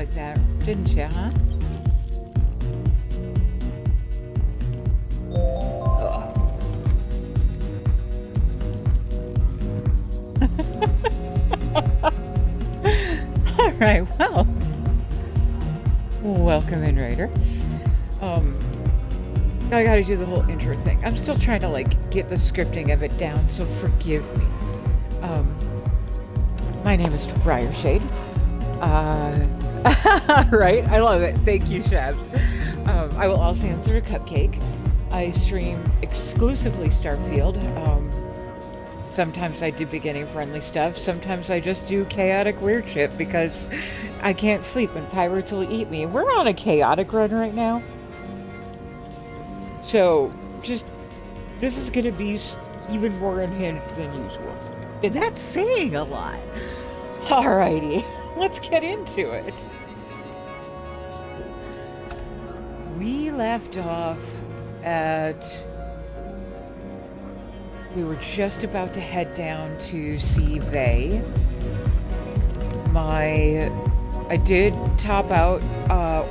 like that, didn't you, huh? Alright, well. Welcome in, Raiders. I gotta do the whole intro thing. I'm still trying to, like, get the scripting of it down, so forgive me. My name is Briar Shade. Right? I love it. Thank you, Shabs. I will also answer a cupcake. I stream exclusively Starfield. Sometimes I do beginning friendly stuff. Sometimes I just do chaotic weird shit because I can't sleep and pirates will eat me. We're on a chaotic run right now. So, this is gonna be even more unhinged than usual. And that's saying a lot. Alrighty, let's get into it. We left off at... We were just about to head down to see Vey. I did top out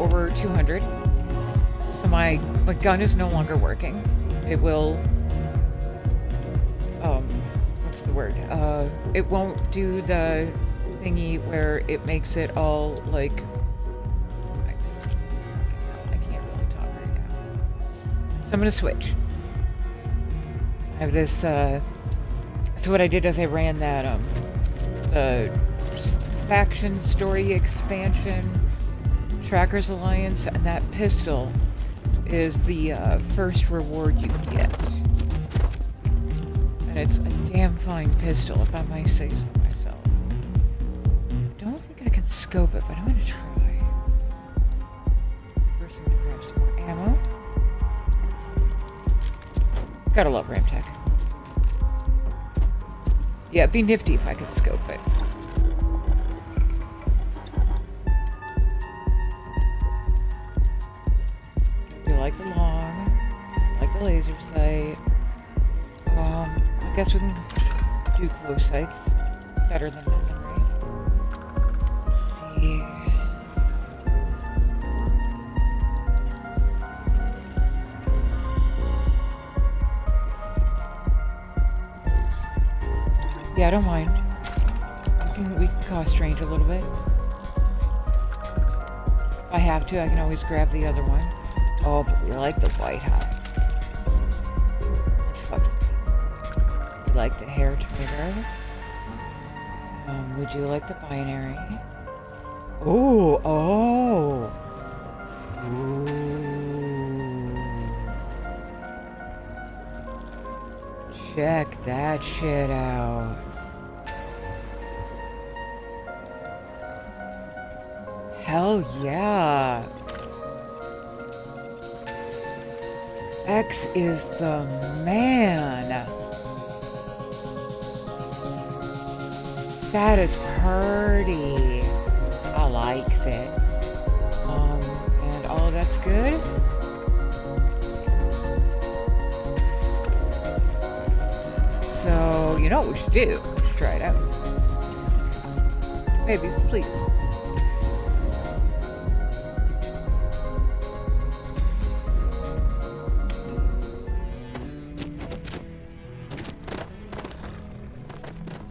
over 200. So my gun is no longer working. It will... what's the word? It won't do the thingy where it makes it all, like... I can't really talk right now. So I'm gonna switch. I have this, so what I did is I ran that, the faction story expansion, Trackers Alliance, and that pistol is the, first reward you get. And it's a damn fine pistol, if I might say so myself. I don't think I can scope it, but I'm gonna try. First I'm gonna grab some more ammo. Gotta love Ramtech. Yeah, it'd be nifty if I could scope it. I do like the long, like the laser sight. I guess we can do close sights. Better than nothing, right? Let's see. Yeah, I don't mind. We can cost range a little bit. If I have to, I can always grab the other one. Oh, but we like the white hot. Let's fuck some people. We like the hair trigger. We do like the binary. Ooh, oh. Ooh. Check that shit out. Hell yeah. X is the man. That is pretty. I likes it. And all of that's good. So, you know what we should do? We should try it out. Babies, please.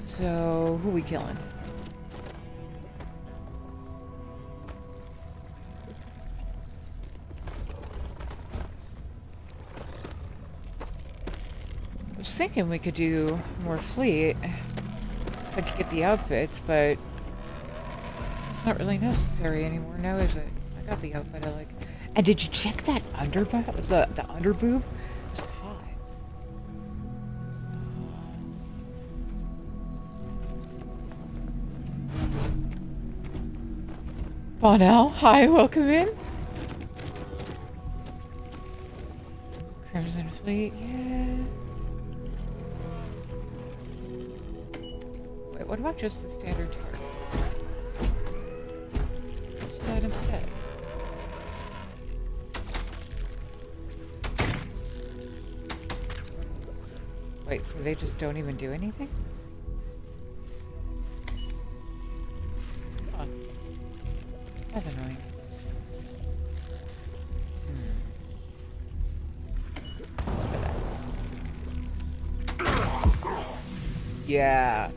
So, who we killing? I was thinking we could do more fleet so I could get the outfits, but it's not really necessary anymore now, is it? I got the outfit I like. And did you check that underboob? The underboob? It's hot. Bonnell, hi, welcome in. Crimson Fleet, yeah. Wait, what about just the standard targets? Let's do that instead. Wait, so they just don't even do anything? Huh. That's annoying. Yeah.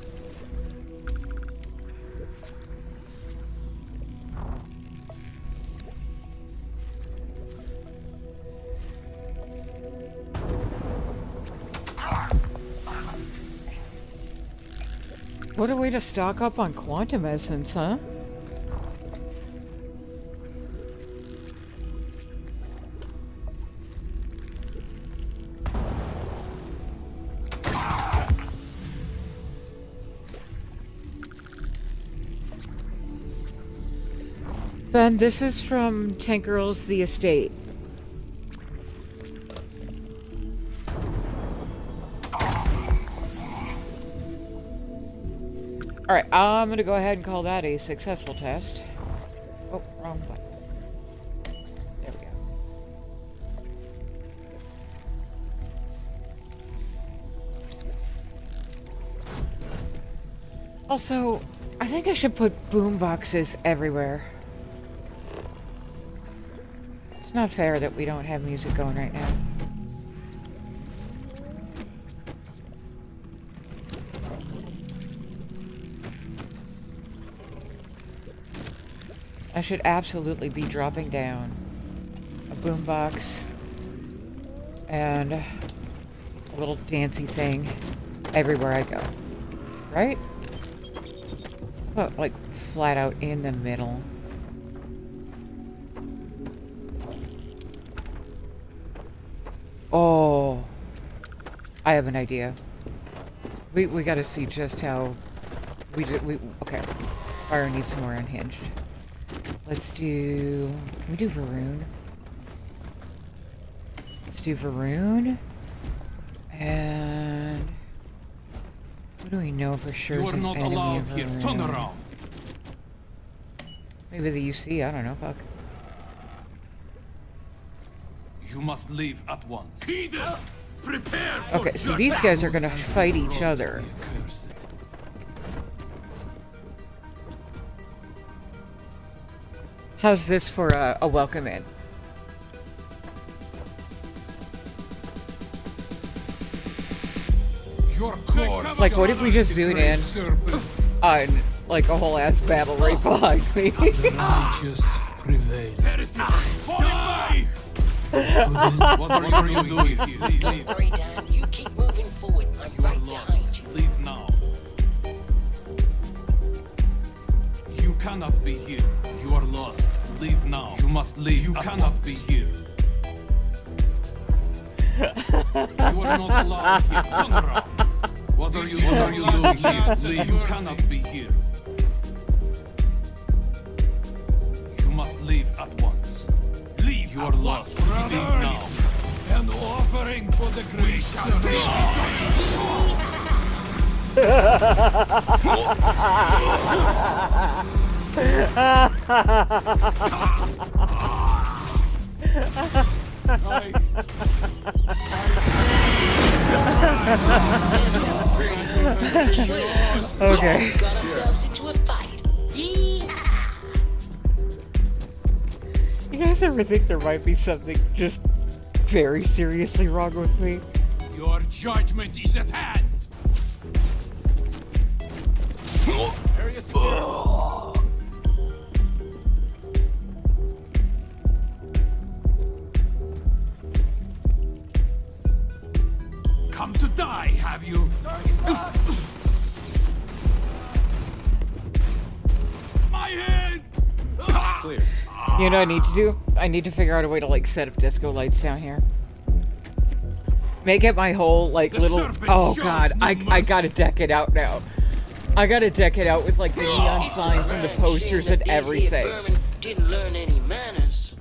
What a way to stock up on quantum essence, huh? Ben, this is from Tank Girls The Estate. Alright, I'm gonna go ahead and call that a successful test. Oh, wrong button. There we go. Also, I think I should put boom boxes everywhere. It's not fair that we don't have music going right now. I should absolutely be dropping down a boombox and a little dancey thing everywhere I go. Right? But like flat out in the middle. Oh, I have an idea. We gotta see just how okay. Fire needs some more unhinged. Let's do, can we do Varun? Let's do Varun. And what do we know for sure is an enemy of Varun? Turn around. Maybe the UC, I don't know, fuck. You must leave at once. Peter, prepare for Okay, so these guys are gonna fight each other. How's this for a welcome in? Like, what if we just zoom in on, like, a whole ass battle right behind me? Righteous prevail. What are you doing here? Don't worry, Dan. You keep moving forward. I'm right behind you. Leave now. You cannot be here. You are lost. Leave now. You must leave. You cannot be here. You are not allowed here. Turn around. What are you doing here? Leave. You cannot be here. You must leave at once. Leave. You are lost. Leave now. An offering for the great Okay. We got ourselves into a fight. Yeehaw! You guys ever think there might be something just very seriously wrong with me? Your judgment is at hand. Come to die, have you? My head! Clear. You know what I need to do? I need to figure out a way to, like, set up disco lights down here. Make it my whole, like, The little... serpent Oh, shows God. no I gotta deck it out now. I gotta deck it out with, like, the neon It's a signs and the grand posters shame and that these here everything. vermin didn't learn any manners.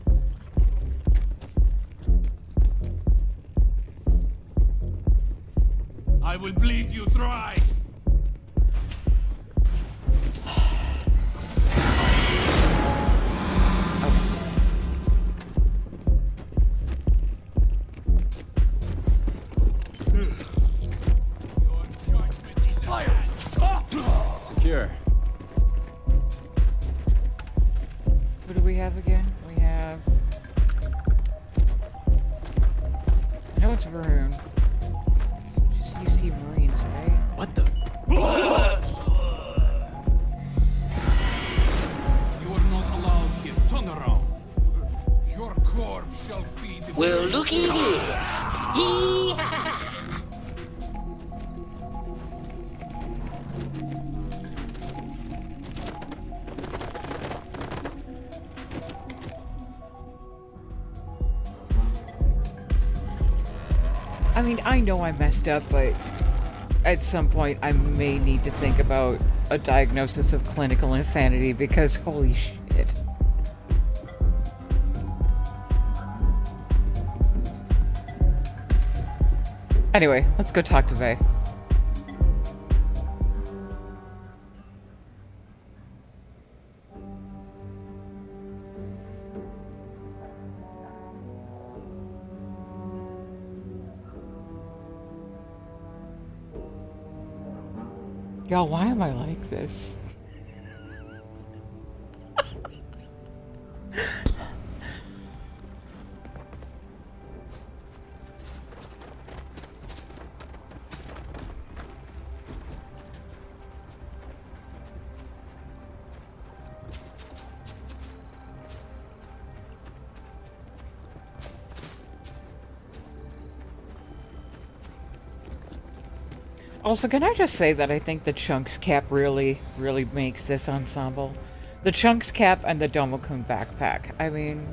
I will bleed you dry. Your judgment is at hand. Secure. What we have again? We have... I know it's Varun. Just you see Marines, right? What the? You are not allowed here. Turn around. Your corpse shall feed the... Well, looky here. Yee-haw! I mean, I know I messed up, but at some point I may need to think about a diagnosis of clinical insanity because holy shit. Anyway, let's go talk to Vay. Y'all, why am I like this? Also, can I just say that I think the Chunks cap really makes this ensemble? The Chunks cap and the Domokun backpack. I mean...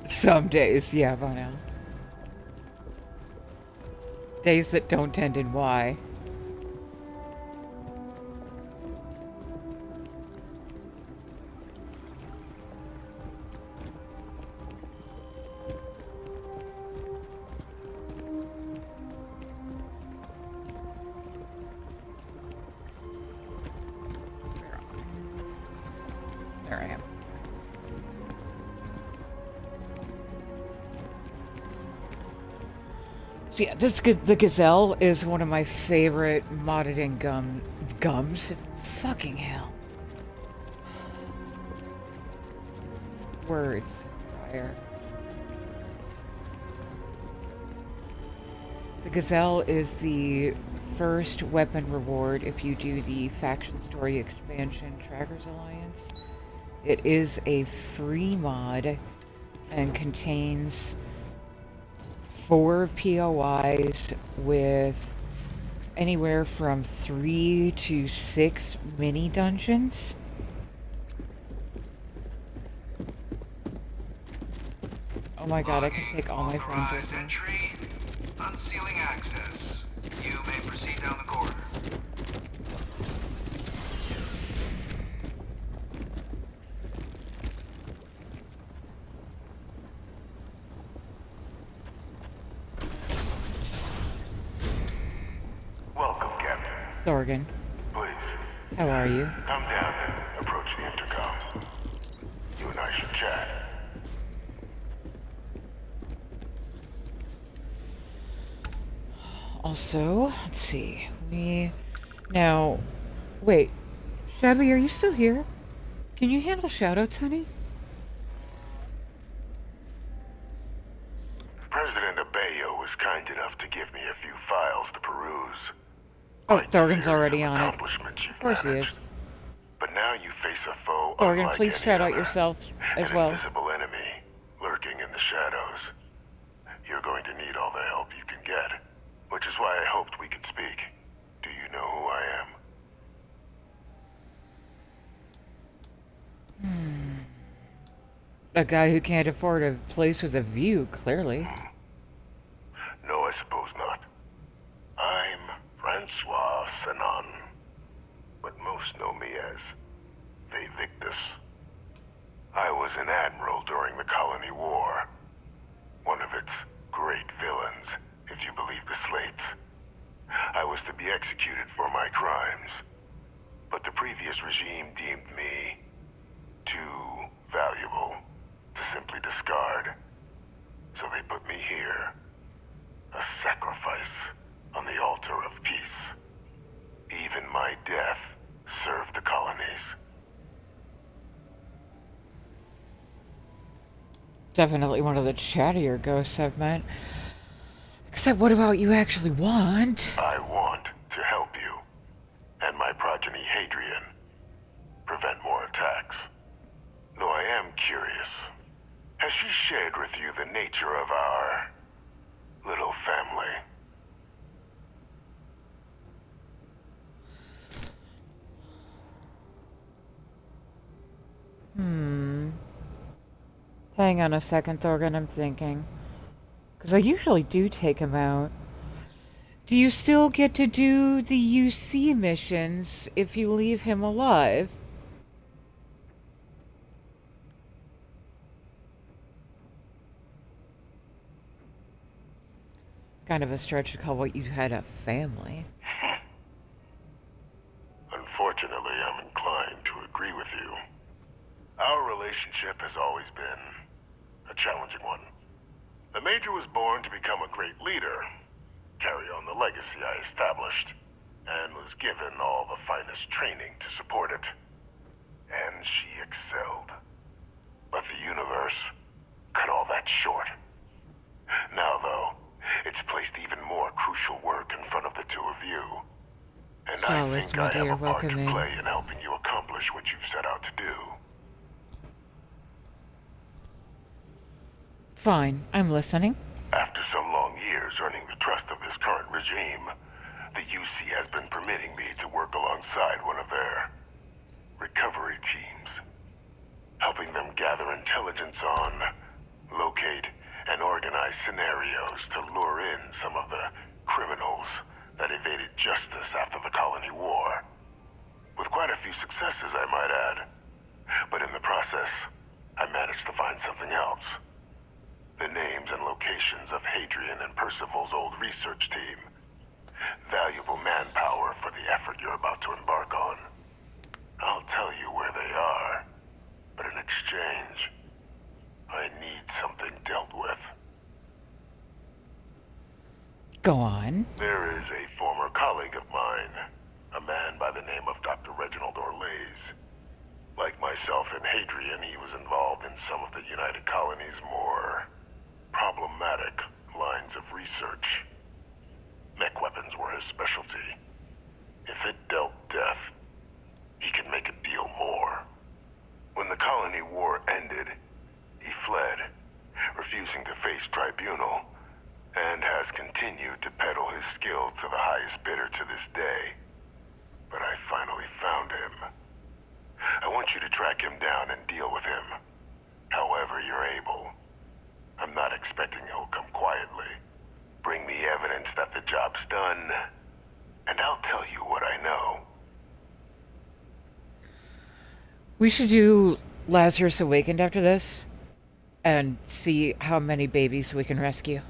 Some days, yeah, by now. Days that don't end in Y. There I am. So yeah, the Gazelle is one of my favorite modded in gums. Fucking hell. Words. Prior. The Gazelle is the first weapon reward if you do the Faction Story Expansion Trackers Alliance. It is a free mod and contains 4 POIs with anywhere from 3 to 6 mini dungeons. Oh my god, I can take all my friends with me. Entry, unsealing access. You may proceed down the corridor. Welcome, Captain. Thorgan, Please, how are you? come down and approach the intercom. You and I should chat. Also, let's see. Now, wait. Shabby, are you still here? Can you handle shoutouts, honey? President Abeyo was kind enough to give me a few files to peruse. Oh, Quite the Thorgan's series already of on it. accomplishments you've Of course he managed. is. But now you face a foe Thorgan, unlike please any shout out other. yourself as An well. invisible enemy lurking in the shadows. You're going to need all the help you can get, which is why I hoped we could speak. Do you know who I am? A guy who can't afford a place with a view, clearly. No, I suppose not. I'm Francois Fanon, but most know me as Victus. I was an admiral during the Colony War. One of its great villains, if you believe the slates. I was to be executed for my crimes, but the previous regime deemed me too valuable to simply discard. So they put me here, a sacrifice on the altar of peace. Even my death served the colonies. Definitely one of the chattier ghosts I've met. Except what about you actually want? I want to help you and my progeny Hadrian prevent more attacks. Though I am curious, has she shared with you the nature of our little family? Hang on a second, Thorgan, I'm thinking. Because I usually do take him out. Do you still get to do the UC missions if you leave him alive? Kind of a stretch to call what you had a family. Unfortunately, I'm inclined to agree with you. Our relationship has always been a challenging one. The Major was born to become a great leader, carry on the legacy I established, and was given all the finest training to support it. And she excelled. But the universe cut all that short. Now, though, it's placed even more crucial work in front of the two of you. And I Flawless, think my I have dear. a part to Welcome in. play in helping you accomplish what you've set out to do. Fine, I'm listening. After some long years earning the trust of this current regime, the UC has been permitting me to work alongside one of their recovery teams, helping them gather intelligence on, locate, and organize scenarios to lure in some of the criminals that evaded justice after the Colony War. With quite a few successes, I might add. But in the process, I managed to find something else. The names and locations of Hadrian and Percival's old research team. Valuable manpower for the effort you're about to embark on. I'll tell you where they are, but in exchange, I need something dealt with. Go on. There is a former colleague of mine, a man by the name of Dr. Reginald Orlaise. Like myself and Hadrian, he was involved in some of the United Colony's more problematic lines of research. Mech weapons were his specialty. If it dealt death, he could make a deal more. When the Colony War ended, he fled, refusing to face tribunal, and has continued to peddle his skills to the highest bidder to this day. But I finally found him. I want you to track him down and deal with him, however you're able. I'm not expecting he'll come quietly. Bring me evidence that the job's done, and I'll tell you what I know. We should do Lazarus Awakened after this and see how many babies we can rescue.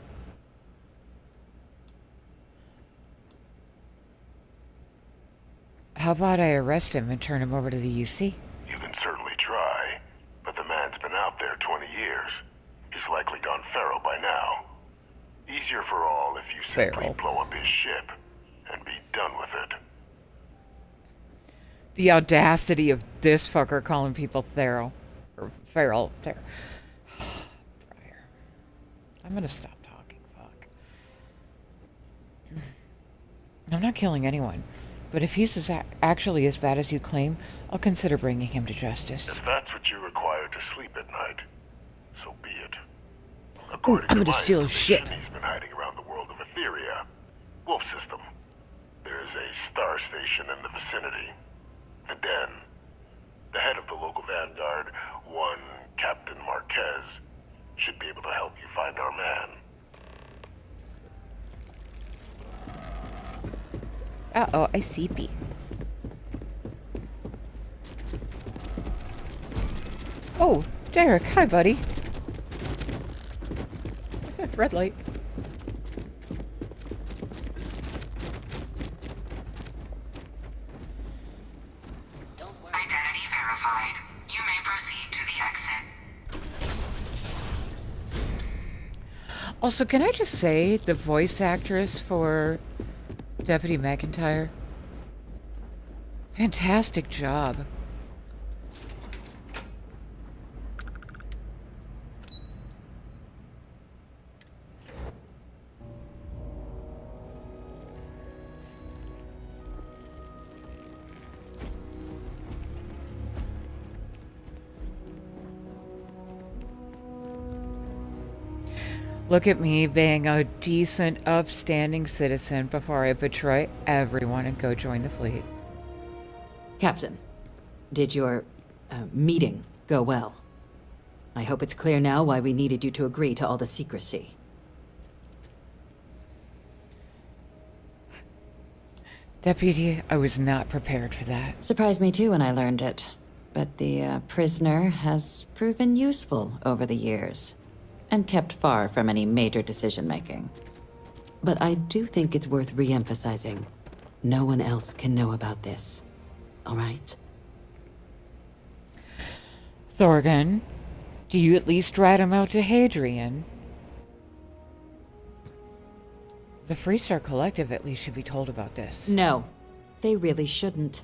How about I arrest him and turn him over to the UC? You can certainly try, but the man's been out there 20 years. He's likely gone feral by now. Easier for all if you simply Feral. blow up his ship and be done with it. The audacity of this fucker calling people feral. Or feral. Briar. I'm gonna stop talking, fuck. I'm not killing anyone, but if he's actually as bad as you claim, I'll consider bringing him to justice. If that's what you require to sleep at night, so be it. I'm According gonna to my steal his ship. information, he's been hiding around the world of Etheria. Wolf System. There's a star station in the vicinity. The Den. The head of the local vanguard, one Captain Marquez, should be able to help you find our man. Uh-oh, I see P. Oh, Derek, hi, buddy. Red light. Don't worry. Identity verified. You may proceed to the exit. Also, can I just say, the voice actress for Deputy McIntyre? Fantastic job. Look at me being a decent, upstanding citizen before I betray everyone and go join the fleet. Captain, did your meeting go well? I hope it's clear now why we needed you to agree to all the secrecy. Deputy, I was not prepared for that. Surprised me too when I learned it. But the prisoner has proven useful over the years, and kept far from any major decision-making. But I do think it's worth re-emphasizing. No one else can know about this. All right? Thorgan, do you at least rat him out to Hadrian? The Freestar Collective at least should be told about this. No, they really shouldn't.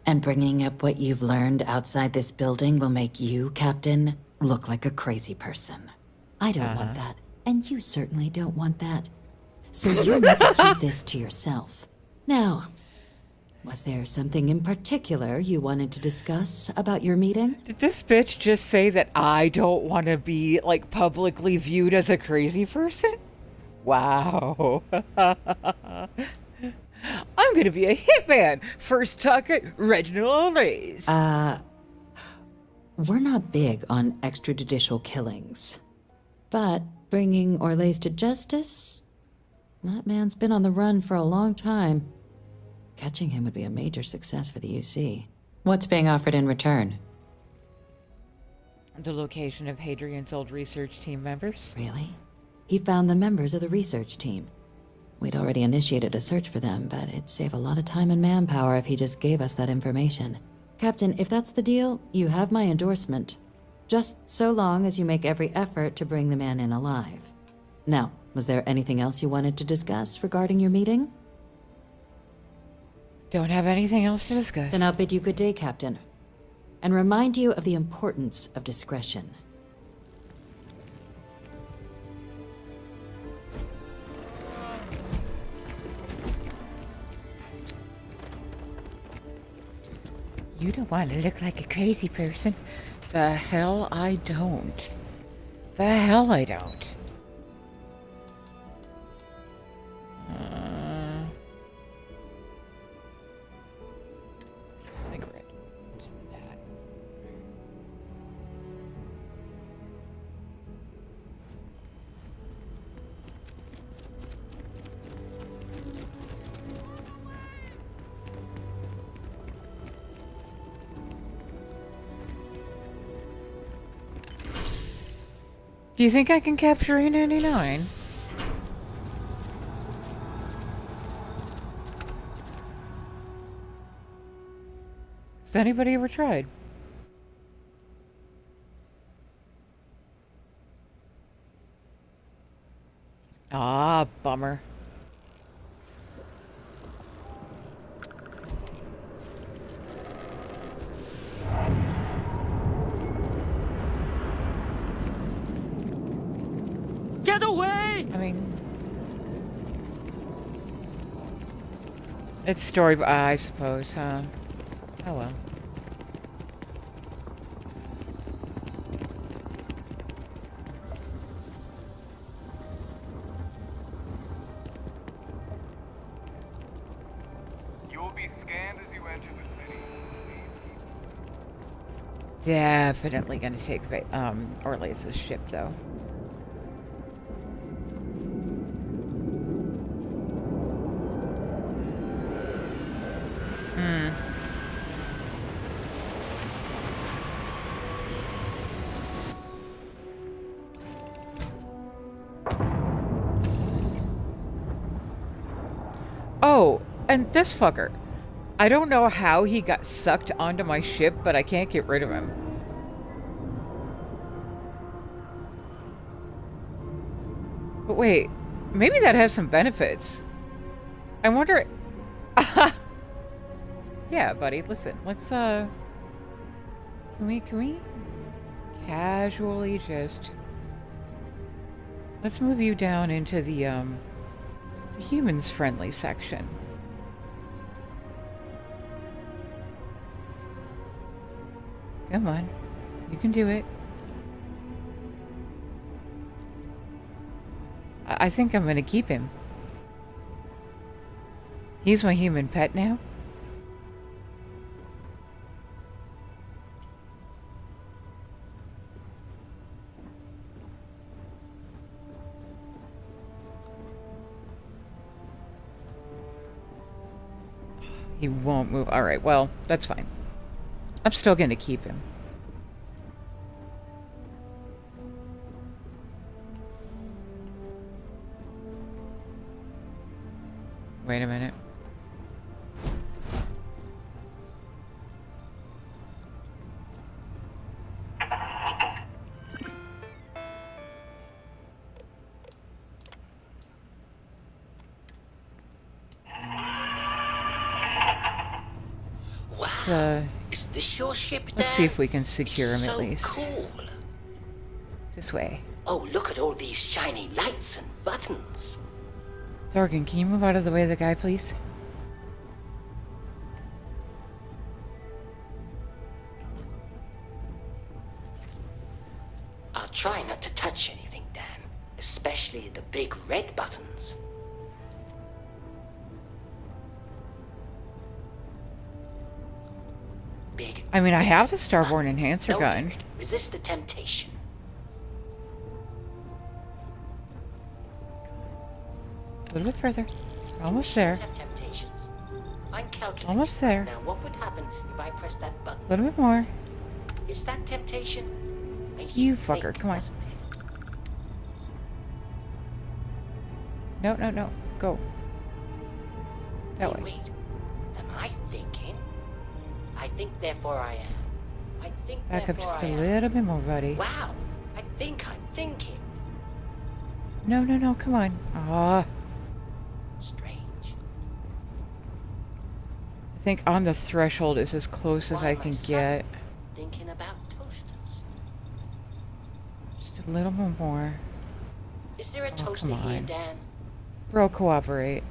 And bringing up what you've learned outside this building will make you, Captain, look like a crazy person. I don't want that, and you certainly don't want that. So you need to keep this to yourself. Now, was there something in particular you wanted to discuss about your meeting? Did this bitch just say that I don't want to be, like, publicly viewed as a crazy person? Wow. I'm gonna be a hitman! First target, Reginald Olays. We're not big on extrajudicial killings. But bringing Orlays to justice? That man's been on the run for a long time. Catching him would be a major success for the UC. What's being offered in return? The location of Hadrian's old research team members. Really? He found the members of the research team. We'd already initiated a search for them, but it'd save a lot of time and manpower if he just gave us that information. Captain, if that's the deal, you have my endorsement. Just so long as you make every effort to bring the man in alive. Now, was there anything else you wanted to discuss regarding your meeting? Don't have anything else to discuss. Then I'll bid you good day, Captain. And remind you of the importance of discretion. You don't want to look like a crazy person. The hell I don't. The hell I don't. I think we're gonna do that. Do you think I can capture A99? Has anybody ever tried? Ah, bummer. Get away! I mean, it's story, I suppose, huh? Oh well. You will be scanned as you enter the city. Definitely gonna take Orlays' ship though. Oh, and this fucker. I don't know how he got sucked onto my ship, but I can't get rid of him. But wait, maybe that has some benefits. I wonder... Yeah, buddy, listen, let's, Can we casually just... Let's move you down into the humans friendly section. Come on, you can do it. I think I'm gonna keep him. He's my human pet now. He won't move. Alright, well, that's fine. I'm still gonna keep him. Wait a minute. Is this your ship, Dan? Let's see if we can secure him so at least. Cool. This way. Oh, look at all these shiny lights and buttons. Thorgan, can you move out of the way of the guy, please? I'll try not to touch anything, Dan. Especially the big red buttons. Big. I mean, I have the Starborn buttons. Enhancer No, gun. David, resist the temptation. A little bit further. We're almost there. Have temptations. I'm calculating. Almost there. Now, what would happen if I press that button? A little bit more. Is that temptation? Makes You think, fucker, come on. doesn't it? No, no, no. Go. That way. Wait. Am I thinking? I think, therefore I am. I think, Back up therefore just I a am. little bit more, buddy. Wow. I think I'm thinking. No, no, no. Come on. Ah. Strange. I think on the threshold is as close as Why I am can suddenly get. Thinking about toasters. Just a little bit more. Is there a Oh, toaster come here, on. Dan? Bro, cooperate.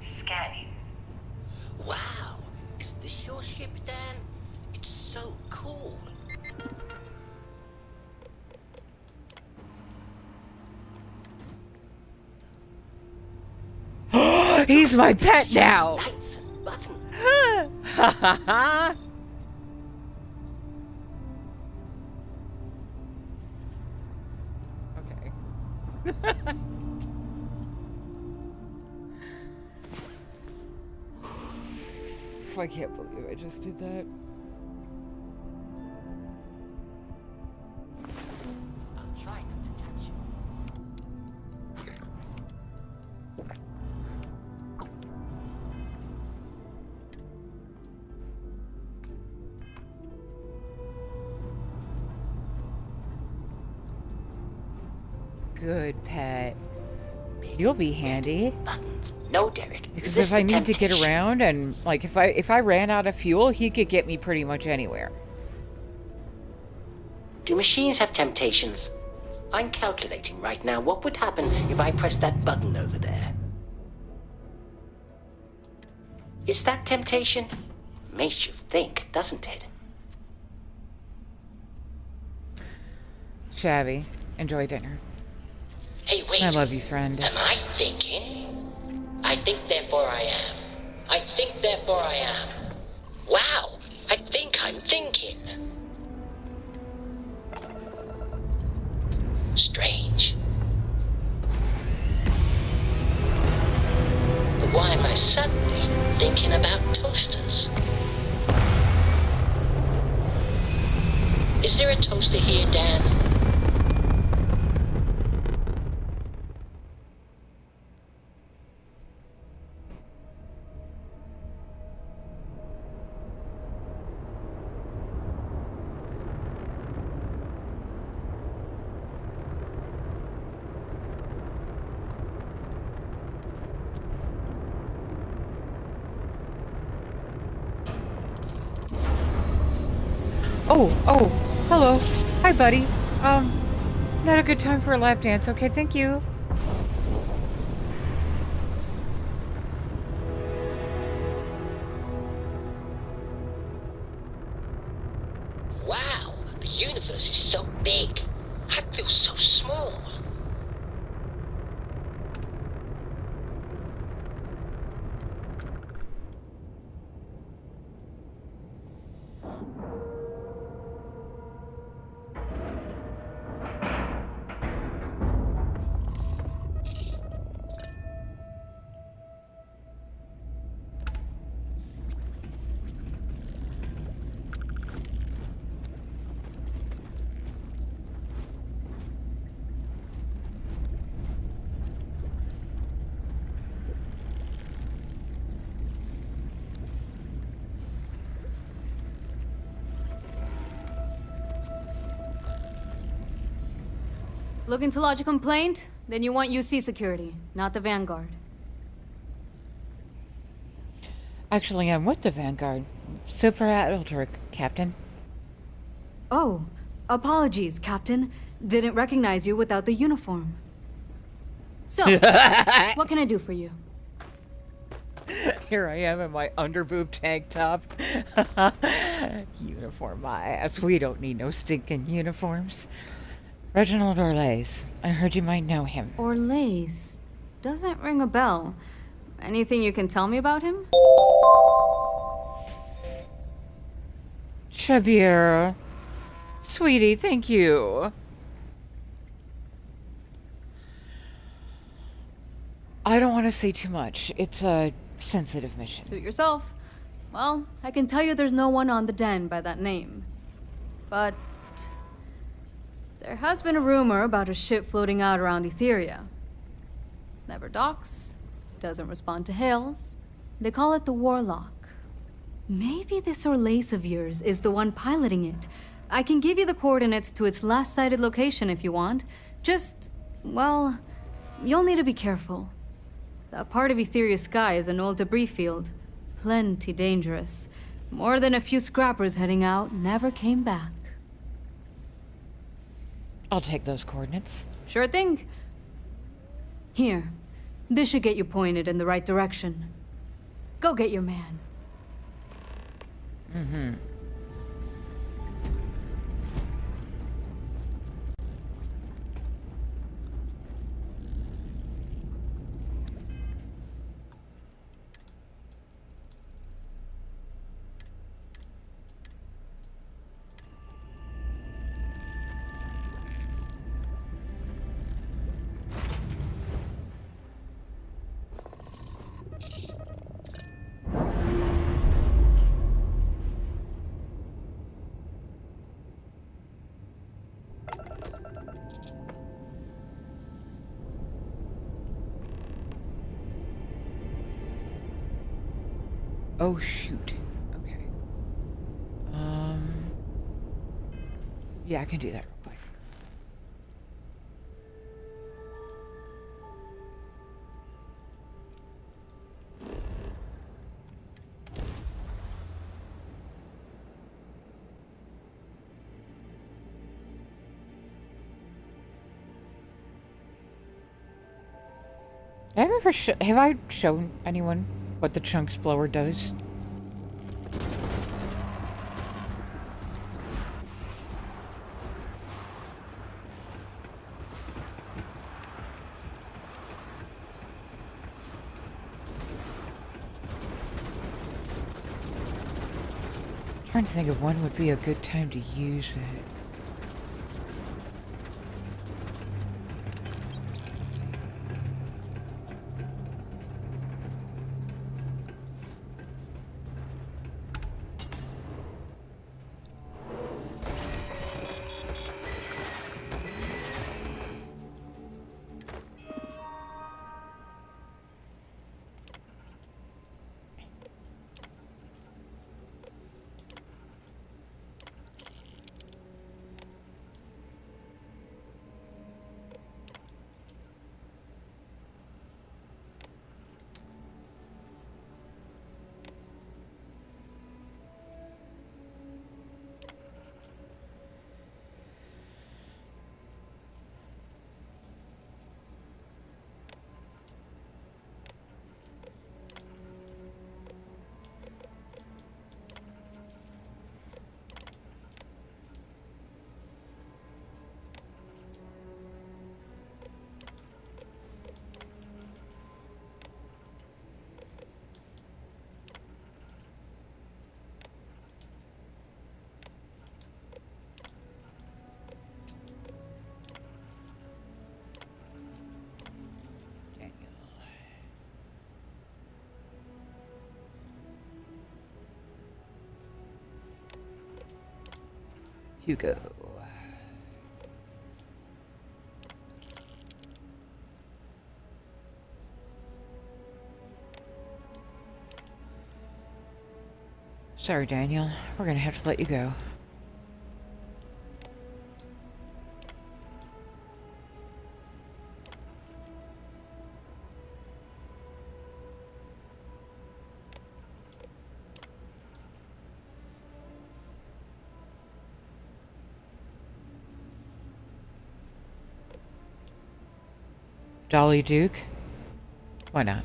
Scanning. Wow. Is this your ship, Dan? It's so cool. He's my pet now! Lights and buttons. Okay. I can't believe I just did that. I'll try not to touch you. Good pet. You'll be handy. Buttons. No, Derek. Because Resist if I the need to get temptation. around and like if I ran out of fuel, he could get me pretty much anywhere. Do machines have temptations? I'm calculating right now what would happen if I press that button over there. Is that temptation? Makes you think, doesn't it? Shabby, enjoy dinner. Hey, wait. I love you, friend. Am I thinking? I think, therefore I am. I think, therefore I am. Wow! I think I'm thinking. Strange. But why am I suddenly thinking about toasters? Is there a toaster here, Dan? Oh, hello. Hi, buddy. Not a good time for a lap dance. Okay, thank you. universe is so big. I feel so small. Looking to lodge a complaint? Then you want UC security, not the Vanguard. Actually, I'm with the Vanguard. Super Adultric, Captain. Oh, apologies, Captain. Didn't recognize you without the uniform. So, what can I do for you? Here I am in my underboob tank top. Uniform my ass. We don't need no stinking uniforms. Reginald Orlays. I heard you might know him. Orlays. Doesn't ring a bell. Anything you can tell me about him? Xavier. Sweetie, thank you. I don't want to say too much. It's a sensitive mission. Suit yourself. Well, I can tell you there's no one on the den by that name. But there has been a rumor about a ship floating out around Etheria. Never docks, doesn't respond to hails. They call it the Warlock. Maybe this Orlace of yours is the one piloting it. I can give you the coordinates to its last sighted location if you want. Just, well, you'll need to be careful. That part of Etheria's sky is an old debris field. Plenty dangerous. More than a few scrappers heading out never came back. I'll take those coordinates. Sure thing. Here. This should get you pointed in the right direction. Go get your man. Mm-hmm. Oh, shoot. Okay. Yeah, I can do that real quick. Have I shown anyone what the chunks blower does? Trying to think of when would be a good time to use it. You go. Sorry, Daniel. We're gonna have to let you go. Dolly Duke? Why not?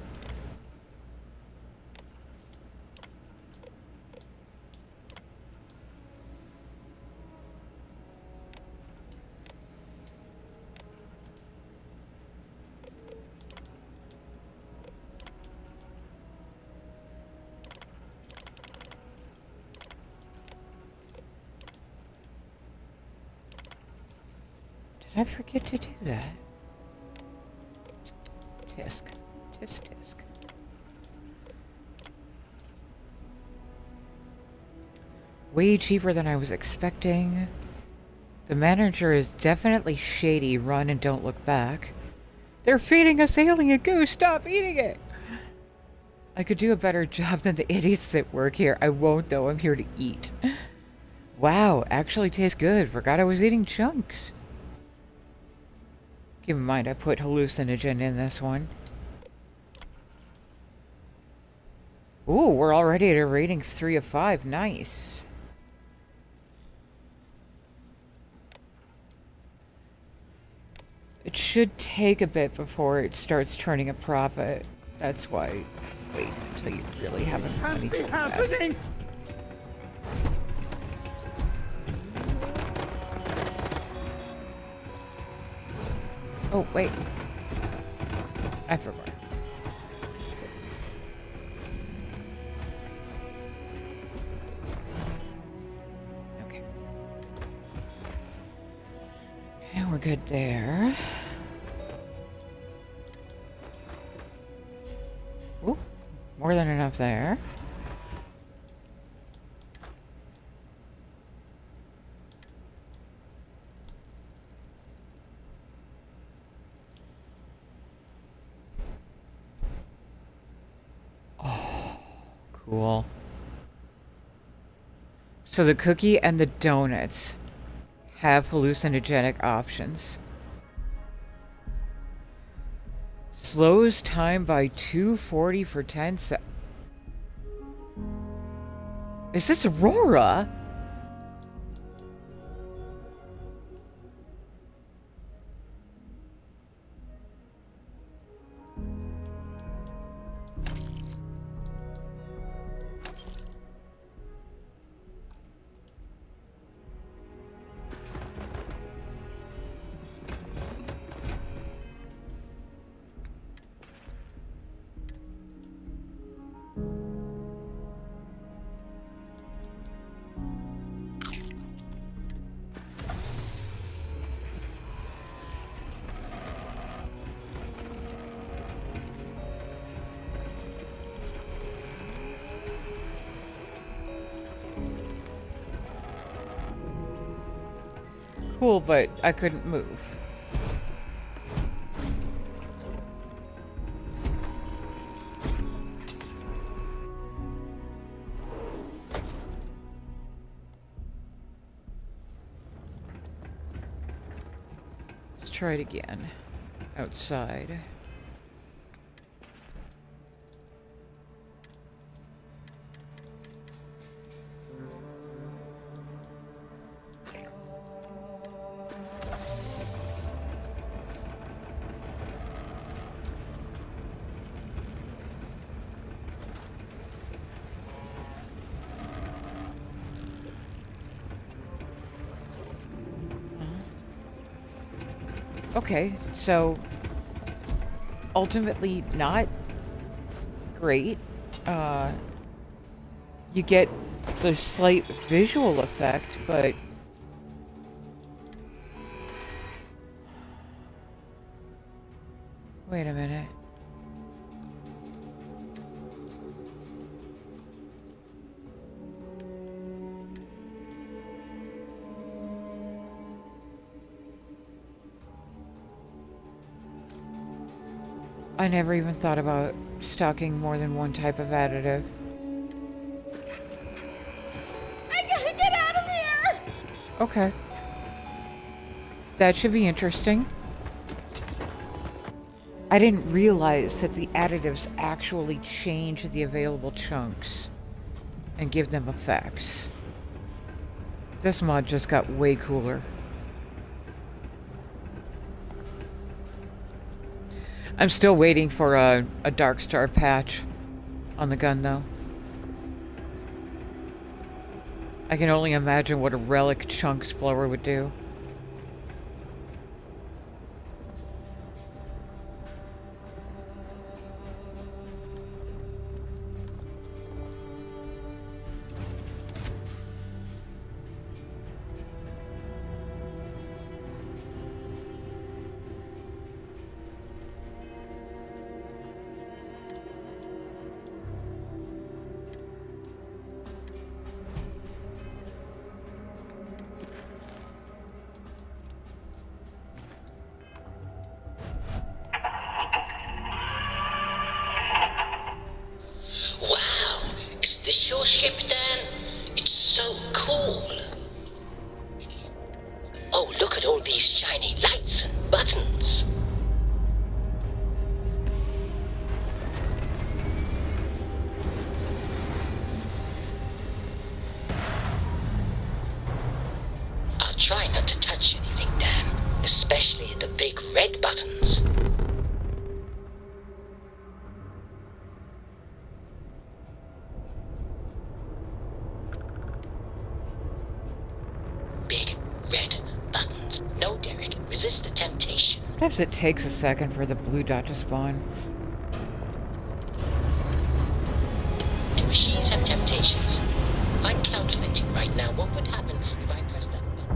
Did I forget to do that? Tisk. Tisk, tisk. Way cheaper than I was expecting. The manager is definitely shady. Run and don't look back. They're feeding us alien goo. Stop eating it. I could do a better job than the idiots that work here. I won't, though. I'm here to eat. Wow, actually tastes good. Forgot I was eating chunks. Keep in mind, I put hallucinogen in this one. Ooh, we're already at a rating of 3 of 5. Nice. It should take a bit before it starts turning a profit. That's why. Wait until you really have enough money to invest. Oh, wait. I forgot. Okay. And we're good there. Ooh, more than enough there. Cool. So the cookie and the donuts have hallucinogenic options. Slows time by 240 for 10 seconds. Is this Aurora? Cool, but I couldn't move. Let's try it again. Outside. Okay, so ultimately not great. You get the slight visual effect, but wait a minute. I never even thought about stocking more than one type of additive. I gotta get out of here! Okay. That should be interesting. I didn't realize that the additives actually change the available chunks and give them effects. This mod just got way cooler. I'm still waiting for a Dark Star patch on the gun, though. I can only imagine what a relic chunk explorer would do. Wow, is this your ship, Dan? It's so cool. Oh, look at all these shiny lights and buttons. I'll try not to touch anything, Dan, especially the big red buttons. Big red buttons. No, Derek, resist the temptation. Sometimes it takes a second for the blue dot to spawn. And machines have temptations. I'm calculating right now what would happen if I press that button.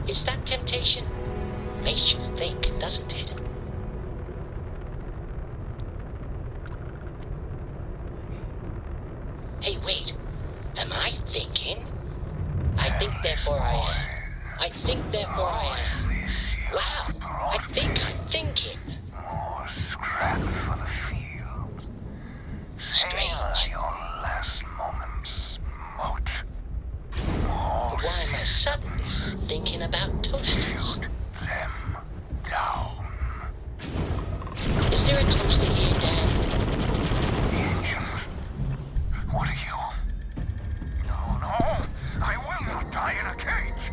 It's that temptation. Makes you think, doesn't it? Hey, wait. Am I thinking? I think, therefore I am. I think, therefore I am. Wow, I think I'm thinking. More scrap for the field. Strange. Your last moments, Moat. But why am I suddenly thinking about toasters? Them down. Is there a toaster here, Dan? What are you? No, no. I will not die in a cage.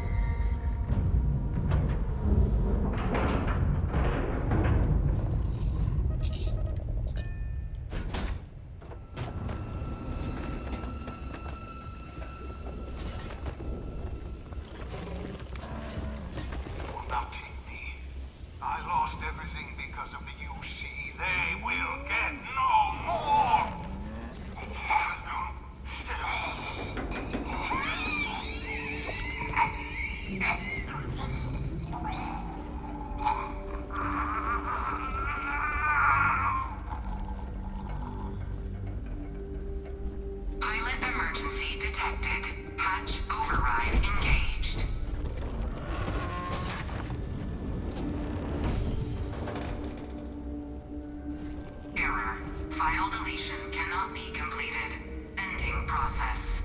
They will not take me. I lost everything because of the UC. They will get no more. Pilot emergency detected. Hatch override engaged. Error. File deletion cannot be completed. Ending process.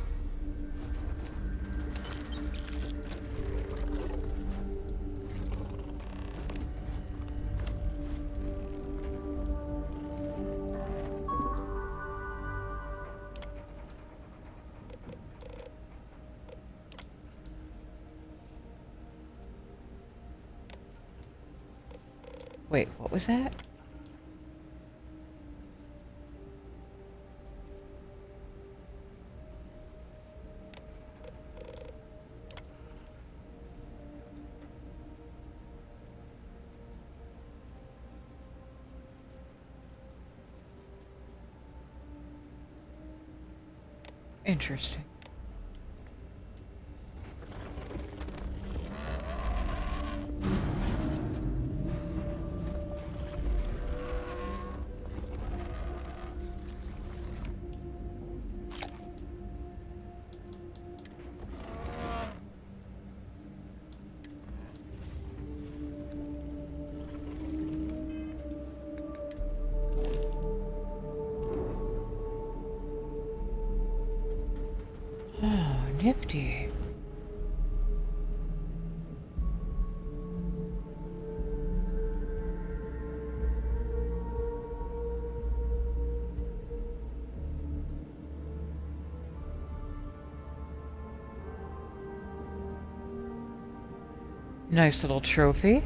Wait, what was that? Interesting. nifty. Nice little trophy.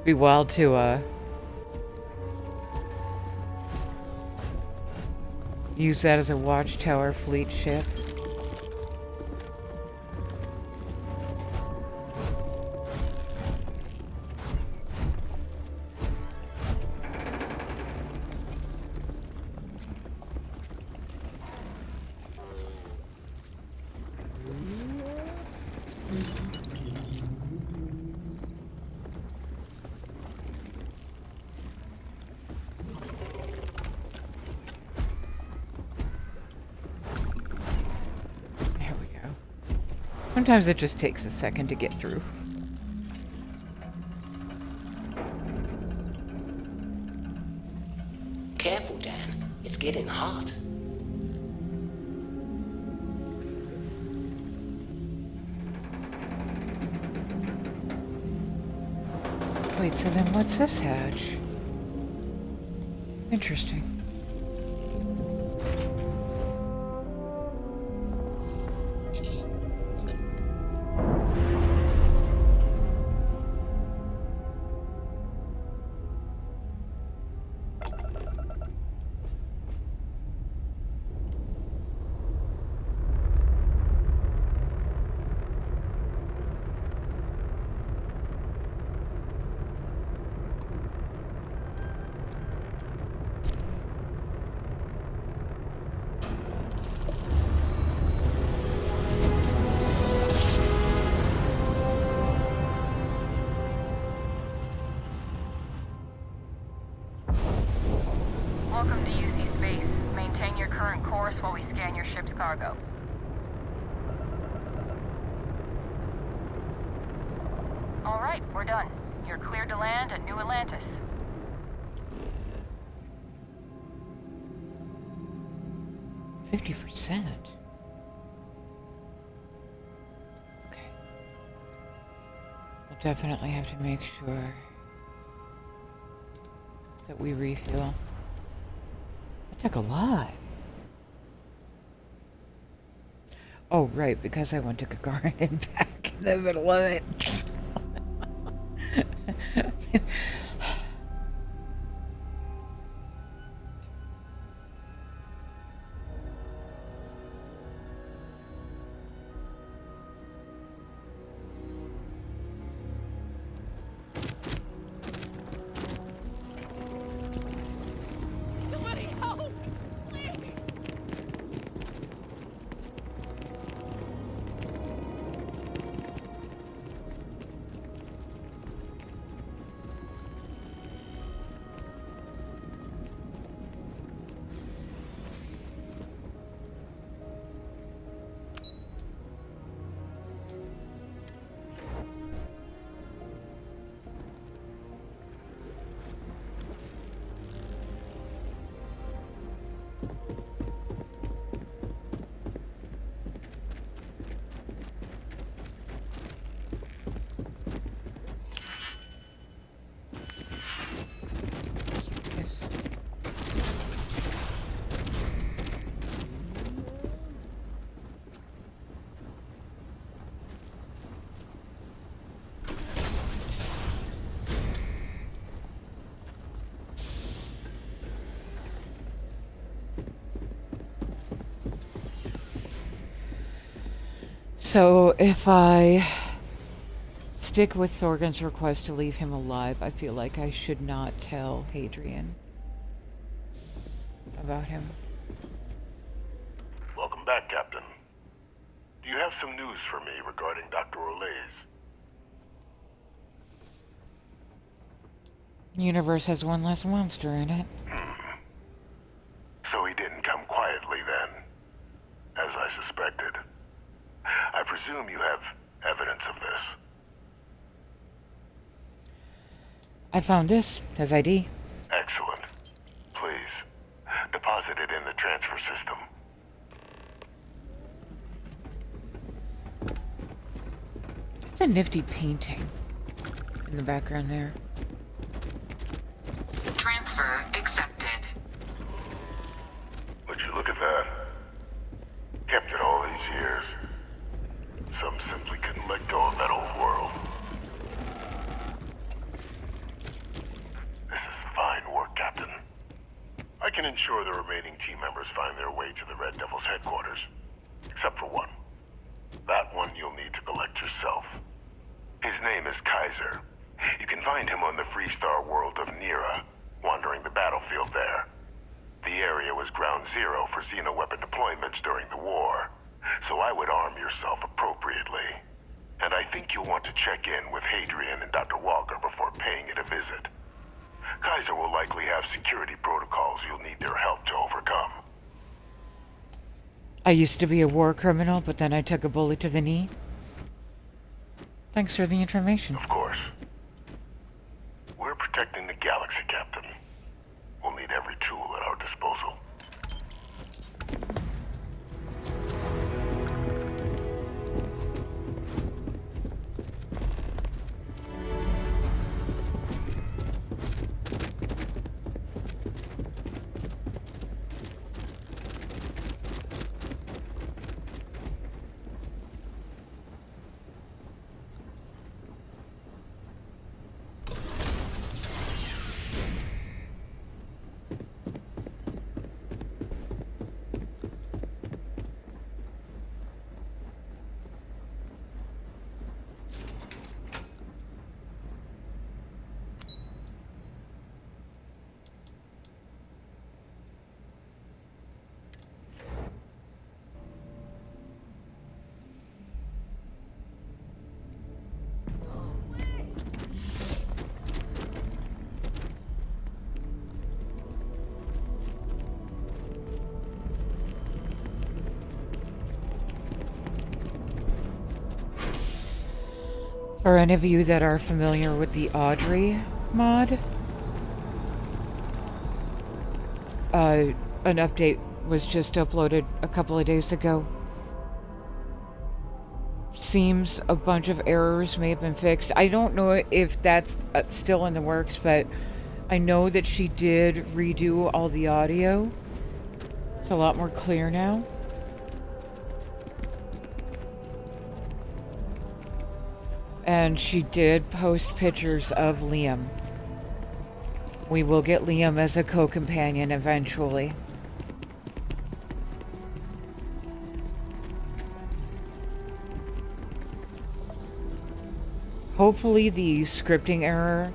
Be wild to use that as a watchtower fleet ship. Sometimes it just takes a second to get through. Careful, Dan. It's getting hot. Wait, so then what's this hatch? Interesting. Welcome to UC Space. Maintain your current course while we scan your ship's cargo. All right, we're done. You're cleared to land at New Atlantis. %50. Okay. We'll definitely have to make sure that we refuel. That took a lot. Oh, right, because I went to Gagarin and back in the middle of it. So if I stick with Thorgan's request to leave him alive, I feel like I should not tell Hadrian about him. Welcome back, Captain. Do you have some news for me regarding Dr. Olays? The universe has one less monster in it. So he didn't come quietly then, as I suspected. I presume you have evidence of this. I found this. His ID. Excellent. Please, deposit it in the transfer system. It's a nifty painting in the background there. Transfer accepted. Would you look at that? Kept it all these years. Some simply couldn't let go of that old world. This is fine work, Captain. I can ensure the remaining team members find their way to the Red Devil's headquarters. Except for one. That one you'll need to collect yourself. His name is Kaiser. You can find him on the Freestar world of Nira, wandering the battlefield there. The area was ground zero for xeno-weapon deployments during the war, so I would arm yourself appropriately. And I think you'll want to check in with Hadrian and Dr. Walker before paying it a visit. Kaiser will likely have security protocols you'll need their help to overcome. I used to be a war criminal, but then I took a bullet to the knee. Thanks for the information. Of course. We're protecting the galaxy, Captain. We'll need every tool at our disposal. For any of you that are familiar with the Audrey mod, an update was just uploaded a couple of days ago. Seems a bunch of errors may have been fixed. I don't know if that's still in the works, but I know that she did redo all the audio. It's a lot more clear now. And she did post pictures of Liam. We will get Liam as a co-companion eventually. Hopefully the scripting error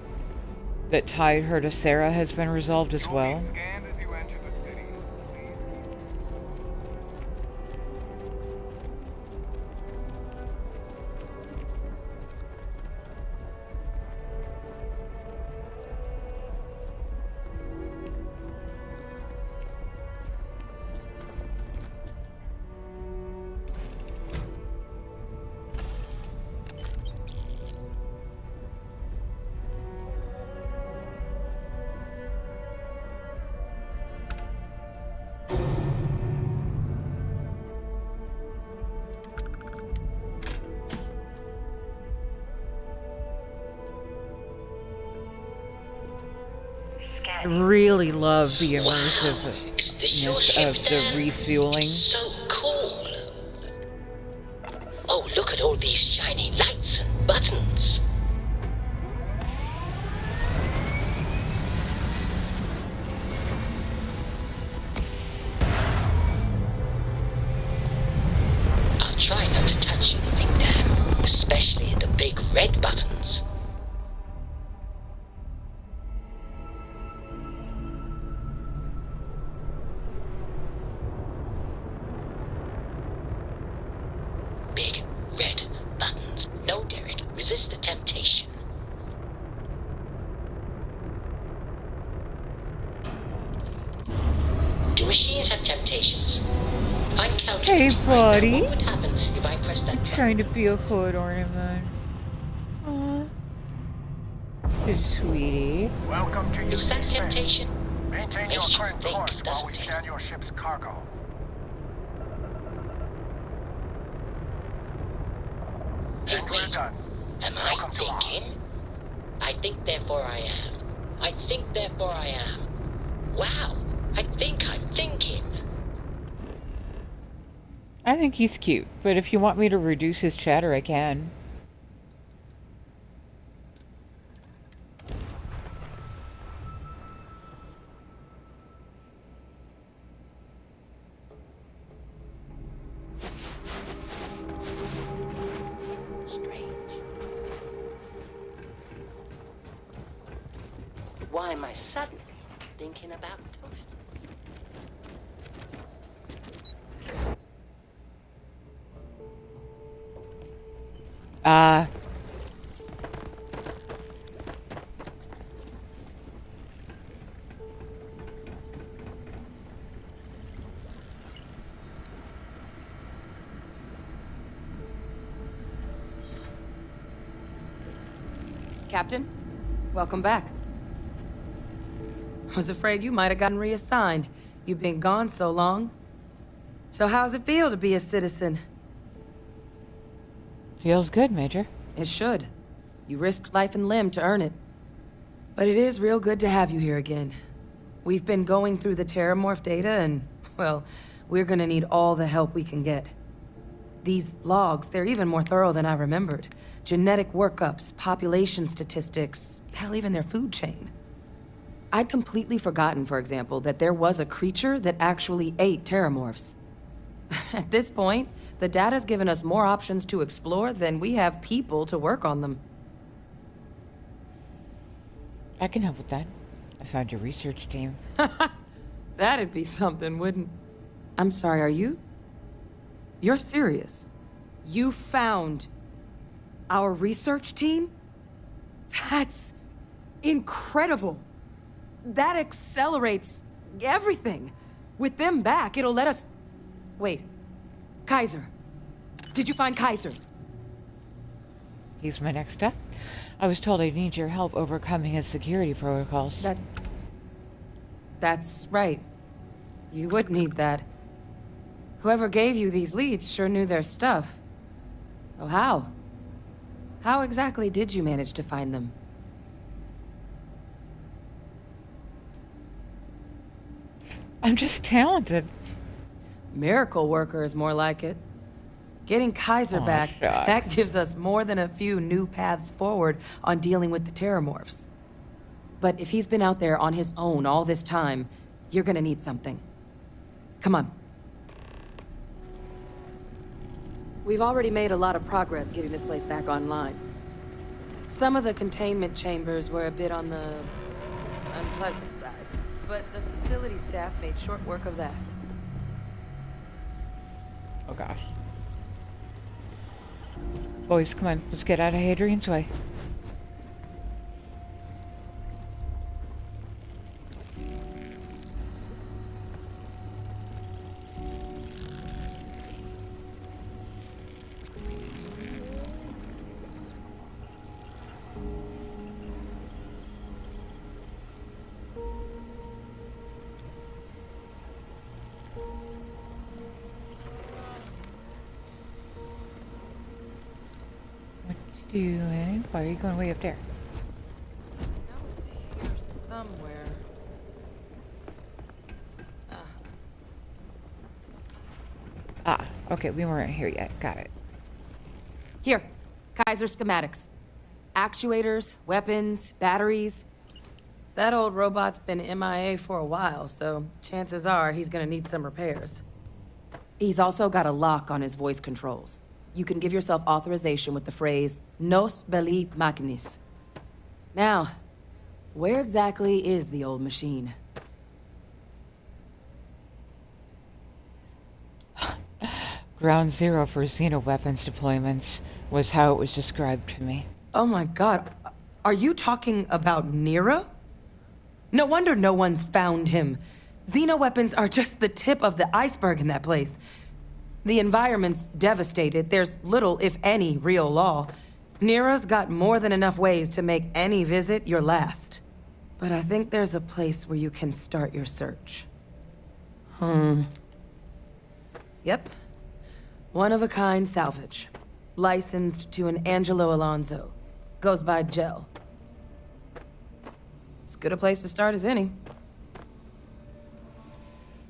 that tied her to Sarah has been resolved as well. Scanned as you enter the city. I really love the immersiveness of the refueling. So cool. Oh, look at all these shiny lights and buttons. I'll try not to touch anything, Dan, especially the big red buttons. Big red buttons. No, Derek, resist the temptation. Do machines have temptations? I'm calculating Hey, buddy. right now what would happen if I press that I'm button. trying to be a hood ornament. Aw. Sweetie. Welcome to Is that UC space. temptation? Maintain your Makes you current think, course while doesn't we it? scan your ship's cargo. Hey, And we're wait. done. Am I Welcome to Mars. thinking? I think, therefore I am. I think, therefore I am. Wow, I think I'm thinking. I think he's cute, but if you want me to reduce his chatter, I can. Strange. Why am I suddenly thinking about toasters? Uh, Captain, welcome back. I was afraid you might have gotten reassigned. You've been gone so long. So how's it feel to be a citizen? feels good, Major. It should. You risked life and limb to earn it. But it is real good to have you here again. We've been going through the Terramorph data and, well, we're gonna need all the help we can get. These logs, they're even more thorough than I remembered. Genetic workups, population statistics, hell, even their food chain. I'd completely forgotten, for example, that there was a creature that actually ate Terramorphs. At this point, the data's given us more options to explore than we have people to work on them. I can help with that. I found your research team. That'd be something, wouldn't... I'm sorry, are you? You're serious? You found our research team? That's incredible. That accelerates everything. With them back, it'll let us... Wait. Kaiser. Did you find Kaiser? He's my next step. I was told I'd need your help overcoming his security protocols. That's right. You would need that. Whoever gave you these leads sure knew their stuff. Oh, how? How exactly did you manage to find them? I'm just talented. Miracle worker is more like it. Getting Kaiser Aw, back, shucks. that gives us more than a few new paths forward on dealing with the Terramorphs. But if he's been out there on his own all this time, you're gonna need something. Come on. We've already made a lot of progress getting this place back online. Some of the containment chambers were a bit on the unpleasant side, but the facility staff made short work of that. Oh gosh. Boys, come on. Let's get out of Hadrian's Way. Doing? Why are you going way up there? No, it's here somewhere. Ah, okay, we weren't here yet. Got it. Here, Kaiser schematics. Actuators, weapons, batteries. That old robot's been MIA for a while, so chances are he's gonna need some repairs. He's also got a lock on his voice controls. You can give yourself authorization with the phrase, Nos belli machinis. Now, where exactly is the old machine? Ground zero for xenoweapons deployments was how it was described to me. Oh my god, are you talking about Nero? No wonder no one's found him. Xenoweapons are just the tip of the iceberg in that place. The environment's devastated. There's little, if any, real law. Nero's got more than enough ways to make any visit your last. But I think there's a place where you can start your search. Yep. One-of-a-kind salvage. Licensed to an Angelo Alonso. Goes by Gel. As good a place to start as any.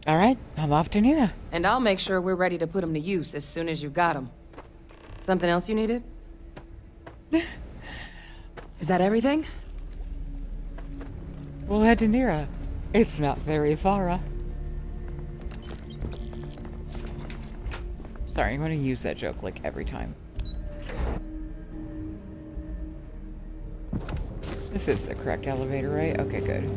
All right, I'm off to Nina. And I'll make sure we're ready to put them to use as soon as you've got them. Something else you needed? Is that everything? We'll head to Nira. It's not very far. Sorry, I'm going to use that joke like every time. This is the correct elevator, right? Okay, good.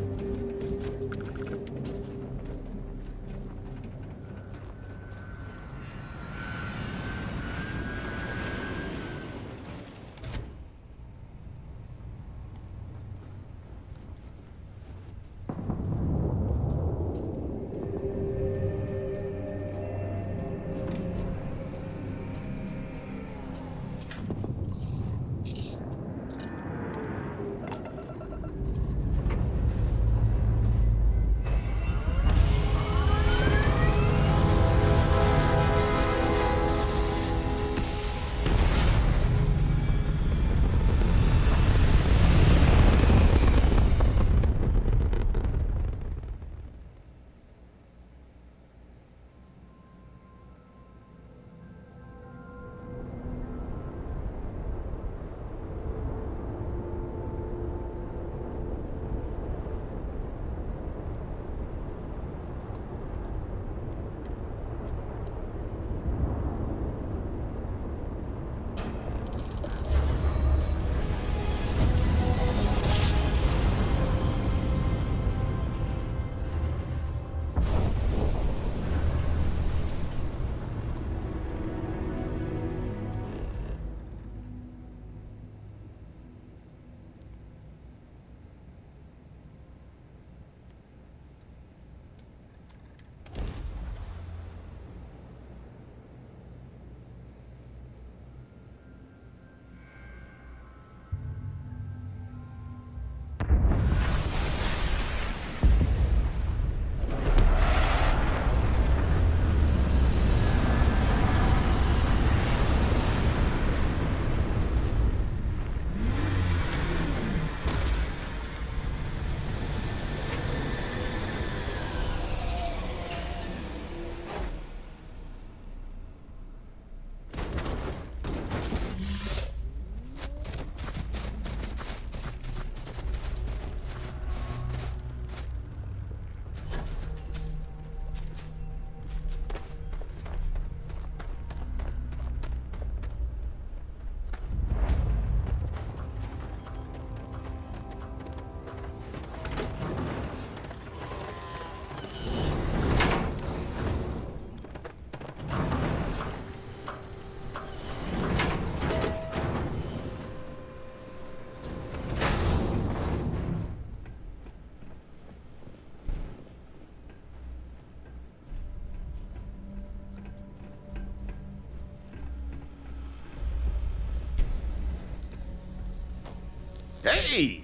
Hey!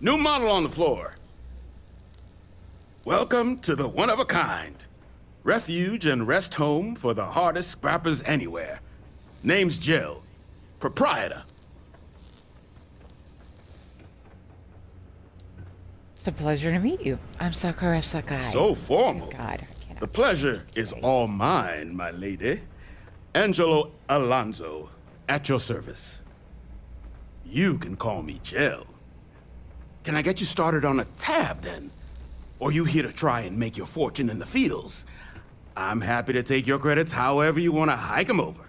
New model on the floor. Welcome to the one-of-a-kind. Refuge and rest home for the hardest scrappers anywhere. Name's Jill. Proprietor. It's a pleasure to meet you. I'm Sakura Sakai. So formal. Good God, I cannot. The pleasure is all mine, my lady. Angelo Alonso, at your service. You can call me Jill. Can I get you started on a tab, then? Or you here to try and make your fortune in the fields? I'm happy to take your credits however you want to hike them over.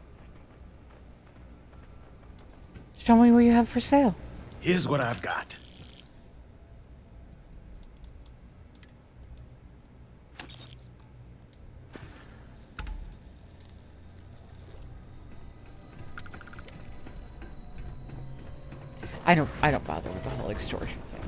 Show me what you have for sale. Here's what I've got. I don't bother with the whole extortion thing.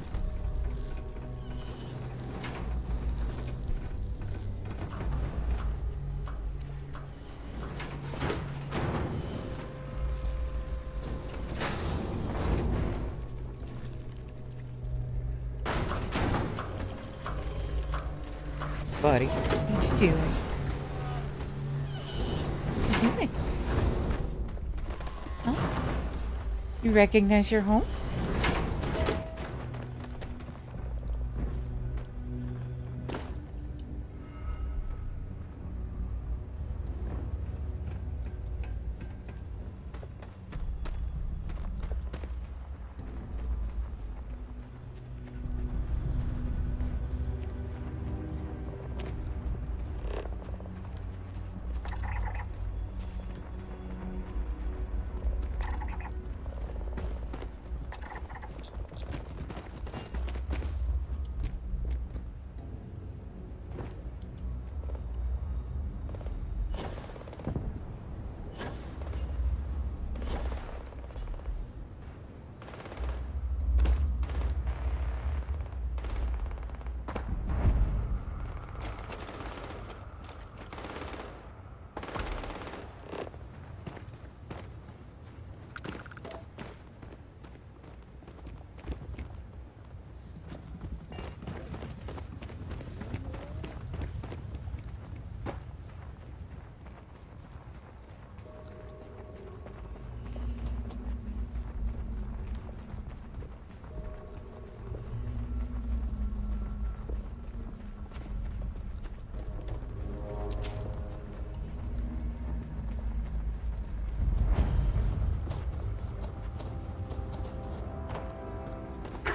buddy. What you doing? What you doing? Huh? You recognize your home?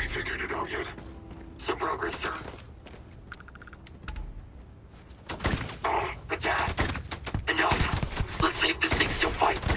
Figured it out yet? Some progress, sir. Attack! Enough! Let's see if this thing still fights.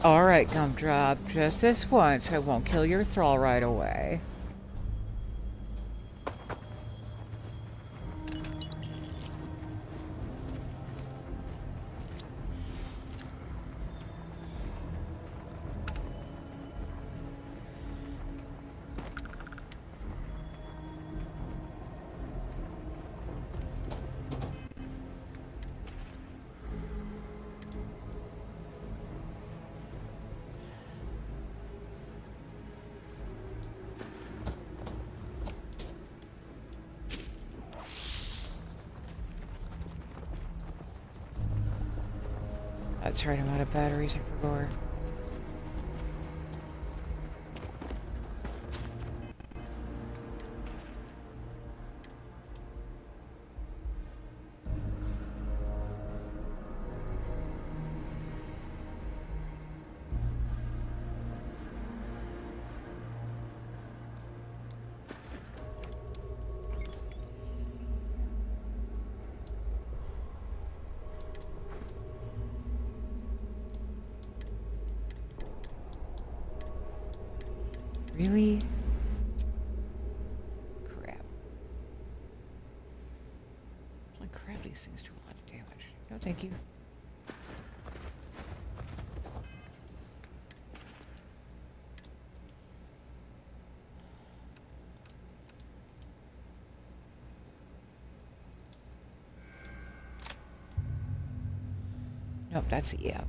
Alright, Gumdrop. Just this once. I won't kill your thrall right away. That's right, I'm out of batteries, I forgot. Really? Crap. Holy crap, these things do a lot of damage. No, thank you. Nope, that's a yeah.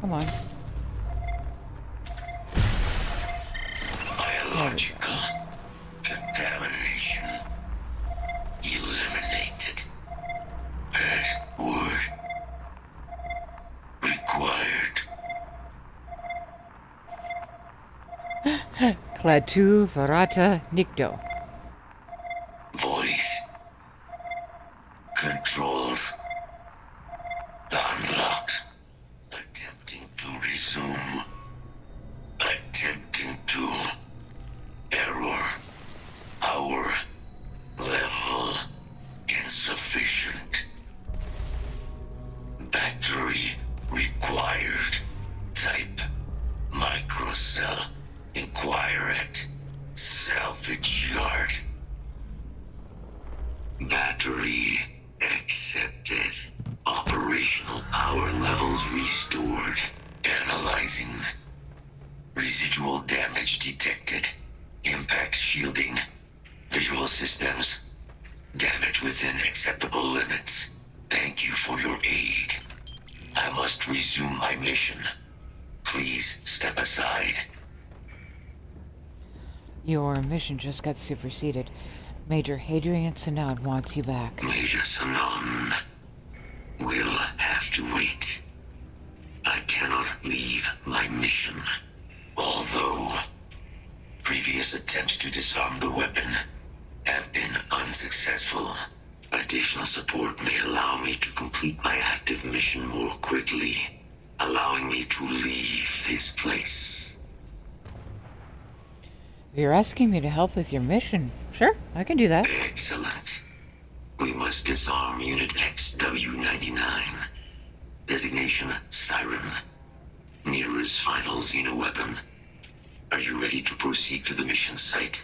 Come on. Biological contamination eliminated. Password required. Clatu Varata Nikto. Voice controls unlocked. Attempting to resume. Attempting to error. Power level insufficient. Battery required. Type microcell. Inquire at salvage yard. Battery accepted. Operational power levels restored. Analyzing. Residual damage detected. Impact shielding. Visual systems. Damage within acceptable limits. Thank you for your aid. I must resume my mission. Please step aside. Your mission just got superseded. Major Hadrian Sinan wants you back. Major Sinan will have to wait. I cannot leave my mission. Although previous attempts to disarm the weapon have been unsuccessful, additional support may allow me to complete my active mission more quickly, allowing me to leave this place. You're asking me to help with your mission. Sure, I can do that. Excellent. We must disarm Unit XW-99. Designation Siren. Nearest final Xeno weapon. Are you ready to proceed to the mission site?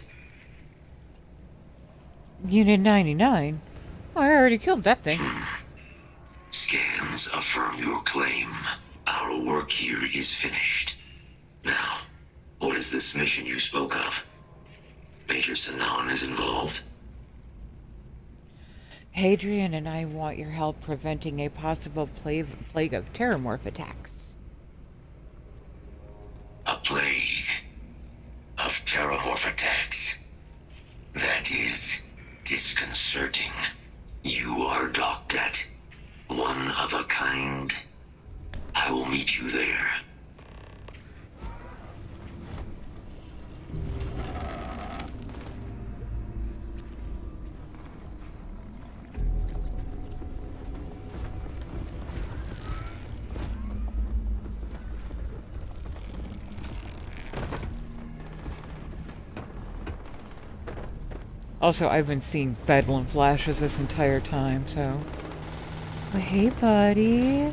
Unit 99? Oh, I already killed that thing. Scans affirm your claim. Our work here is finished. Now, what is this mission you spoke of? Major Sinan is involved. Hadrian and I want your help preventing a possible plague of terramorph attacks. A plague of terramorph attacks. That is disconcerting. You are docked at one of a kind. I will meet you there. Also, I've been seeing bedlam flashes this entire time, so... Oh, hey, buddy.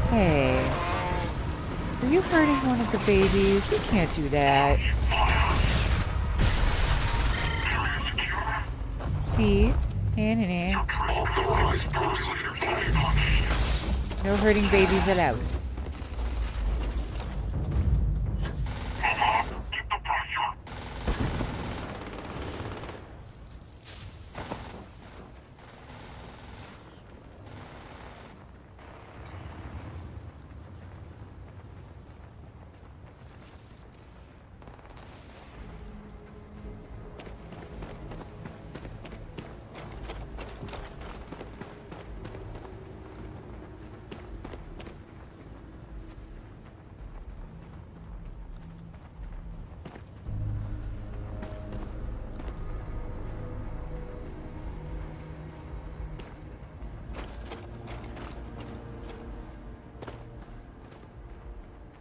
Hey. Are you hurting one of the babies? You can't do that. See? Nah. No hurting babies allowed.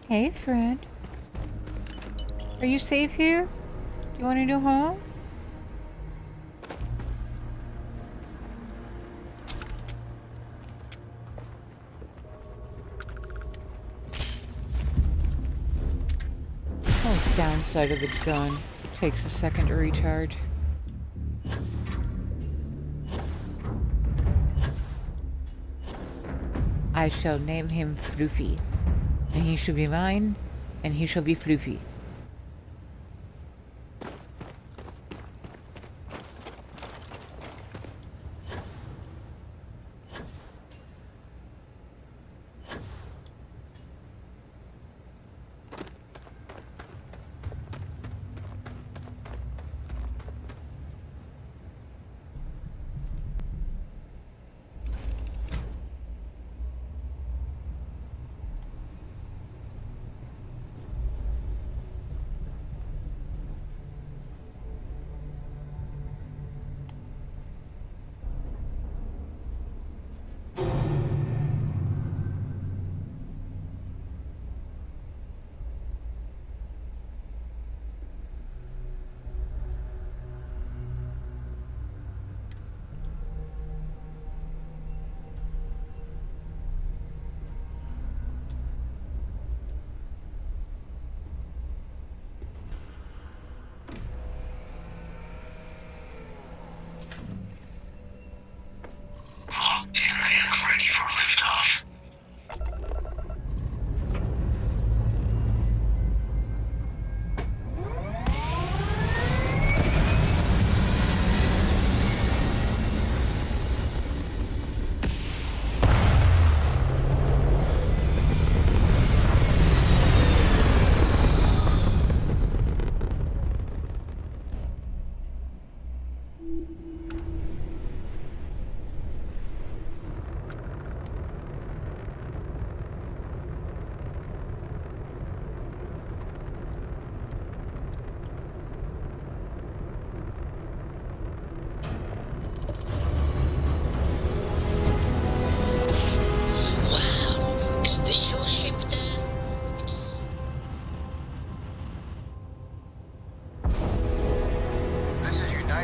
Hey, friend. Are you safe here? Do you want to go home? Oh, downside of the gun. It takes a second to recharge. I shall name him Floofy. And he shall be mine, and he shall be Floofy.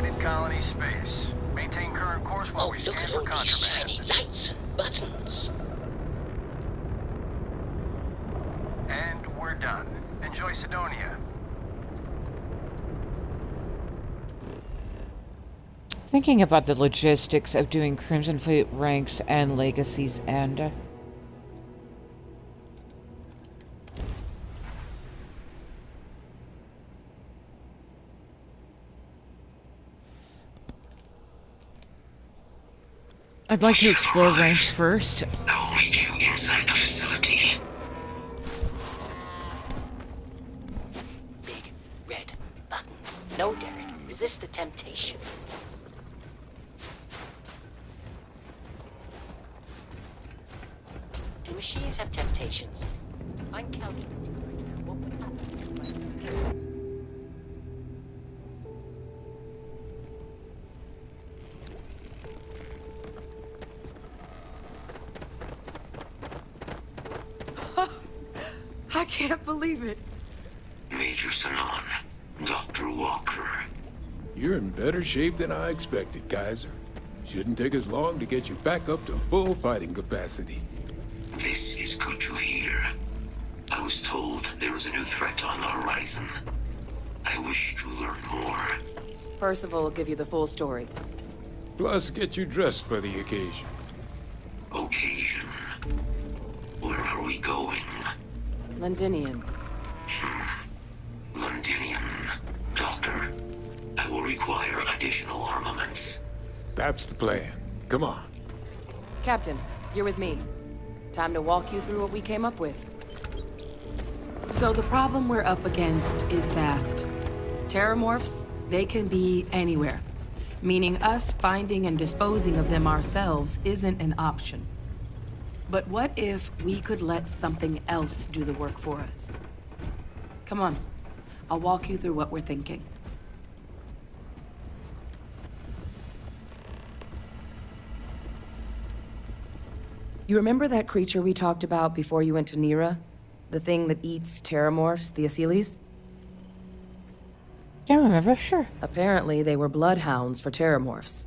United Colony space. Maintain current course while Oh, we look scan at for all these contraband. shiny lights and buttons. And we're done. Enjoy Sidonia. Thinking about the logistics of doing Crimson Fleet ranks and legacies and... I'd like to explore ranks first. I will meet you inside the facility. Big red buttons. No, Derek. Resist the temptation. Do machines have temptations? I'm counting. What would happen? I can't believe it. Major Sanan, Dr. Walker. You're in better shape than I expected, Kaiser. Shouldn't take us long to get you back up to full fighting capacity. This is good to hear. I was told there was a new threat on the horizon. I wish to learn more. Percival will give you the full story. Plus, get you dressed for the occasion. Occasion. Where are we going? Londinian. Londinian. Doctor, I will require additional armaments. That's the plan. Come on. Captain, you're with me. Time to walk you through what we came up with. So the problem we're up against is vast. Terramorphs, they can be anywhere. Meaning us finding and disposing of them ourselves isn't an option. But what if we could let something else do the work for us? Come on, I'll walk you through what we're thinking. You remember that creature we talked about before you went to Nira? The thing that eats terramorphs, the Asyles? Yeah, I remember, sure. Apparently, they were bloodhounds for terramorphs.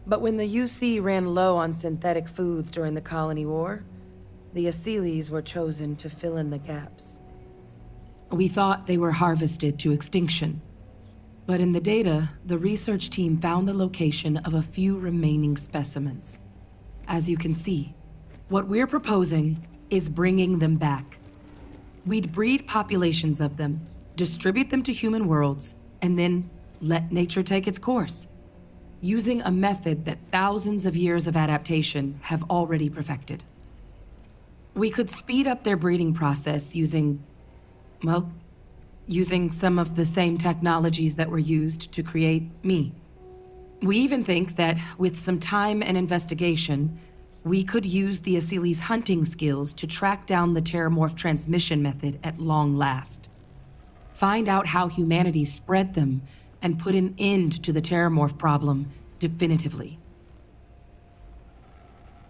But when the UC ran low on synthetic foods during the Colony War, the Asyles were chosen to fill in the gaps. We thought they were harvested to extinction. But in the data, the research team found the location of a few remaining specimens. As you can see, what we're proposing is bringing them back. We'd breed populations of them, distribute them to human worlds, and then let nature take its course, using a method that thousands of years of adaptation have already perfected. We could speed up their breeding process using some of the same technologies that were used to create me. We even think that with some time and investigation, we could use the Asyles' hunting skills to track down the Terramorph transmission method at long last. Find out how humanity spread them and put an end to the Terramorph problem definitively.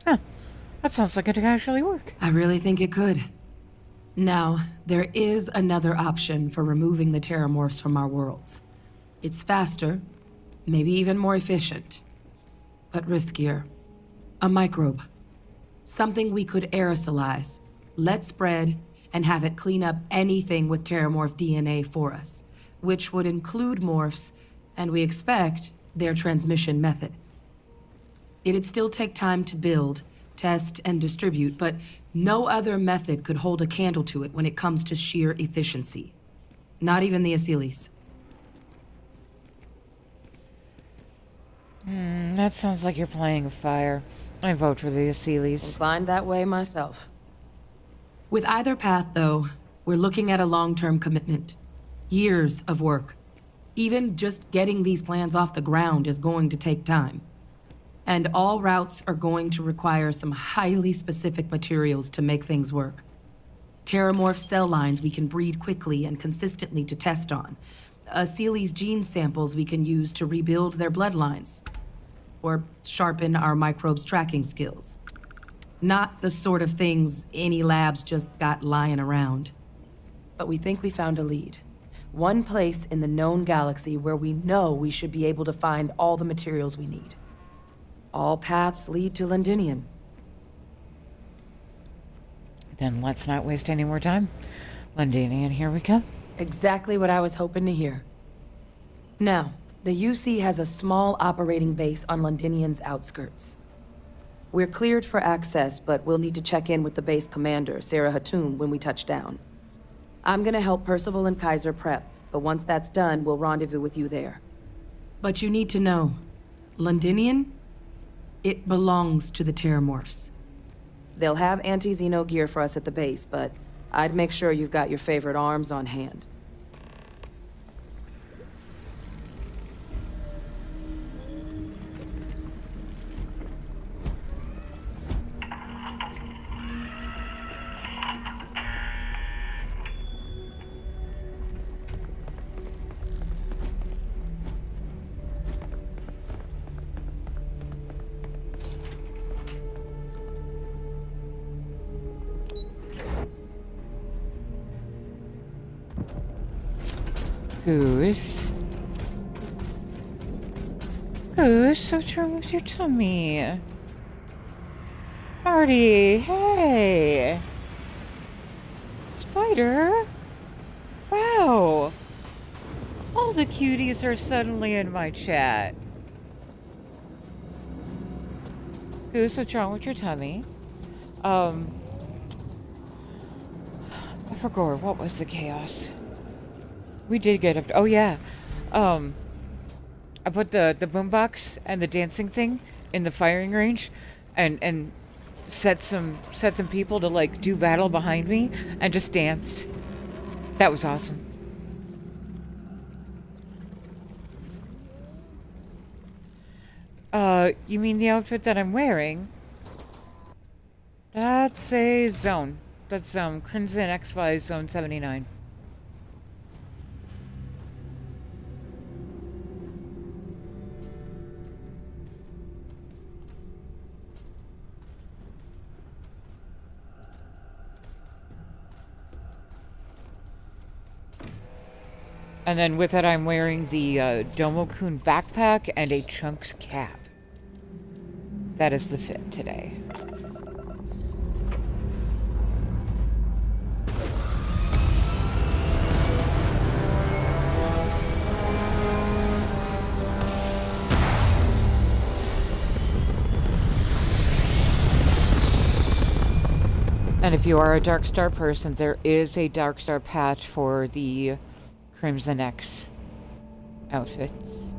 Huh. That sounds like it could actually work. I really think it could. Now, there is another option for removing the Terramorphs from our worlds. It's faster, maybe even more efficient, but riskier. A microbe. Something we could aerosolize, let spread, and have it clean up anything with Terramorph DNA for us, which would include morphs, and we expect their transmission method. It'd still take time to build, test, and distribute, but no other method could hold a candle to it when it comes to sheer efficiency. Not even the Asyles. That sounds like you're playing with fire. I vote for the Asyles. Inclined that way myself. With either path, though, we're looking at a long-term commitment. Years of work. Even just getting these plans off the ground is going to take time. And all routes are going to require some highly specific materials to make things work. Terramorph cell lines we can breed quickly and consistently to test on. Asyles' gene samples we can use to rebuild their bloodlines. Or sharpen our microbes' tracking skills. Not the sort of things any labs just got lying around. But we think we found a lead. One place in the known galaxy where we know we should be able to find all the materials we need. All paths lead to Londinian. Then let's not waste any more time. Londinian, here we come. Exactly what I was hoping to hear. Now, the UC has a small operating base on Londinian's outskirts. We're cleared for access, but we'll need to check in with the base commander, Sarah Hatoum, when we touch down. I'm gonna help Percival and Kaiser prep, but once that's done, we'll rendezvous with you there. But you need to know, Londinian, it belongs to the Terramorphs. They'll have anti-Xeno gear for us at the base, but I'd make sure you've got your favorite arms on hand. Goose. Goose, what's wrong with your tummy? Marty, hey! Spider? Wow! All the cuties are suddenly in my chat. Goose, what's wrong with your tummy? I forgot, what was the chaos? We did get up to, oh yeah. I put the boombox and the dancing thing in the firing range and set some people to like do battle behind me and just danced. That was awesome. You mean the outfit that I'm wearing? That's a zone. That's Crimson X5 Zone 79. And then with it, I'm wearing the Domo-kun backpack and a Chunks cap. That is the fit today. And if you are a Darkstar person, there is a Darkstar patch for the Crimson X outfits.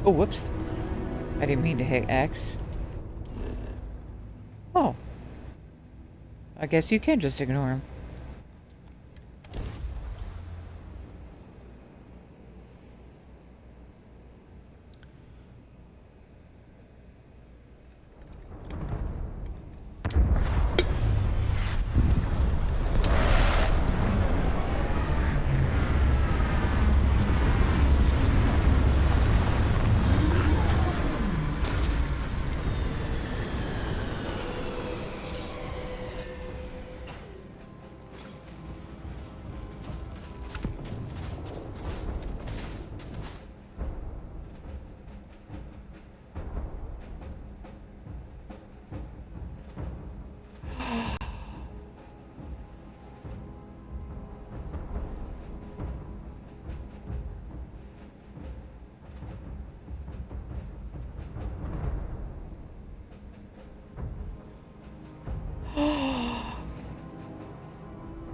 Oh, whoops. I didn't mean to hit X. Oh. I guess you can just ignore him.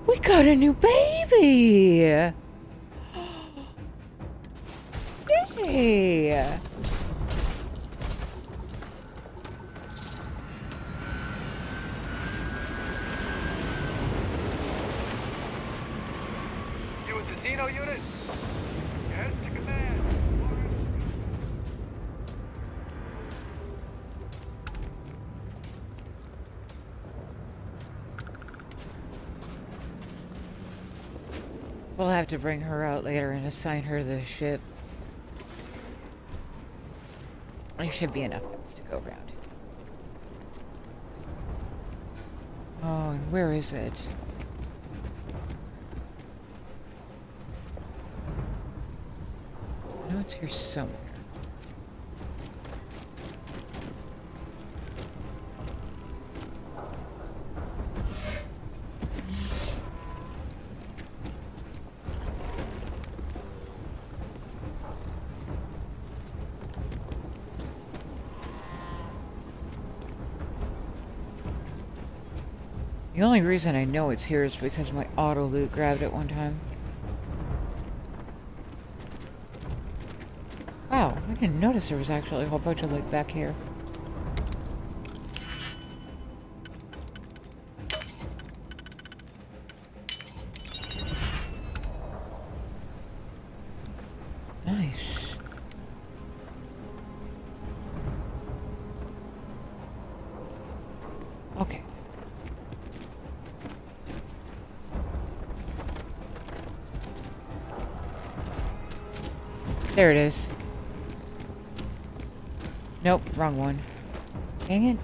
We got a new baby! Yay! You with the Xeno unit? Get to command. We'll have to bring her out later and assign her the ship. There should be enough beds to go around. Oh, and where is it? I know it's here somewhere. The only reason I know it's here is because my auto loot grabbed it one time. Wow, I didn't notice there was actually a whole bunch of loot back here. Nice. Okay. There it is. Nope, wrong one. Dang it.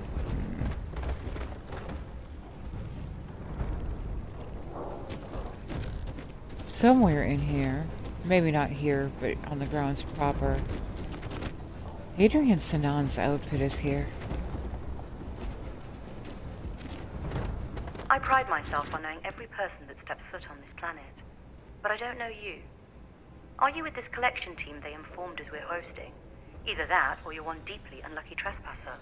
Somewhere in here, maybe not here, but on the grounds proper, Adrian Sinan's outfit is here. I pride myself on knowing every person that steps foot on this planet. But I don't know you. Are you with this collection team they informed us we're hosting? Either that, or you're one deeply unlucky trespasser.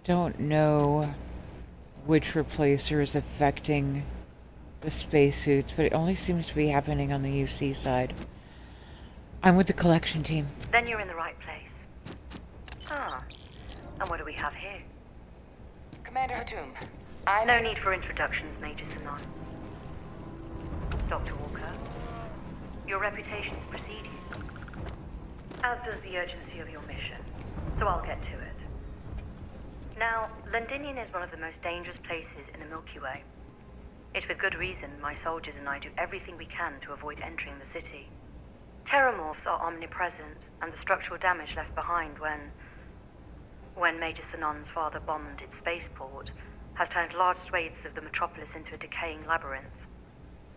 Don't know which replacer is affecting the spacesuits, but it only seems to be happening on the UC side. I'm with the collection team. Then you're in the right place. Ah, and what do we have here? Commander Hatum, No need for introductions, Major Sanan. Dr. Walker, your reputations precede you, as does the urgency of your mission, so I'll get to it. Now, Londinium is one of the most dangerous places in the Milky Way. It's with good reason my soldiers and I do everything we can to avoid entering the city. Terramorphs are omnipresent, and the structural damage left behind when Major Sanon's father bombed its spaceport has turned large swathes of the metropolis into a decaying labyrinth.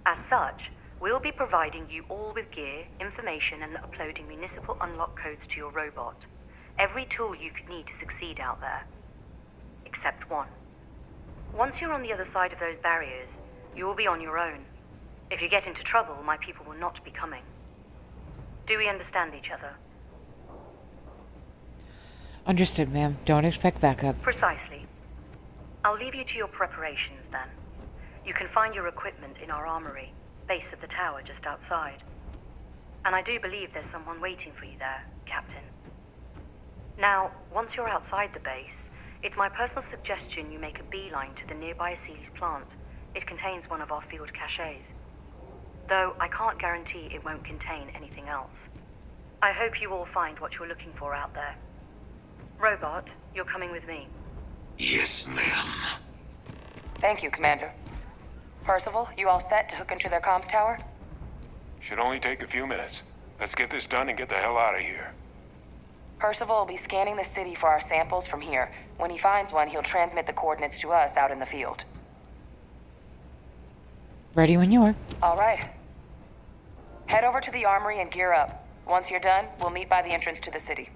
As such, we'll be providing you all with gear, information, and uploading municipal unlock codes to your robot. Every tool you could need to succeed out there. Except one. Once you're on the other side of those barriers, you will be on your own. If you get into trouble, my people will not be coming. Do we understand each other? Understood, ma'am. Don't expect backup. Precisely. I'll leave you to your preparations then. You can find your equipment in our armory, base of the tower just outside. And I do believe there's someone waiting for you there, Captain. Now, once you're outside the base, it's my personal suggestion you make a beeline to the nearby Aceles plant. It contains one of our field caches. Though I can't guarantee it won't contain anything else. I hope you all find what you're looking for out there. Robot, you're coming with me. Yes, ma'am. Thank you, Commander. Percival, you all set to hook into their comms tower? Should only take a few minutes. Let's get this done and get the hell out of here. Percival will be scanning the city for our samples from here. When he finds one, he'll transmit the coordinates to us out in the field. Ready when you are. All right. Head over to the armory and gear up. Once you're done, we'll meet by the entrance to the city.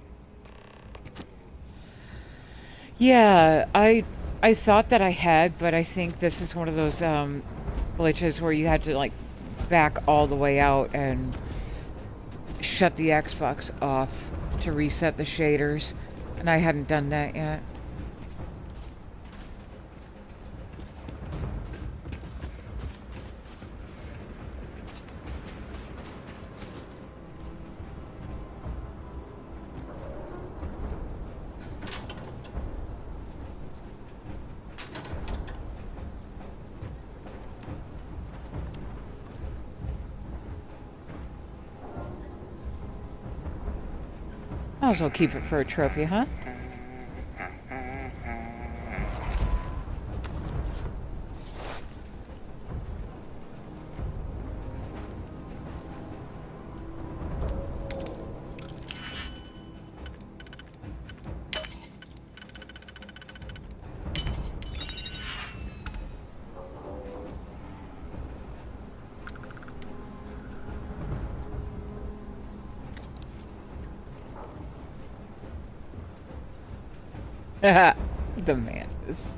Yeah, I thought that I had, but I think this is one of those glitches where you had to like back all the way out and shut the Xbox off to reset the shaders, and I hadn't done that yet. Might as well keep it for a trophy, huh? The mantis.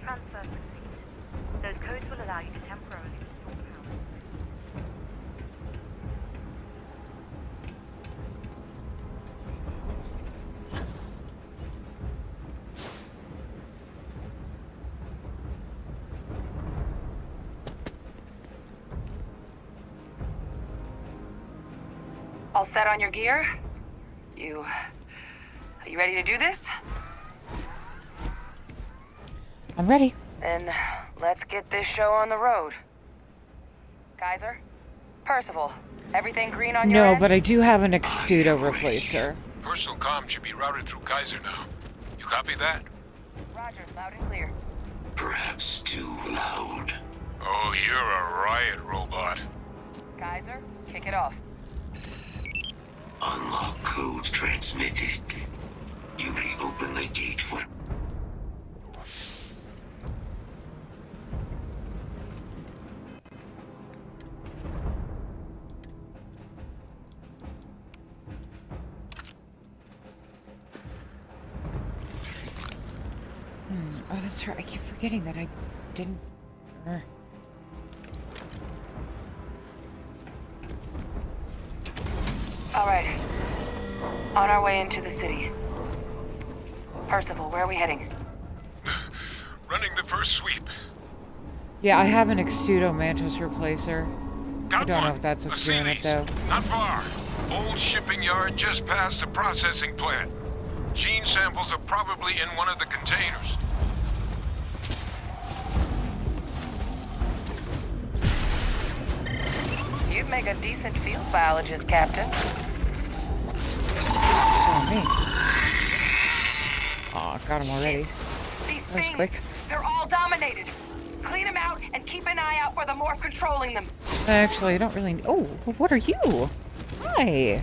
Transfer complete. Those codes will allow you to temporarily restore power. All set on your gear? Are you ready to do this? I'm ready. Then let's get this show on the road. Kaiser? Percival, everything green on your No, end? but I do have an Extudo replacer. Personal comm should be routed through Kaiser now. You copy that? Roger, loud and clear. Perhaps too loud. Oh, you're a riot robot. Kaiser, kick it off. Unlock code transmitted. You may open the gate when... Oh, that's right. I keep forgetting that I didn't... All right. On our way into the city. Percival, where are we heading? Running the first sweep. Yeah, I have an Extudo Mantis replacer. Got I don't know one. if that's what's doing it, Asiles. though. Not far. Old shipping yard just past the processing plant. Gene samples are probably in one of the containers. You'd make a decent field biologist, Captain. Oh, me. Aw, got him already. These That was things, quick. they're all dominated. Clean them out and keep an eye out for the morph controlling them. Actually, I don't really... Oh, what are you? Hi. You're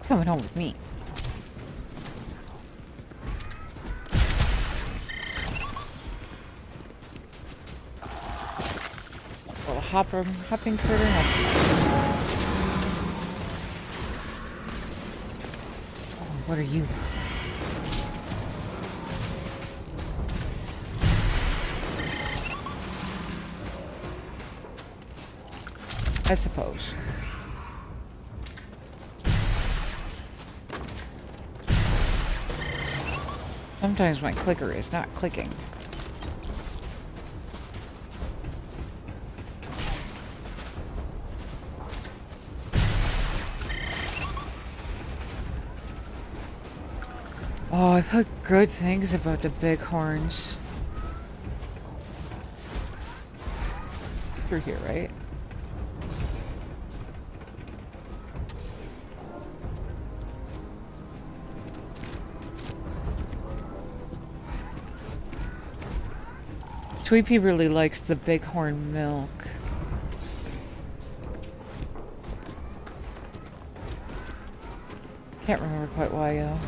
coming home with me. Little hopping critter. Oh, what are you? I suppose. Sometimes my clicker is not clicking. Oh, I've heard good things about the bighorns. Through here, right? Tweepy really likes the bighorn milk. Can't remember quite why, though.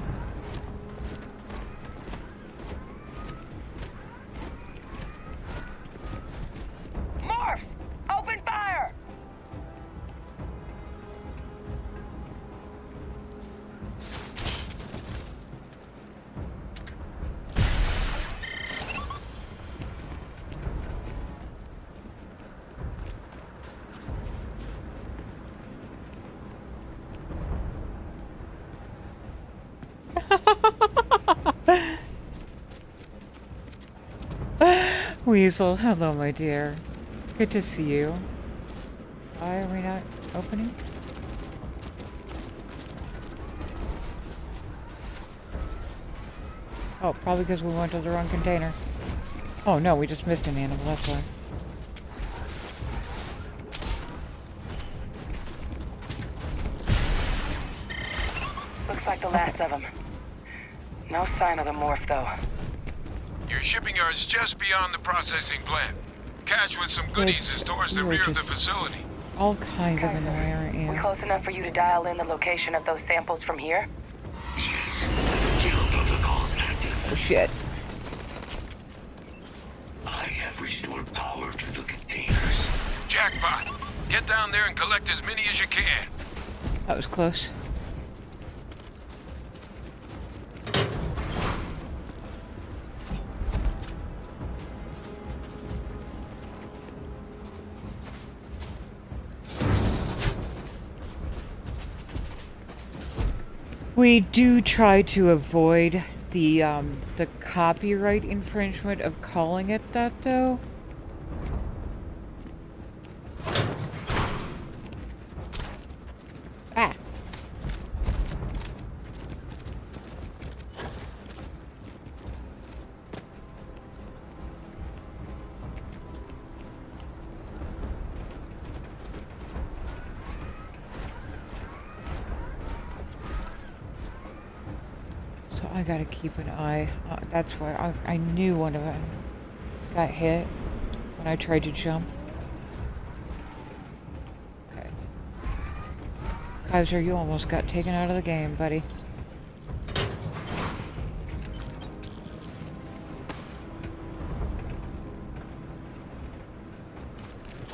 Morphs! Open fire! Weasel, hello, my dear. Good to see you. Why are we not opening? Oh, probably because we went to the wrong container. Oh no, we just missed an animal, that's why. Looks like the last of them. No sign of the morph, though. Your shipping yard's just beyond the processing plant. Cache with some goodies is towards the rear of the facility. All kinds of annoying. We close enough for you to dial in the location of those samples from here? Yes. Kill protocols active. Oh shit. I have restored power to the containers. Jackpot! Get down there and collect as many as you can. That was close. We do try to avoid the copyright infringement of calling it that, though. Ah. So I gotta keep an eye. That's why I knew one of them got hit when I tried to jump. Okay. Kaiser, you almost got taken out of the game, buddy.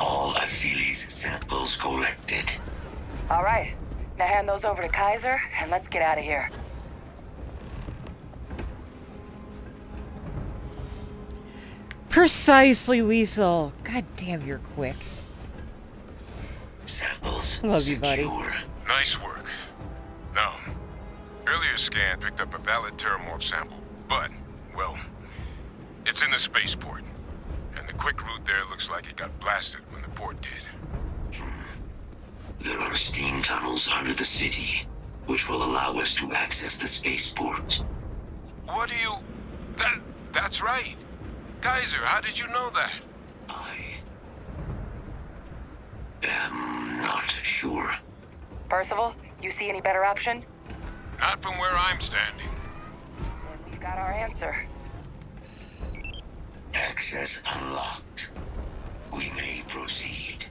All Asili's samples collected. All right. Now hand those over to Kaiser, and let's get out of here. Precisely, Weasel. God damn, you're quick. Samples Love you, buddy. secure. Nice work. Now, earlier scan picked up a valid Terramorph sample, but, well, it's in the spaceport. And the quick route there looks like it got blasted when the port did. There are steam tunnels under the city, which will allow us to access the spaceport. What do you... That's right. Kaiser, how did you know that? I am not sure. Percival, you see any better option? Not from where I'm standing. Then we've got our answer. Access unlocked. We may proceed.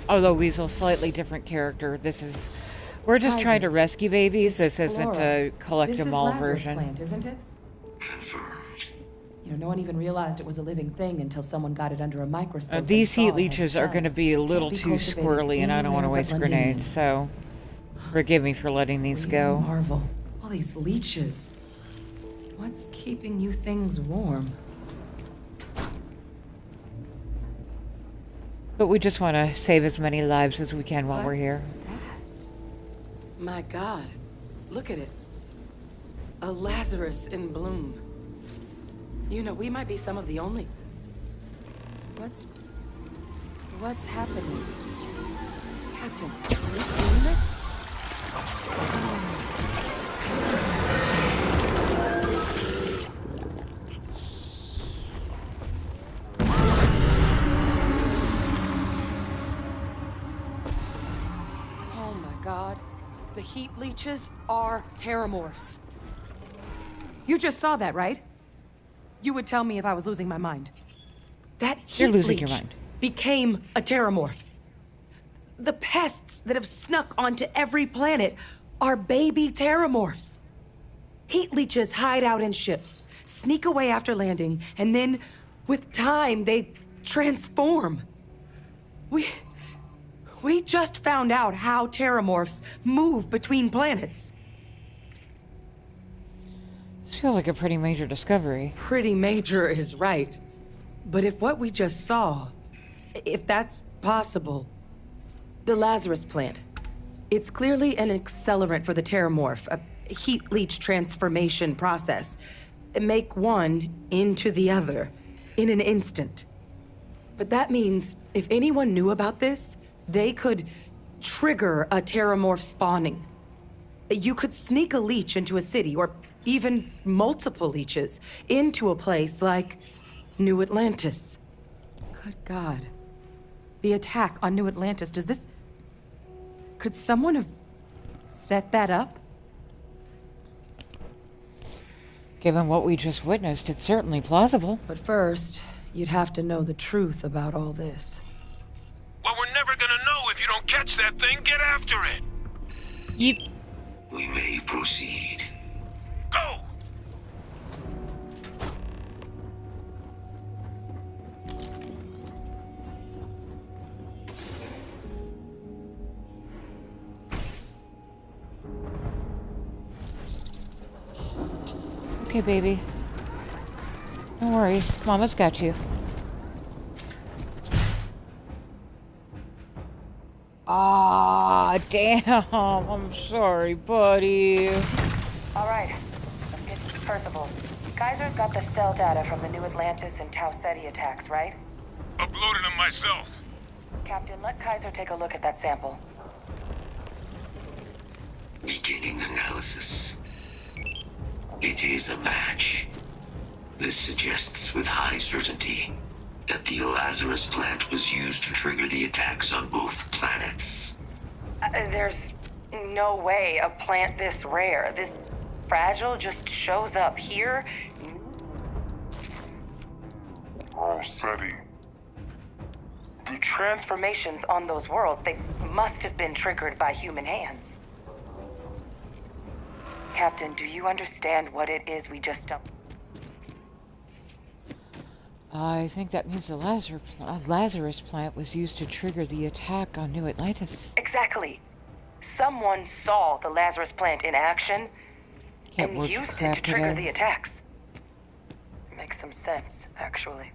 Although Weasel's slightly different character. This is... We're just trying to rescue babies. This isn't a collect them all version. Plant, isn't it? Confirmed. You know, no one even realized it was a living thing until someone got it under a microscope. These heat leeches are going to be a little too squirrely, and I don't want to waste grenades, so forgive me for letting these go. Marvel. All these leeches. What's keeping you things warm? But we just want to save as many lives as we can while we're here. My God, look at it. A Lazarus in bloom. You know, we might be some of the only... What's happening? Captain, have you seen this? Oh my God. The heat leeches are terramorphs. You just saw that, right? You would tell me if I was losing my mind. That heat You're losing leech your mind. became a terramorph. The pests that have snuck onto every planet are baby terramorphs. Heat leeches hide out in ships, sneak away after landing, and then, with time, they transform. We just found out how terramorphs move between planets. This feels like a pretty major discovery. Pretty major is right. But if what we just saw, if that's possible, the Lazarus plant, it's clearly an accelerant for the terramorph, a heat leech transformation process. make one into the other in an instant. But that means if anyone knew about this, they could trigger a terramorph spawning. You could sneak a leech into a city, or even multiple leeches, into a place like New Atlantis. Good God. The attack on New Atlantis, could someone have set that up? Given what we just witnessed, it's certainly plausible. But first, you'd have to know the truth about all this. Well, we're never gonna know if you don't catch that thing. Get after it. Yep. We may proceed. Go! Okay, baby. Don't worry. Mama's got you. Ah, damn. I'm sorry, buddy. All right, let's get to Percival. Kaiser's got the cell data from the New Atlantis and Tau Ceti attacks, right? Uploaded them myself. Captain, let Kaiser take a look at that sample. Beginning analysis. It is a match. This suggests with high certainty that the Lazarus plant was used to trigger the attacks on both planets. There's no way a plant this rare, this fragile, just shows up here. Ceti. The transformations on those worlds, they must have been triggered by human hands. Captain, do you understand what it is we just done? I think that means the Lazarus plant was used to trigger the attack on New Atlantis. Exactly. Someone saw the Lazarus plant in action Can't and work used crap it to trigger today. the attacks. Makes some sense, actually.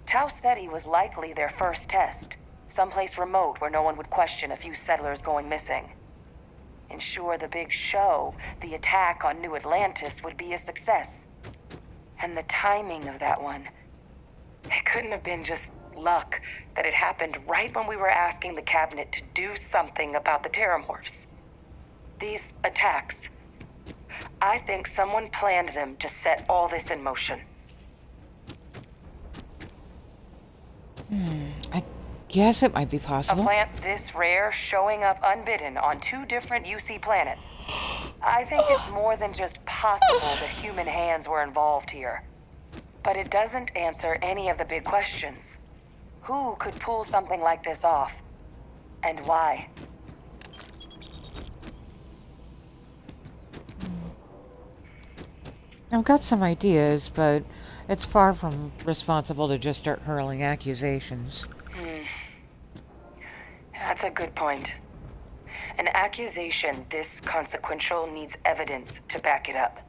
Tau Ceti was likely their first test, someplace remote where no one would question a few settlers going missing. Ensure the big show, the attack on New Atlantis, would be a success. And the timing of that one, it couldn't have been just luck that it happened right when we were asking the cabinet to do something about the terramorphs. These attacks, I think someone planned them to set all this in motion. I guess it might be A possible. plant this rare showing up unbidden on 2 different UC planets. I think it's more than just possible that human hands were involved here. But it doesn't answer any of the big questions. Who could pull something like this off? And why? I've got some ideas, but it's far from responsible to just start hurling accusations. That's a good point. An accusation this consequential needs evidence to back it up,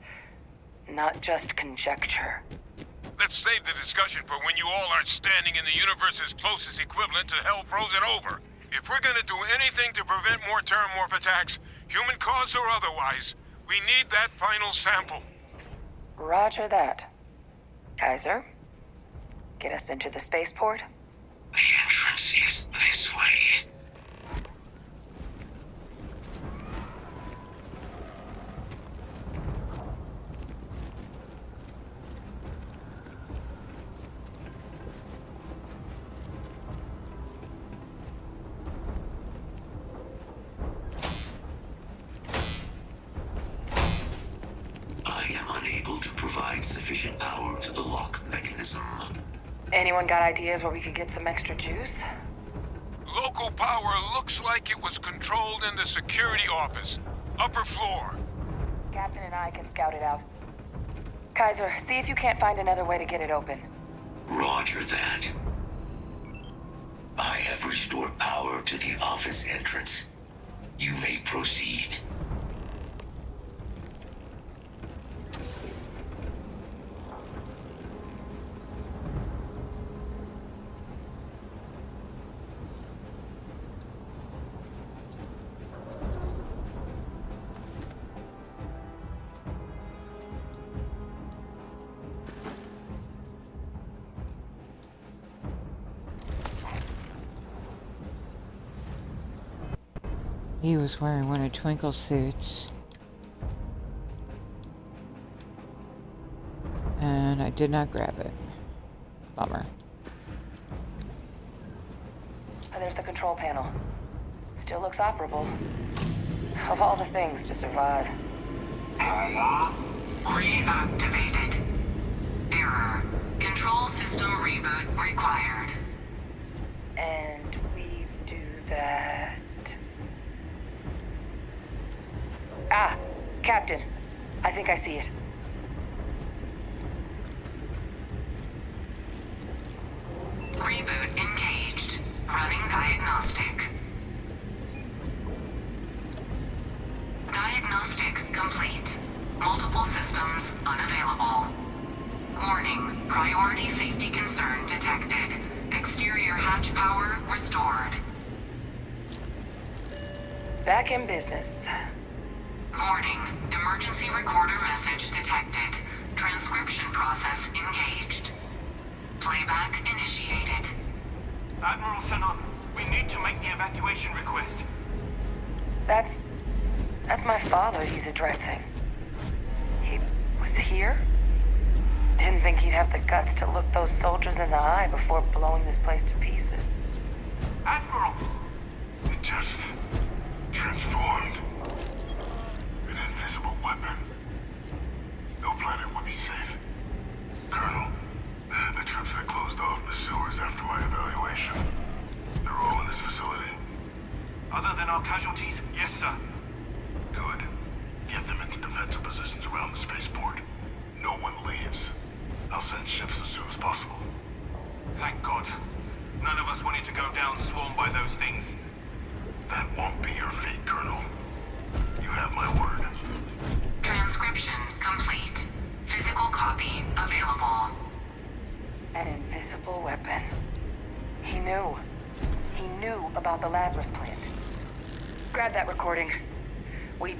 not just conjecture. Let's save the discussion for when you all aren't standing in the universe's closest equivalent to hell frozen over. If we're gonna do anything to prevent more terramorph attacks, human caused or otherwise, we need that final sample. Roger that. Kaiser, get us into the spaceport? The entrance is this way. I am unable to provide sufficient power to the lock mechanism. Anyone got ideas where we could get some extra juice? Local power looks like it was controlled in the security office. Upper floor. Captain and I can scout it out. Kaiser, see if you can't find another way to get it open. Roger that. I have restored power to the office entrance. You may proceed. He was wearing one of Twinkle's suits. And I did not grab it. Bummer. There's the control panel. Still looks operable. Of all the things to survive. Reactivated. Error. Control system reboot required. And we do that... Ah! Captain. I think I see it. Reboot engaged. Running diagnostic. Diagnostic complete. Multiple systems unavailable. Warning. Priority safety concern detected. Exterior hatch power restored. Back in business. Warning. Emergency recorder message detected. Transcription process engaged. Playback initiated. Admiral Sanon, we need to make the evacuation request. That's my father he's addressing. He was here? Didn't think he'd have the guts to look those soldiers in the eye before blowing this place to pieces. Admiral! It just transformed. An invisible weapon. No planet would be safe. Colonel, the troops that closed off the sewers after my evaluation, they're all in this facility. Other than our casualties, yes, sir. Good. Get them into defensive positions around the spaceport. No one leaves. I'll send ships as soon as possible. Thank God. None of us wanted to go down swarmed by those things. That won't be your fate, Colonel. You have my word. Transcription complete. Physical copy available. An invisible weapon. He knew. He knew about the Lazarus plant. Grab that recording. We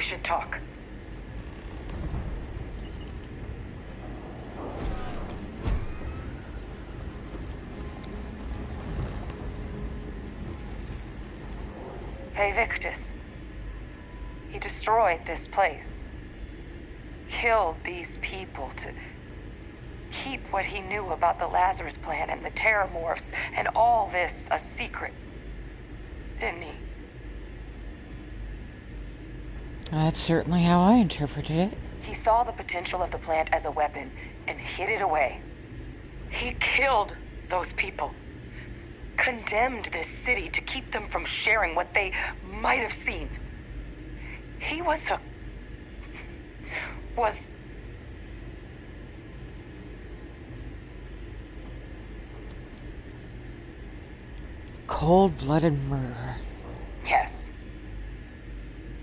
should talk. Hey, Victus. He destroyed this place. Killed these people to keep what he knew about the Lazarus plant and the Terramorphs and all this a secret. Didn't he? That's certainly how I interpreted it. He saw the potential of the plant as a weapon and hid it away. He killed those people. Condemned this city to keep them from sharing what they might have seen. He was cold-blooded murder. Yes.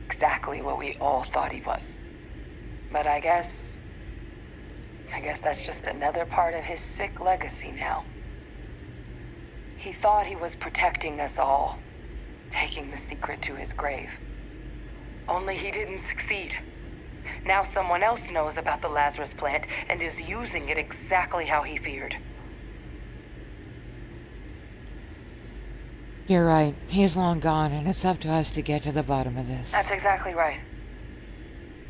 Exactly what we all thought he was. But I guess that's just another part of his sick legacy now. He thought he was protecting us all, taking the secret to his grave. Only he didn't succeed. Now someone else knows about the Lazarus plant and is using it exactly how he feared. You're right. He's long gone, and it's up to us to get to the bottom of this. That's exactly right.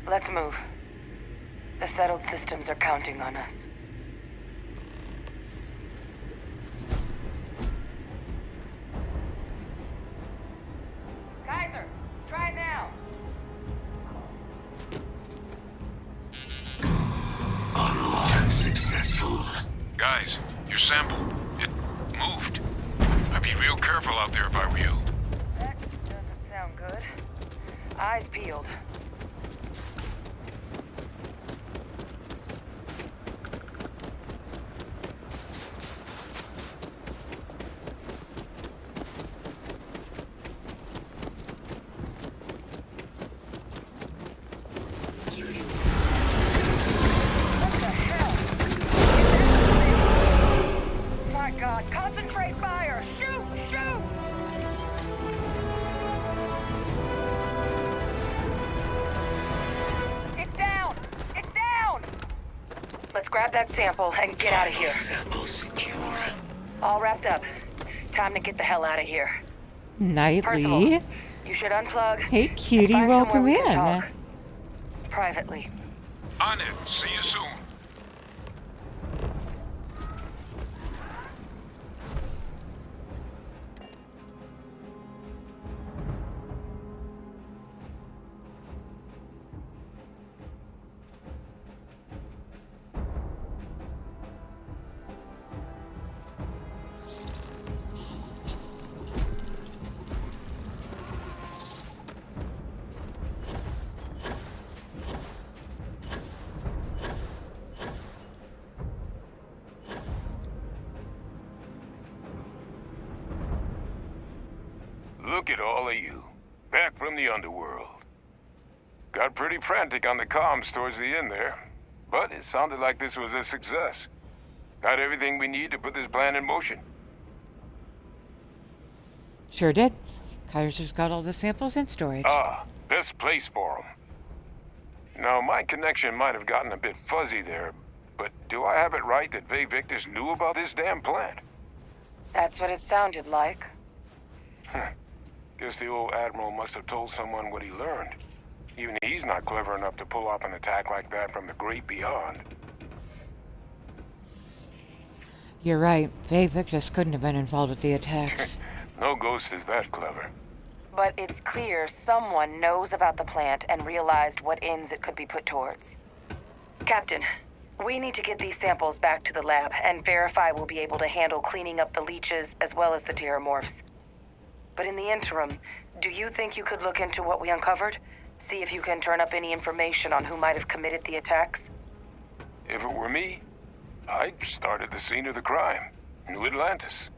Let's move. The settled systems are counting on us. Kaiser, try now. Unlock successful. Guys, your sample, it moved. I'd be real careful out there if I were you. That doesn't sound good. Eyes peeled. What the hell? My God, concentrate fire! Shoot! Shoot! It's down! It's down! Let's grab that sample and get out of here. Sample secure. All wrapped up. Time to get the hell out of here. Nightly. Percival, You should unplug. Hey, cutie, and find welcome somewhere we in. can talk. Privately. On it. See you soon. Look at all of you. Back from the underworld. Got pretty frantic on the comms towards the end there. But it sounded like this was a success. Got everything we need to put this plan in motion. Sure did. Kaiser's got all the samples in storage. Ah, best place for them. Now, my connection might have gotten a bit fuzzy there, but do I have it right that Vay Victus knew about this damn plant? That's what it sounded like. Guess the old Admiral must have told someone what he learned. Even he's not clever enough to pull off an attack like that from the great beyond. You're right. Vay Victus couldn't have been involved with the attacks. No ghost is that clever. But it's clear someone knows about the plant and realized what ends it could be put towards. Captain, we need to get these samples back to the lab and verify we'll be able to handle cleaning up the leeches as well as the terramorphs. But in the interim, do you think you could look into what we uncovered? See if you can turn up any information on who might have committed the attacks? If it were me, I'd start at the scene of the crime. New Atlantis.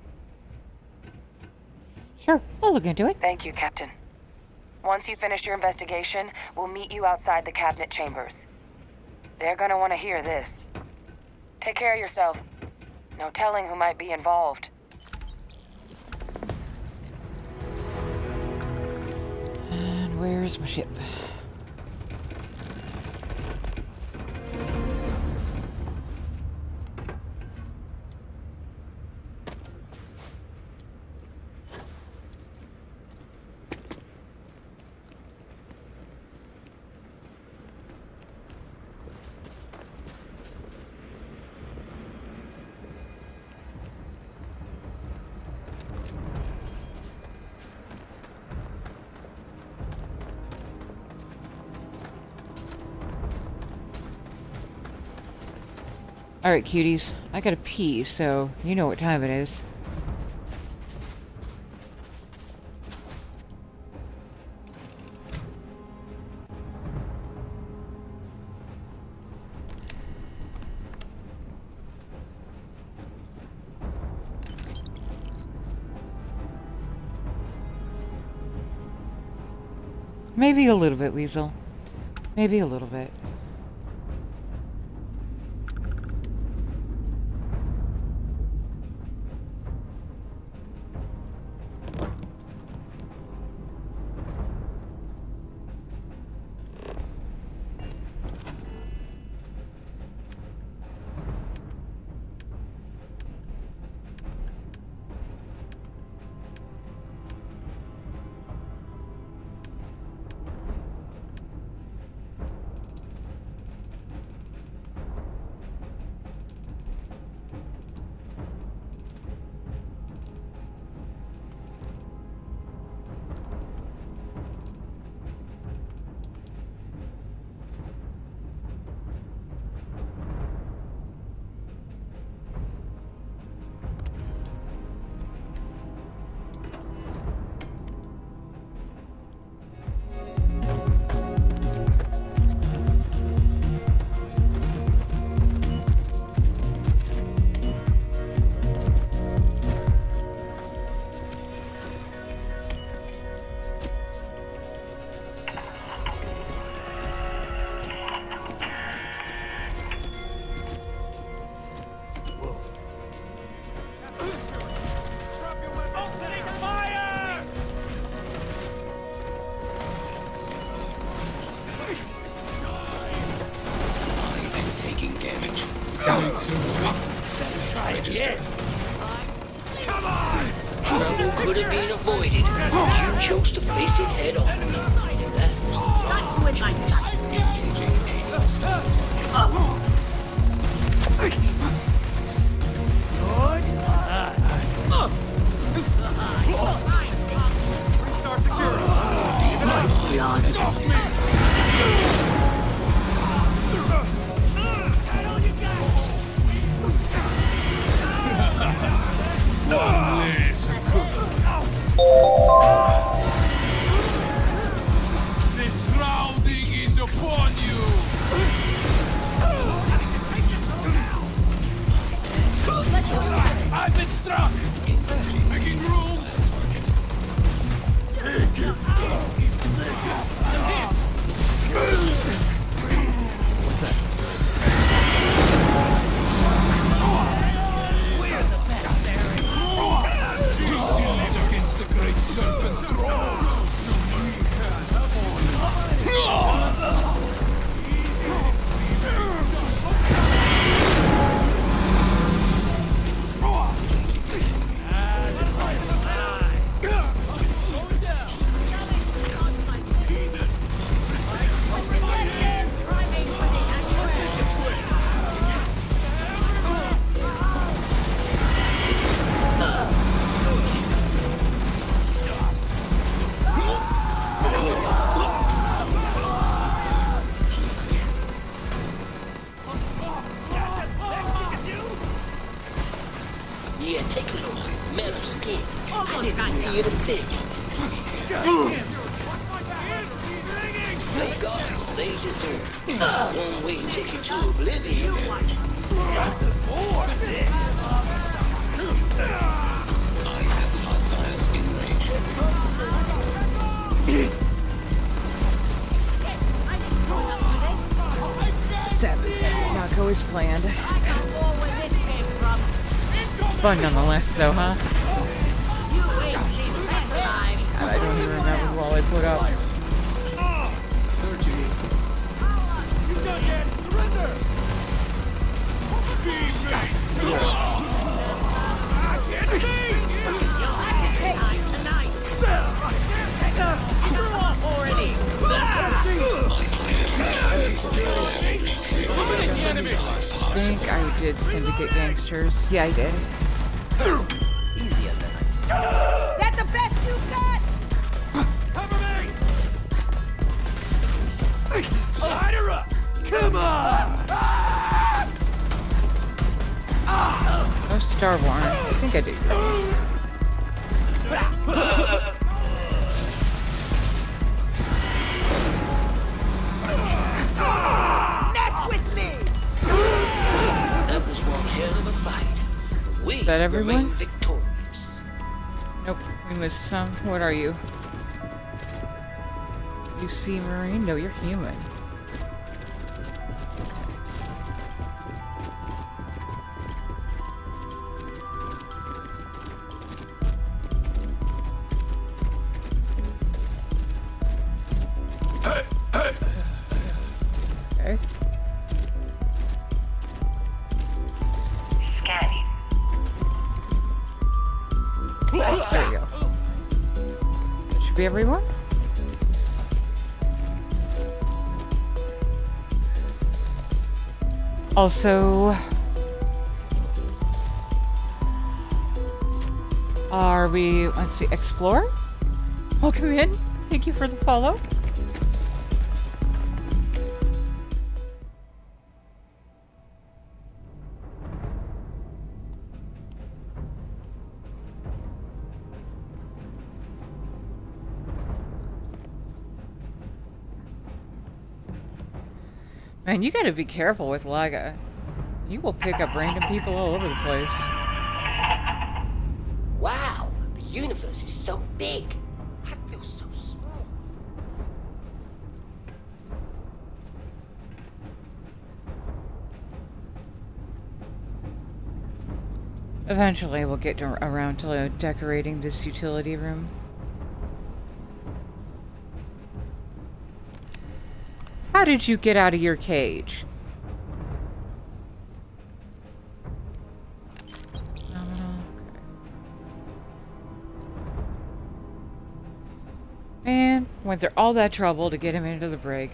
Sure, I'll look into it. Thank you, Captain. Once you've finished your investigation, we'll meet you outside the cabinet chambers. They're gonna want to hear this. Take care of yourself. No telling who might be involved. And where's my ship? Alright, cuties. I gotta pee, so you know what time it is. Maybe a little bit, Weasel. Maybe a little bit. trouble could have been avoided. You chose to face it head on. That was the The shrouding is upon you! I've been struck! Making room! This is against the great serpent's throne! Yeah, take a look. Metal skin. I didn't feel the thing. They got us. They deserve. One way ticket to oblivion. I have hostiles in range. 7. That did not go as planned. Fun nonetheless, though, huh? God, I don't even remember who all I put up. Searching. You done yet? Surrender! I think I did Syndicate Gangsters. Yeah, I did. Easier than I. That the best you've got? Cover me! Light her up! Come on! No Starborn. I think I did yours. Mess with me! That was one hell of a fight. We Is that everyone? remain victorious. Nope, we missed some. What are you? You see Marine? No, you're human. Okay. Scanning. There we go. That should be everyone. Also, are we, let's see, explore? Welcome in. Thank you for the follow. Man, you gotta be careful with Laga. You will pick up random people all over the place. Wow, the universe is so big. I feel so small. Eventually, we'll get around to decorating this utility room. How did you get out of your cage? Man, went through all that trouble to get him into the brig.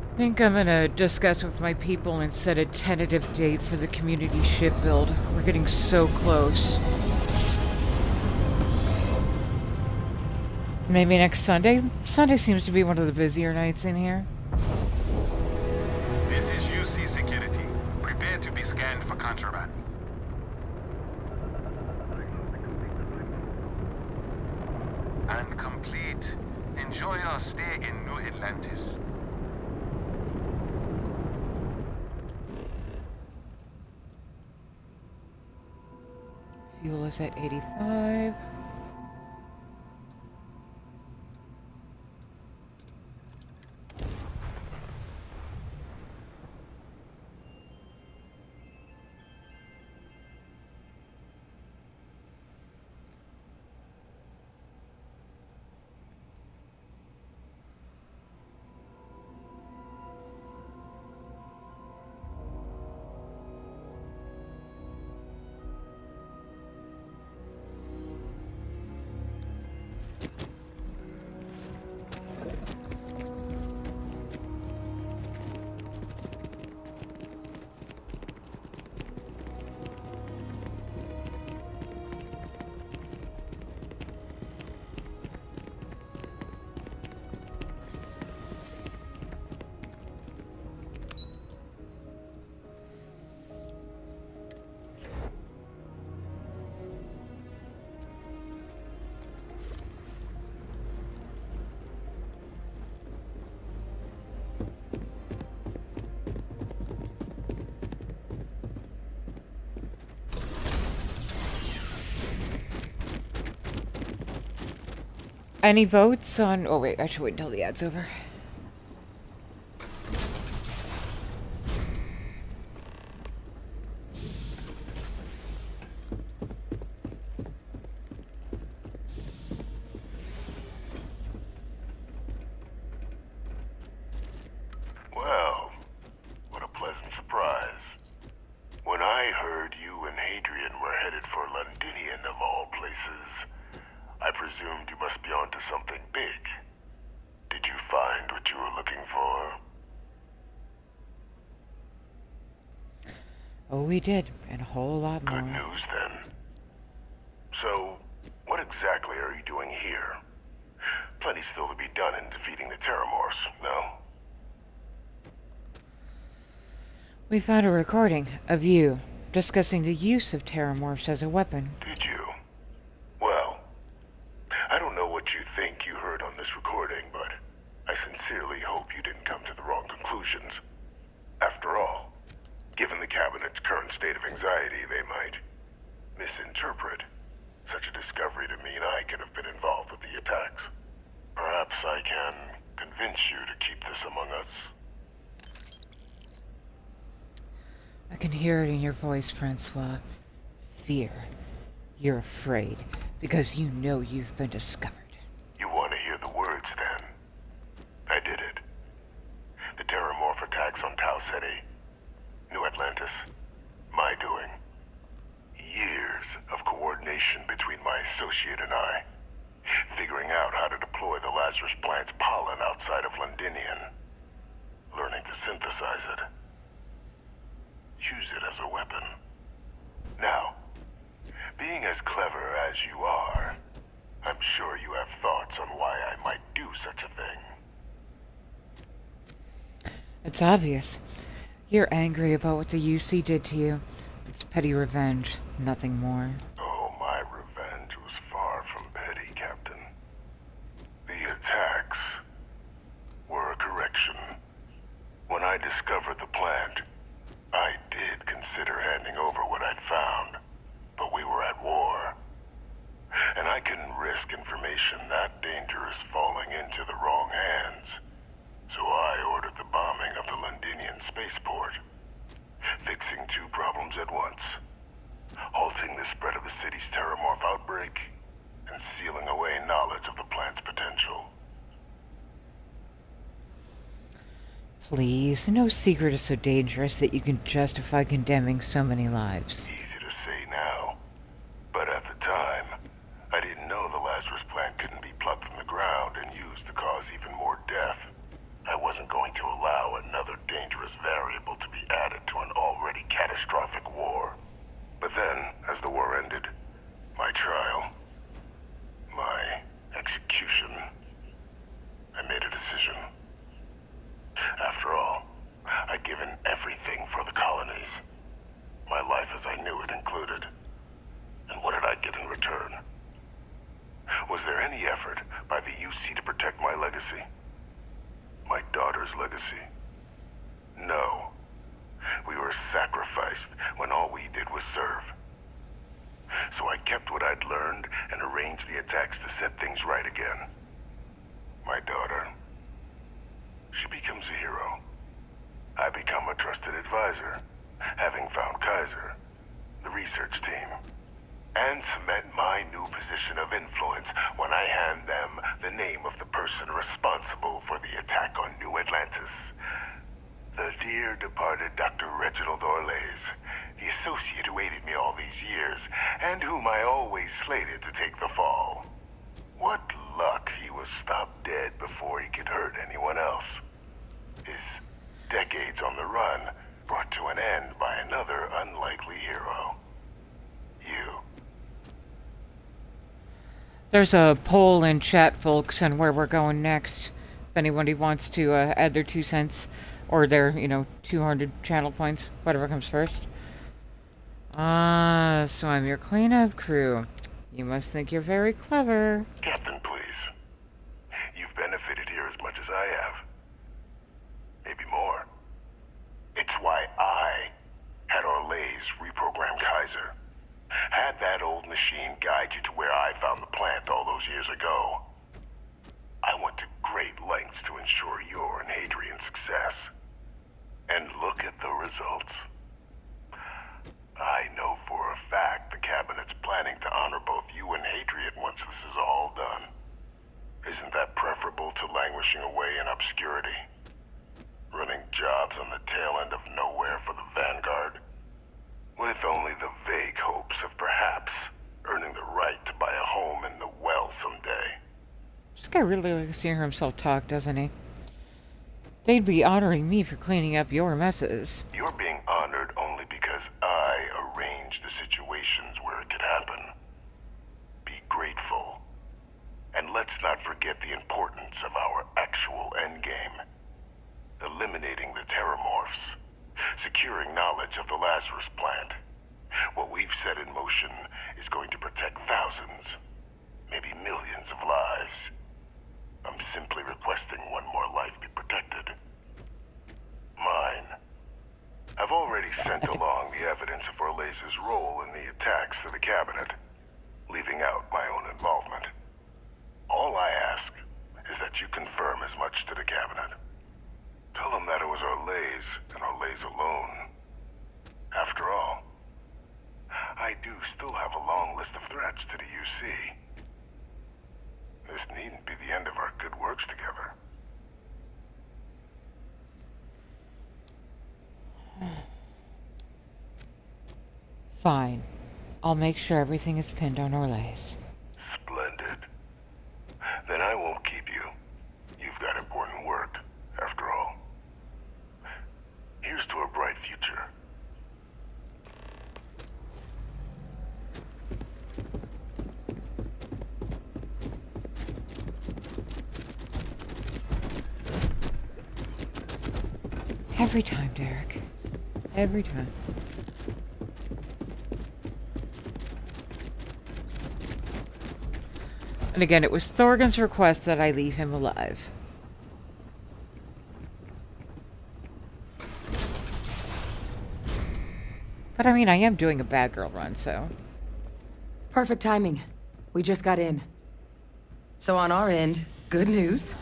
I think I'm gonna discuss with my people and set a tentative date for the community ship build. We're getting so close. Maybe next Sunday? Sunday seems to be one of the busier nights in here. This is UC Security. Prepare to be scanned for contraband. And complete. Enjoy your stay in New Atlantis. Fuel is at 85. Any votes on... Oh wait, I should wait until the ad's over. Well, what a pleasant surprise. When I heard you and Hadrian were headed for Londinian of all places, I presumed you must be onto something big. Did you find what you were looking for? Oh, we did, and a whole lot more. Good news, then. So, what exactly are you doing here? Plenty still to be done in defeating the Terramorphs, no? We found a recording of you discussing the use of Terramorphs as a weapon. Did you? Well, I don't know what you think you heard on this recording, but I sincerely hope you didn't come to the wrong conclusions. After all, given the Cabinet's current state of anxiety, they might misinterpret such a discovery to mean I could have been involved with the attacks. Perhaps I can convince you to keep this among us. I can hear it in your voice, Francois. Fear. You're afraid, because you know you've been discovered. You want to hear the words, then? I did it. The Terramorph attacks on Tau Ceti, New Atlantis, my doing. Years of coordination between my associate and I, figuring out how to deploy the Lazarus plant's pollen outside of Londinian, learning to synthesize it, use it as a weapon. Now, being as clever as you are, I'm sure you have thoughts on why I might do such a thing. It's obvious. You're angry about what the UC did to you. It's petty revenge, nothing more. Oh, my revenge was far from petty, Captain. The attacks were a correction. cease Terramorph outbreak and sealing away knowledge of the plant's potential. Please, no secret is so dangerous that you can justify condemning so many lives. Easy to say now, but at the time, I didn't know the Lazarus plant couldn't be plucked from the ground and used to cause even more death. I wasn't going to allow another dangerous variable to be added to an already catastrophic war. But then, as the war ended, my trial, my execution, I made a decision. After all, I'd given everything for the colonies. My life as I knew it included. And what did I get in return? Was there any effort by the UC to protect my legacy? My daughter's legacy? No. We were sacrificed when all we did was serve. So I kept what I'd learned and arranged the attacks to set things right again. My daughter, she becomes a hero. I become a trusted advisor, having found Kaiser, the research team, and cement my new position of influence when I hand them the name of the person responsible for the attack on New Atlantis. The dear departed Dr. Reginald Orlays, the associate who aided me all these years, and whom I always slated to take the fall. What luck he was stopped dead before he could hurt anyone else. His decades on the run brought to an end by another unlikely hero. You. There's a poll in chat, folks, on where we're going next. If anybody wants to add their 2 cents or their, 200 channel points, whatever comes first. So I'm your cleanup crew. You must think you're very clever. Captain, please. You've benefited here as much as I have. Maybe more. It's why I had Orlays reprogram Kaiser. Had that old machine guide you to where I found the plant all those years ago. I went to great lengths to ensure your and Hadrian's success. And look at the results. I know for a fact the Cabinet's planning to honor both you and Hadrian once this is all done. Isn't that preferable to languishing away in obscurity? Running jobs on the tail end of nowhere for the Vanguard? With only the vague hopes of perhaps earning the right to buy a home in the well someday. This guy really likes to hear himself talk, doesn't he? They'd be honoring me for cleaning up your messes. You're being honored only because I arranged the situations where it could happen. Be grateful. And let's not forget the importance of our actual endgame. Eliminating the Terramorphs. Securing knowledge of the Lazarus plant. What we've set in motion is going to protect thousands, maybe millions of lives. I'm simply requesting one more life be protected. Mine. I've already sent along the evidence of Orlays' role in the attacks to the Cabinet, leaving out my own involvement. All I ask is that you confirm as much to the Cabinet. Tell them that it was Orlays and Orlays alone. After all, I do still have a long list of threats to the UC. This needn't be the end of our good works together. Fine. I'll make sure everything is pinned on Orlays. Splendid. Then I won't keep you. You've got important work, after all. Here's to a bright future. Every time, Derek. Every time. And again, it was Thorgan's request that I leave him alive. But I mean, I am doing a bad girl run, so... Perfect timing. We just got in. So on our end, good news.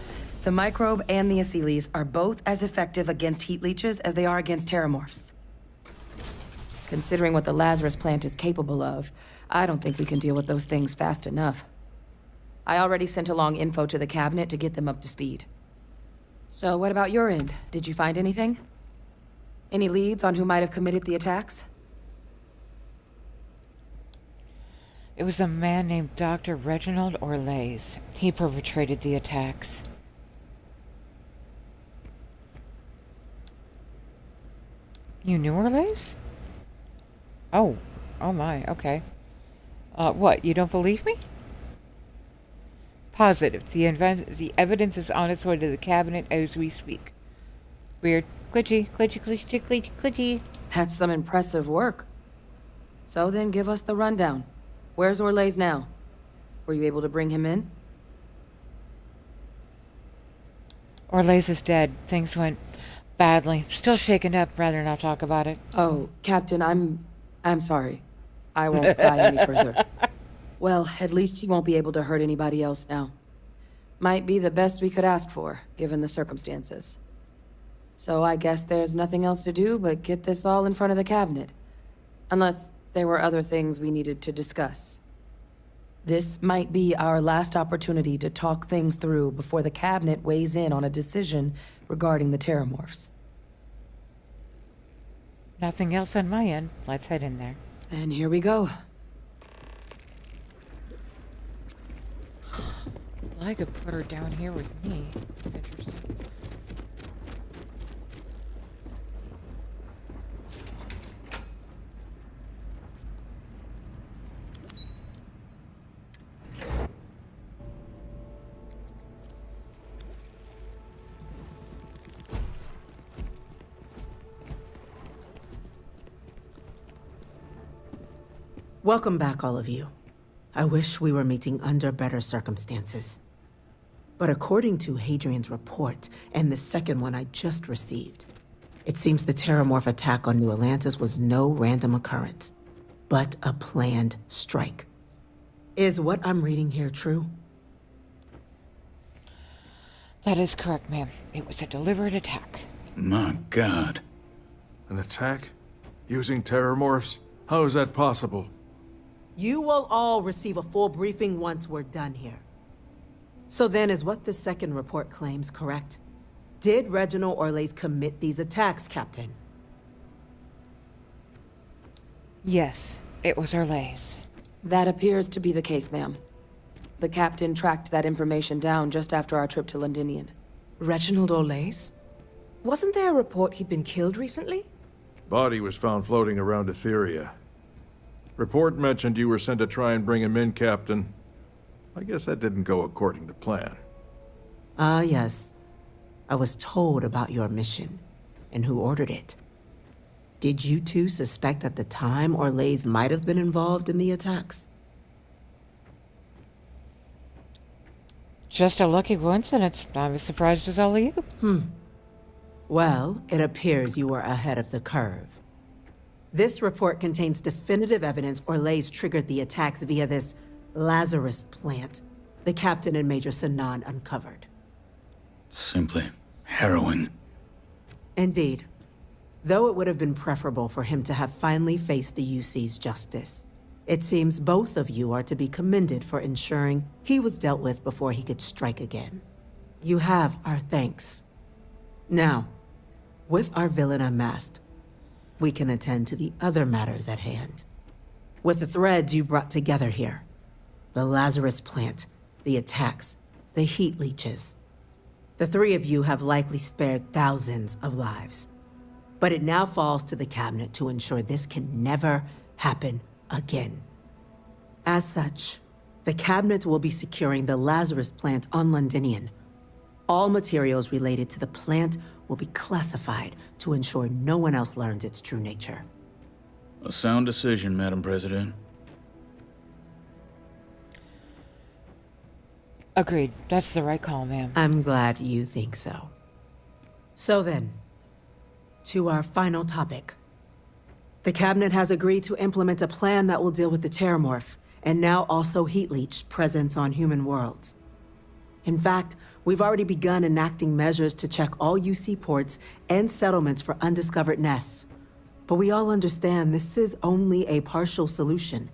The microbe and the Asylees are both as effective against heat leeches as they are against terramorphs. Considering what the Lazarus plant is capable of, I don't think we can deal with those things fast enough. I already sent along info to the cabinet to get them up to speed. So what about your end? Did you find anything? Any leads on who might have committed the attacks? It was a man named Dr. Reginald Orlays. He perpetrated the attacks. You knew Orlays? Oh. Oh my, okay. What, you don't believe me? Positive. The evidence is on its way to the cabinet as we speak. Weird. Glitchy, glitchy, glitchy, glitchy, glitchy. That's some impressive work. So then give us the rundown. Where's Orlays now? Were you able to bring him in? Orlays is dead. Things went badly. Still shaken up. Rather not talk about it. Oh, Captain, I'm sorry. I won't pry any further. Well, at least he won't be able to hurt anybody else now. Might be the best we could ask for, given the circumstances. So I guess there's nothing else to do but get this all in front of the cabinet. Unless there were other things we needed to discuss. This might be our last opportunity to talk things through before the cabinet weighs in on a decision regarding the Terramorphs. Nothing else on my end. Let's head in there. Then here we go. I could put her down here with me. That's interesting. Welcome back, all of you. I wish we were meeting under better circumstances. But according to Hadrian's report, and the second one I just received, it seems the Terramorph attack on New Atlantis was no random occurrence, but a planned strike. Is what I'm reading here true? That is correct, ma'am. It was a deliberate attack. My God. An attack? Using Terramorphs? How is that possible? You will all receive a full briefing once we're done here. So then, is what the second report claims correct? Did Reginald Orlays commit these attacks, Captain? Yes, it was Orlays. That appears to be the case, ma'am. The captain tracked that information down just after our trip to Londinian. Reginald Orlays? Wasn't there a report he'd been killed recently? Body was found floating around Etheria. Report mentioned you were sent to try and bring him in, Captain. I guess that didn't go according to plan. Ah, yes. I was told about your mission, and who ordered it. Did you two suspect at the time Orlays might have been involved in the attacks? Just a lucky coincidence. I'm as surprised as all of you. Well, it appears you were ahead of the curve. This report contains definitive evidence Orlays triggered the attacks via this Lazarus plant the Captain and Major Sanan uncovered. Simply harrowing. Indeed. Though it would have been preferable for him to have finally faced the UC's justice, it seems both of you are to be commended for ensuring he was dealt with before he could strike again. You have our thanks. Now, with our villain unmasked, we can attend to the other matters at hand. With the threads you've brought together here, the Lazarus plant, the attacks, the heat leeches, the three of you have likely spared thousands of lives. But it now falls to the cabinet to ensure this can never happen again. As such, the cabinet will be securing the Lazarus plant on Londinian. All materials related to the plant will be classified to ensure no one else learns its true nature. A sound decision, Madam President. Agreed. That's the right call, ma'am. I'm glad you think so. So then, to our final topic. The cabinet has agreed to implement a plan that will deal with the Terramorph, and now also Heat Leech presence on human worlds. In fact, we've already begun enacting measures to check all UC ports and settlements for undiscovered nests. But we all understand this is only a partial solution.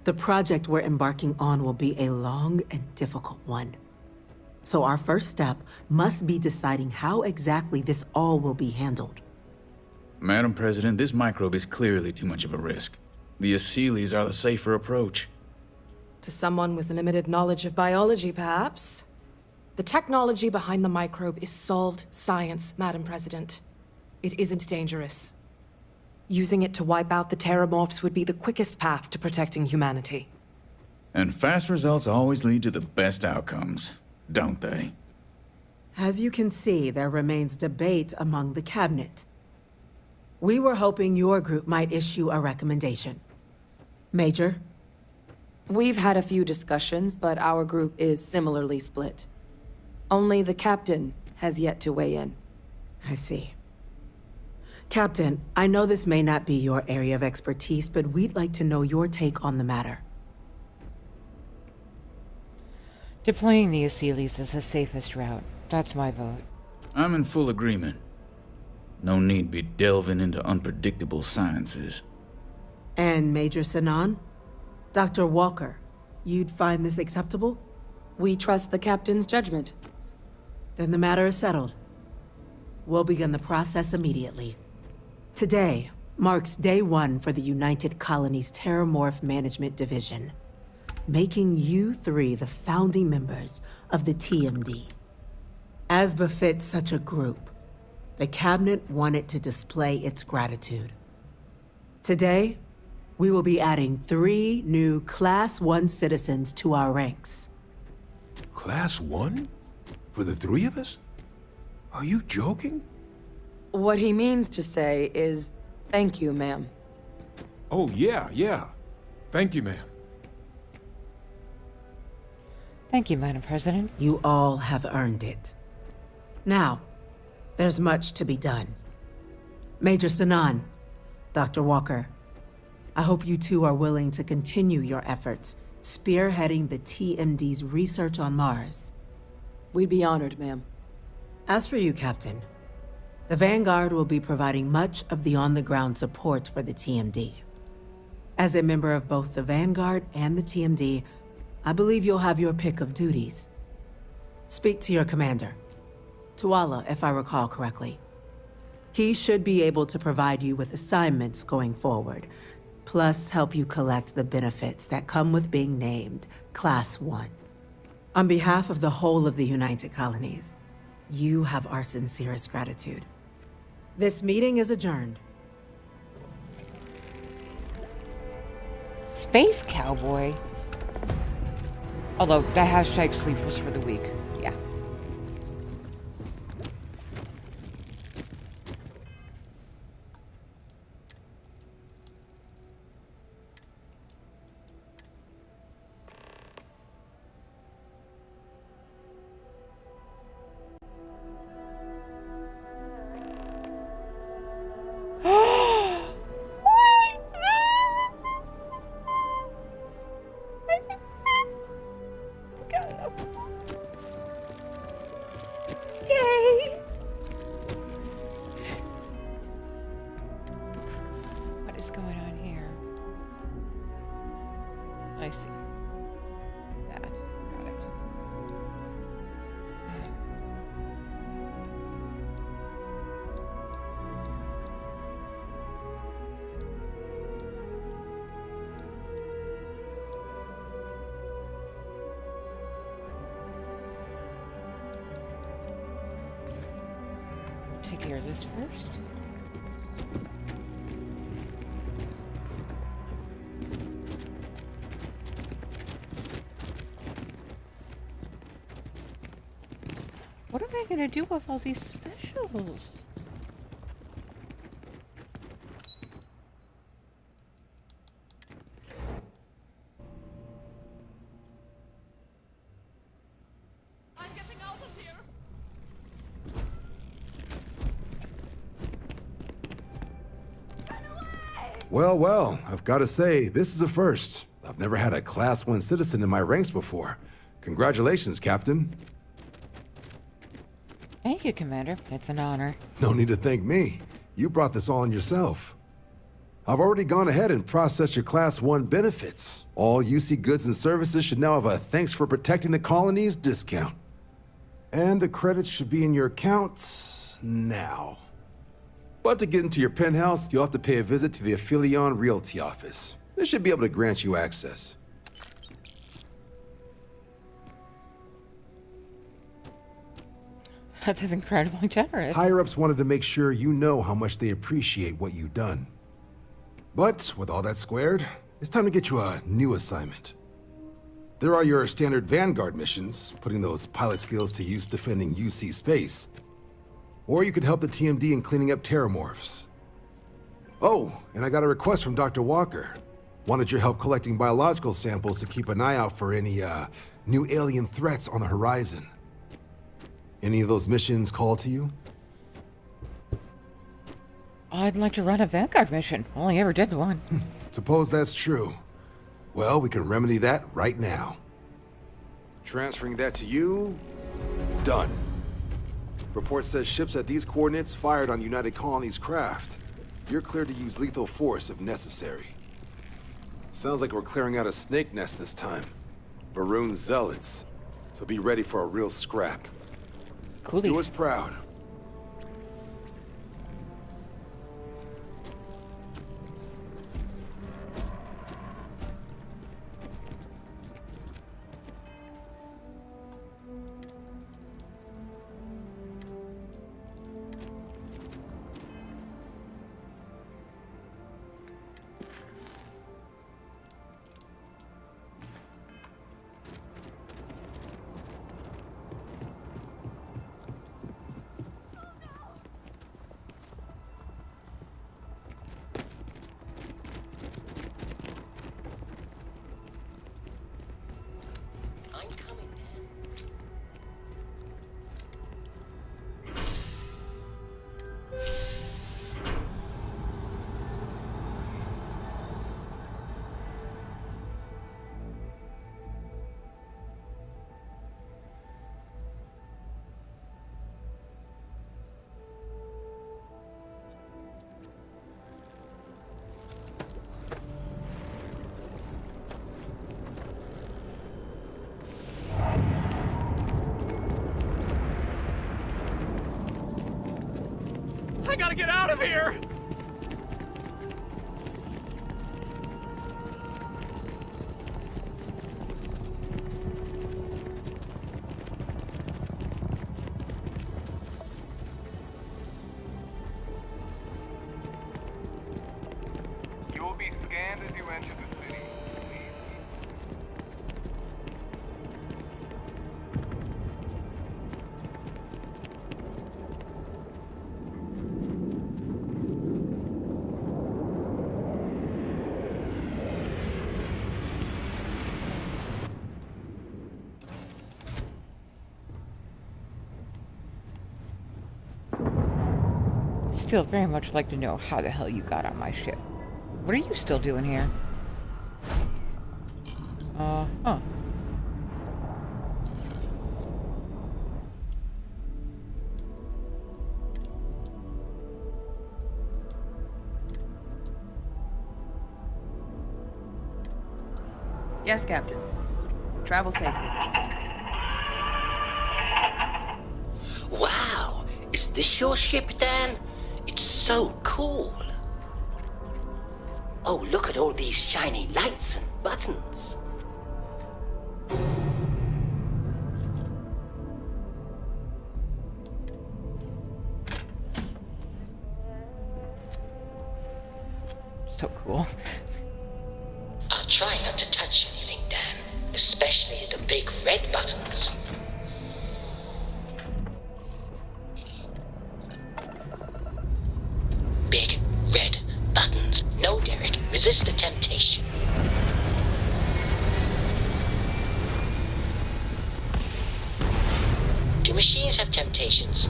The project we're embarking on will be a long and difficult one. So our first step must be deciding how exactly this all will be handled. Madam President, this microbe is clearly too much of a risk. The Aseles are the safer approach. To someone with limited knowledge of biology, perhaps? The technology behind the microbe is solved science, Madam President. It isn't dangerous. Using it to wipe out the Terramorphs would be the quickest path to protecting humanity. And fast results always lead to the best outcomes, don't they? As you can see, there remains debate among the cabinet. We were hoping your group might issue a recommendation. Major? We've had a few discussions, but our group is similarly split. Only the captain has yet to weigh in. I see. Captain, I know this may not be your area of expertise, but we'd like to know your take on the matter. Deploying the Aseles is the safest route. That's my vote. I'm in full agreement. No need be delving into unpredictable sciences. And Major Sinan? Dr. Walker, you'd find this acceptable? We trust the captain's judgment. Then the matter is settled. We'll begin the process immediately. Today marks day one for the United Colonies Terramorph Management Division, making you three the founding members of the TMD. As befits such a group, the Cabinet wanted to display its gratitude. Today, we will be adding 3 new Class 1 citizens to our ranks. Class 1? For the 3 of us? Are you joking? What he means to say is, thank you, ma'am. Oh, yeah. Thank you, ma'am. Thank you, Madam President. You all have earned it. Now, there's much to be done. Major Sinan, Dr. Walker, I hope you two are willing to continue your efforts, spearheading the TMD's research on Mars. We'd be honored, ma'am. As for you, Captain, the Vanguard will be providing much of the on-the-ground support for the TMD. As a member of both the Vanguard and the TMD, I believe you'll have your pick of duties. Speak to your commander, Tuala, if I recall correctly. He should be able to provide you with assignments going forward, plus help you collect the benefits that come with being named Class 1. On behalf of the whole of the United Colonies, you have our sincerest gratitude. This meeting is adjourned. Space Cowboy? Although, the hashtag sleepers for the week. Yeah. Yay! What is going on here? I see. That. Got it. Take care of this first. What am I gonna do with all these specials? Well, I've got to say, this is a first. I've never had a Class 1 citizen in my ranks before. Congratulations, Captain. Thank you, Commander. It's an honor. No need to thank me. You brought this all on yourself. I've already gone ahead and processed your Class 1 benefits. All UC goods and services should now have a thanks for protecting the colonies discount. And the credits should be in your account now. But to get into your penthouse, you'll have to pay a visit to the Aphelion Realty office. They should be able to grant you access. That is incredibly generous. Higher-ups wanted to make sure you know how much they appreciate what you've done. But with all that squared, it's time to get you a new assignment. There are your standard Vanguard missions, putting those pilot skills to use defending UC space. Or you could help the TMD in cleaning up terramorphs. Oh, and I got a request from Dr. Walker. Wanted your help collecting biological samples to keep an eye out for any, new alien threats on the horizon. Any of those missions call to you? I'd like to run a Vanguard mission. Only ever did the one. Suppose that's true. Well, we can remedy that right now. Transferring that to you. Done. Report says ships at these coordinates fired on United Colonies craft. You're cleared to use lethal force if necessary. Sounds like we're clearing out a snake nest this time. Varun's zealots. So be ready for a real scrap. Coolies. Do us proud. I gotta get out of here! You will be scanned as you enter the city. Still very much like to know how the hell you got on my ship. What are you still doing here? Huh. Yes, Captain. Travel safely. Wow, is this your ship, Dan? It's so cool. Oh, look at all these shiny lights and buttons. So cool. I'll try not to touch anything, Dan, especially the big red buttons. Big red buttons. No, Derek, resist the temptation. Do machines have temptations?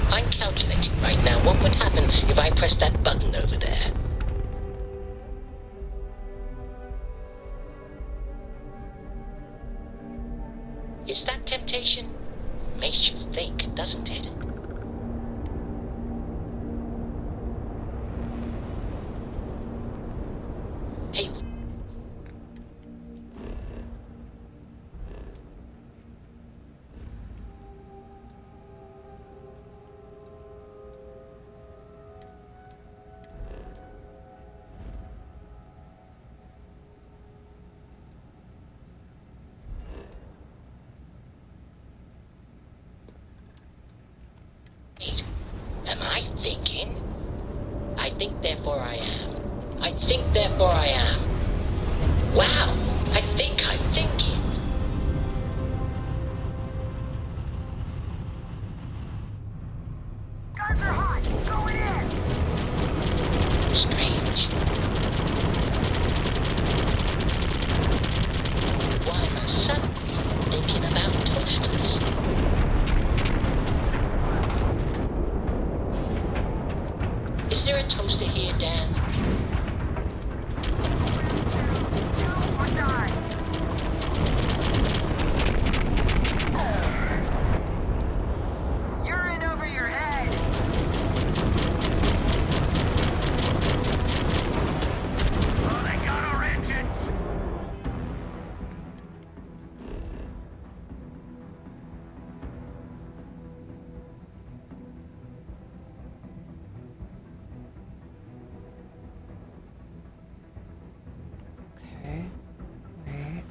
I'm calculating right now what would happen if I pressed that button over there. Is that temptation? Makes you think, doesn't it? I thinking? I think, therefore I am. I think, therefore I am. Wow! I think I'm thinking. Guns are hot. Going in. Strange. Why am I suddenly thinking about toasters? Is there a toaster here, Dan? You're in over your head. Oh, they got our engines. Okay. Wait.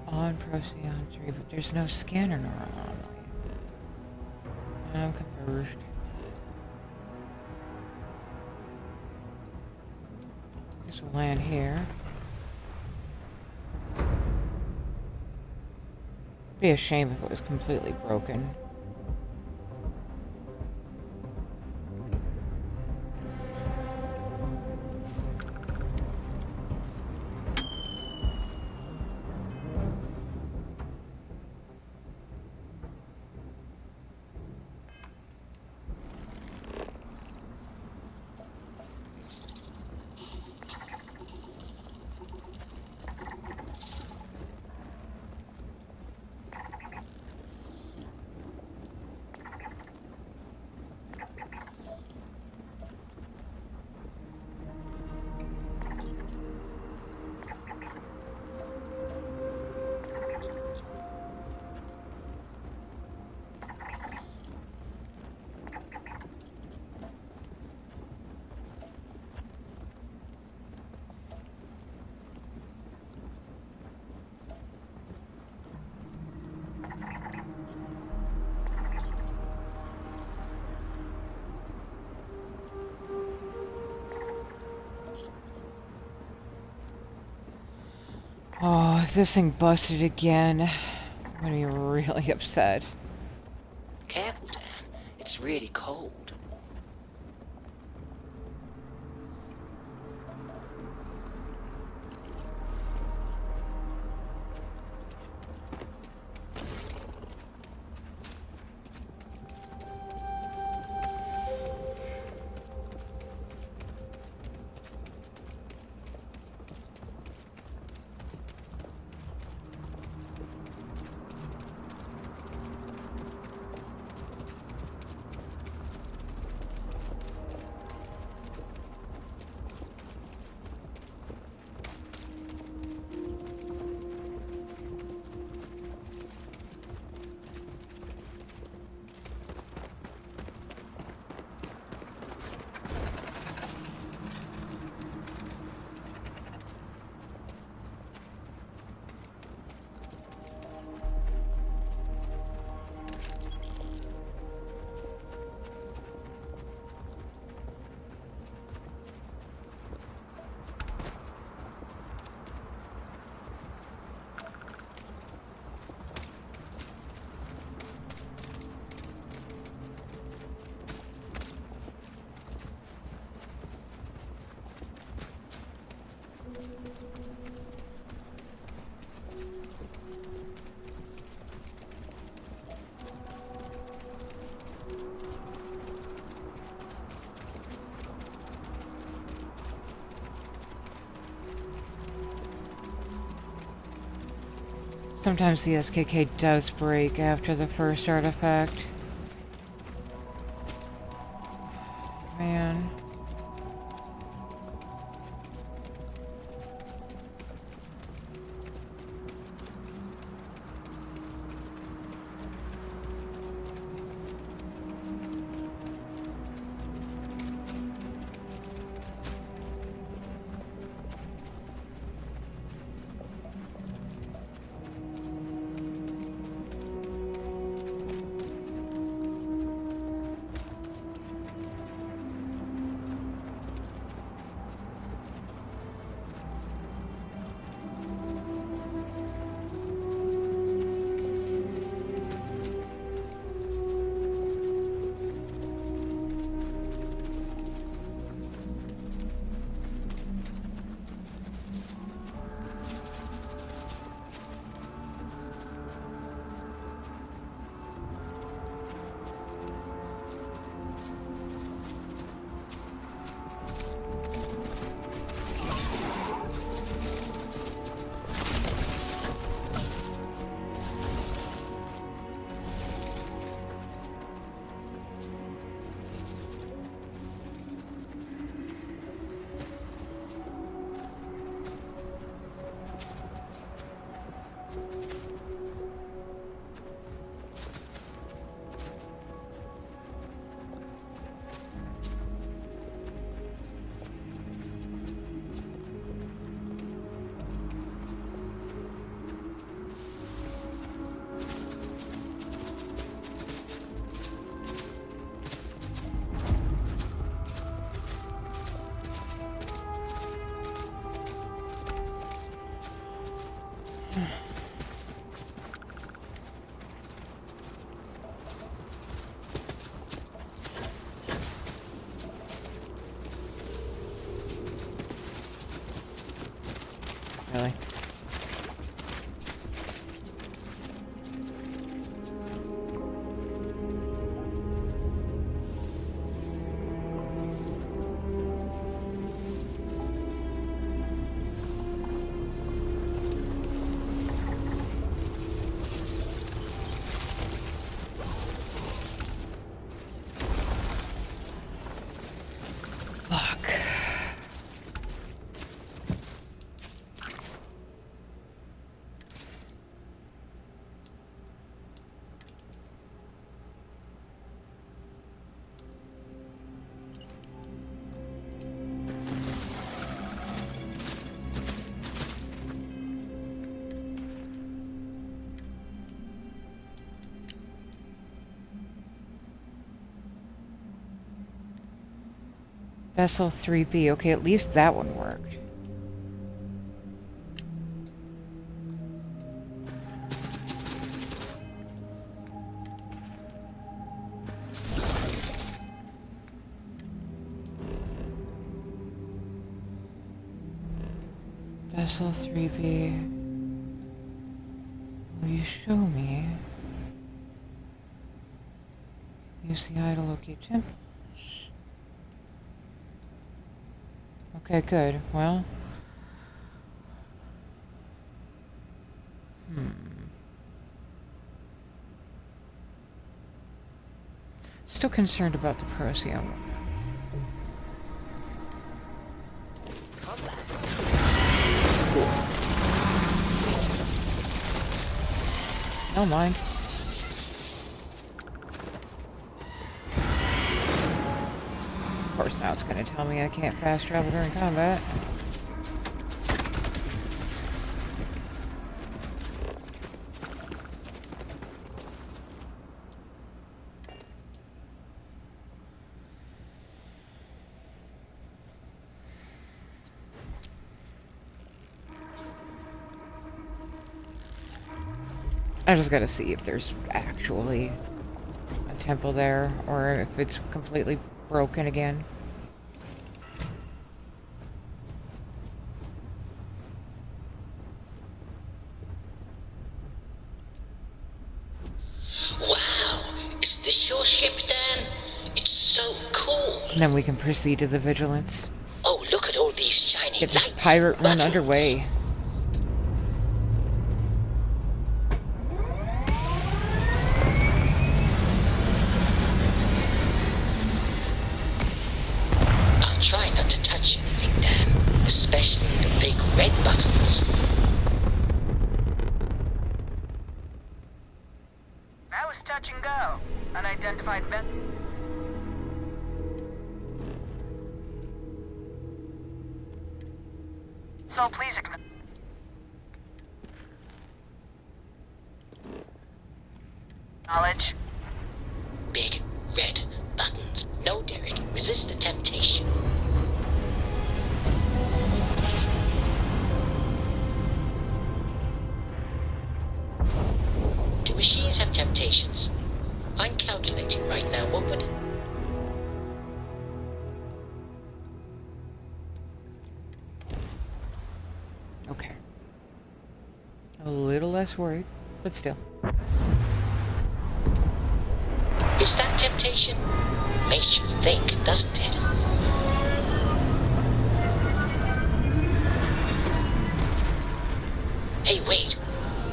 On Procyon 3, but there's no scanner normally. I'm confused. Guess we'll land here. Be a shame if it was completely broken. Oh, if this thing busted again, I'm gonna be really upset. Careful, Dan. It's really cold. Sometimes the SKK does break after the first artifact. Man. Really? Vessel 3B. Okay, at least that one worked. Vessel 3B. Will you show me? Use the eye to locate temples. Okay, good. Well. Still concerned about the Procyon. Don't mind. Of course, now it's going to tell me I can't fast travel during combat. I just gotta see if there's actually a temple there, or if it's completely broken again. Wow, is this your ship, Dan? It's so cool. And then we can proceed to the Vigilance. Oh, look at all these shiny Get this lights. pirate run Buttons. underway. I'll try not to touch anything, Dan. Especially the big red buttons. That was touch and go. Unidentified vessel. So please acknowledge. Knowledge. Big red buttons. No, Derek. Resist the temptation. Do machines have temptations? I'm calculating right now. What would... Okay. A little less worried, but still. Is that temptation? Makes you think, doesn't it? Hey, wait.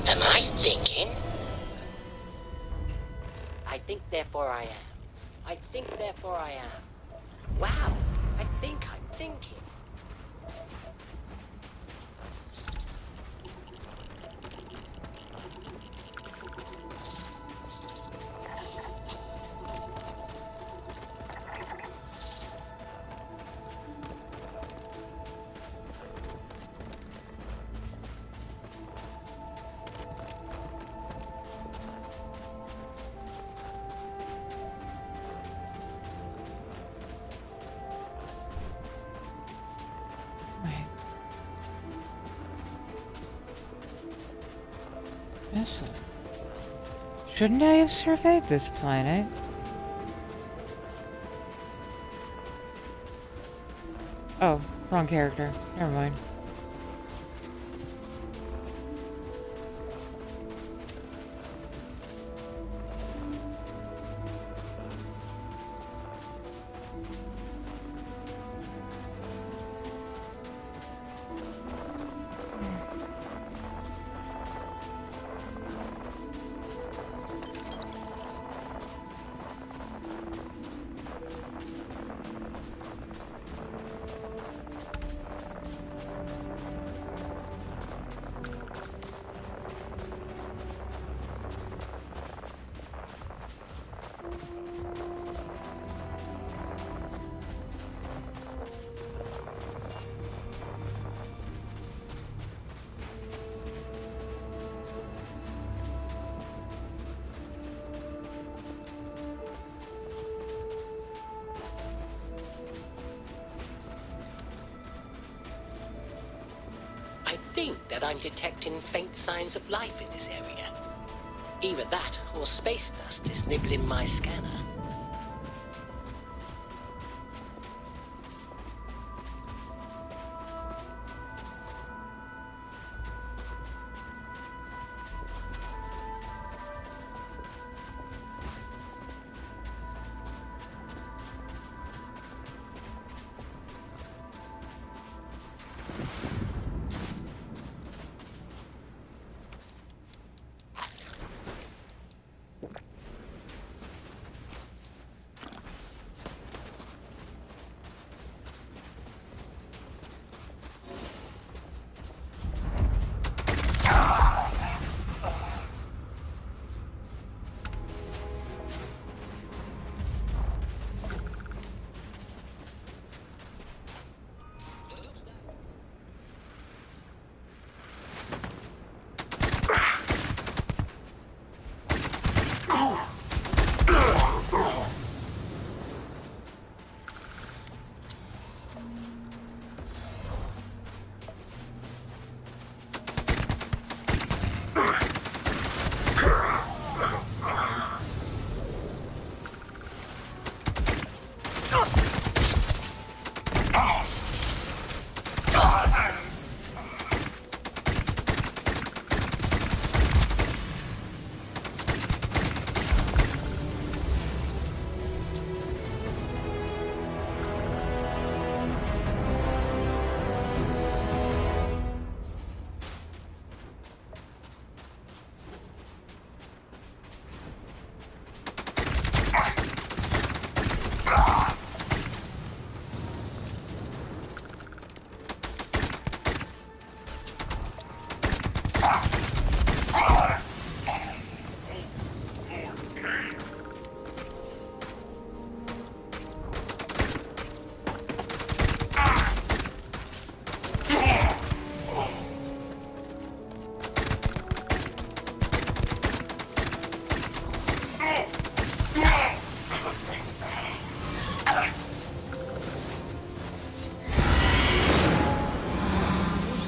Am I thinking? I think, therefore I am. I think, therefore I am. Wow, I think I'm thinking. Tesla. Shouldn't I have surveyed this planet? Oh, wrong character. Never mind. I think that I'm detecting faint signs of life in this area. Either that or space dust is nibbling my scanner.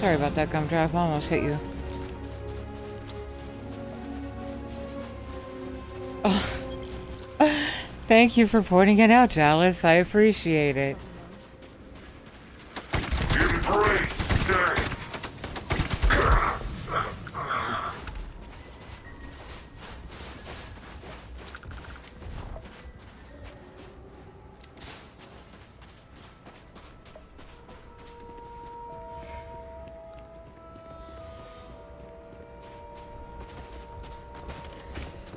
Sorry about that, Gumdrop. I almost hit you. Oh. Thank you for pointing it out, Dallas. I appreciate it.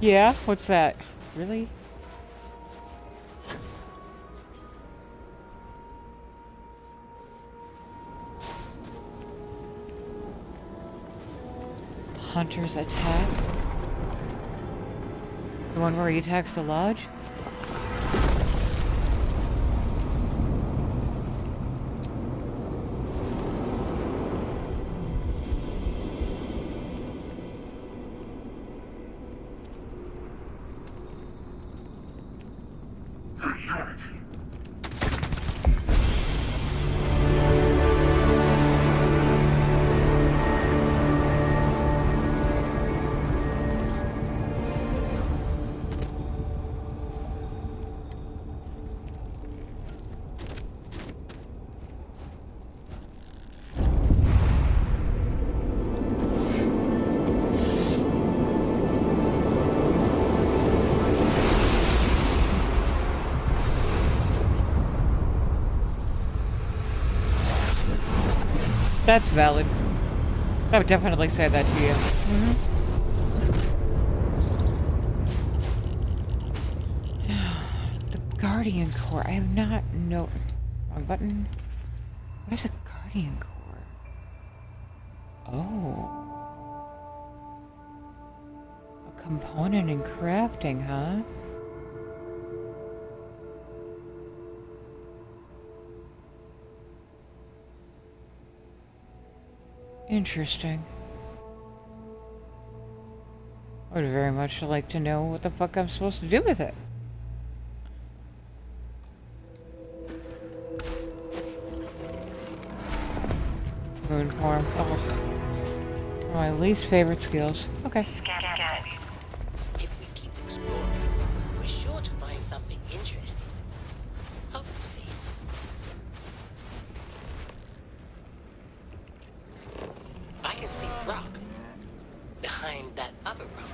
Yeah? What's that? Really? Hunter's attack? The one where he attacks the lodge? That's valid. I would definitely say that to you. The Guardian Core. I have not wrong button. What is a Guardian Core? Oh. A component in crafting, huh? Interesting. I would very much like to know what the fuck I'm supposed to do with it. Moon form. Oh. My least favorite skills. Okay. If we keep exploring, we're sure to find something interesting. Hopefully. I can see rock behind that other rock.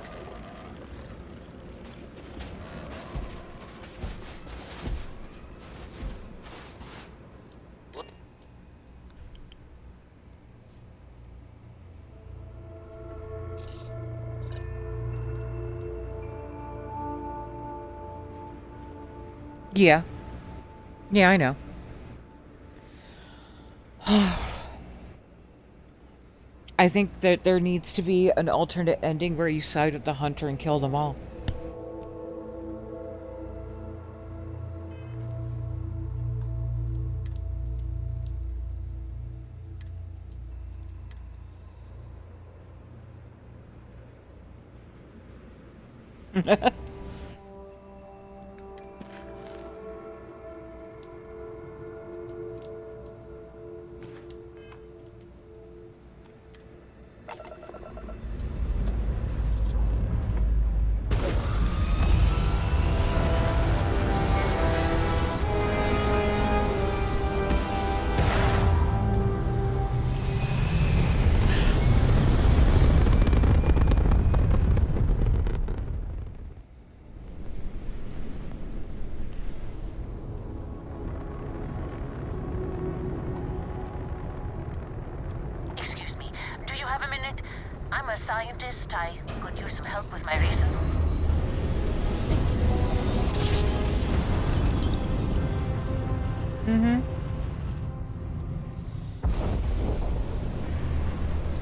Yeah. Yeah, I know. I think that there needs to be an alternate ending where you side with the hunter and kill them all. Excuse me, do you have a minute? I'm a scientist. I could use some help with my reason.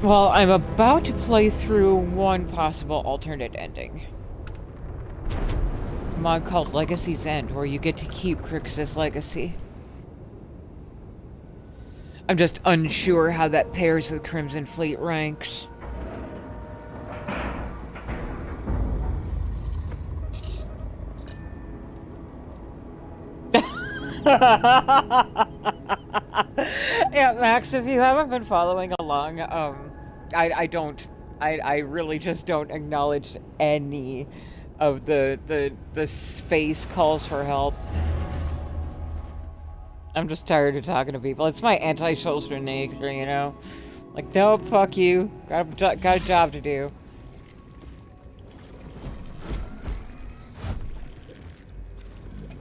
Well, I'm about to play through one possible alternate ending. A mod called Legacy's End, where you get to keep Crixus' legacy. I'm just unsure how that pairs with Crimson Fleet ranks. Yeah, Max, if you haven't been following along, I really just don't acknowledge any of the space calls for help. I'm just tired of talking to people. It's my antisocial nature, you know? Like, nope, fuck you. Got a job to do.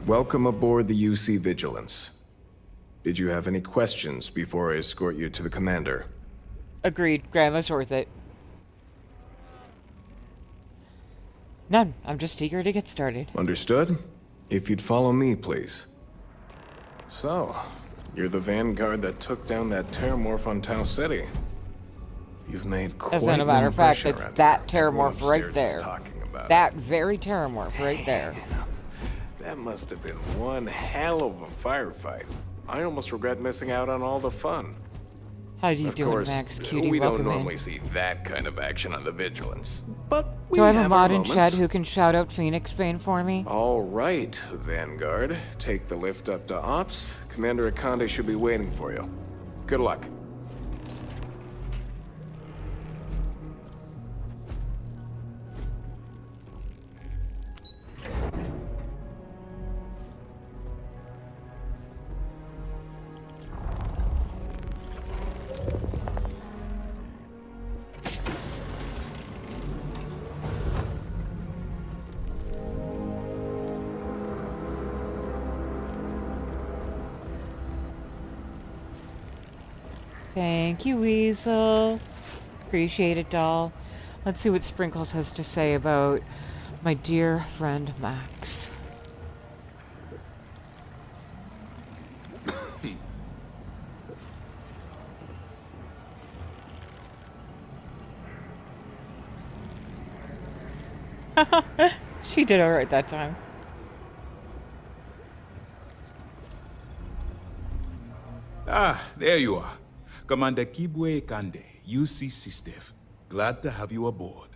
Welcome aboard the UC Vigilance. Did you have any questions before I escort you to the commander? Agreed. Grandma's worth it. None. I'm just eager to get started. Understood? If you'd follow me, please. So, you're the vanguard that took down that terramorph on Tau City. You've made quite As a an matter of fact, impression it's around that here. Everyone terramorph right upstairs is there. talking about That it. very terramorph right there. That must have been one hell of a firefight. I almost regret missing out on all the fun. How you Of doing, course, Max? Cutie, we don't welcome normally in. see that kind of action on the Vigilance, but we Do I have a our mod in moments. chat who can shout out Phoenix Bane for me? All right, Vanguard. Take the lift up to Ops. Commander Akande should be waiting for you. Good luck. Thank you, Weasel. Appreciate it, doll. Let's see what Sprinkles has to say about my dear friend Max. She did alright that time. Ah, there you are. Commander Kibwe Kande, UC SysDev. Glad to have you aboard.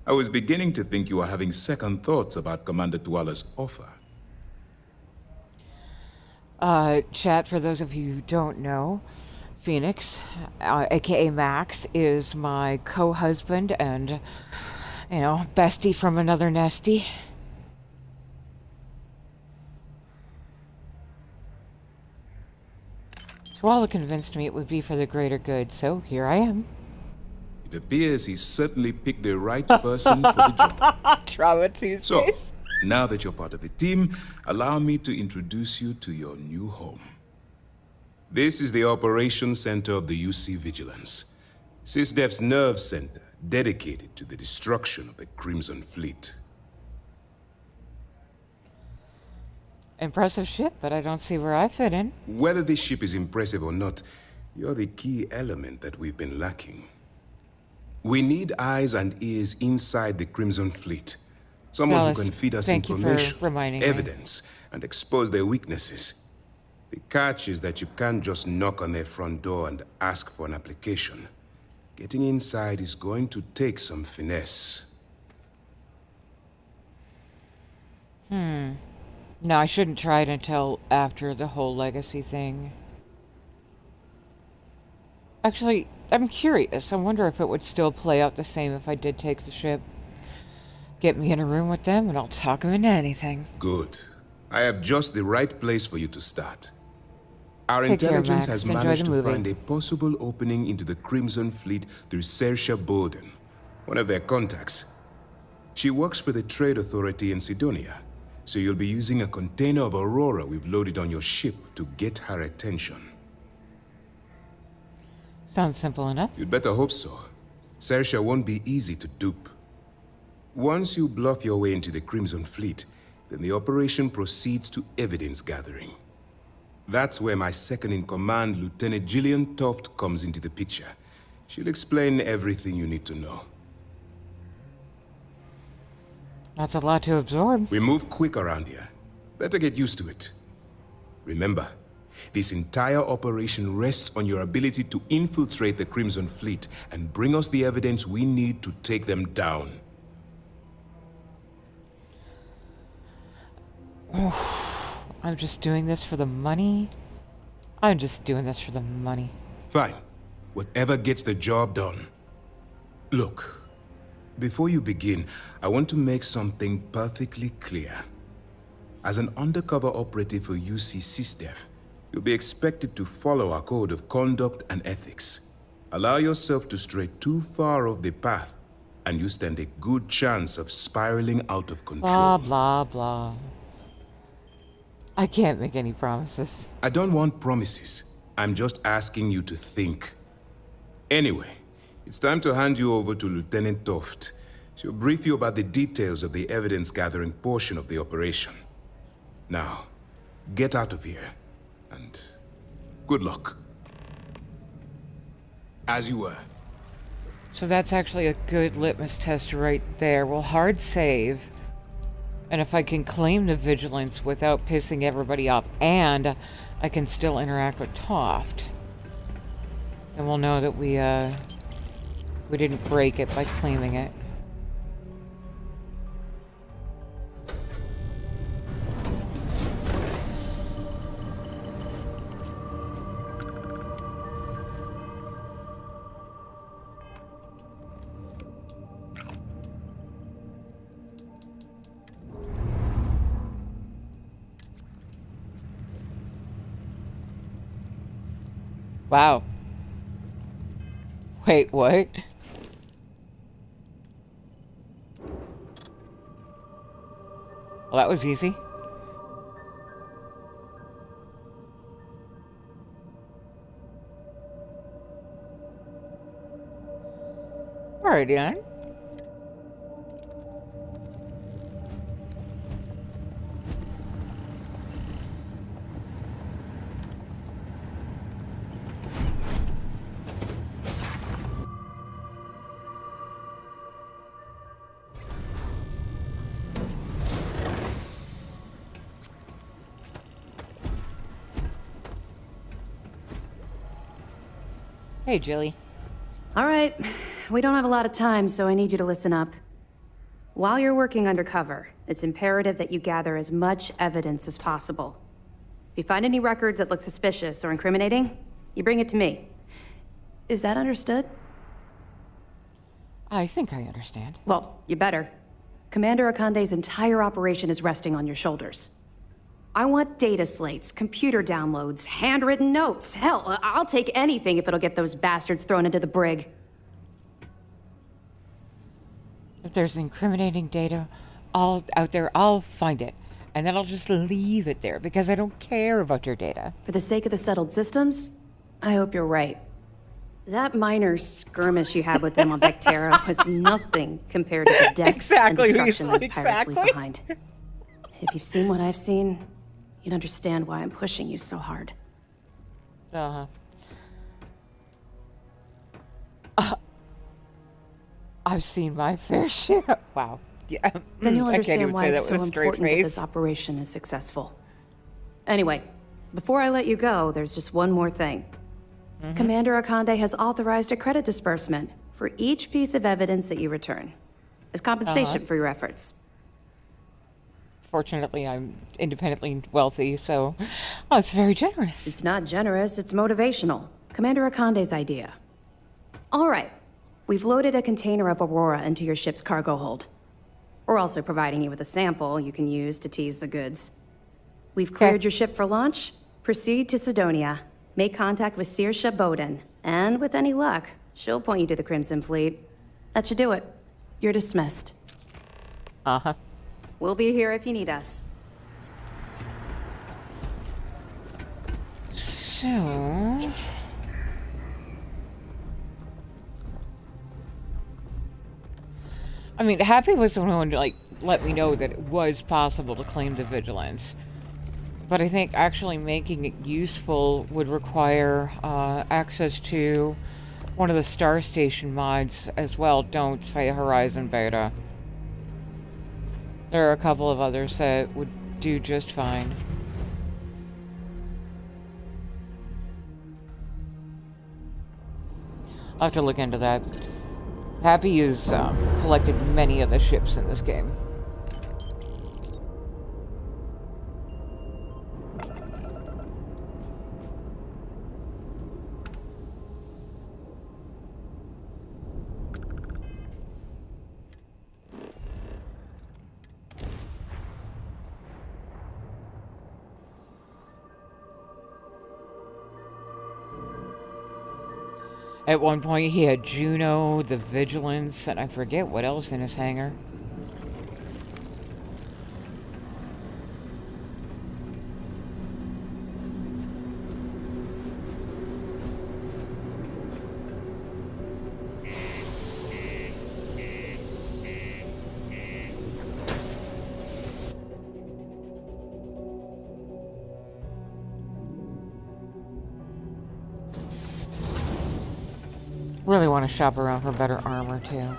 I was beginning to think you were having second thoughts about Commander Tuala's offer. Chat, for those of you who don't know, Phoenix, aka Max, is my co-husband and, you know, bestie from another nestie. Tuala convinced me it would be for the greater good, so here I am. It appears he's certainly picked the right person for the job. Trauma Tuesdays. So, now that you're part of the team, allow me to introduce you to your new home. This is the Operations Center of the UC Vigilance, SysDev's nerve center dedicated to the destruction of the Crimson Fleet. Impressive ship, but I don't see where I fit in. Whether this ship is impressive or not, you're the key element that we've been lacking. We need eyes and ears inside the Crimson Fleet. Someone Alice, who can feed us thank you for information, reminding me. evidence, and expose their weaknesses. The catch is that you can't just knock on their front door and ask for an application. Getting inside is going to take some finesse. No, I shouldn't try it until after the whole legacy thing. Actually, I'm curious. I wonder if it would still play out the same if I did take the ship. Get me in a room with them and I'll talk them into anything. Good. I have just the right place for you to start. Our Take care, intelligence Max. has Enjoy managed the to movie. find a possible opening into the Crimson Fleet through Saoirse Bowden, one of their contacts. She works for the Trade Authority in Sidonia, so you'll be using a container of Aurora we've loaded on your ship to get her attention. Sounds simple enough. You'd better hope so. Saoirse won't be easy to dupe. Once you bluff your way into the Crimson Fleet, then the operation proceeds to evidence gathering. That's where my second-in-command, Lieutenant Gillian Toft, comes into the picture. She'll explain everything you need to know. That's a lot to absorb. We move quick around here. Better get used to it. Remember, this entire operation rests on your ability to infiltrate the Crimson Fleet and bring us the evidence we need to take them down. I'm just doing this for the money. I'm just doing this for the money. Fine. Whatever gets the job done. Look, before you begin, I want to make something perfectly clear. As an undercover operative for UC SysDev, you'll be expected to follow our code of conduct and ethics. Allow yourself to stray too far off the path, and you stand a good chance of spiraling out of control. Blah, blah, blah. I can't make any promises. I don't want promises. I'm just asking you to think. Anyway, it's time to hand you over to Lieutenant Toft. She'll brief you about the details of the evidence-gathering portion of the operation. Now, get out of here, and good luck. As you were. So that's actually a good litmus test right there. We'll hard save. And if I can claim the vigilance without pissing everybody off, and I can still interact with Toft, then we'll know that we didn't break it by claiming it. Wow. Wait, what? Well, that was easy. Alright, then. Hey, Jilly. All right, we don't have a lot of time, so I need you to listen up. While you're working undercover, it's imperative that you gather as much evidence as possible. If you find any records that look suspicious or incriminating, you bring it to me. Is that understood? I think I understand. Well, you better. Commander Akande's entire operation is resting on your shoulders. I want data slates, computer downloads, handwritten notes. Hell, I'll take anything if it'll get those bastards thrown into the brig. If there's incriminating data all out there, I'll find it. And then I'll just leave it there because I don't care about your data. For the sake of the settled systems, I hope you're right. That minor skirmish you had with them on Vectera was nothing compared to the death and destruction those pirates leave behind. If you've seen what I've seen, you'd understand why I'm pushing you so hard. I've seen my fair share. Wow. Yeah. Then you'll I can't understand even why say that it's with so a straight important that this face. operation is successful. Anyway, before I let you go, there's just one more thing. Commander Akande has authorized a credit disbursement for each piece of evidence that you return, as compensation for your efforts. Fortunately, I'm independently wealthy, so it's very generous. It's not generous, it's motivational. Commander Akande's idea. All right, we've loaded a container of Aurora into your ship's cargo hold. We're also providing you with a sample you can use to tease the goods. We've cleared your ship for launch. Proceed to Sidonia. Make contact with Saoirse Bowden. And with any luck, she'll point you to the Crimson Fleet. That should do it. You're dismissed. We'll be here if you need us. So... I mean, Happy was the one to, like, let me know that it was possible to claim the Vigilance. But I think actually making it useful would require access to one of the Star Station mods as well. Don't say Horizon Beta. There are a couple of others that would do just fine. I'll have to look into that. Happy has collected many of the ships in this game. At one point, he had Juno, the Vigilance, and I forget what else in his hangar. Really want to shop around for better armor, too.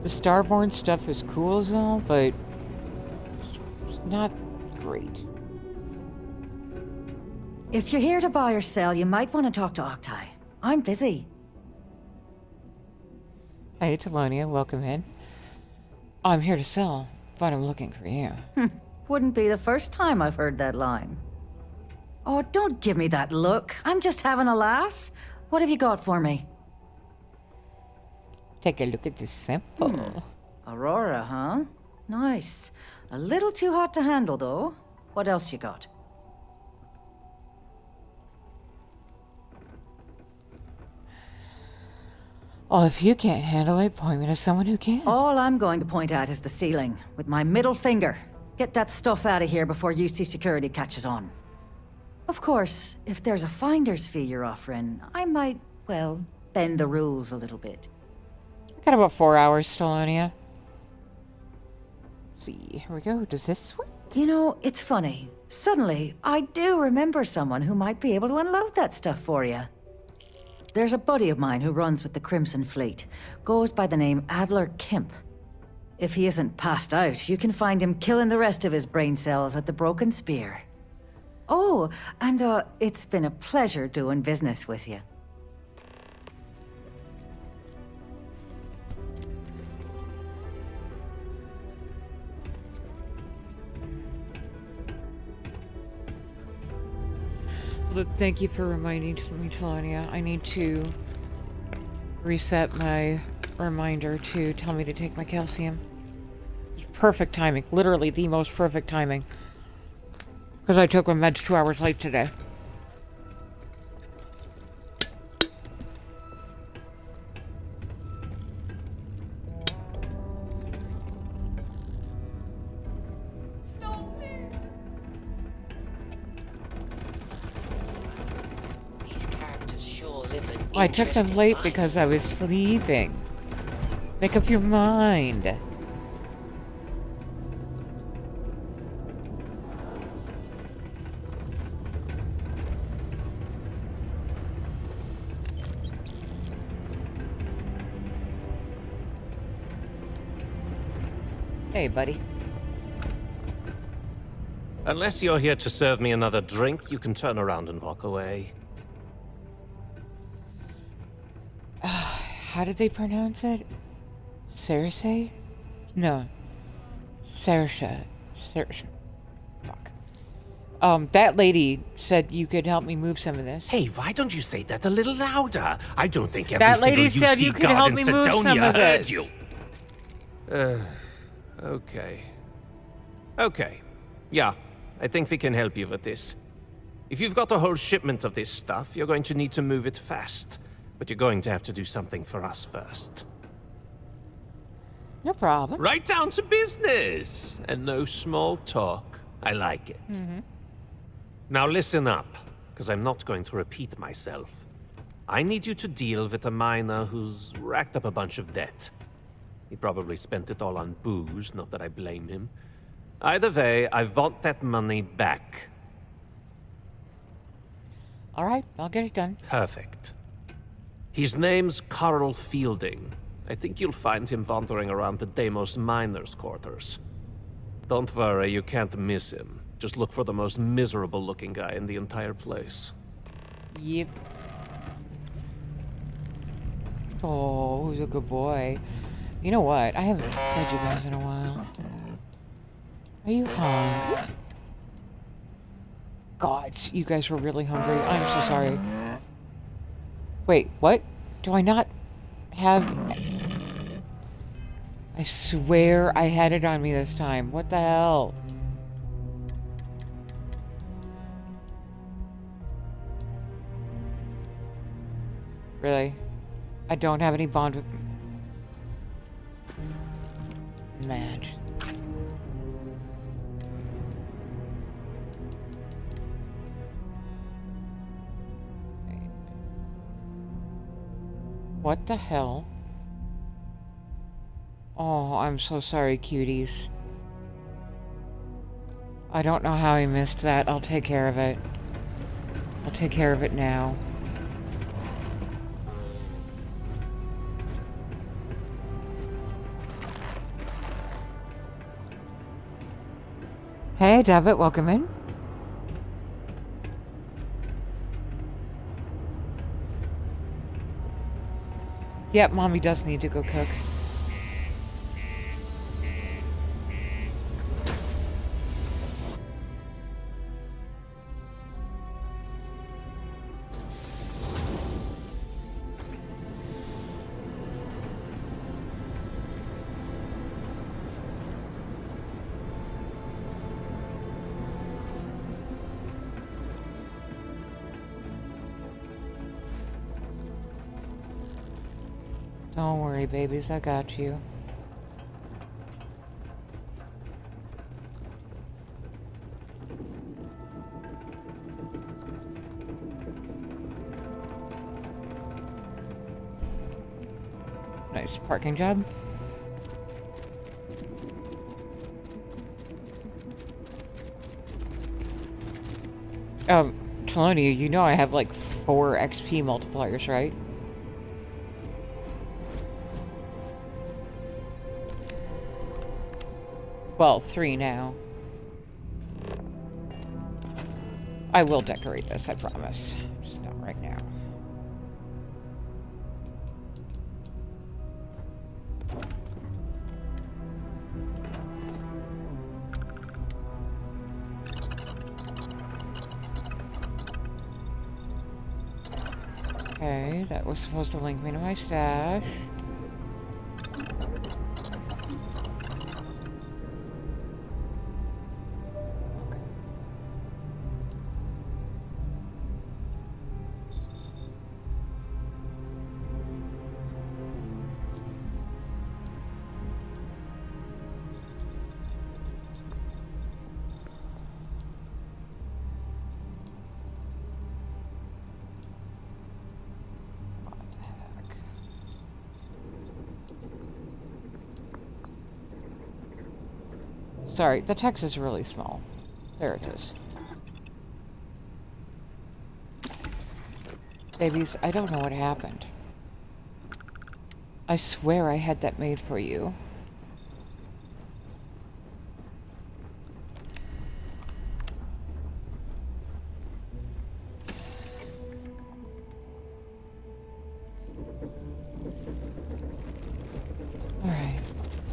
The Starborn stuff is cool as all, but it's not great. If you're here to buy or sell, you might want to talk to Octai. I'm busy. Hey, Telonia, welcome in. I'm here to sell, but I'm looking for you. Wouldn't be the first time I've heard that line. Oh, don't give me that look. I'm just having a laugh. What have you got for me? Take a look at this sample. Aurora, huh? Nice. A little too hot to handle, though. What else you got? Well, if you can't handle it, point me to someone who can. All I'm going to point at is the ceiling, with my middle finger. Get that stuff out of here before UC security catches on. Of course, if there's a finder's fee you're offering, I might, well, bend the rules a little bit. I got about 4 hours, Stelonia. Let's see, here we go. Does this work? You know, it's funny. Suddenly, I do remember someone who might be able to unload that stuff for you. There's a buddy of mine who runs with the Crimson Fleet. Goes by the name Adler Kemp. If he isn't passed out, you can find him killing the rest of his brain cells at the Broken Spear. Oh, and it's been a pleasure doing business with you. Look, thank you for reminding me, Telonia. I need to reset my reminder to tell me to take my calcium. It's perfect timing. Literally the most perfect timing. Because I took my meds 2 hours late today. I took them late because I was sleeping. Make up your mind. Hey, buddy. Unless you're here to serve me another drink, you can turn around and walk away. How did they pronounce it? Cersei? No. Saoirse. Fuck. That lady said you could help me move some of this. Hey, why don't you say that a little louder? I don't think every that lady single said UC you could guard help in me move some Sidonia of heard this. you. Okay. Okay. Yeah, I think we can help you with this. If you've got a whole shipment of this stuff, you're going to need to move it fast. But you're going to have to do something for us first. No problem. Right down to business. And no small talk. I like it. Mm-hmm. Now listen up, because I'm not going to repeat myself. I need you to deal with a miner who's racked up a bunch of debt. He probably spent it all on booze, not that I blame him. Either way, I want that money back. All right, I'll get it done. Perfect. His name's Carl Fielding. I think you'll find him wandering around the Deimos miners' quarters. Don't worry, you can't miss him. Just look for the most miserable-looking guy in the entire place. Yep. Oh, who's a good boy. You know what? I haven't fed you guys in a while. Are you hungry? God, you guys were really hungry. I'm so sorry. Wait, what? Do I not have... I swear I had it on me this time. What the hell? Really? I don't have any bond with... Match. What the hell? Oh, I'm so sorry, cuties. I don't know how I missed that. I'll take care of it. I'll take care of it now. Hey, David, welcome in. Yep, Mommy does need to go cook. Don't worry, babies, I got you. Nice parking job. Talonia, you know I have like 4 XP multipliers, right? Well, 3 now. I will decorate this, I promise. Just not right now. Okay, that was supposed to link me to my stash. Sorry, the text is really small. There it is. Babies, I don't know what happened. I swear I had that made for you. Alright,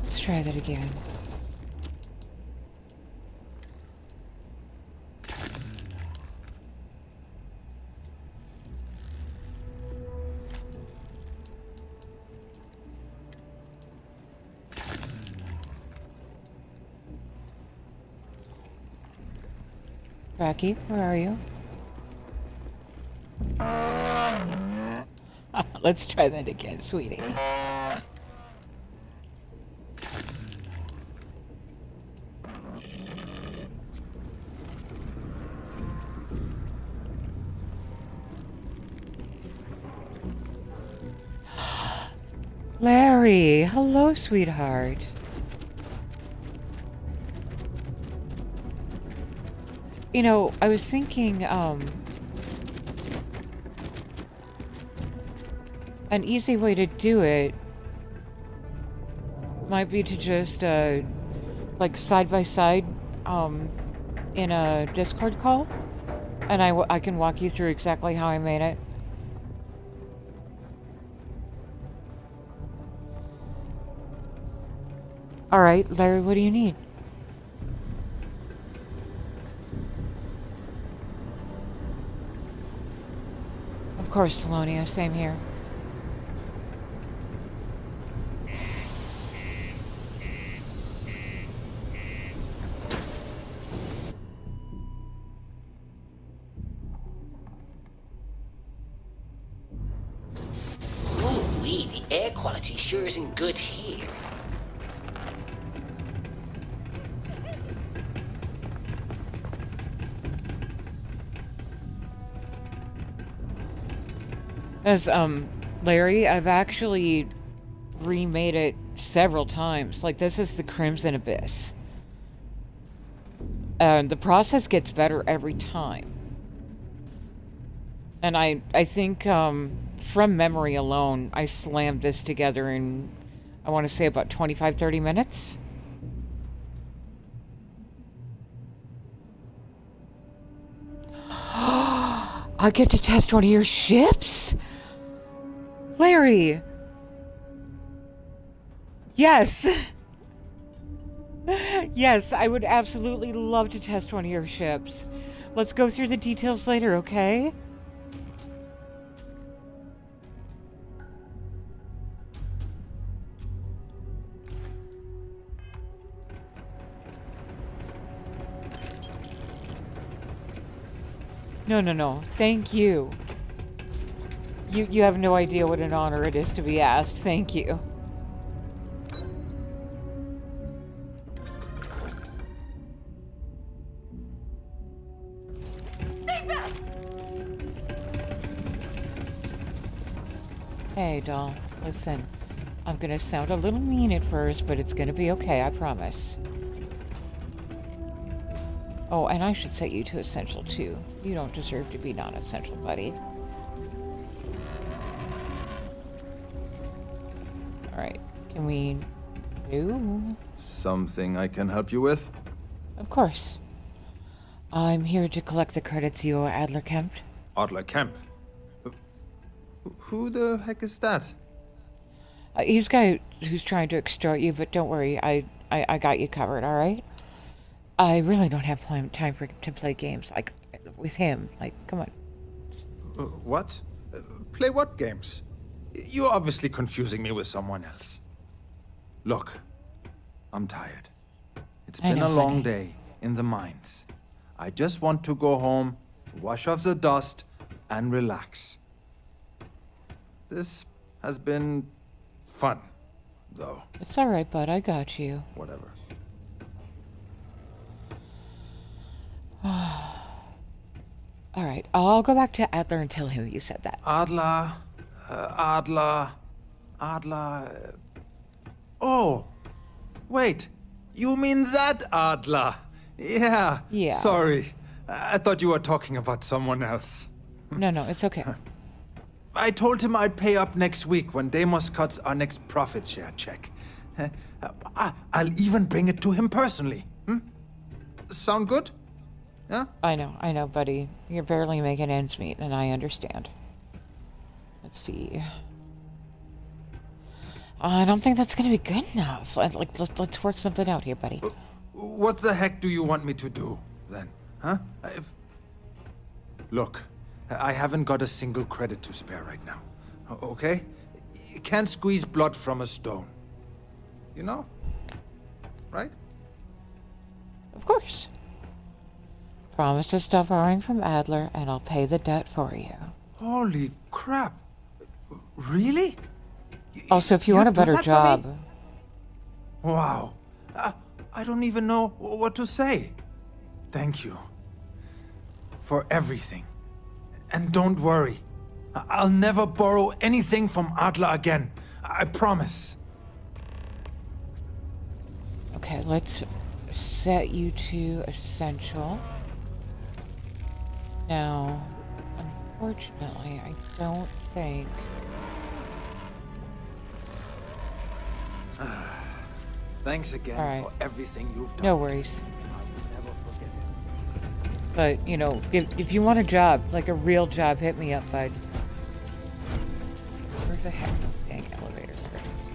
let's try that again. Rocky, where are you? Let's try that again, sweetie. Larry, hello, sweetheart. You know, I was thinking, an easy way to do it might be to just, like, side by side, in a Discord call, and I can walk you through exactly how I made it. Alright, Larry, what do you need? Of course, Talonia, same here. Ooh-wee, the air quality sure isn't good here. As, Larry, I've actually remade it several times. Like, this is the Crimson Abyss. And the process gets better every time. And I think, from memory alone, I slammed this together in, I want to say, about 25-30 minutes. I get to test one of your ships? Larry! Yes! Yes, I would absolutely love to test one of your ships. Let's go through the details later, okay? No. Thank you. You have no idea what an honor it is to be asked. Thank you. Hey, doll. Listen, I'm gonna sound a little mean at first, but it's gonna be okay, I promise. Oh, and I should set you to essential, too. You don't deserve to be non-essential, buddy. Alright, can we do? Something I can help you with? Of course. I'm here to collect the credits you owe Adler Kemp. Adler Kemp? Who the heck is that? He's a guy who's trying to extort you, but don't worry, I got you covered, alright? I really don't have time to play games, like, with him. Like, come on. What? Play what games? You're obviously confusing me with someone else. Look, I'm tired. It's been a long day in the mines. I just want to go home, wash off the dust, and relax. This has been fun, though. It's alright, bud. I got you. Whatever. Alright, I'll go back to Adler and tell him you said that. Adler. Oh! Wait! You mean that Adler? Yeah. Yeah. Sorry. I thought you were talking about someone else. No, it's okay. I told him I'd pay up next week when Deimos cuts our next profit share check. I'll even bring it to him personally. Sound good? Yeah? I know, buddy. You're barely making ends meet, and I understand. Let's see. I don't think that's gonna be good enough. Let's work something out here, buddy. What the heck do you want me to do, then? Huh? Look, I haven't got a single credit to spare right now. Okay? You can't squeeze blood from a stone. You know? Right? Of course. Promise to stop borrowing from Adler, and I'll pay the debt for you. Holy crap. Really? Also, if you want a better job... Wow. I don't even know what to say. Thank you. For everything. And don't worry. I'll never borrow anything from Adler again. I promise. Okay, let's set you to essential. Now, unfortunately, I don't think... Thanks again for everything you've done. No worries. But, you know, if you want a job, like a real job, hit me up, bud. Where's the heck of the dang elevator? There it is.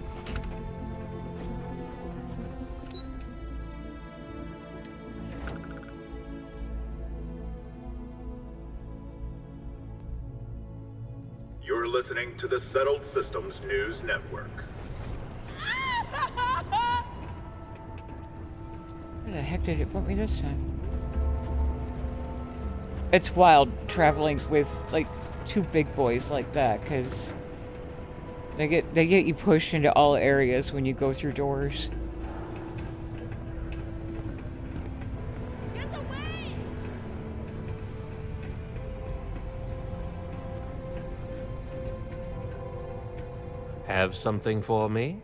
You're listening to the Settled Systems News Network. Where the heck did it put me this time? It's wild traveling with, like, two big boys like that, because they get you pushed into all areas when you go through doors. Have something for me?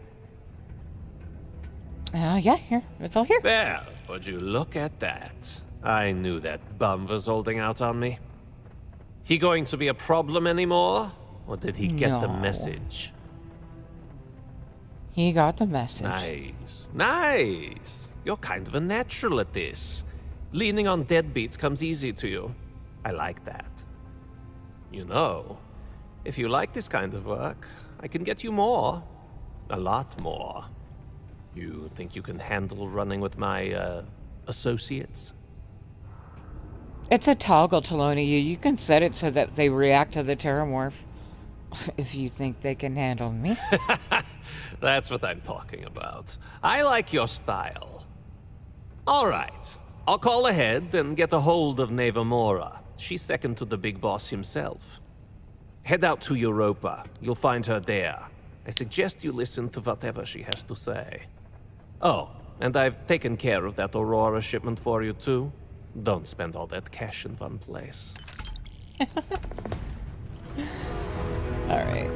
Yeah, here. It's all here. Well, would you look at that? I knew that bum was holding out on me. He going to be a problem anymore? Or did he get the message? He got the message. Nice. You're kind of a natural at this. Leaning on deadbeats comes easy to you. I like that. You know, if you like this kind of work, I can get you more. A lot more. You think you can handle running with my, associates? It's a toggle, Taloni. You can set it so that they react to the terramorph. If you think they can handle me. That's what I'm talking about. I like your style. All right. I'll call ahead and get a hold of Neva Mora. She's second to the big boss himself. Head out to Europa. You'll find her there. I suggest you listen to whatever she has to say. Oh, and I've taken care of that Aurora shipment for you too. Don't spend all that cash in one place. Alright.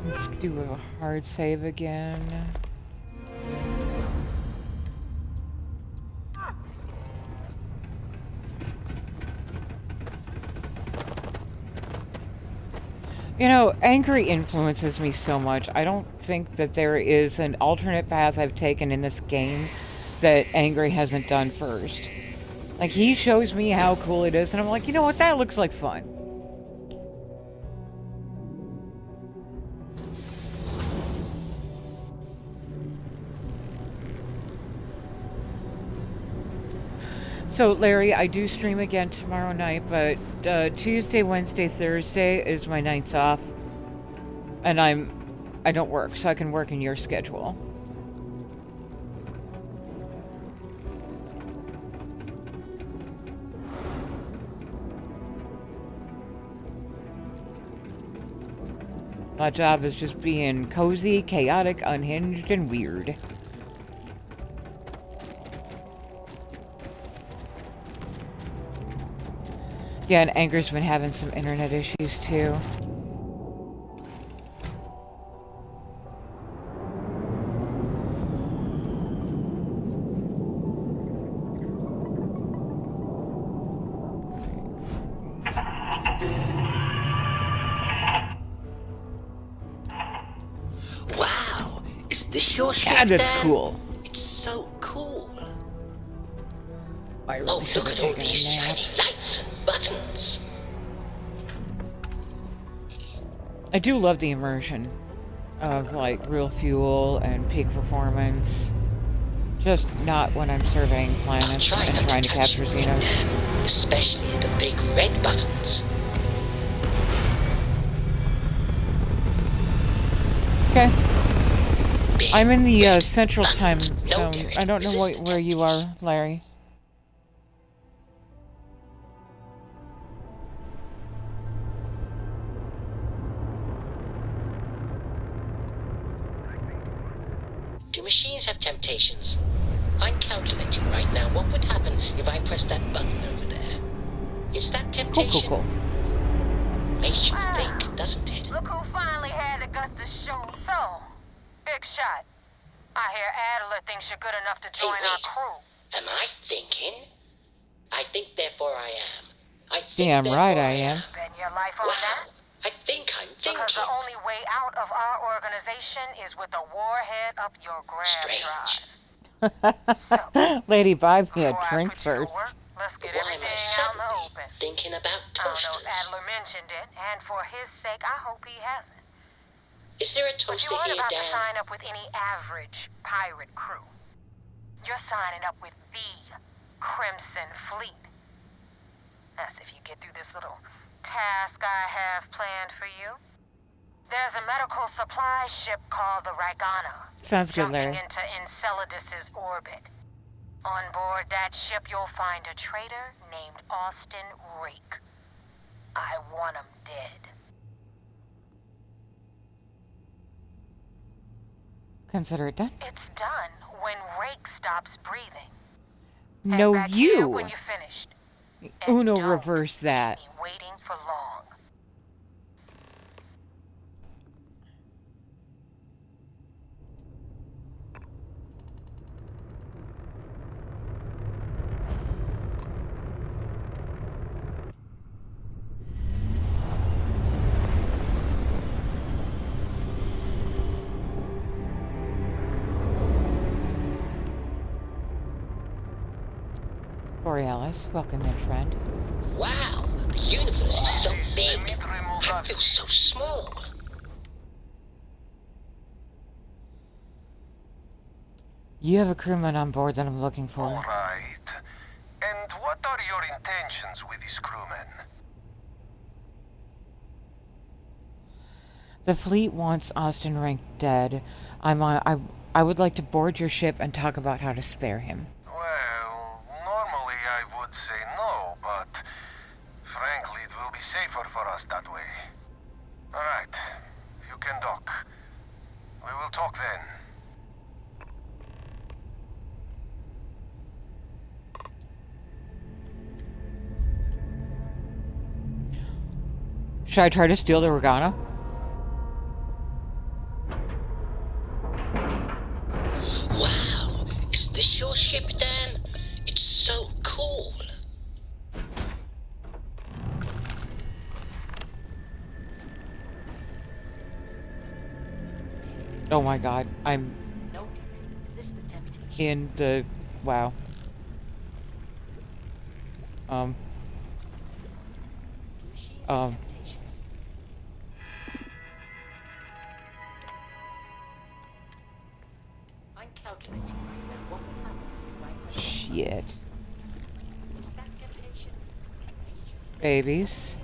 Let's do a hard save again. You know, Angry influences me so much. I don't think that there is an alternate path I've taken in this game that Angry hasn't done first. Like, he shows me how cool it is, and I'm like, you know what, that looks like fun. So, Larry, I do stream again tomorrow night, but Tuesday, Wednesday, Thursday is my nights off. And I don't work, so I can work in your schedule. My job is just being cozy, chaotic, unhinged, and weird. Yeah, and Anger's been having some internet issues too. Wow, is this your ship? Yeah, that's Dan? cool. It's so cool. I really Oh, should look have at all taken these a nap. shiny lights and buttons. I do love the immersion of like real fuel and peak performance. Just not when I'm surveying planets and trying to capture Xenos. Especially the big red buttons. Okay. I'm in the central time zone. I don't know where you are, Larry. Do machines have temptations? I'm calculating right now what would happen if I press that button over there. Is that temptation? Cool. Makes you think, doesn't it? Look who finally had the guts to show so. Big shot. I hear Adler thinks you're good enough to join our crew. Am I thinking? I think, therefore I am. I think, Damn right I am. Bet your life on that. I think I'm thinking. Because the only way out of our organization is with a warhead up your grab drive. Lady, buy me a drink first. Let's get Why am I suddenly thinking about toasters? I don't know if Adler mentioned it, and for his sake, I hope he hasn't. Is there a toaster but you here, aren't about Dan? to sign up with any average pirate crew. You're signing up with the Crimson Fleet. That's if you get through this little task I have planned for you. There's a medical supply ship called the Ragana. Sounds good, Larry. Jumping into Enceladus's orbit. On board that ship, you'll find a traitor named Austin Rake. I want him dead. Consider it done. It's done when Rake stops breathing. No, And back here you. when you're finished. Uno reverse that. Waiting for long. Borealis, welcome in, friend. Wow, the universe is so big. I feel so small. You have a crewman on board that I'm looking for. Right. And what are your intentions with this crewman? The fleet wants Austin Rank dead. I would like to board your ship and talk about how to spare him. Well, normally I would say no, but frankly, it will be safer safer for us that way. All right. You can dock. We will talk then. Should I try to steal the Regana? Wow, is this your ship, Dan? It's so cool. Oh my god, I'm in the... wow. Shit. Babies.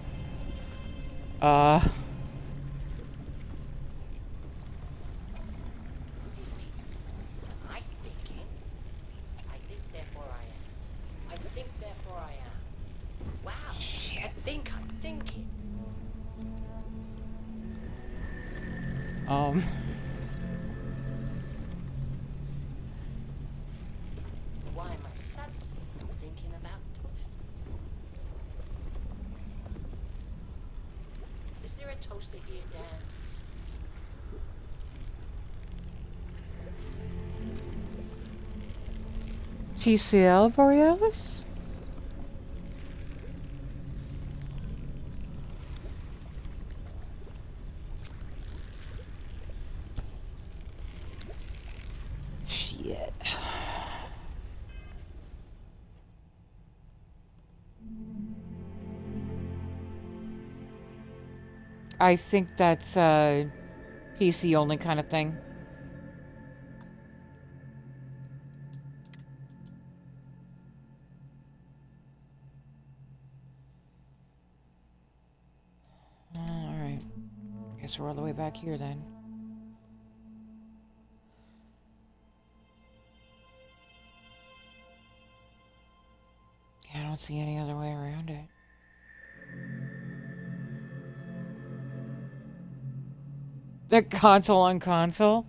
Why am I suddenly thinking about toasters? Is there a toaster here, Dan? TCL Borealis? Shit. I think that's a PC only kind of thing. Alright. Guess we're all the way back here then. I don't see any other way around it. The console on console?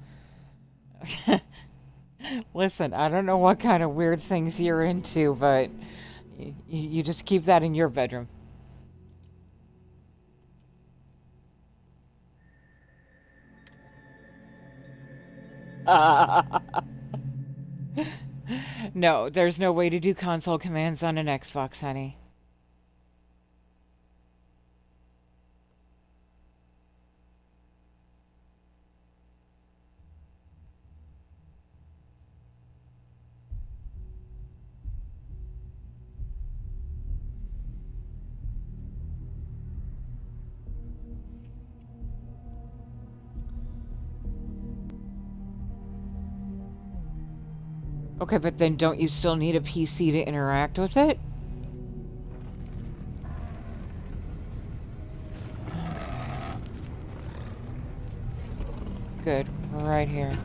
Listen, I don't know what kind of weird things you're into, but you just keep that in your bedroom. No, there's no way to do console commands on an Xbox, honey. Okay, but then don't you still need a PC to interact with it? Good, right here.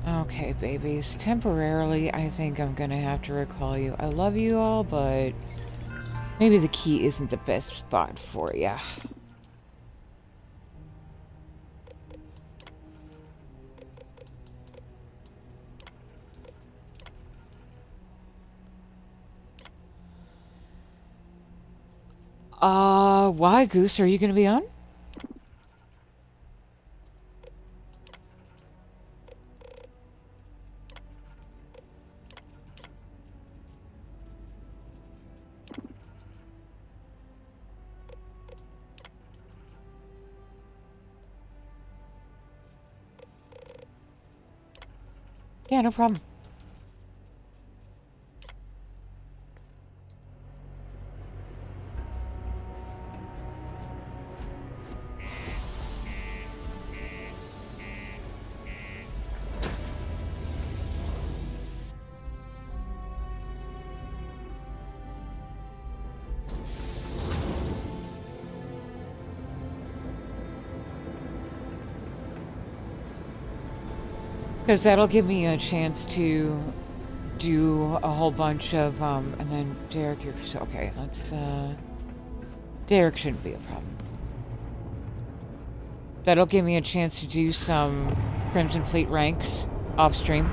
Okay, babies. Temporarily, I think I'm gonna have to recall you. I love you all, but maybe the key isn't the best spot for ya. Why, Goose? Are you gonna be on? Yeah, no problem. Because that'll give me a chance to do a whole bunch of, and then Derek, you're, so, okay, let's, Derek shouldn't be a problem. That'll give me a chance to do some Crimson Fleet ranks off stream.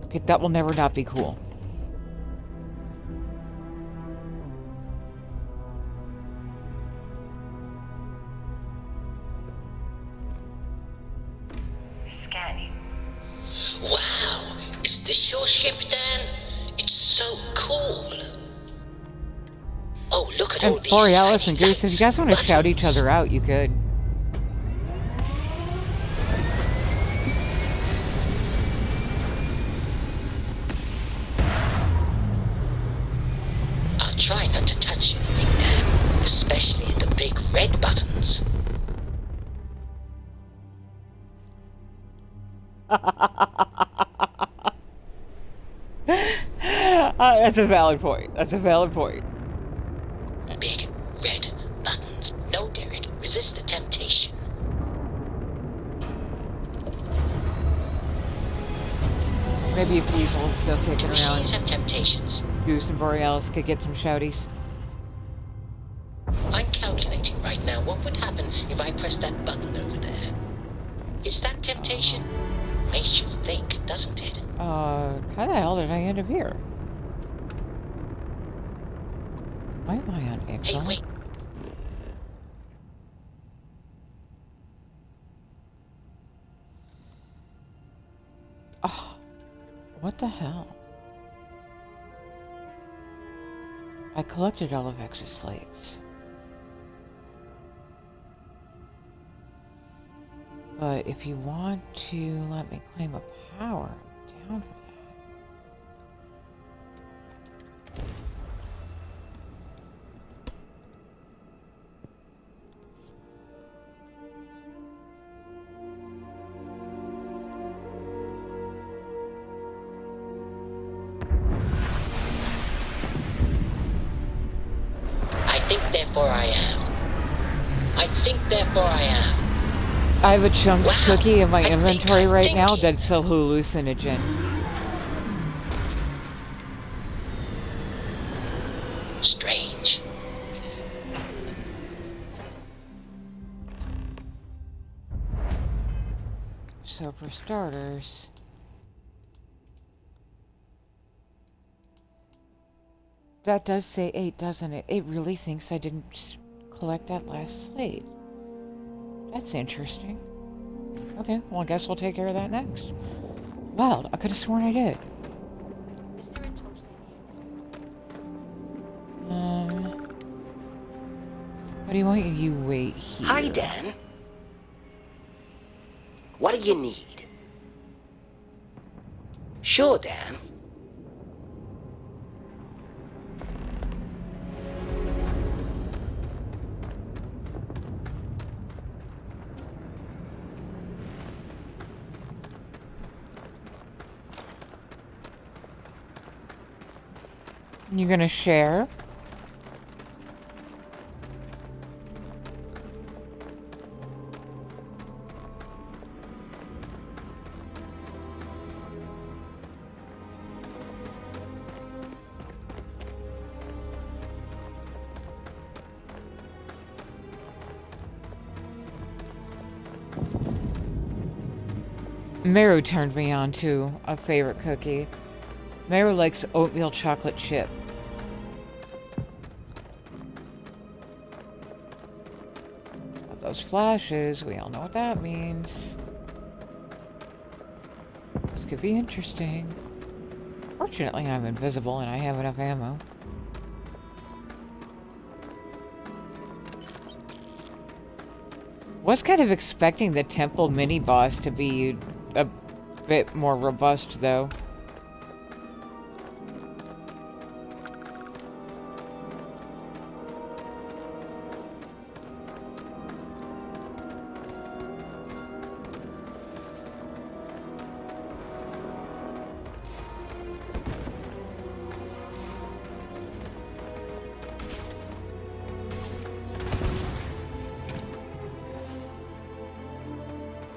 Okay, that will never not be cool. Scanning. Wow, is this your ship, Dan? It's so cool. Oh, look at all And these Borealis and shiny Goose, if you guys want to shout each other out, you could. I'll try not to touch anything, Dan, especially the big red buttons. That's a valid point. That's a valid point. Big red buttons. No, Derek, resist the temptation. Maybe if Weasel is still kicking around, Machines have temptations. Goose and Borealis could get some shouties. I'm calculating right now what would happen if I press that button over there. Is that temptation? Makes you think, doesn't it? How the hell did I end up here? Why am I on Exxon? Hey, wait. Oh, what the hell? I collected all of X's slates. But if you want to let me claim a power, I'm down for that. I think therefore I am. I think therefore I am. I have a chunks Wow, cookie in my I think inventory I'm right now thinking. that's a hallucinogen. Strange. So for starters, that does say 8, doesn't it? It really thinks I didn't collect that last slate. That's interesting. Okay, well I guess we'll take care of that next. Wild, I could have sworn I did. What do you want? You wait here. Hi, Dan. What do you need? Sure, Dan. You gonna share? Meru turned me on to a favorite cookie. Meru likes oatmeal chocolate chip. Those flashes, we all know what that means. This could be interesting. Fortunately, I'm invisible and I have enough ammo. Was kind of expecting the temple mini-boss to be a bit more robust, though.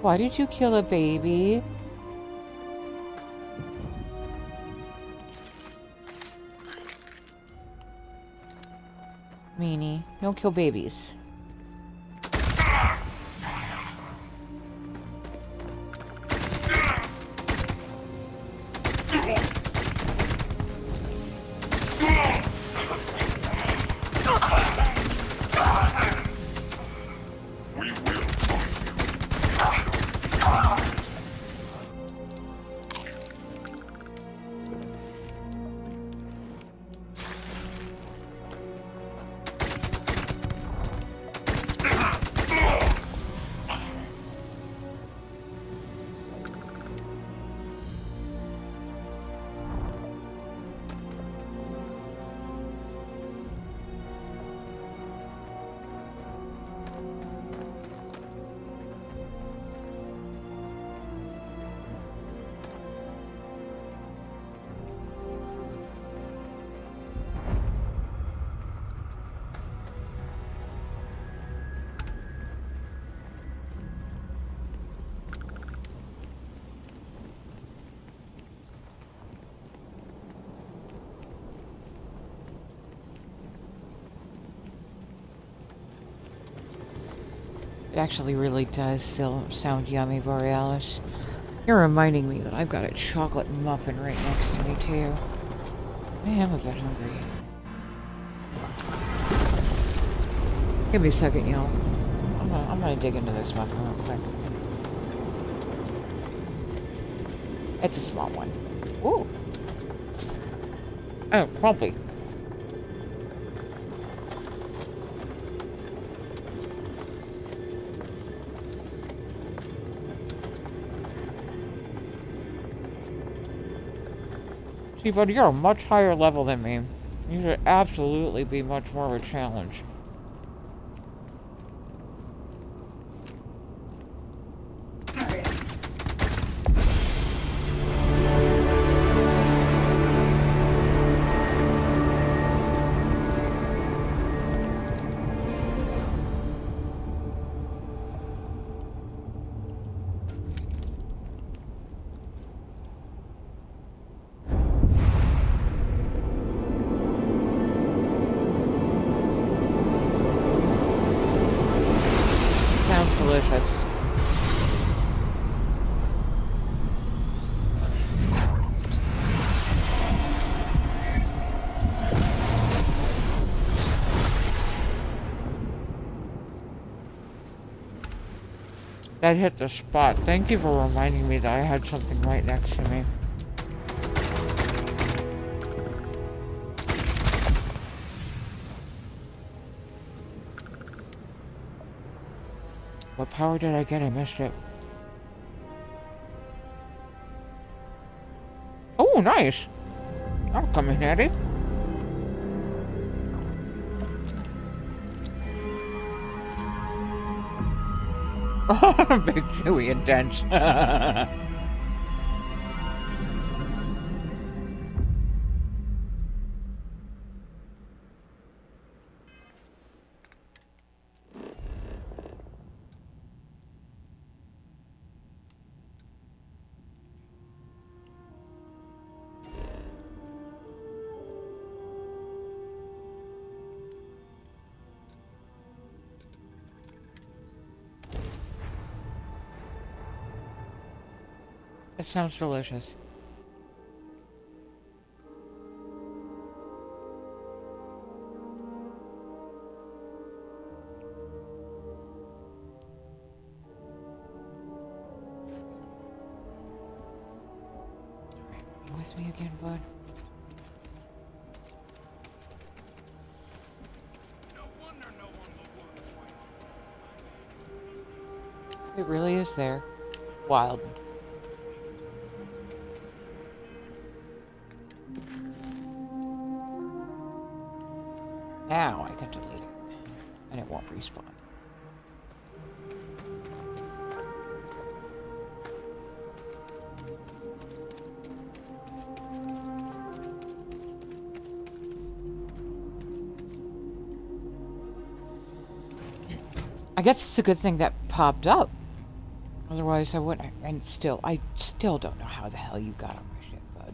Why did you kill a baby? Meanie, don't kill babies. It actually really does still sound yummy, Borealis. You're reminding me that I've got a chocolate muffin right next to me, too. I am a bit hungry. Give me a second, y'all. I'm gonna dig into this muffin real quick. It's a small one. Ooh. Oh, crumply. See, buddy, you're a much higher level than me. You should absolutely be much more of a challenge. Sounds delicious. That hit the spot. Thank you for reminding me that I had something right next to me. What power did I get? I missed it. Oh, nice! That'll come in handy. Big, chewy, and dense. It sounds delicious. Alright, you with me again, bud? It really is there. Wild. Now I can delete it. And it won't respawn. I guess it's a good thing that popped up. Otherwise I wouldn't. I still don't know how the hell you got on my ship, bud.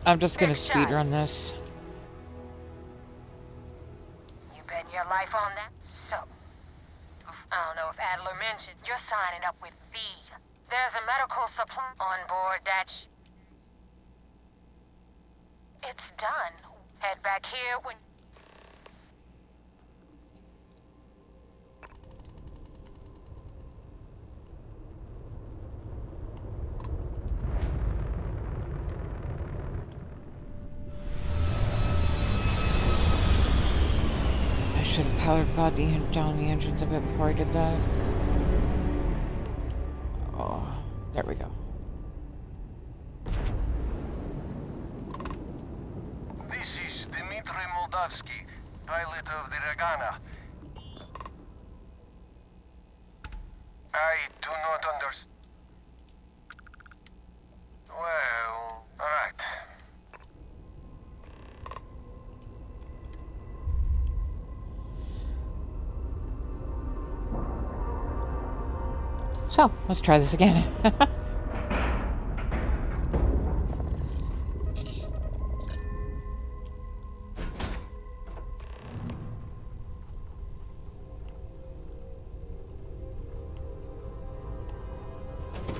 I'm just gonna speedrun this. You betting your life on that? So, I don't know if Adler mentioned, you're signing up with V. There's a medical supply on board that it's done. Head back here when... I should have powered down the engines a bit before I did that. Oh, there we go. This is Dmitry Moldavsky, pilot of the Ragana. I do not understand. Well, alright. So, let's try this again.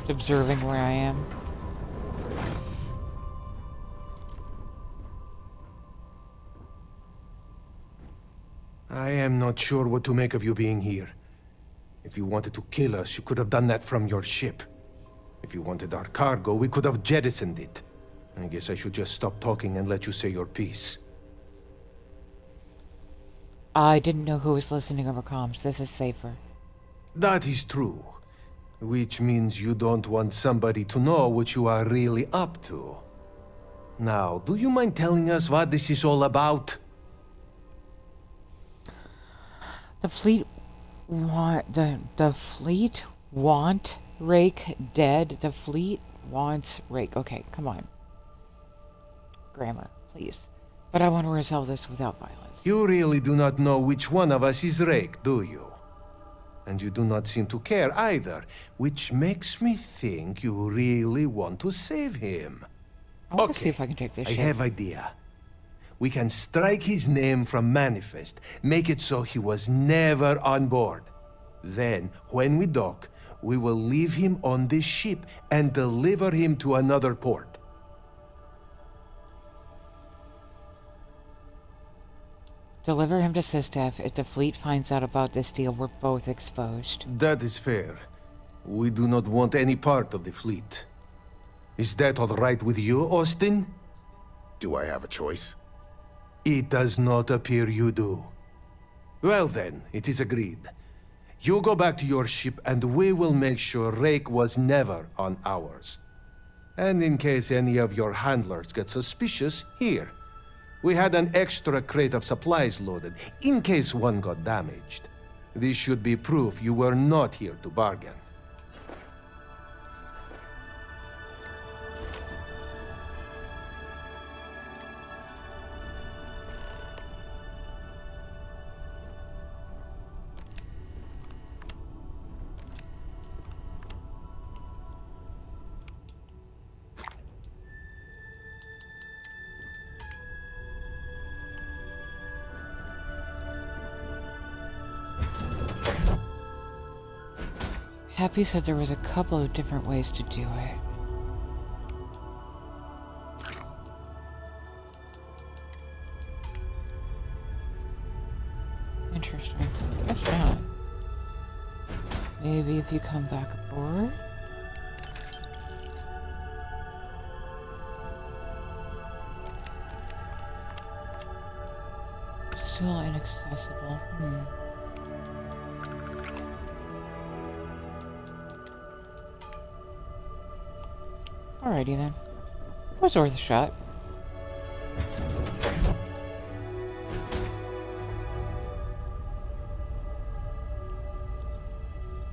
Observing where I am. I am not sure what to make of you being here. If you wanted to kill us, you could have done that from your ship. If you wanted our cargo, we could have jettisoned it. I guess I should just stop talking and let you say your piece. I didn't know who was listening over comms. This is safer. That is true. Which means you don't want somebody to know what you are really up to. Now, do you mind telling us what this is all about? The fleet the fleet want Rake dead. The fleet wants Rake. Okay, come on. Grammar, please. But I want to resolve this without violence. You really do not know which one of us is Rake, do you? And you do not seem to care either, which makes me think you really want to save him. I want to see if I can take this shit. I have idea. We can strike his name from Manifest, make it so he was never on board. Then, when we dock, we will leave him on this ship and deliver him to another port. Deliver him to Sistef. If the fleet finds out about this deal, we're both exposed. That is fair. We do not want any part of the fleet. Is that all right with you, Austin? Do I have a choice? It does not appear you do. Well then, it is agreed. You go back to your ship and we will make sure Rake was never on ours. And in case any of your handlers get suspicious, here. We had an extra crate of supplies loaded, in case one got damaged. This should be proof you were not here to bargain. Happy said there was a couple of different ways to do it. Interesting. Guess not. Maybe if you come back aboard? Still inaccessible. Alrighty then. Was worth a shot.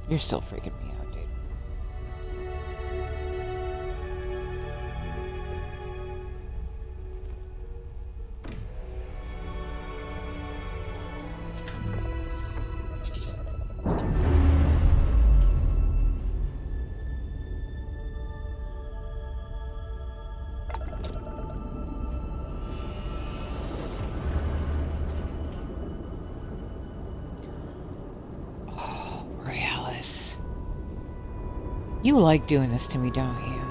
You're still freaking me out, dude. You like doing this to me, don't you?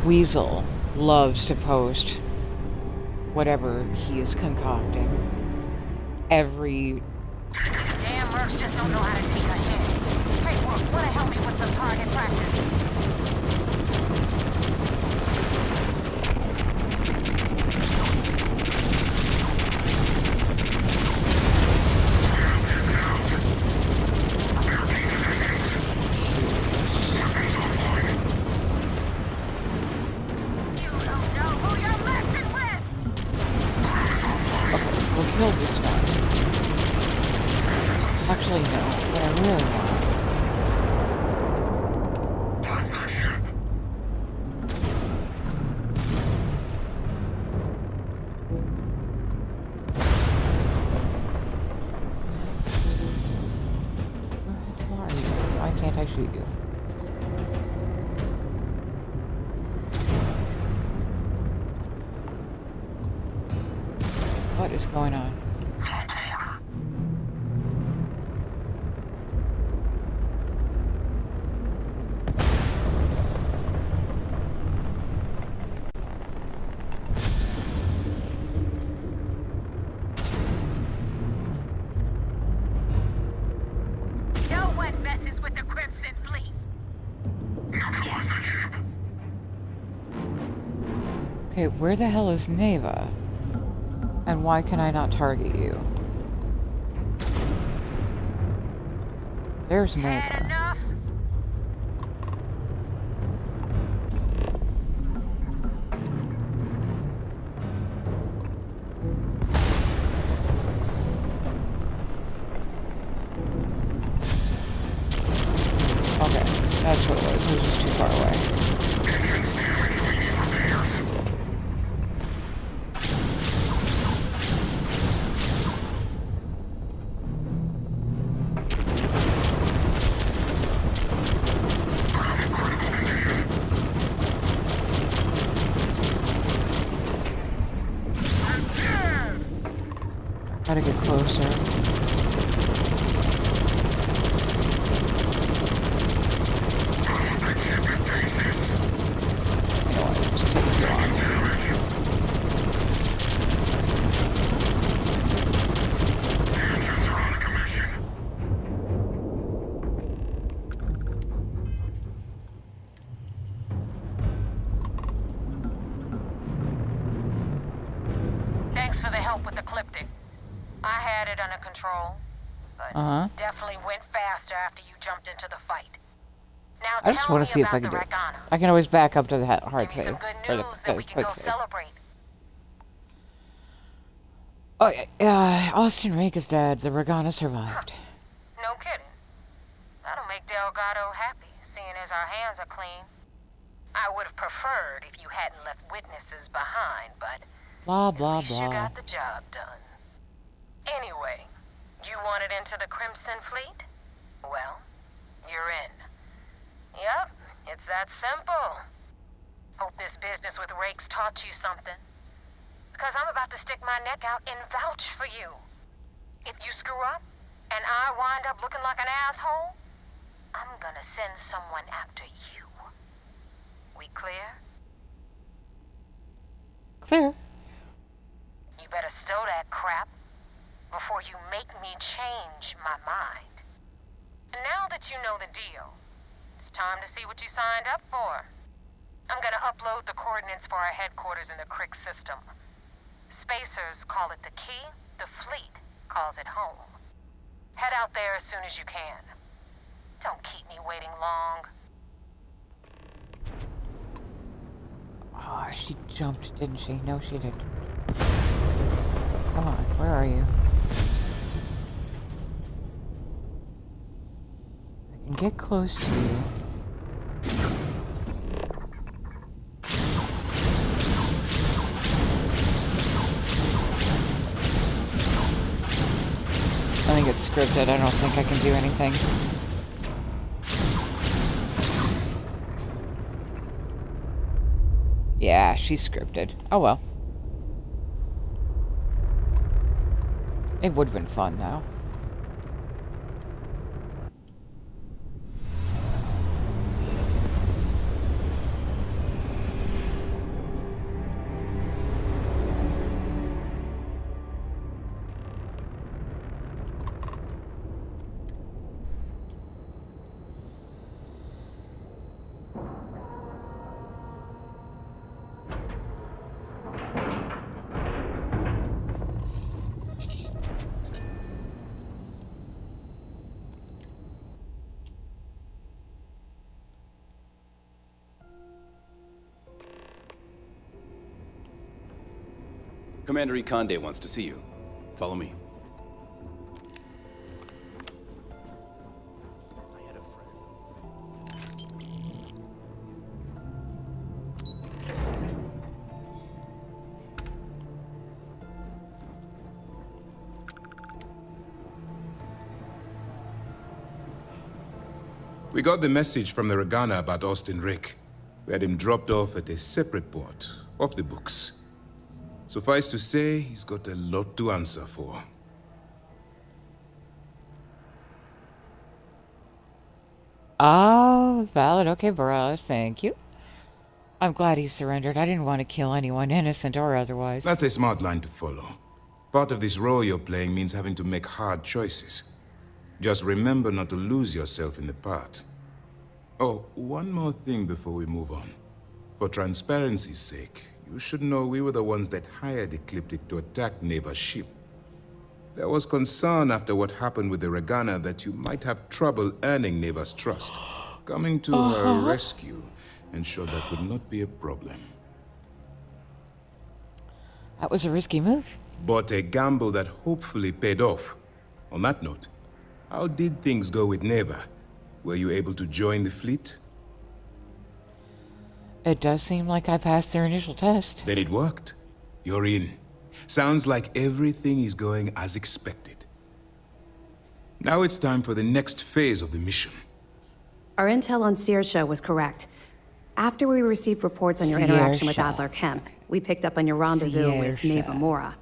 Weasel loves to post whatever he is concocting. Every... Damn mercs just don't know how to take a hit. Hey, wanna help me with some target practice? What is going on? No one messes with the Crimson Fleet. Okay, where the hell is Neva? And why can I not target you? There's Neva. Okay, that's what it was. It was just too far away. Gotta get closer. help with the Ecliptic. I had it under control, but definitely went faster after you jumped into the fight. Now I just want to see if I can do it. I can always back up to the hard save. Or the quick save. Oh, yeah. Austin Rake is dead. The Regana survived. No kidding. That'll make Delgado happy, seeing as our hands are clean. I would have preferred if you hadn't left witnesses behind, but blah, blah, at least blah. you got the job done. Anyway, you wanted into the Crimson Fleet? Well, you're in. Yep, it's that simple. Hope this business with Rake's taught you something. Because I'm about to stick my neck out and vouch for you. If you screw up, and I wind up looking like an asshole, I'm gonna send someone after you. We clear? Clear. You better stow that crap before you make me change my mind. And now that you know the deal, it's time to see what you signed up for. I'm gonna upload the coordinates for our headquarters in the Crick system. Spacers call it the key, the fleet calls it home. Head out there as soon as you can. Don't keep me waiting long. Oh, she jumped, didn't she? No, she didn't. Come on, where are you? I can get close to you. I think it's scripted. I don't think I can do anything. Yeah, she's scripted. Oh well. It would have been fun, though. Commander Conde wants to see you. Follow me. We got the message from the Regana about Austin Rick. We had him dropped off at a separate port, off the books. Suffice to say, he's got a lot to answer for. Oh, valid. Okay, Morales, thank you. I'm glad he surrendered. I didn't want to kill anyone, innocent or otherwise. That's a smart line to follow. Part of this role you're playing means having to make hard choices. Just remember not to lose yourself in the part. Oh, one more thing before we move on. For transparency's sake, you should know we were the ones that hired Ecliptic to attack Neva's ship. There was concern after what happened with the Regana that you might have trouble earning Neva's trust. Coming to her rescue ensured that would not be a problem. That was a risky move. But a gamble that hopefully paid off. On that note, how did things go with Neva? Were you able to join the fleet? It does seem like I passed their initial test. Then it worked. You're in. Sounds like everything is going as expected. Now it's time for the next phase of the mission. Our intel on Saoirse was correct. After we received reports on your interaction with Adler Kemp, we picked up on your rendezvous with Neva Mora.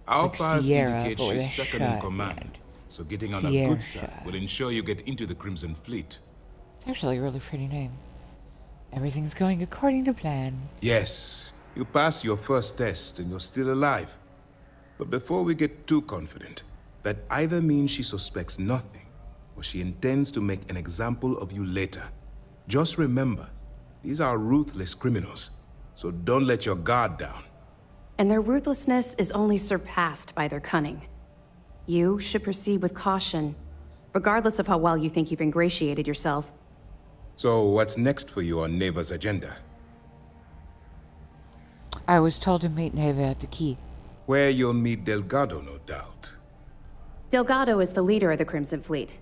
Our Like files Sierra, indicate but with she's a second in shot command, so getting on a Sierra. good side will ensure you get into the Crimson Fleet. It's actually a really pretty name. Everything's going according to plan. Yes, you passed your first test and you're still alive. But before we get too confident, that either means she suspects nothing, or she intends to make an example of you later. Just remember, these are ruthless criminals, so don't let your guard down. and their ruthlessness is only surpassed by their cunning. You should proceed with caution, regardless of how well you think you've ingratiated yourself. So what's next for you on Neva's agenda? I was told to meet Neva at the key. Where you'll meet Delgado, no doubt. Delgado is the leader of the Crimson Fleet.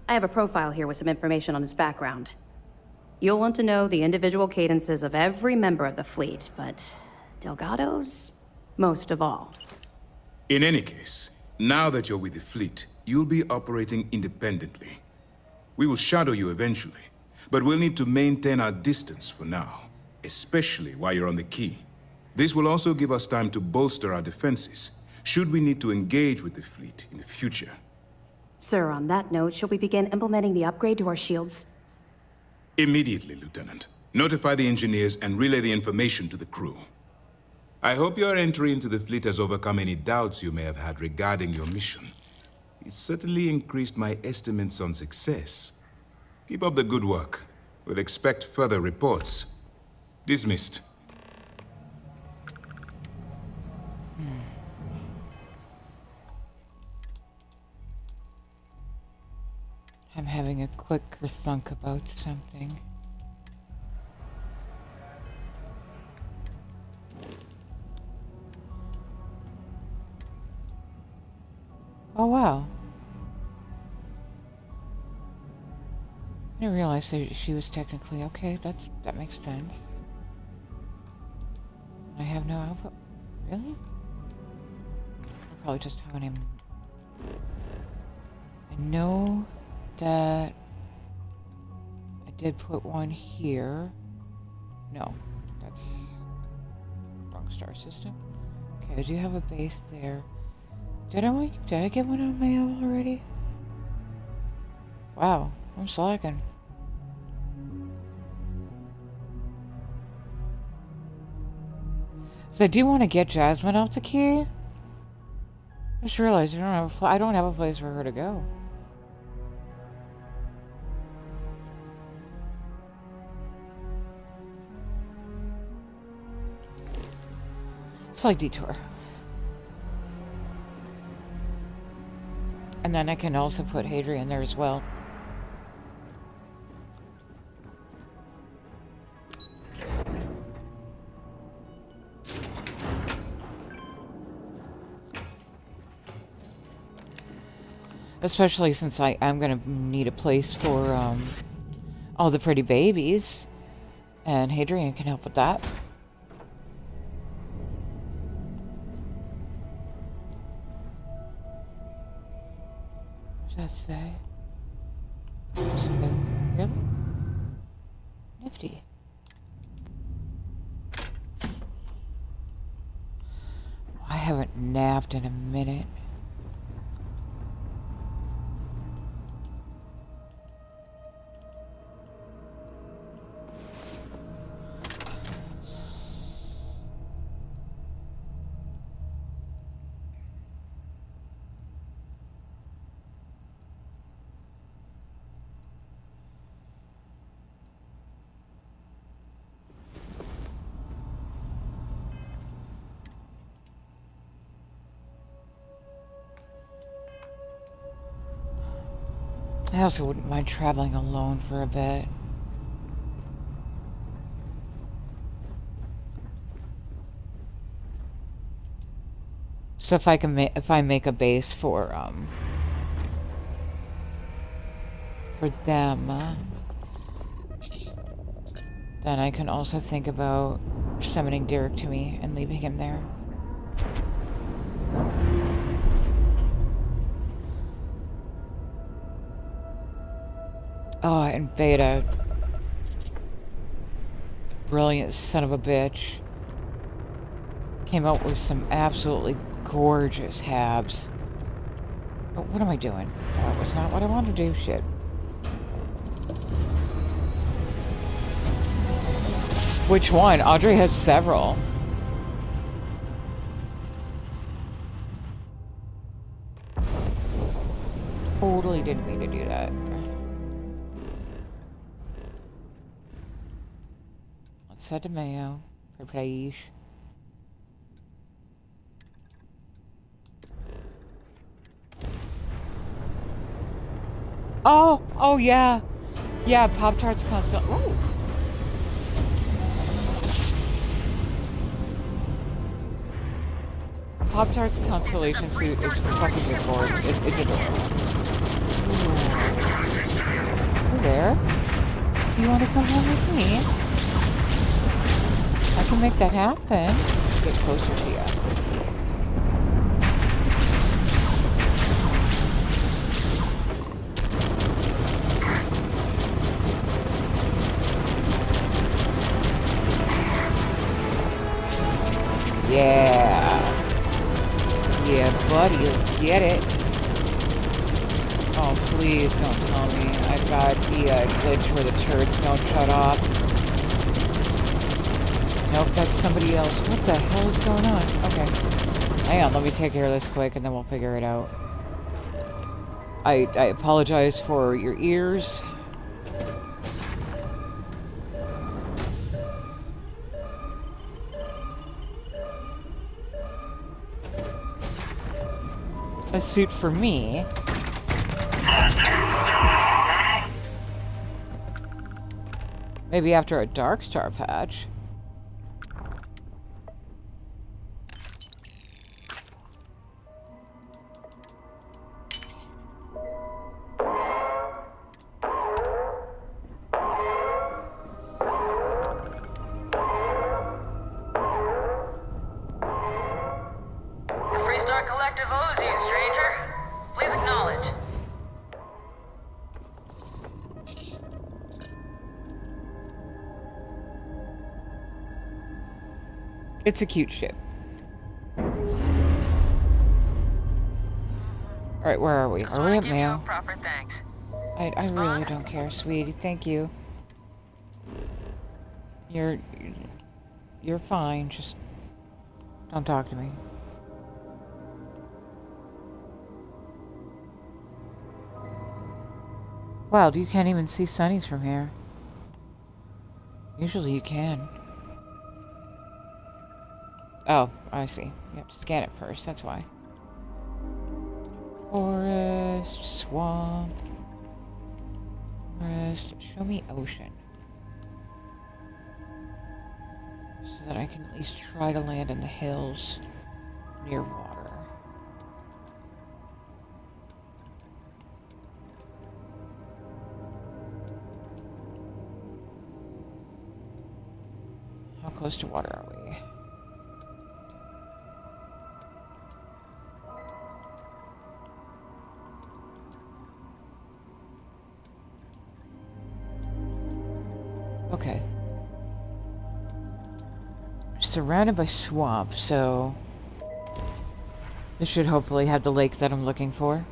I have a profile here with some information on his background. You'll want to know the individual cadences of every member of the fleet, but Delgado's most of all. In any case, now that you're with the fleet, you'll be operating independently. We will shadow you eventually, but we'll need to maintain our distance for now, especially while you're on the key. This will also give us time to bolster our defenses, should we need to engage with the fleet in the future. Sir, on that note, shall we begin implementing the upgrade to our shields? Immediately, Lieutenant. Notify the engineers and relay the information to the crew. I hope your entry into the fleet has overcome any doubts you may have had regarding your mission. It certainly increased my estimates on success. Keep up the good work. We'll expect further reports. Dismissed. I'm having a quicker thunk about something. Oh wow. I didn't realize that she was technically okay. That makes sense. I have no output. Really? I'll probably just hone him. I know that I did put one here. No, that's wrong star system. Okay, I do have a base there. Did I get one on Mayo already? Wow, I'm slacking. So I do want to get Jasmine off the key. I just realized I don't have a place for her to go. Slight detour. And then I can also put Hadrian there as well. Especially since I am going to need a place for all the pretty babies. And Hadrian can help with that. What does that say? Really? Nifty. I haven't napped in a minute. I also wouldn't mind traveling alone for a bit. So if I make a base for them, then I can also think about summoning Derek to me and leaving him there. Oh, and Beta. Brilliant son of a bitch. Came out with some absolutely gorgeous halves. Oh, what am I doing? That was not what I wanted to do. Shit. Which one? Audrey has several. Totally didn't mean to do that. Let's head to Mayo for please. Oh yeah. Yeah, Pop-Tarts constant. Ooh. Pop-Tart's constellation suit is fucking it's adorable. Hey there. Do you want to come home with me? I can make that happen. Get closer to you. Yeah. Yeah, buddy, let's get it. Oh, please don't tell me I've got the glitch where the turrets don't shut off. Nope, that's somebody else. What the hell is going on? Okay. Hang on, let me take care of this quick and then we'll figure it out. I apologize for your ears. A suit for me. Maybe after a Dark Star patch. Freestar Collective owes you, stranger. Please acknowledge. It's a cute ship. Alright, where are we? Are we at mail? Proper thanks. I really don't care, sweetie. Thank you. You're fine. Just don't talk to me. Wow, you can't even see Sunny's from here. Usually you can. Oh, I see. You have to scan it first, that's why. Forest, swamp, forest, show me ocean. So that I can at least try to land in the hills near water. How close to water are we? Okay. Surrounded by swamp, so this should hopefully have the lake that I'm looking for.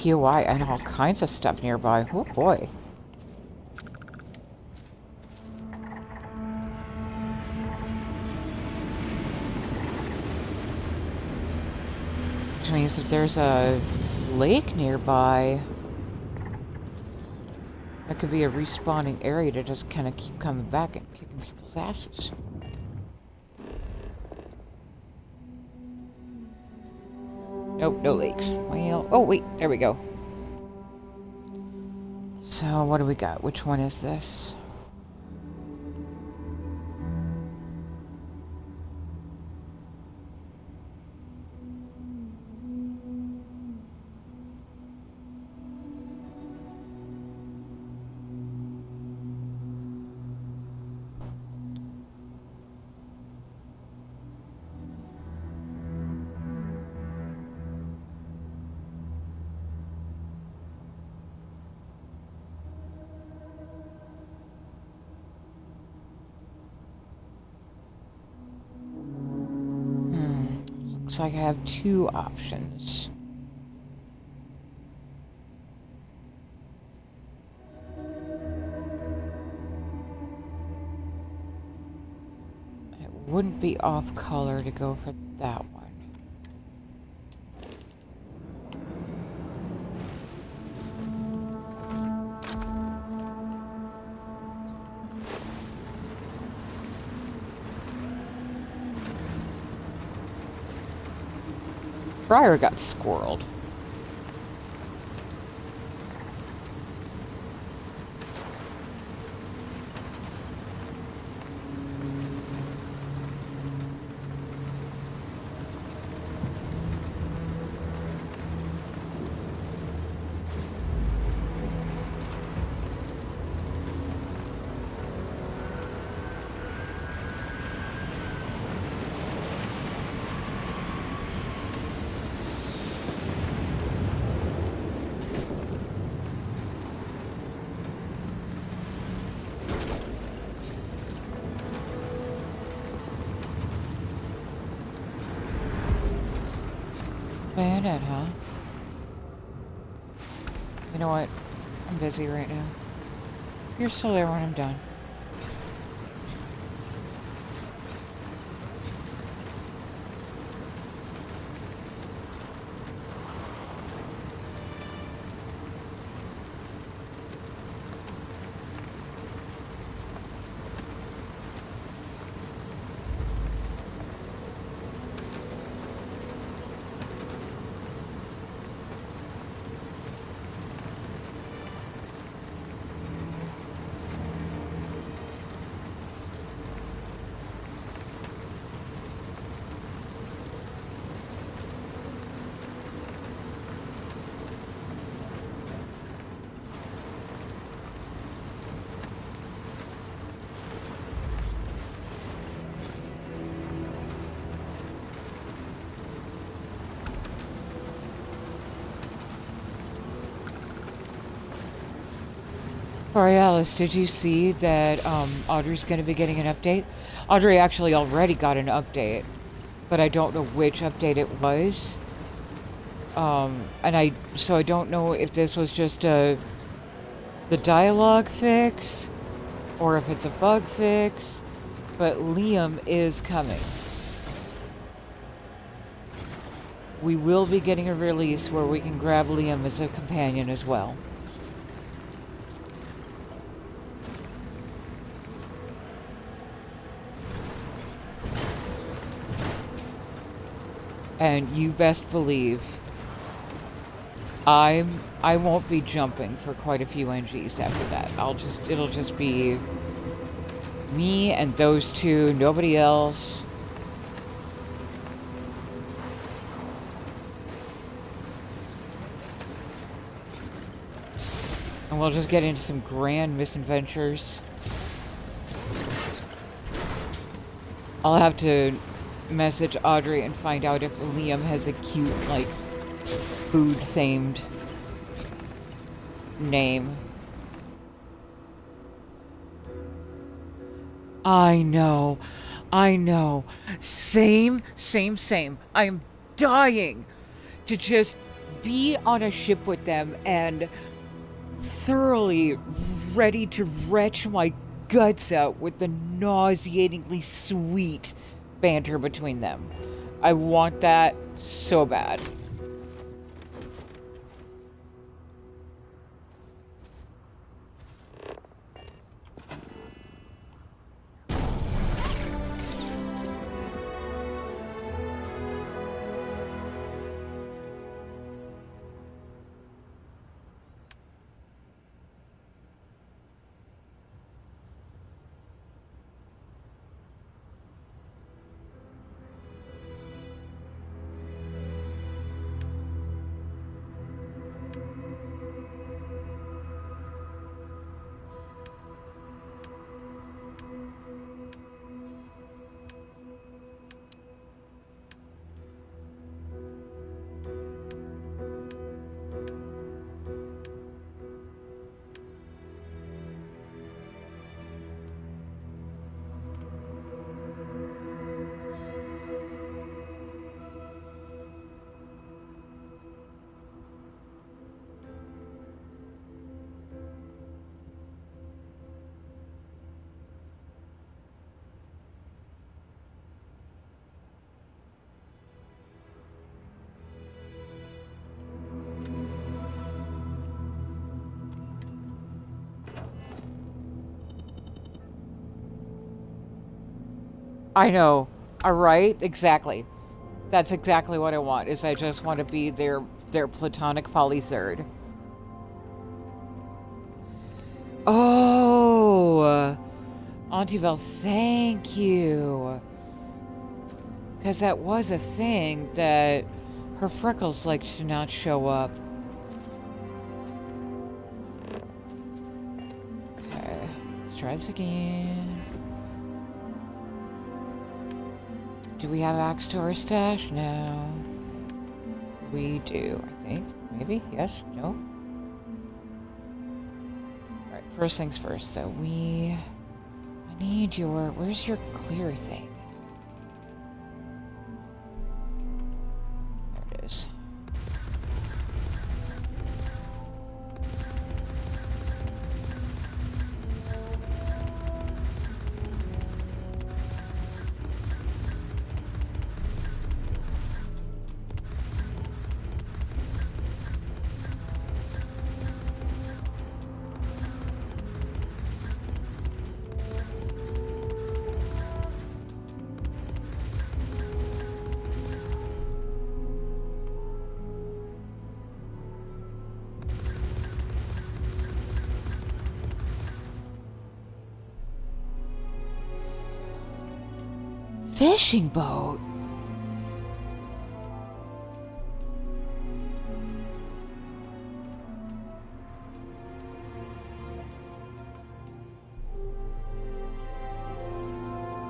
POI and all kinds of stuff nearby. Oh boy. Which means if there's a lake nearby, that could be a respawning area to just kind of keep coming back and kicking people's asses. Nope, no lakes. Well, oh wait, there we go. So what do we got? Which one is this? Looks like I have two options. wouldn't be off color to go for that one. Briar got squirreled. Bayonet, huh? You know what? I'm busy right now. You're still there when I'm done. Borealis, did you see that Audrey's going to be getting an update? Audrey actually already got an update, but I don't know which update it was. So I don't know if this was just the dialogue fix, or if it's a bug fix, but Liam is coming. We will be getting a release where we can grab Liam as a companion as well. And you best believe I won't be jumping for quite a few NGs after that. It'll just be me and those two, nobody else. And we'll just get into some grand misadventures. I'll have to message Audrey and find out if Liam has a cute, like, food-themed name. I know. Same. I am dying to just be on a ship with them and thoroughly ready to retch my guts out with the nauseatingly sweet banter between them. I want that so bad. I know. Alright, exactly. That's exactly what I want, is I just want to be their platonic polythird. Oh! Auntie Val, thank you. Because that was a thing that her freckles like to not show up. Okay, let's try this again. Do we have axe to our stash? No. We do, I think. Maybe? Yes? No? Alright, first things first, though. I need your... Where's your clear thing? There it is. Fishing boat?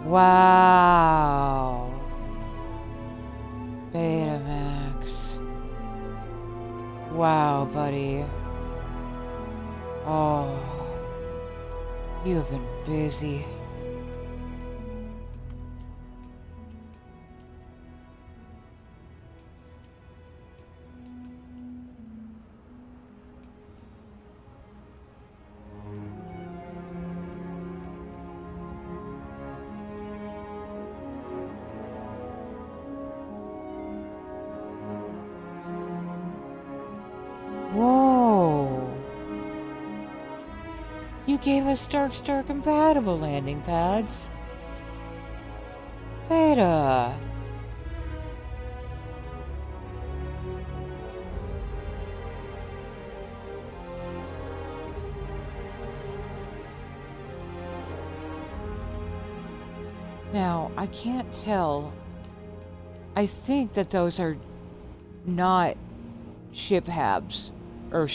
Wow. Betamax. Wow, buddy. Oh. You have been busy. Whoa. You gave us Stark compatible landing pads. Beta. Now, I can't tell. I think that those are not ship habs. Or,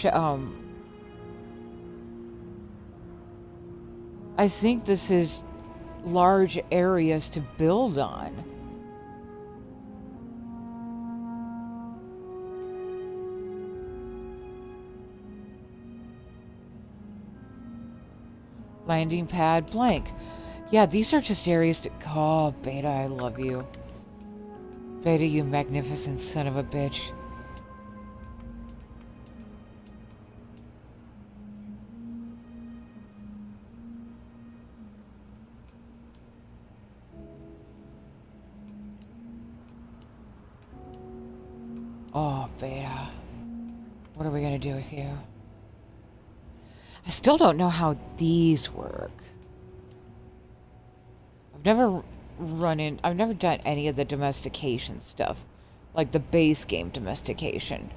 I think this is large areas to build on. Landing pad blank. Yeah, these are just areas to... Oh, Beta, I love you. Beta, you magnificent son of a bitch. Oh, Beta. What are we gonna do with you? I still don't know how these work. I've never done any of the domestication stuff. Like the base game domestication.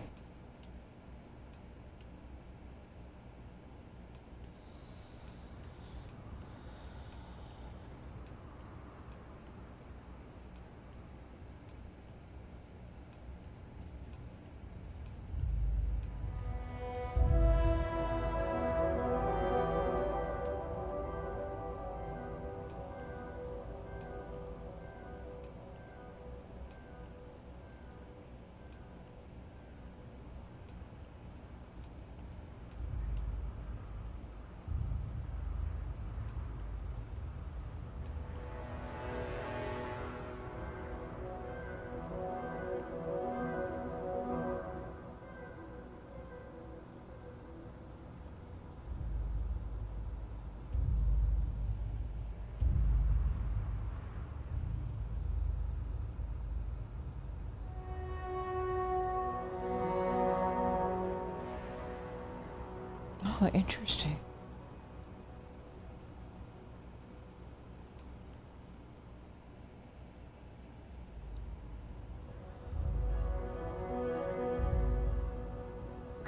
Oh, interesting.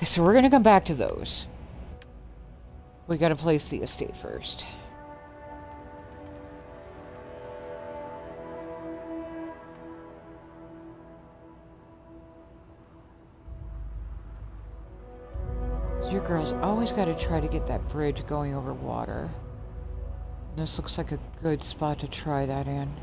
Okay, so we're gonna come back to those. We gotta place the estate first. You girls always gotta try to get that bridge going over water. And this looks like a good spot to try that in.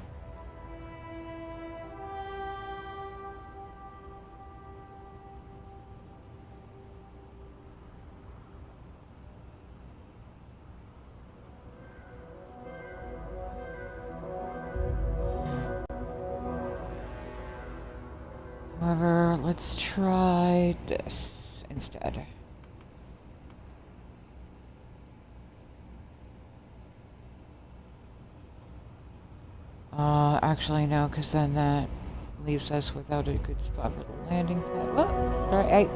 However, let's try this instead. Actually no, because then that leaves us without a good spot for the landing pad. Oh, sorry,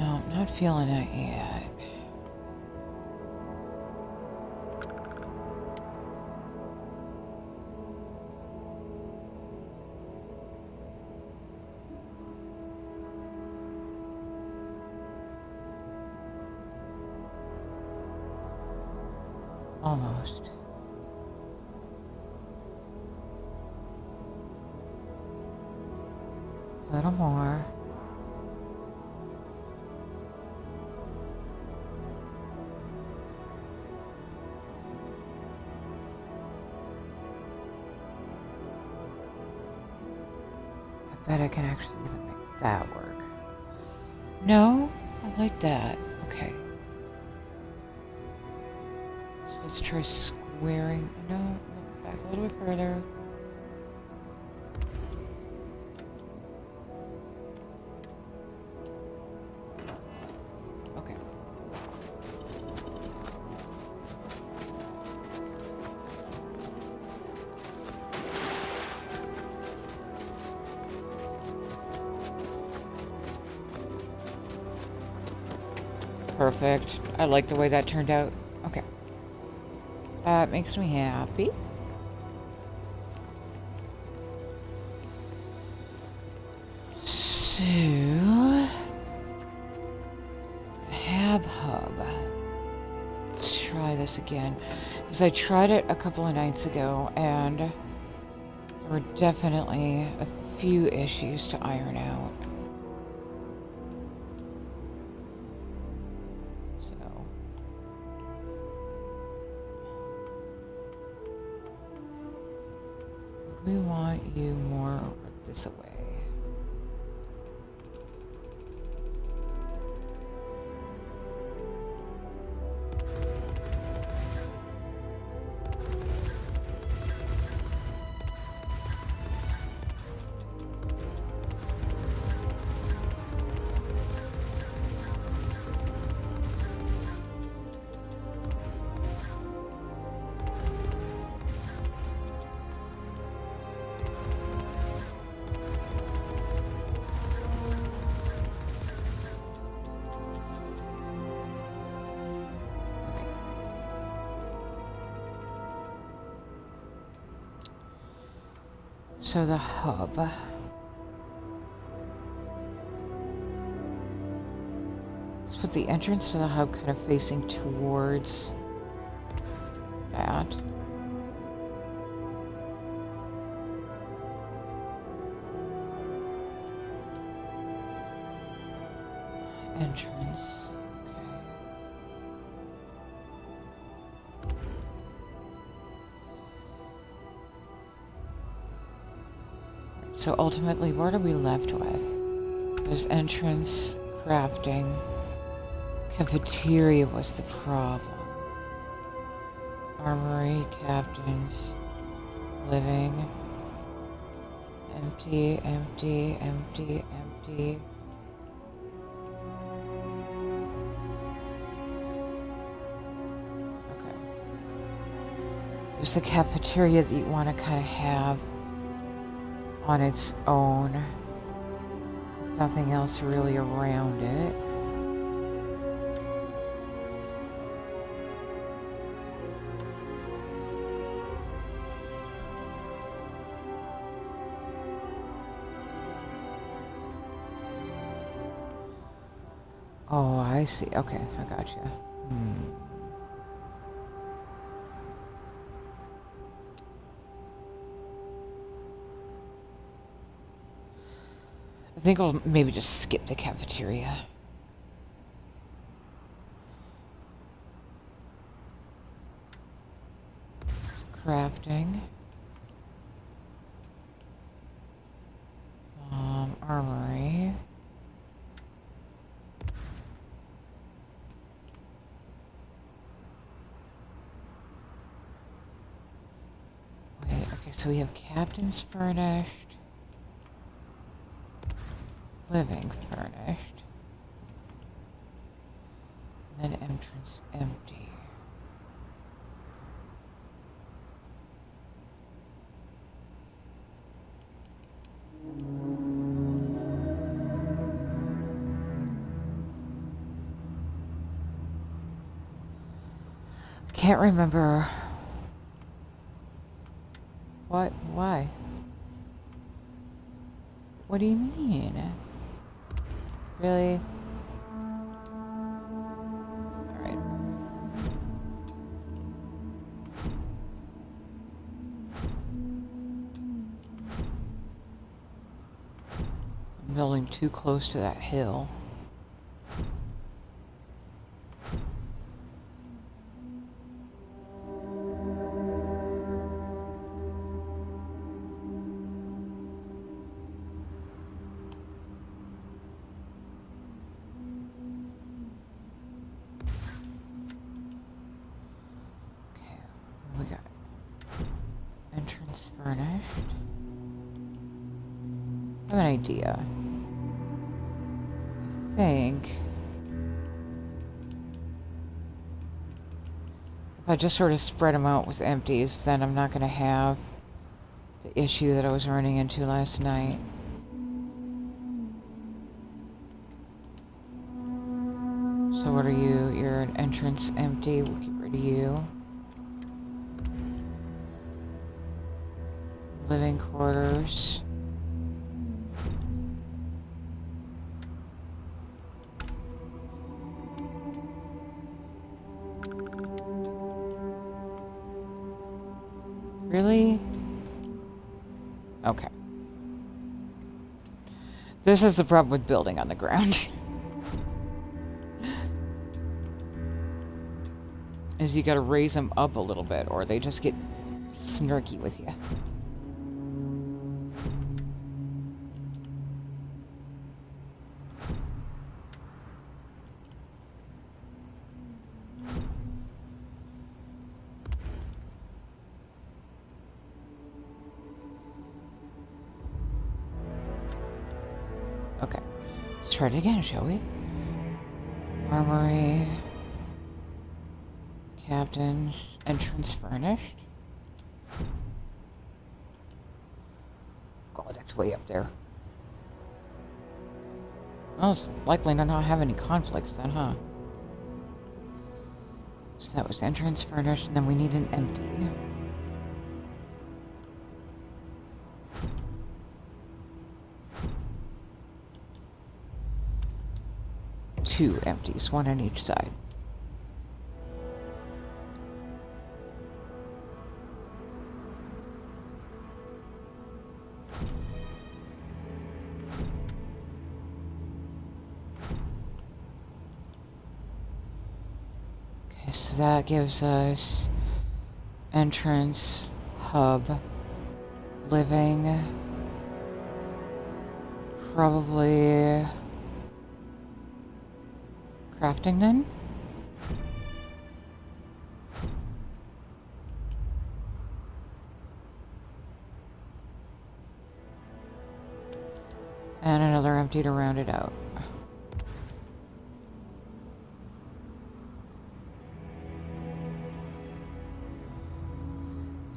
no, I'm not feeling it yet. Almost. A little more. I bet I can actually even make that work. No, I like that. Okay. So let's try squaring. No, back a little bit further. Okay. Perfect. I like the way that turned out. Okay. That makes me happy. So, Hab Hub. Let's try this again. Because I tried it a couple of nights ago, and there were definitely a few issues to iron out. We want you more this way. So the hub. Let's put the entrance to the hub kind of facing towards that. Entrance. So ultimately, what are we left with? There's entrance, crafting, cafeteria was the problem. Armory, captains, living, empty, empty, empty, empty. There's the cafeteria that you want to kind of have on its own. With nothing else really around it. Oh, I see. Okay, I gotcha. I think I'll maybe just skip the cafeteria. Crafting. Armory. Wait, okay, so we have captain's furnished. Living furnished. And then entrance empty. I can't remember. What? Why? What do you mean? Really? Alright. I'm building too close to that hill. We got entrance furnished. I have an idea. I think if I just sort of spread them out with empties, then I'm not going to have the issue that I was running into last night. So what are you? You're an entrance empty. We'll get rid of you. Living quarters. Really? Okay. This is the problem with building on the ground. Is you gotta raise them up a little bit or they just get snarky with you. Okay, let's try it again, shall we? Armory, captain's entrance furnished. God, that's way up there. Well, it's likely to not have any conflicts then, huh? So that was entrance furnished, and then we need an empty. Two empties, one on each side. Okay, so that gives us entrance, hub, living, probably crafting then? And another empty to round it out.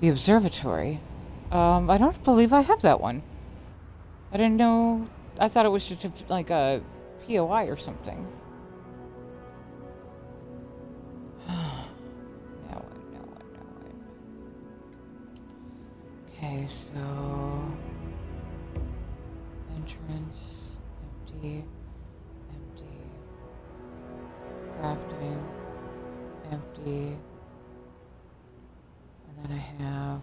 The observatory. I don't believe I have that one. I didn't know. I thought it was just like a POI or something. Now what? Okay, so entrance, empty, crafting, empty, and then I have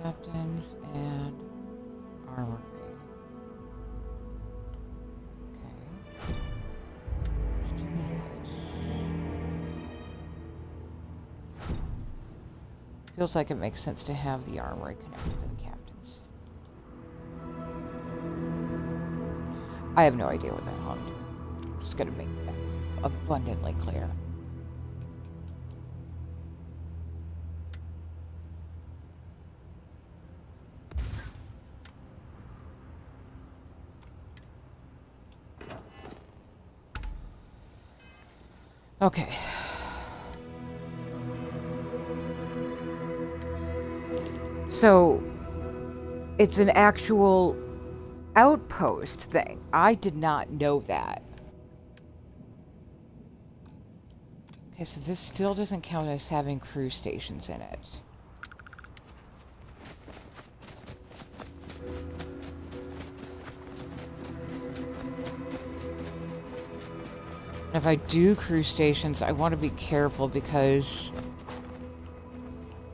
captains and armory. Okay, let's do this. Feels like it makes sense to have the armory connected to the captains. I have no idea what the hell I'm doing. I'm just gonna make that abundantly clear. Okay. So, it's an actual outpost thing. I did not know that. Okay, so this still doesn't count as having crew stations in it. And if I do crew stations, I want to be careful because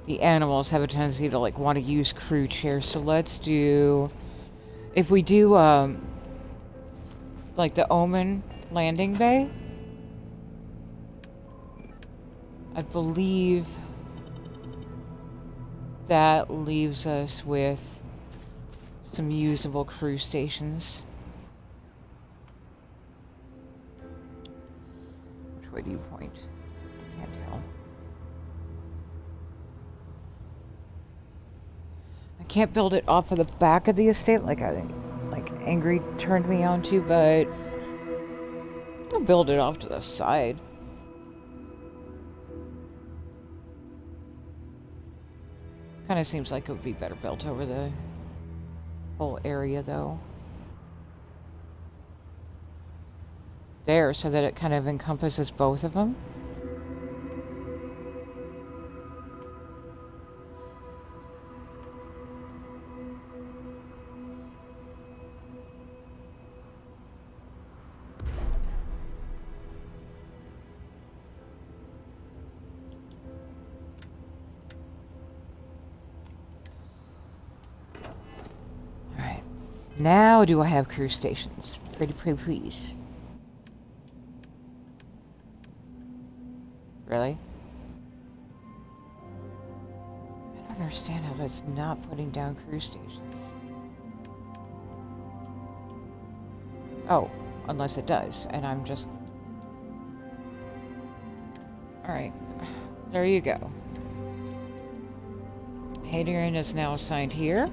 the animals have a tendency to like want to use crew chairs. So let's do, if we do like the Omen landing bay, I believe that leaves us with some usable crew stations. Which way do you point? Can't tell. I can't build it off of the back of the estate like Angry turned me on to, but I'll build it off to the side. Kind of seems like it would be better built over the whole area, though. There, so that it kind of encompasses both of them. Now do I have crew stations? Pretty please. Really? I don't understand how that's not putting down crew stations. Oh, unless it does, and I'm just... Alright, there you go. Hadrian is now assigned here.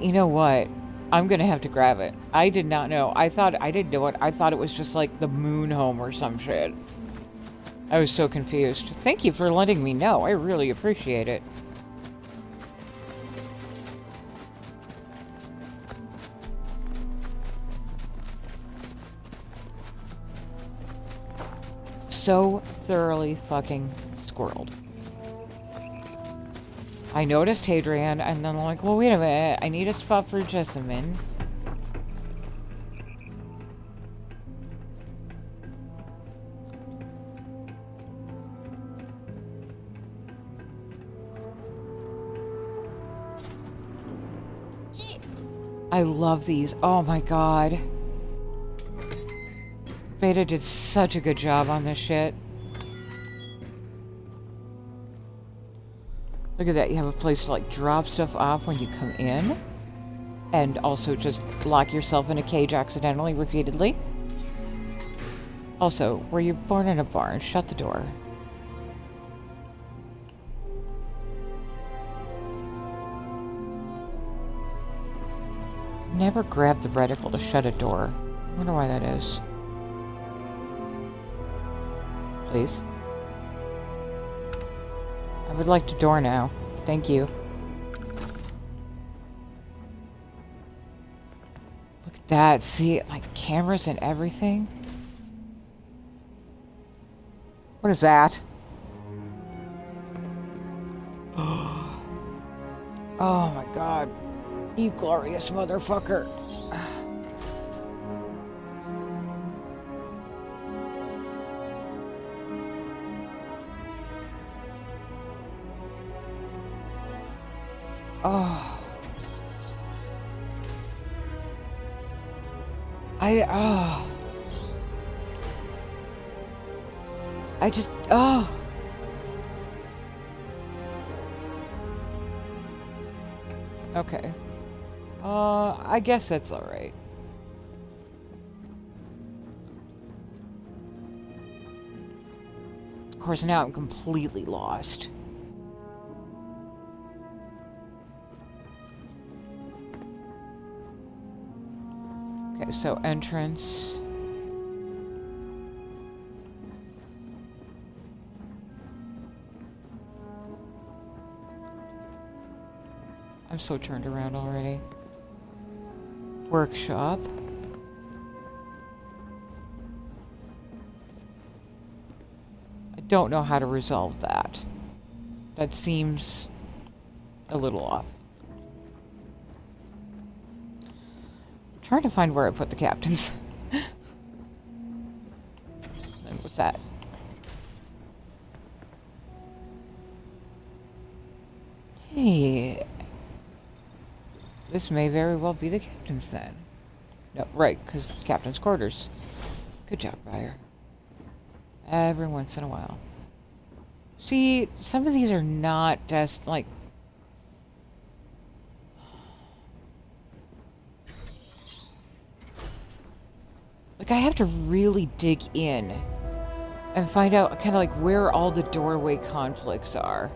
You know what? I'm gonna have to grab it. I did not know. I didn't know it. I thought it was just like the moon home or some shit. I was so confused. Thank you for letting me know. I really appreciate it. So thoroughly fucking squirreled. I noticed Hadrian, and then I'm like, well, wait a minute. I need a spot for Jessamine. I love these. Oh my god. Beta did such a good job on this shit. Look at that, you have a place to like drop stuff off when you come in. And also just lock yourself in a cage accidentally, repeatedly. Also, were you born in a barn? Shut the door. never grab the reticle to shut a door. I wonder why that is. Please. I would like the door now. Thank you. Look at that. See, like cameras and everything. What is that? Oh my god. You glorious motherfucker. Oh. I just, Okay. I guess that's alright. Of course, now I'm completely lost. Okay, so entrance. I'm so turned around already. Workshop. I don't know how to resolve that. That seems a little off. I'm trying to find where I put the captains. And what's that? Hey. This may very well be the captain's then. No, right, because captain's quarters. Good job, Buyer. Every once in a while. See, some of these are not just like... Like, I have to really dig in and find out kind of like where all the doorway conflicts are.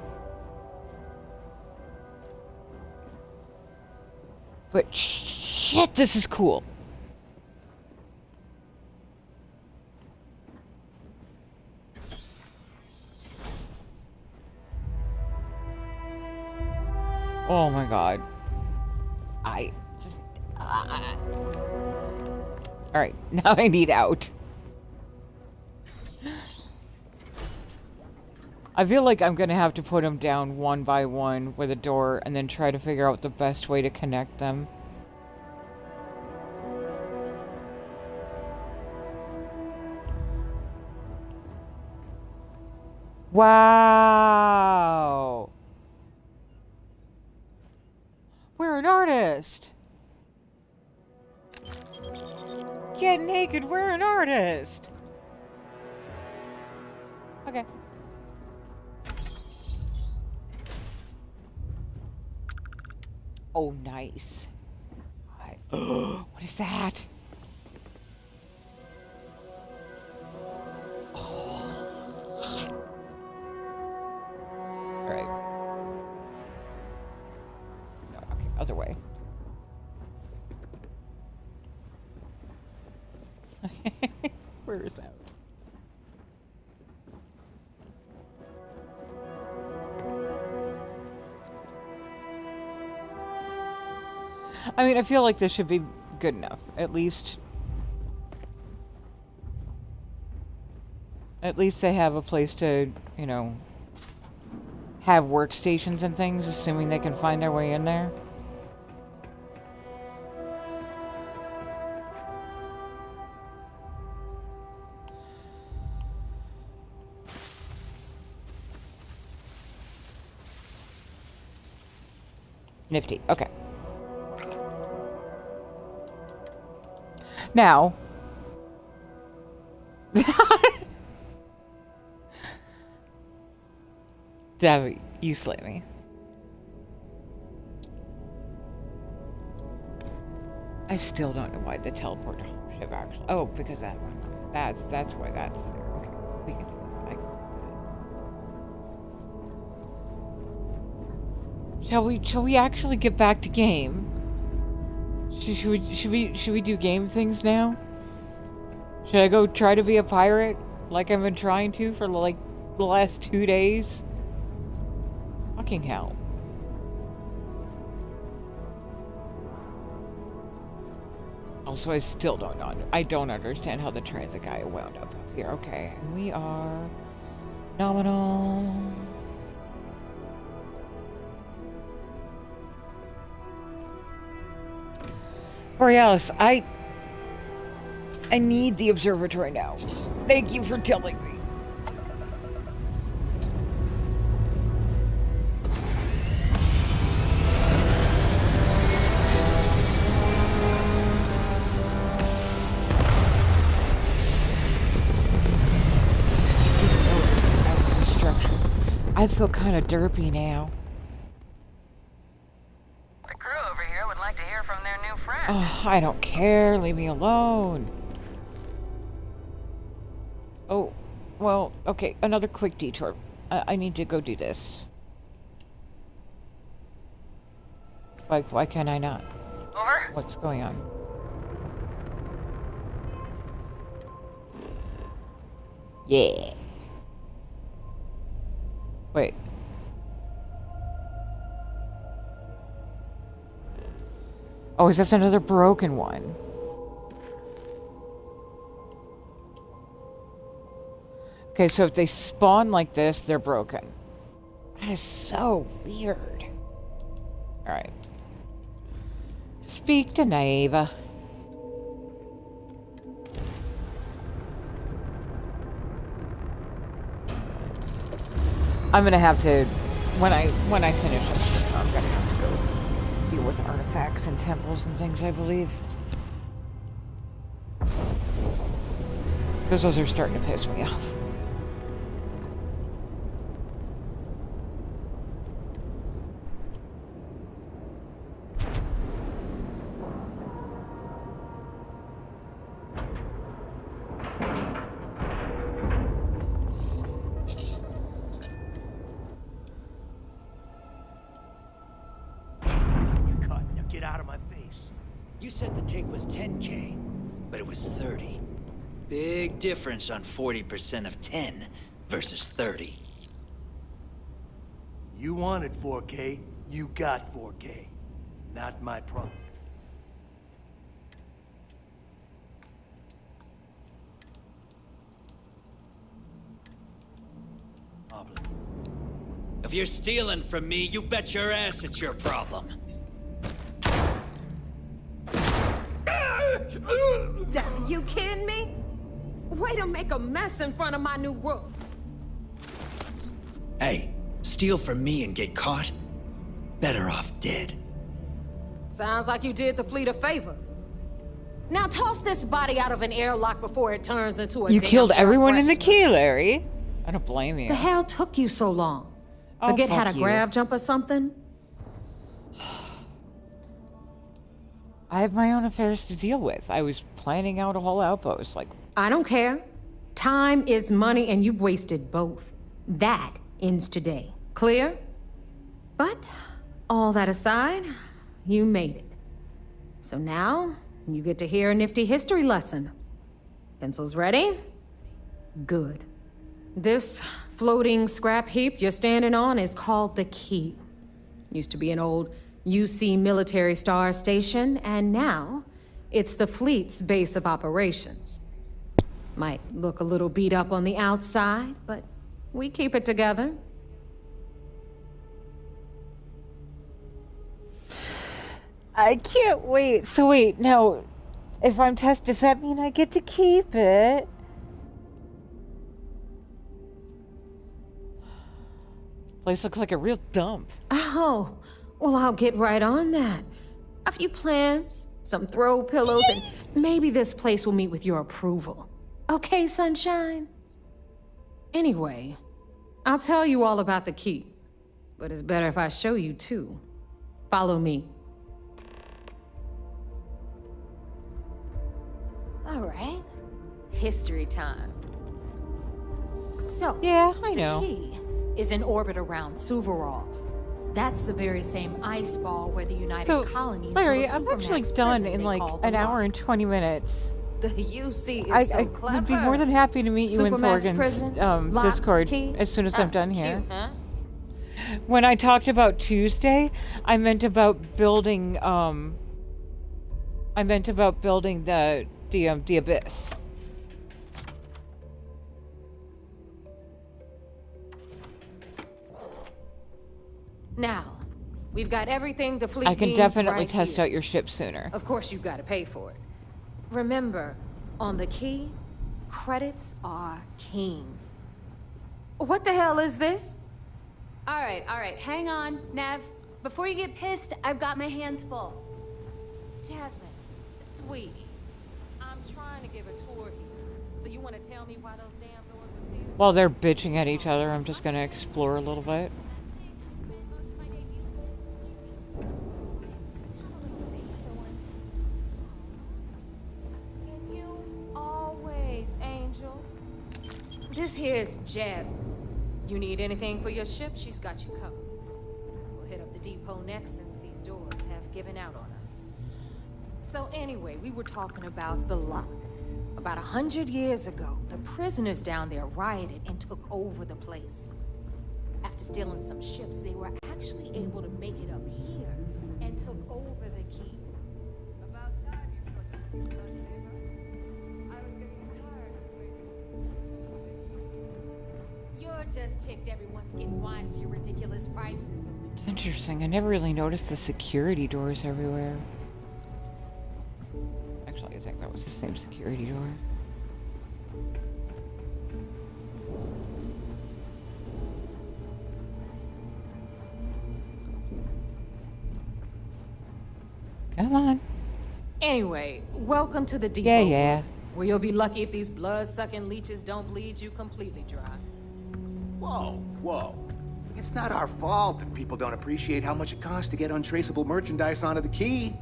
But shit, this is cool. Oh my god. Alright, now I need out. I feel like I'm gonna have to put them down one by one with a door and then try to figure out the best way to connect them. Wow! We're an artist! Get naked, we're an artist! Okay. Oh, nice. What is that? Oh. All right. No, okay, other way. Where is that? I mean, I feel like this should be good enough. At least they have a place to, you know, have workstations and things, assuming they can find their way in there. Nifty. Okay. Now, Davy, you slay me. I still don't know why the teleport ship actually. Oh, because that one. That's why that's there. Okay, we can do that. I can do that. Shall we actually get back to game? Should we do game things now? Should I go try to be a pirate like I've been trying to for like the last 2 days? Fucking hell. Also, I still don't understand how the transit guy wound up here. Okay, we are nominal. Borealis, I need the observatory now. Thank you for telling me. I feel kind of derpy now. The crew over here would like to hear from their new friend. Oh, I don't care. Leave me alone. Oh, well, okay. Another quick detour. I need to go do this. Like, why can't I not? Over. What's going on? Yeah. Wait. Oh, is this another broken one? Okay, so if they spawn like this, they're broken. That is so weird. Alright. Speak to Naiva. I'm gonna have to, when I finish this stream, I'm gonna have to go deal with artifacts and temples and things, I believe. Because those are starting to piss me off. You said the take was 10K, but it was 30. Big difference on 40% of 10 versus 30. You wanted 4K, you got 4K. Not my problem. If you're stealing from me, you bet your ass it's your problem. You kidding me? Way to make a mess in front of my new roof. Hey, steal from me and get caught? Better off dead. Sounds like you did the fleet a favor. Now toss this body out of an airlock before it turns into a You damn killed everyone in the freshener. key, Larry. I don't blame you. The hell took you so long? Oh, Forget how fuck to you. grab jump or something? I have my own affairs to deal with. I was planning out a whole outpost, like... I don't care. Time is money and you've wasted both. That ends today. Clear? But, all that aside, you made it. So now, you get to hear a nifty history lesson. Pencils ready? Good. This floating scrap heap you're standing on is called the Key. Used to be an old UC military star station, and now it's the fleet's base of operations. Might look a little beat up on the outside, but we keep it together. I can't wait. So wait, now, if I'm tested, does that mean I get to keep it? Place looks like a real dump. Oh, well, I'll get right on that. A few plans, some throw pillows, and maybe this place will meet with your approval. Okay, sunshine? Anyway, I'll tell you all about the Key. But it's better if I show you too. Follow me. All right. History time. So, yeah, I know. The Key is in orbit around Suvorov. That's the very same ice ball where the United So, Colonies Larry, built a I'm actually supermax done prison in they like call the an hour and 20 minutes. The UC is I so clever. would be more than happy to meet you in Supermax prison, Thorgan's lock, Discord key. as soon as I'm done here. Cute, huh? When I talked about Tuesday, I meant about building the abyss. Now, we've got everything the fleet I can needs definitely right test here. out your ship sooner. Of course, you've got to pay for it. Remember, on the key, credits are king. What the hell is this? All right, hang on, Nev. Before you get pissed, I've got my hands full. Jasmine, sweetie, I'm trying to give a tour here. So you want to tell me why those damn doors are sealed? While they're bitching at each other, I'm just gonna explore a little bit. And you always, Angel. This here's Jasmine. You need anything for your ship, she's got you covered. We'll hit up the depot next since these doors have given out on us. So anyway, we were talking about the lock. About 100 years ago, the prisoners down there rioted and took over the place. After stealing some ships, they were actually able to make it up here and took over the key. About time you put this in your favor. I was getting tired of waiting. You're just ticked everyone's getting wise to your ridiculous prices. It's interesting. I never really noticed the security doors everywhere. Actually, I think that was the same security door. Come on. Anyway, welcome to the depot. Yeah. Where you'll be lucky if these blood-sucking leeches don't bleed you completely dry. Whoa. It's not our fault that people don't appreciate how much it costs to get untraceable merchandise onto the key.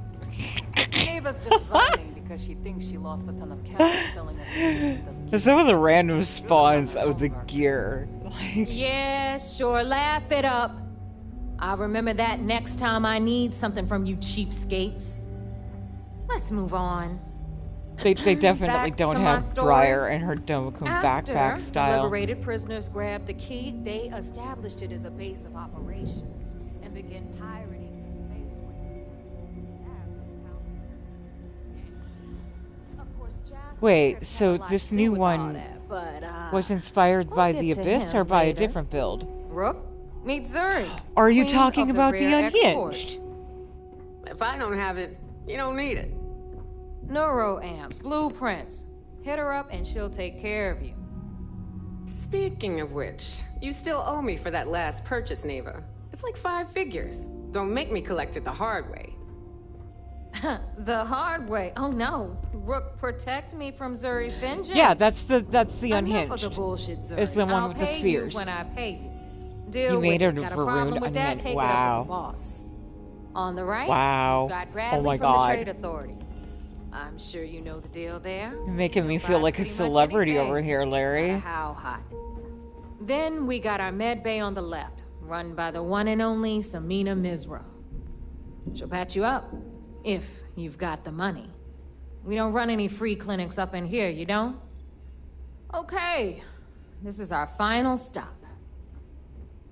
Ava's just whining because she thinks she lost a ton of cash selling us. Some of the random spawns of the gear. Yeah, sure, laugh it up. I'll remember that next time I need something from you cheapskates. Let's move on. They definitely Back don't to my have story. Briar and her Domakun backpack After the style. liberated prisoners grabbed the key, they established it as a base of operations and began pirating the spaceways. Of course, Jasper Wait, so had a lot this to do new with all one that, but, was inspired we'll by get the to Abyss him or by a later. different build? Rook, meet Zuri. Are you queen talking of about the rare Unhinged? exports. If I don't have it, you don't need it. Neuroamps, blueprints. Hit her up and she'll take care of you. Speaking of which, you still owe me for that last purchase, Neva. It's like 5 figures. Don't make me collect it the hard way. The hard way. Oh no. Rook, protect me from Zuri's vengeance. Yeah, that's the Enough Unhinged. of the bullshit, Zuri. It's the one I'll with the pay spheres. you when I pay you. Deal You with made it. her Got a Varun problem with that? Unhinged. Take it Wow. up with the boss. On the right, Wow. you've got Oh Bradley my from God. the Trade Authority. I'm sure you know the deal there. You're making me feel Buy like a pretty much celebrity anything, over here, no matter Larry. how hot. Then we got our med bay on the left, run by the one and only Samina Mizra. She'll patch you up, if you've got the money. We don't run any free clinics up in here, you don't? Okay, this is our final stop.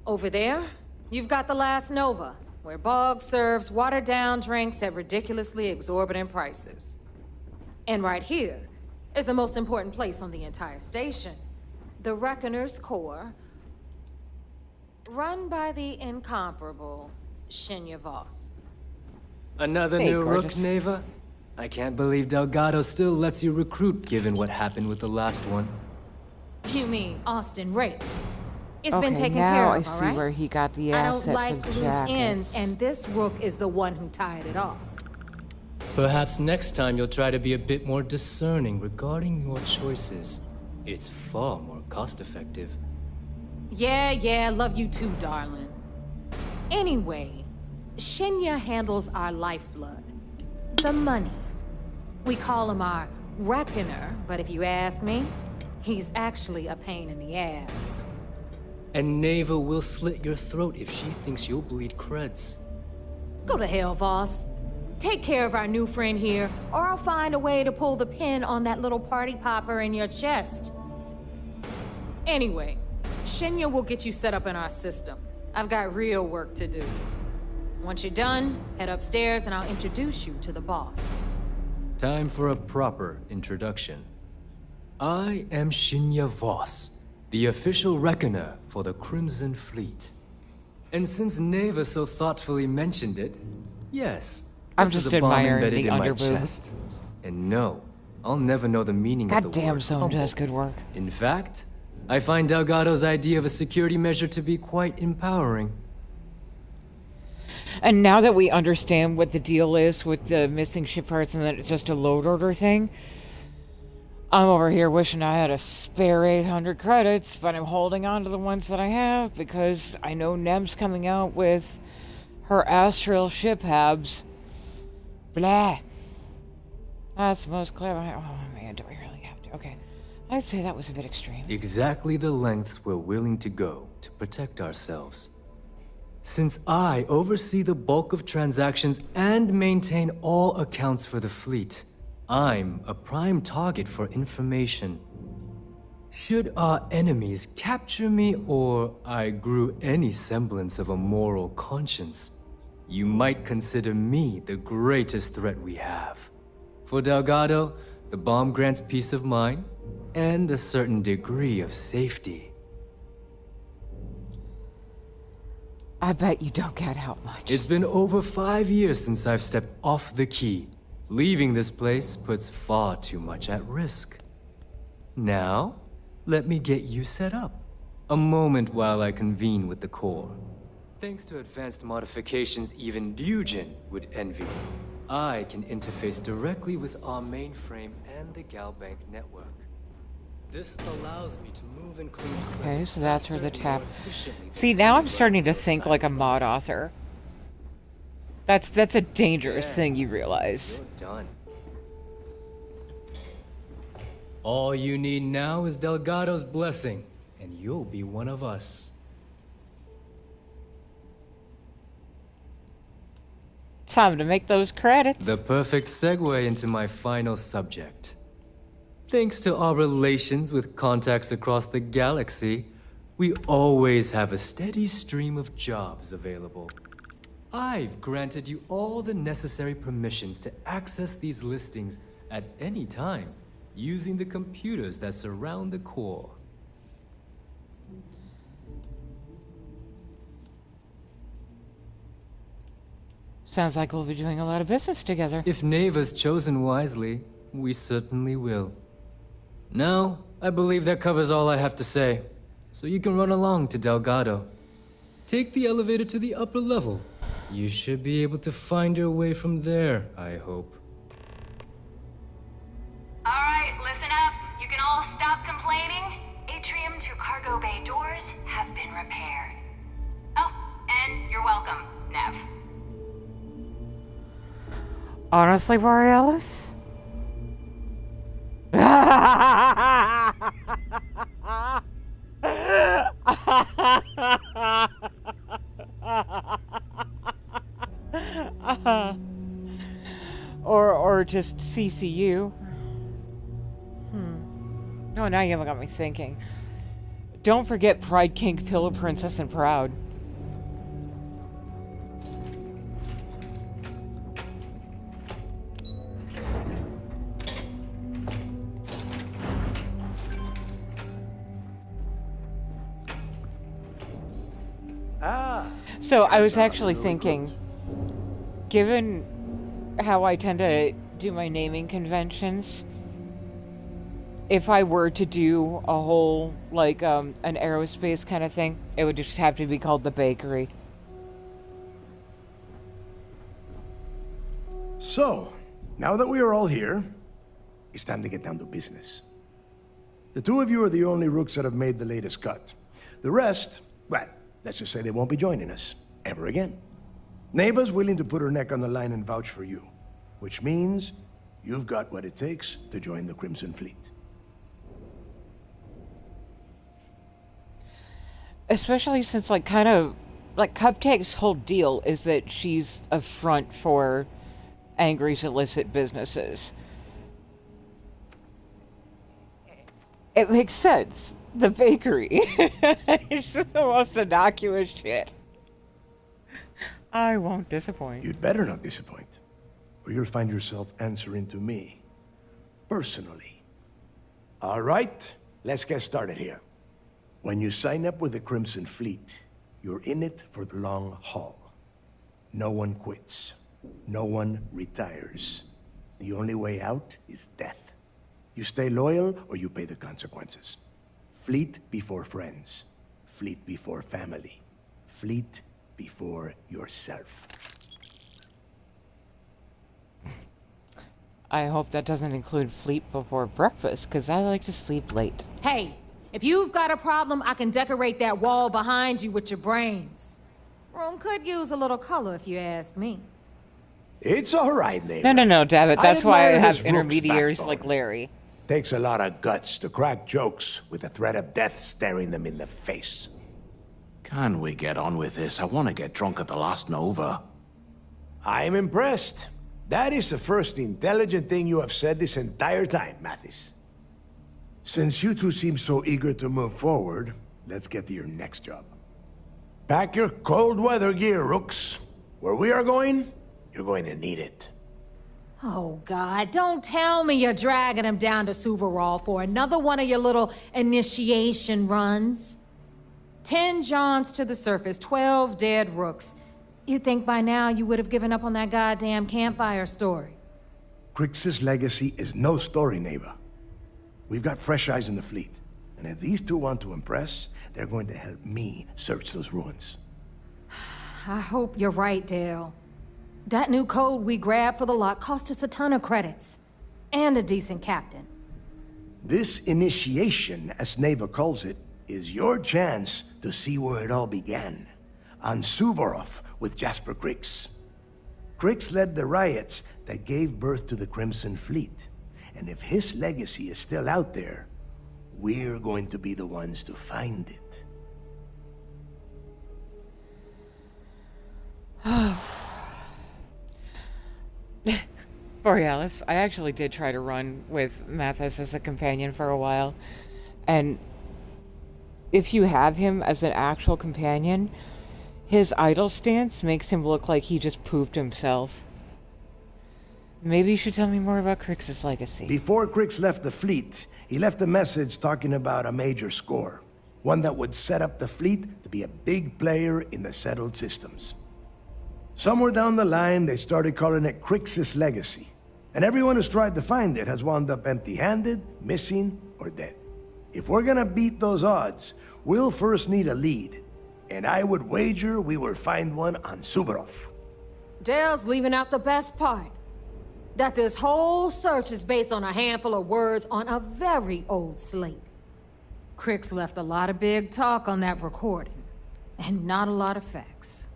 Over there, you've got the Last Nova, where Bog serves watered-down drinks at ridiculously exorbitant prices. And right here is the most important place on the entire station, the Reckoner's Core, run by the incomparable Shinya Voss. Another Hey, new gorgeous. Rook, Neva? I can't believe Delgado still lets you recruit, given what happened with the last one. You mean Austin Rape? It's Okay, been taken now care of, I all see right? where he got the I asset don't like for the loose jackets. ends, and this Rook is the one who tied it off. Perhaps next time you'll try to be a bit more discerning regarding your choices. It's far more cost-effective. Yeah, love you too, darling. Anyway, Shinya handles our lifeblood. The money. We call him our Reckoner, but if you ask me, he's actually a pain in the ass. And Neva will slit your throat if she thinks you'll bleed creds. Go to hell, boss. Take care of our new friend here, or I'll find a way to pull the pin on that little party popper in your chest. Anyway, Shinya will get you set up in our system. I've got real work to do. Once you're done, head upstairs and I'll introduce you to the boss. Time for a proper introduction. I am Shinya Voss, the official reckoner for the Crimson Fleet. And since Neva so thoughtfully mentioned it, yes, I'm this just is a bomb admiring embedded the in my underboob. chest. And no, I'll never know the meaning of the Goddamn, word Zone humble. does good work. In fact, I find Delgado's idea of a security measure to be quite empowering. And now that we understand what the deal is with the missing ship parts and that it's just a load order thing, I'm over here wishing I had a spare 800 credits, but I'm holding on to the ones that I have because I know Nem's coming out with her astral ship habs. Blah. That's the most clever. Oh man, do we really have to? Okay. I'd say that was a bit extreme. Exactly the lengths we're willing to go to protect ourselves. Since I oversee the bulk of transactions and maintain all accounts for the fleet, I'm a prime target for information. Should our enemies capture me or I grew any semblance of a moral conscience, you might consider me the greatest threat we have. For Delgado, the bomb grants peace of mind and a certain degree of safety. I bet you don't get out much. It's been over 5 years since I've stepped off the key. Leaving this place puts far too much at risk. Now, let me get you set up. A moment while I convene with the core. Thanks to advanced modifications even Ryujin would envy, I can interface directly with our mainframe and the Galbank network. This allows me to move and clean. Okay, so that's where the tap. See, now I'm starting to think like a mod author. That's a dangerous thing, you realize. You're done. All you need now is Delgado's blessing, and you'll be one of us. Time to make those credits. The perfect segue into my final subject. Thanks to our relations with contacts across the galaxy, we always have a steady stream of jobs available. I've granted you all the necessary permissions to access these listings at any time, using the computers that surround the core. Sounds like we'll be doing a lot of business together. If Neva's chosen wisely, we certainly will. Now, I believe that covers all I have to say, so you can run along to Delgado. Take the elevator to the upper level. You should be able to find your way from there, I hope. All right, listen up. You can all stop complaining. Atrium to cargo bay doors have been repaired. Oh, and you're welcome, Nev. Honestly, Borealis? Or just CCU. No, now you haven't got me thinking. Don't forget Pride King, Pillow Princess, and Proud. So I was actually thinking, given how I tend to do my naming conventions, if I were to do a whole, like, an aerospace kind of thing, it would just have to be called the Bakery. So, now that we are all here, it's time to get down to business. The two of you are the only rooks that have made the latest cut. The rest, well, let's just say they won't be joining us ever again. Neva's willing to put her neck on the line and vouch for you, which means you've got what it takes to join the Crimson Fleet. Especially since, like, kind of, like, Cupcake's whole deal is that she's a front for Angry's illicit businesses. It makes sense. The bakery. It's just the most innocuous shit. I won't disappoint. You'd better not disappoint, or you'll find yourself answering to me. Personally. All right, let's get started here. When you sign up with the Crimson Fleet, you're in it for the long haul. No one quits. No one retires. The only way out is death. You stay loyal or you pay the consequences. Fleet before friends. Fleet before family. Fleet before yourself. I hope that doesn't include fleet before breakfast, because I like to sleep late. Hey, if you've got a problem, I can decorate that wall behind you with your brains. Room could use a little color if you ask me. It's all right, neighbor. No, David. That's why I admire have his intermediaries backbone. like Larry. Takes a lot of guts to crack jokes with the threat of death staring them in the face. Can we get on with this? I want to get drunk at the last Nova. I'm impressed. That is the first intelligent thing you have said this entire time, Mathis. Since you two seem so eager to move forward, let's get to your next job. Pack your cold weather gear, Rooks. Where we are going, you're going to need it. Oh, God, don't tell me you're dragging him down to Suvarol for another one of your little initiation runs. 10 Johns to the surface, 12 dead Rooks. You'd think by now you would have given up on that goddamn campfire story. Crix's legacy is no story, neighbor. We've got fresh eyes in the fleet. And if these two want to impress, they're going to help me search those ruins. I hope you're right, Dale. That new code we grabbed for the lot cost us a ton of credits. And a decent captain. This initiation, as Neva calls it, is your chance to see where it all began. On Suvorov with Jasper Crix. Crix led the riots that gave birth to the Crimson Fleet. And if his legacy is still out there, we're going to be the ones to find it. Borealis, I actually did try to run with Mathis as a companion for a while. And if you have him as an actual companion, his idle stance makes him look like he just pooped himself. Maybe you should tell me more about Crix's legacy. Before Crix left the fleet, he left a message talking about a major score. One that would set up the fleet to be a big player in the settled systems. Somewhere down the line, they started calling it Crix's legacy. And everyone who's tried to find it has wound up empty-handed, missing, or dead. If we're gonna beat those odds, we'll first need a lead. And I would wager we will find one on Suvorov. Dale's leaving out the best part. That this whole search is based on a handful of words on a very old slate. Crix left a lot of big talk on that recording, and not a lot of facts.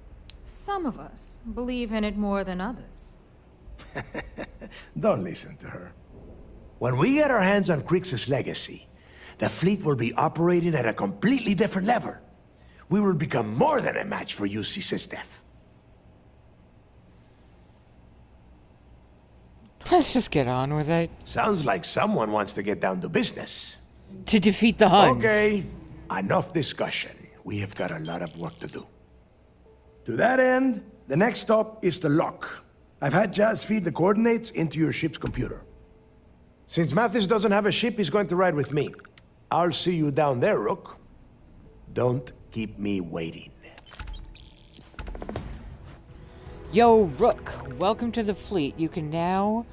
Some of us believe in it more than others. Don't listen to her. When we get our hands on Crix's legacy, the fleet will be operating at a completely different level. We will become more than a match for UC Systef. Let's just get on with it. Sounds like someone wants to get down to business. To defeat the Huns. Okay, enough discussion. We have got a lot of work to do. To that end, the next stop is the lock. I've had Jazz feed the coordinates into your ship's computer. Since Mathis doesn't have a ship, he's going to ride with me. I'll see you down there, Rook. Don't keep me waiting. Yo, Rook, welcome to the fleet. You can now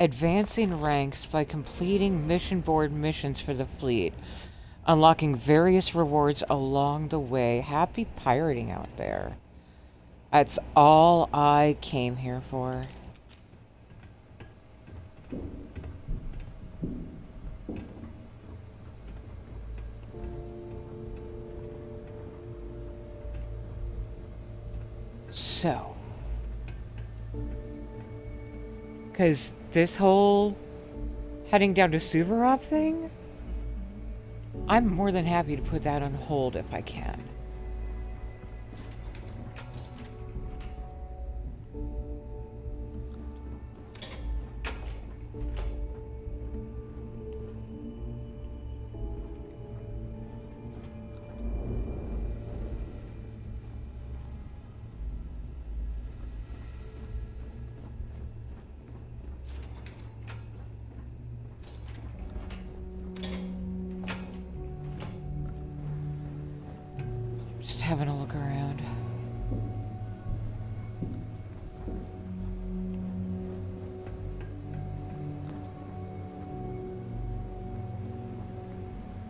advance in ranks by completing mission board missions for the fleet, unlocking various rewards along the way. Happy pirating out there. That's all I came here for. So, because this whole heading down to Suvorov thing, I'm more than happy to put that on hold if I can. Just having a look around.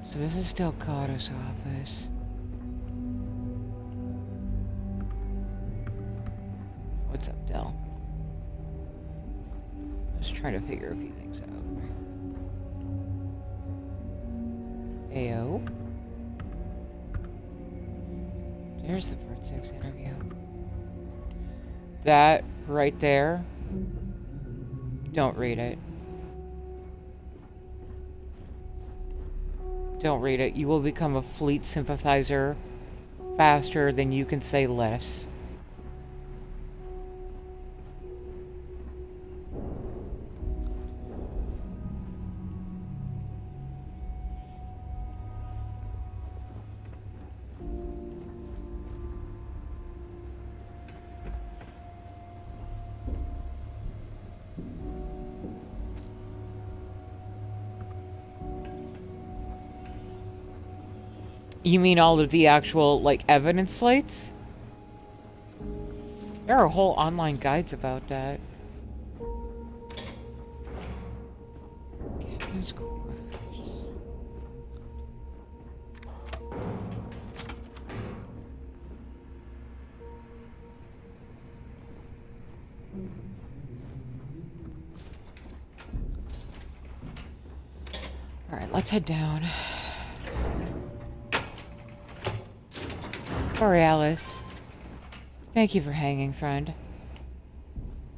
So this is still Cotto's office. What's up, Del? Just trying to figure a few things out. Ayo. There's the part 6 interview. That right there. Don't read it. Don't read it. You will become a fleet sympathizer faster than you can say less. You mean all of the actual, like, evidence slates? There are whole online guides about that. Captain's quarters. Alright, let's head down. Borealis. Thank you for hanging, friend.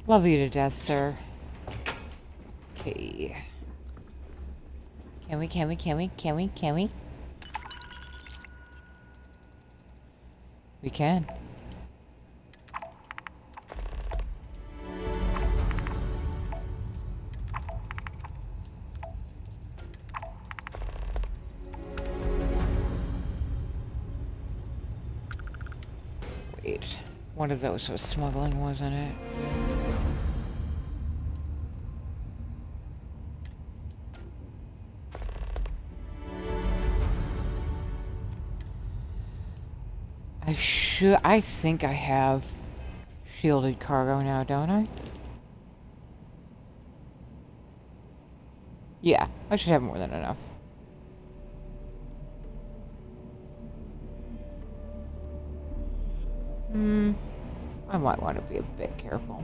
Love you to death, sir. Okay. Can we? We can. Wait, one of those was smuggling, wasn't it? I think I have shielded cargo now, don't I? Yeah, I should have more than enough. I might want to be a bit careful.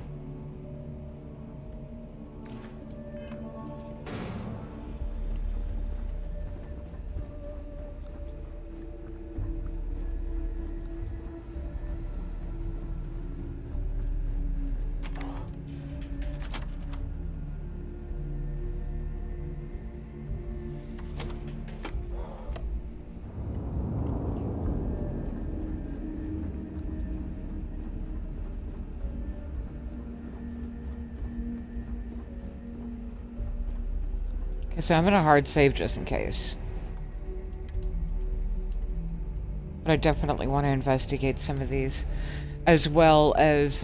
So I'm gonna hard save just in case. But I definitely want to investigate some of these, as well as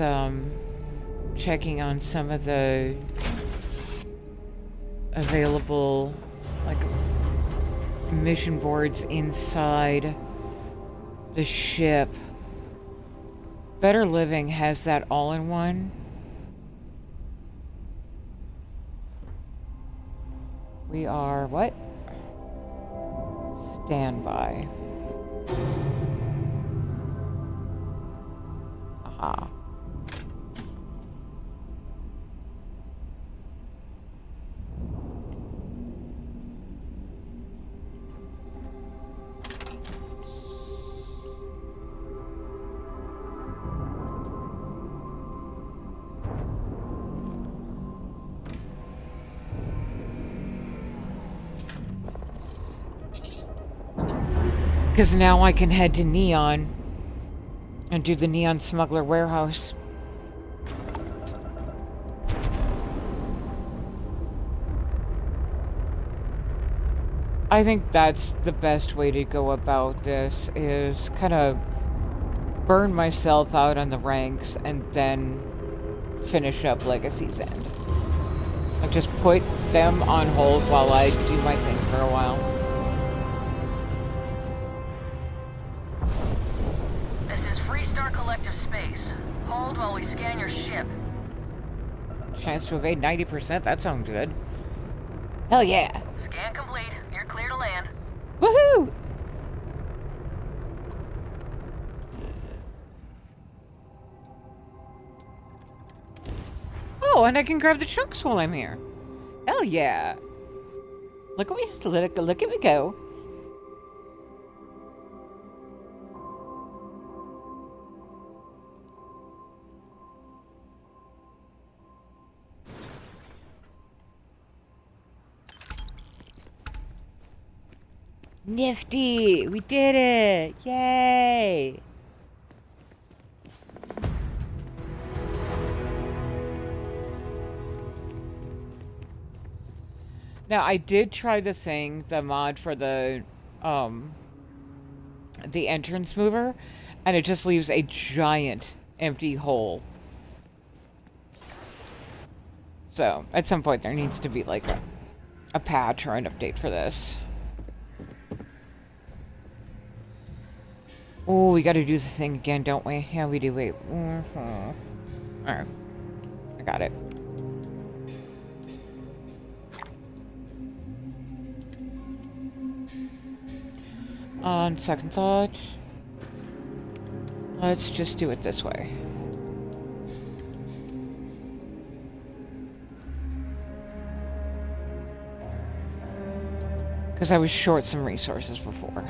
checking on some of the available, like, mission boards inside the ship. Better Living has that all-in-one. We are what? Standby. Aha. Because now I can head to Neon and do the Neon Smuggler Warehouse. I think that's the best way to go about this, is kind of burn myself out on the ranks and then finish up Legacy's End. Like, just put them on hold while I do my thing for a while. hold while we scan your ship. Chance to evade 90%. That sounds good. Hell yeah. Scan complete. You're clear to land. Woohoo! Oh, and I can grab the chunks while I'm here. Hell yeah. Look at me, look at me go. Nifty! We did it! Yay! Now, I did try the mod for the entrance mover, and it just leaves a giant empty hole. So, at some point there needs to be like a patch or an update for this. Oh, we gotta do the thing again, don't we? Yeah, we do. Wait. Alright. I got it. On second thought, let's just do it this way. Because I was short some resources before.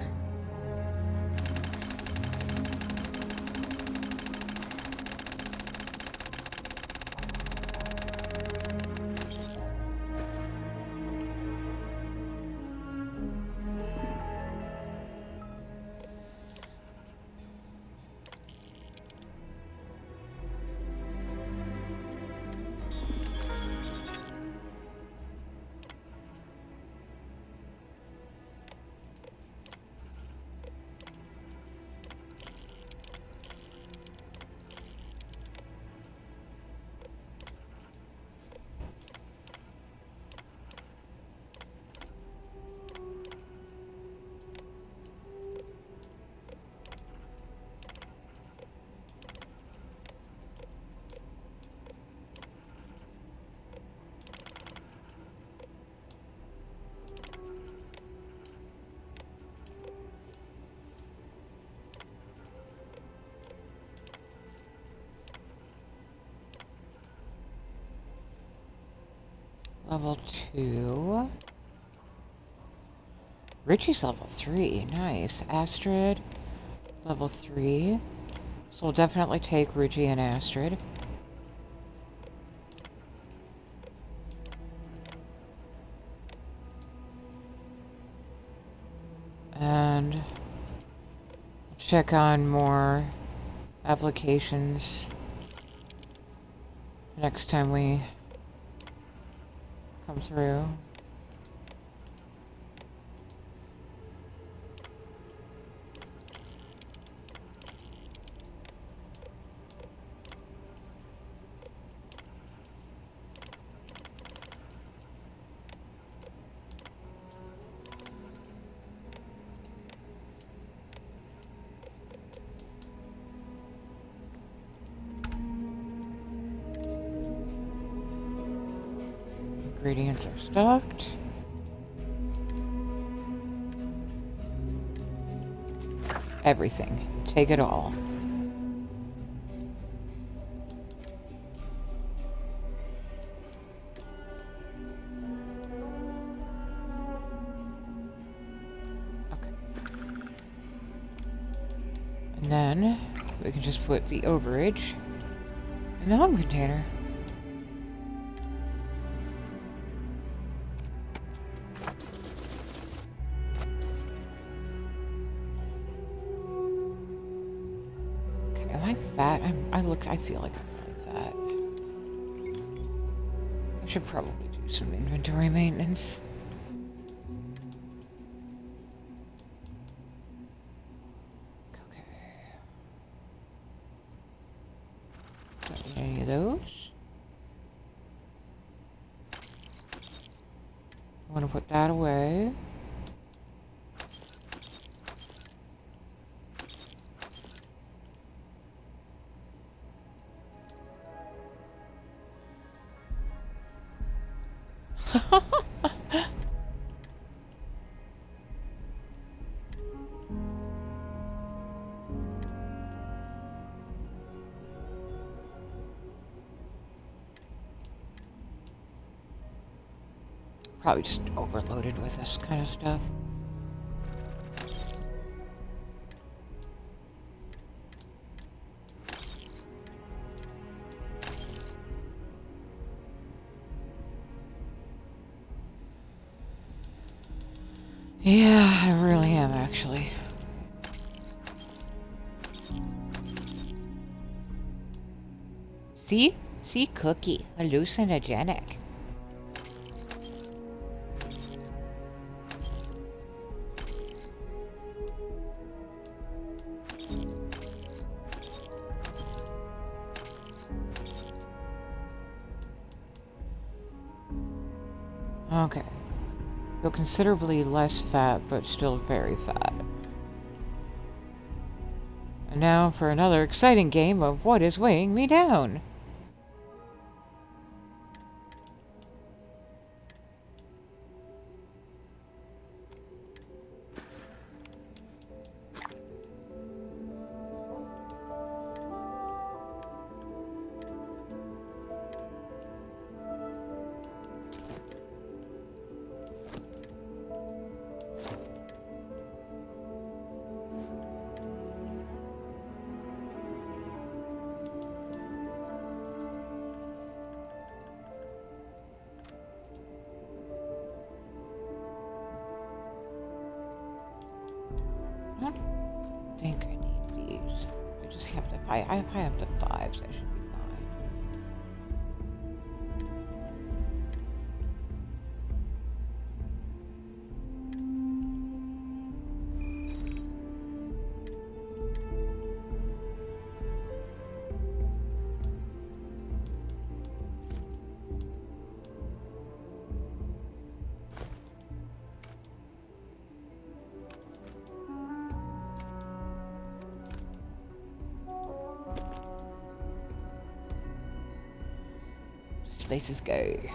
Level 2. Richie's level 3. Nice. Astrid, level 3. So we'll definitely take Richie and Astrid. And check on more applications next time we come through. Ingredients are stocked. Everything. Take it all. Okay. And then we can just put the overage in the home container. Fat. I feel like I'm really fat. I should probably do some inventory maintenance. Okay. Don't need any of those. I want to put that away. Probably just overloaded with this kind of stuff. Yeah, I really am, actually. See? See cookie. Hallucinogenic. Okay. So considerably less fat, but still very fat. And now for another exciting game of what is weighing me down. I don't think I need these. I just have the I have the 5s. I should be fine. This face is gay.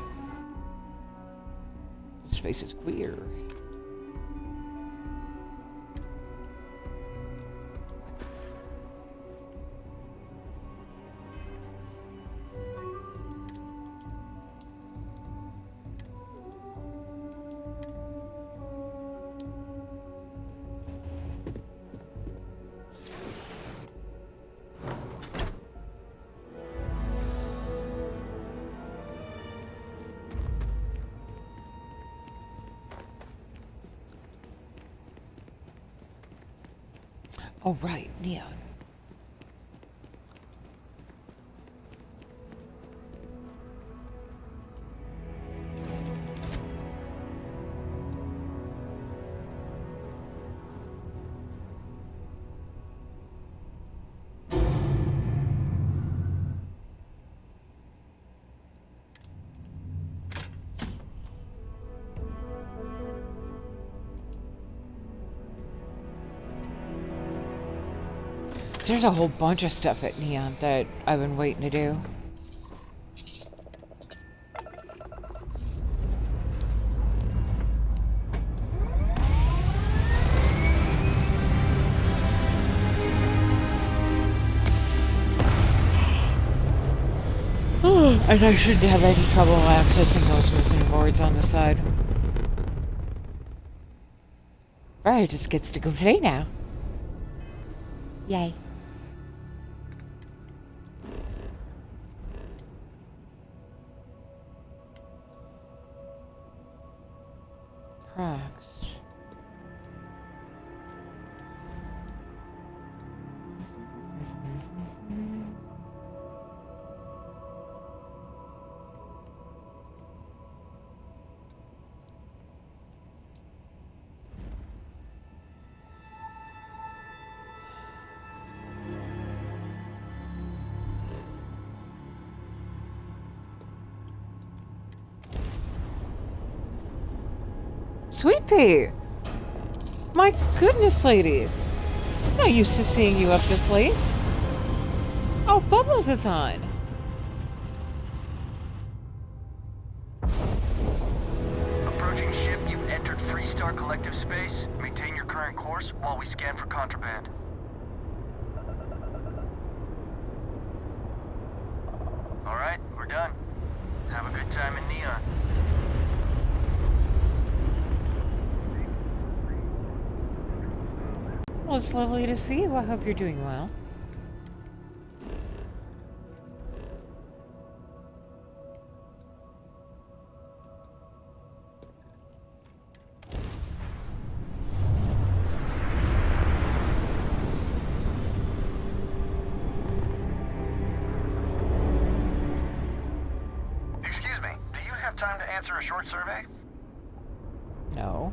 This face is queer. Oh, right, Neon. There's a whole bunch of stuff at Neon that I've been waiting to do. And I shouldn't have any trouble accessing those missing boards on the side. Right, just gets to go play now. Yay. Cracks. Sweet Pea! My goodness, lady! I'm not used to seeing you up this late. Oh, Bubbles is on! Approaching ship, you've entered Freestar Collective space. Maintain your current course while we scan for contraband. Alright, we're done. Have a good time in Neon. Well, it's lovely to see you. I hope you're doing well. Excuse me, do you have time to answer a short survey? No.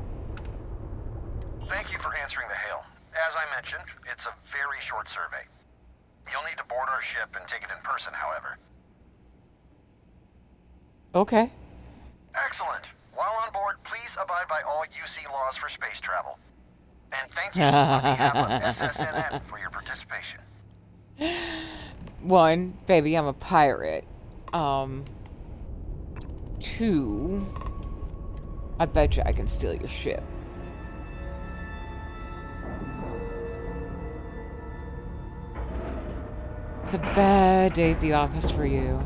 Thank you for answering the hail. As I mentioned, it's a very short survey. You'll need to board our ship and take it in person, however. Okay. Excellent. While on board, please abide by all UC laws for space travel. And thank you on behalf of SSNN for your participation. One, baby, I'm a pirate. Two, I bet you I can steal your ship. It's a bad day at the office for you.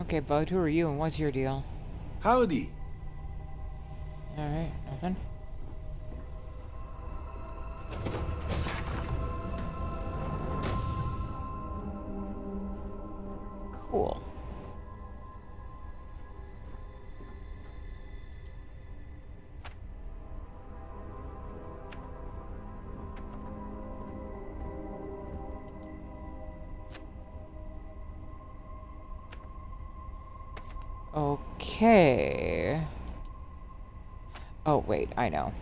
Okay, bud, who are you and what's your deal? Howdy. Alright, nothing. Cool. Okay. Oh, wait, I know.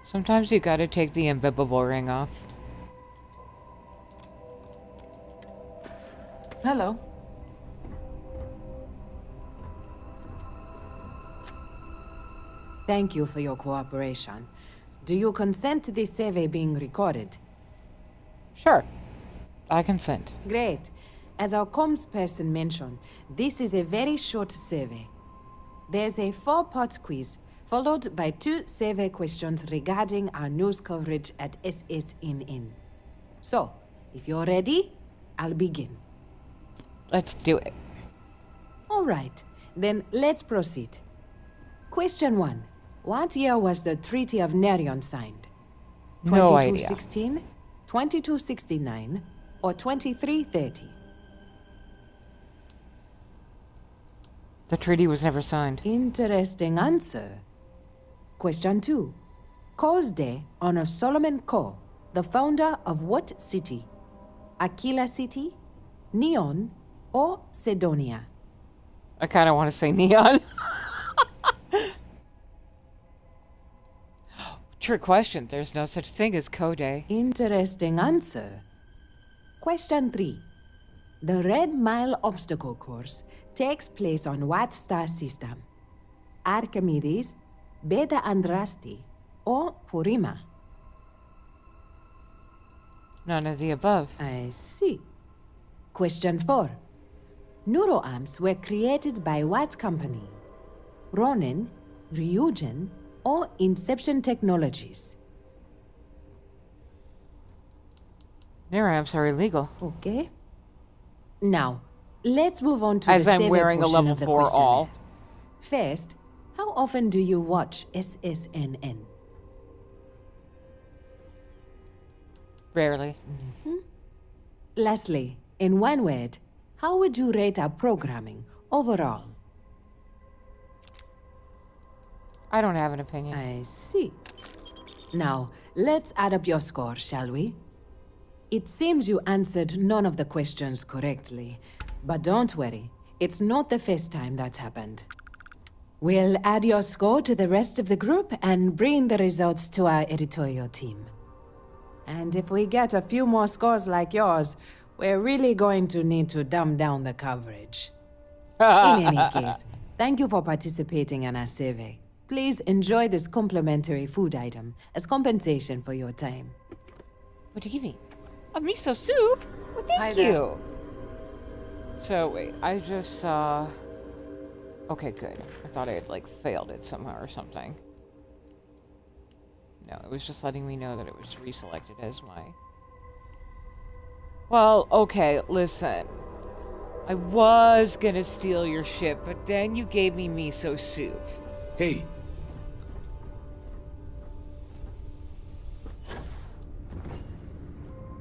Sometimes you gotta take the invisible ring off. Hello. Thank you for your cooperation. Do you consent to this survey being recorded? Sure. I consent. Great. As our comms person mentioned, this is a very short survey. There's a 4-part quiz, followed by 2 survey questions regarding our news coverage at SSNN. So, if you're ready, I'll begin. Let's do it. All right, then let's proceed. Question 1. What year was the Treaty of Nerion signed? No idea. 2216, 2269, or 2330? The treaty was never signed. Interesting answer. Question 2. Cosday honor Solomon Ko, the founder of what city? Aquila City, Neon, or Sedonia? I kind of want to say Neon. Trick question. There's no such thing as Code. Interesting answer. Question 3. The Red Mile obstacle course takes place on what star system? Archimedes, Beta Andraste, or Purima? None of the above. I see. Question 4. Neuroarms were created by what company? Ronin, Ryujin, or Inception Technologies? Neuroamps are illegal. Okay. Now, let's move on to As the I'm survey wearing a portion level of the 4 questionnaire. all. First, how often do you watch SSNN? Rarely. Lastly, in one word, how would you rate our programming overall? I don't have an opinion. I see. Now, let's add up your score, shall we? It seems you answered none of the questions correctly, but don't worry. It's not the first time that's happened. We'll add your score to the rest of the group and bring the results to our editorial team. And if we get a few more scores like yours, we're really going to need to dumb down the coverage. In any case, thank you for participating in our survey. Please enjoy this complimentary food item as compensation for your time. What do you mean? A miso soup? Well, thank you. So, wait, I just saw... Okay, good. I thought I had, like, failed it somehow or something. No, it was just letting me know that it was reselected as my... Well, okay, listen. I was gonna steal your ship, but then you gave me miso soup. Hey.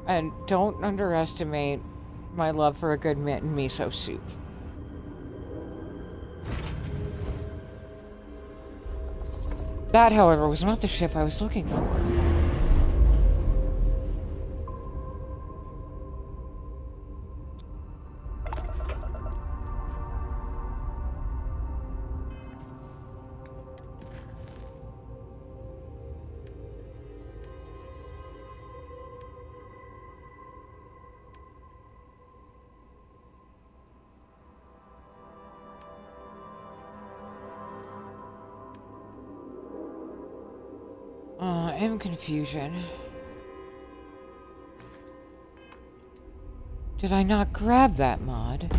And don't underestimate my love for a good mint and miso soup. That, however, was not the ship I was looking for. M confusion. Did I not grab that mod?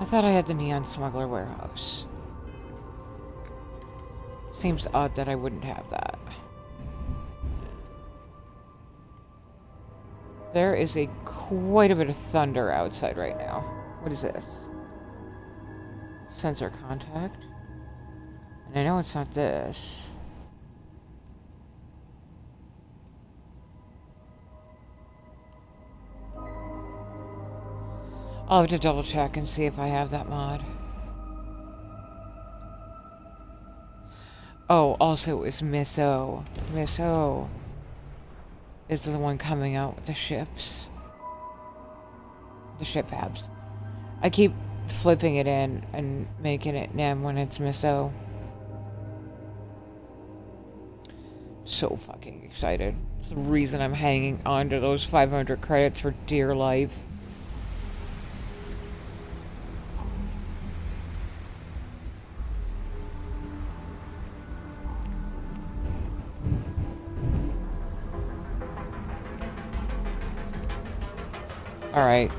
I thought I had the Neon Smuggler Warehouse. Seems odd that I wouldn't have that. There is quite a bit of thunder outside right now. What is this? Sensor contact? And I know it's not this. I'll have to double check and see if I have that mod. Oh, also it was Miss O. Miss O is the one coming out with the ships. The ship fabs. I keep flipping it in and making it NEM when it's Miss O. So fucking excited. It's the reason I'm hanging on to those 500 credits for dear life. Alright,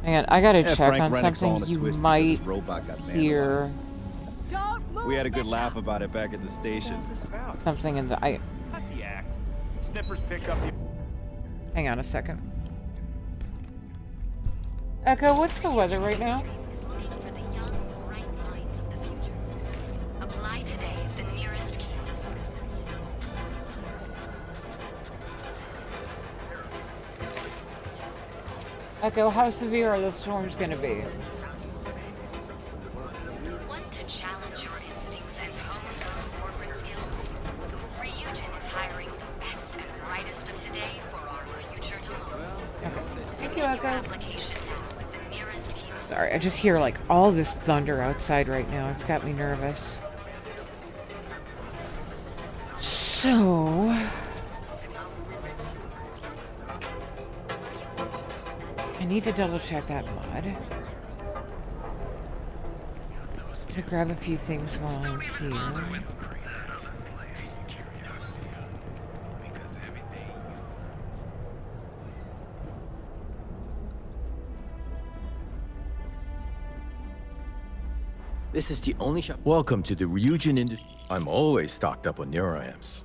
hang on, I gotta check Frank on Rennick's all something in a you twist because might his robot got hear. We had a good laugh about it back at the station. Something in the... Cut the act. Snippers picked up the... Hang on a second. Echo, what's the weather right now? Apply today at the nearest kiosk. Echo, how severe are the storms gonna be? Want to challenge your instincts and hone those corporate skills? Ryujin is hiring the best and brightest of today for our future tomorrow. Okay. Thank you, Your Echo. application now at the nearest kiosk. Sorry, I just hear like all this thunder outside right now. It's got me nervous. So... I need to double check that mod. Gonna grab a few things while I'm here. This is the only shop. Welcome to the Ryujin industry. I'm always stocked up on neuroamps.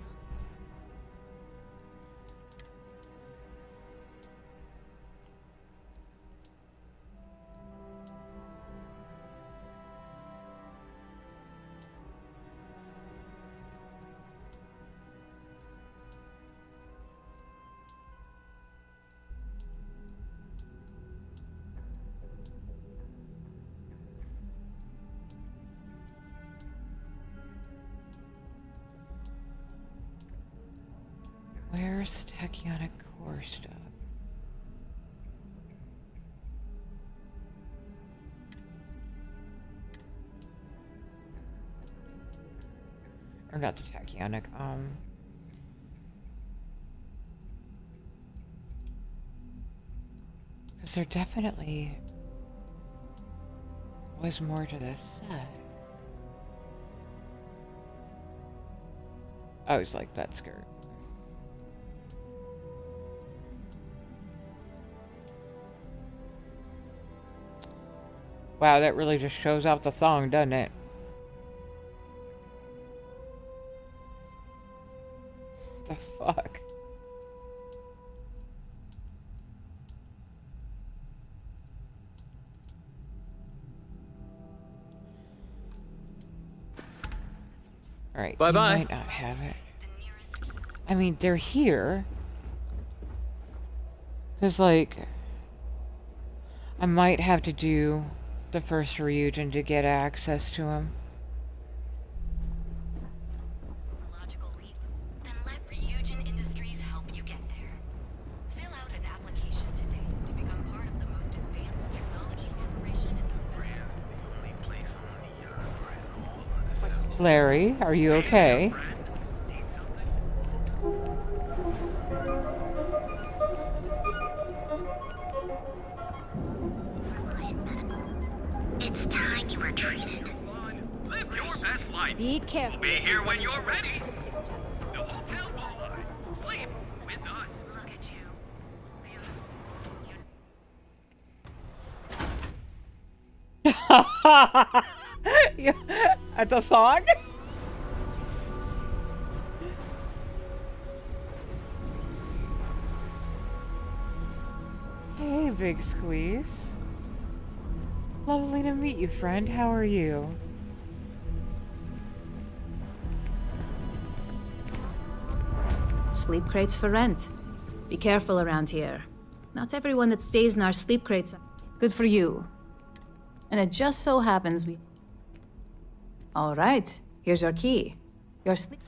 Where's the tachyonic core stuff? Or not the tachyonic, because there definitely was more to this set. I always liked that skirt. Wow, that really just shows off the thong, doesn't it? What the fuck? Alright, Bye-bye. you might not have it. I mean, they're here. Because, like, I might have to do the first Ryujin to get access to him. Logical leap. Then let Ryujin Industries help you get there. Fill out an application today to become part of the most advanced technology corporation in the Larry, are you okay? It's time you were treated. Live your best life. Be careful. We'll be here when you're ready. The hotel won't lie. Sleep with us. Look at you. Yeah, at the thong? Hey, Big Squeeze. Lovely to meet you, friend. How are you? Sleep crates for rent. Be careful around here. Not everyone that stays in our sleep crates are good for you. And it just so happens we... All right, here's your key. Your sleep...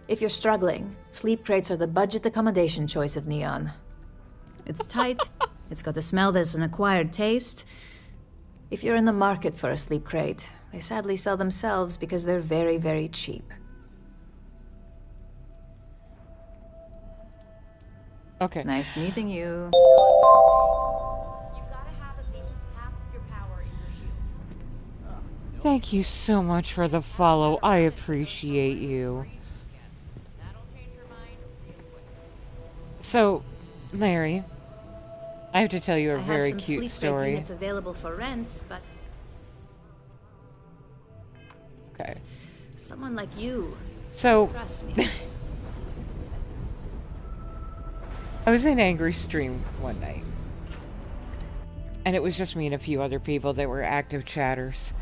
If you're struggling, sleep crates are the budget accommodation choice of Neon. It's tight, it's got a smell that's an acquired taste. If you're in the market for a sleep crate, they sadly sell themselves because they're very, very cheap. Okay. Nice meeting you. Thank you so much for the follow. I appreciate you. So, Larry, I have to tell you a very cute sleep story. crate units available for rent, but Okay. someone like you. So, Trust me. I was in Angry Stream one night. And it was just me and a few other people that were active chatters.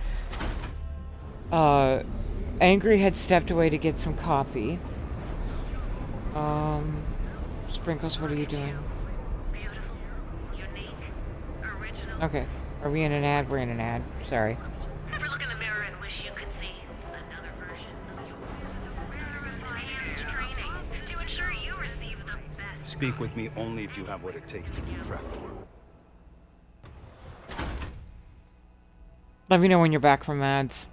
Angry had stepped away to get some coffee. Sprinkles, what are you doing? Okay. Are we in an ad? We're in an ad. Sorry. Ever look in the mirror and wish you could see another version of your training to ensure you receive the best? Speak with me only if you have what it takes to do track work. Let me know when you're back from ads.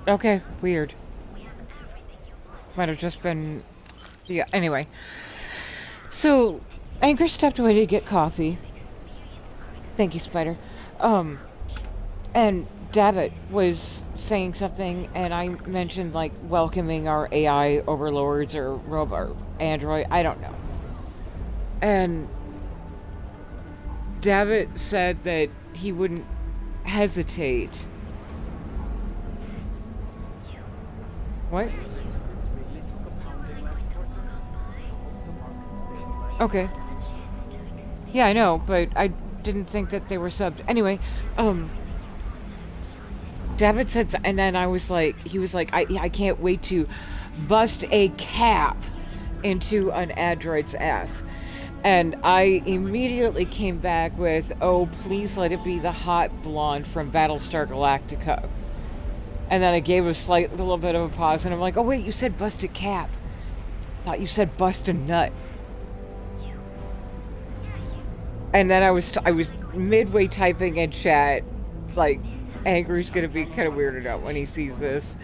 Okay, weird. Might have just been... Yeah, anyway. So, Anchor stepped away to get coffee. Thank you, Spider. And Davitt was saying something, and I mentioned, like, welcoming our AI overlords or robot android. I don't know. And Davitt said that he wouldn't hesitate. What? Okay. Yeah, I know, but didn't think that they were subs. Anyway, David said, and then I was like, he was like, I can't wait to bust a cap into an android's ass. And I immediately came back with, oh, please let it be the hot blonde from Battlestar Galactica. And then I gave a slight little bit of a pause, and I'm like, oh wait, you said bust a cap. I thought you said bust a nut. And then I was midway typing in chat, like, Angry's gonna be kind of weirded out when he sees this.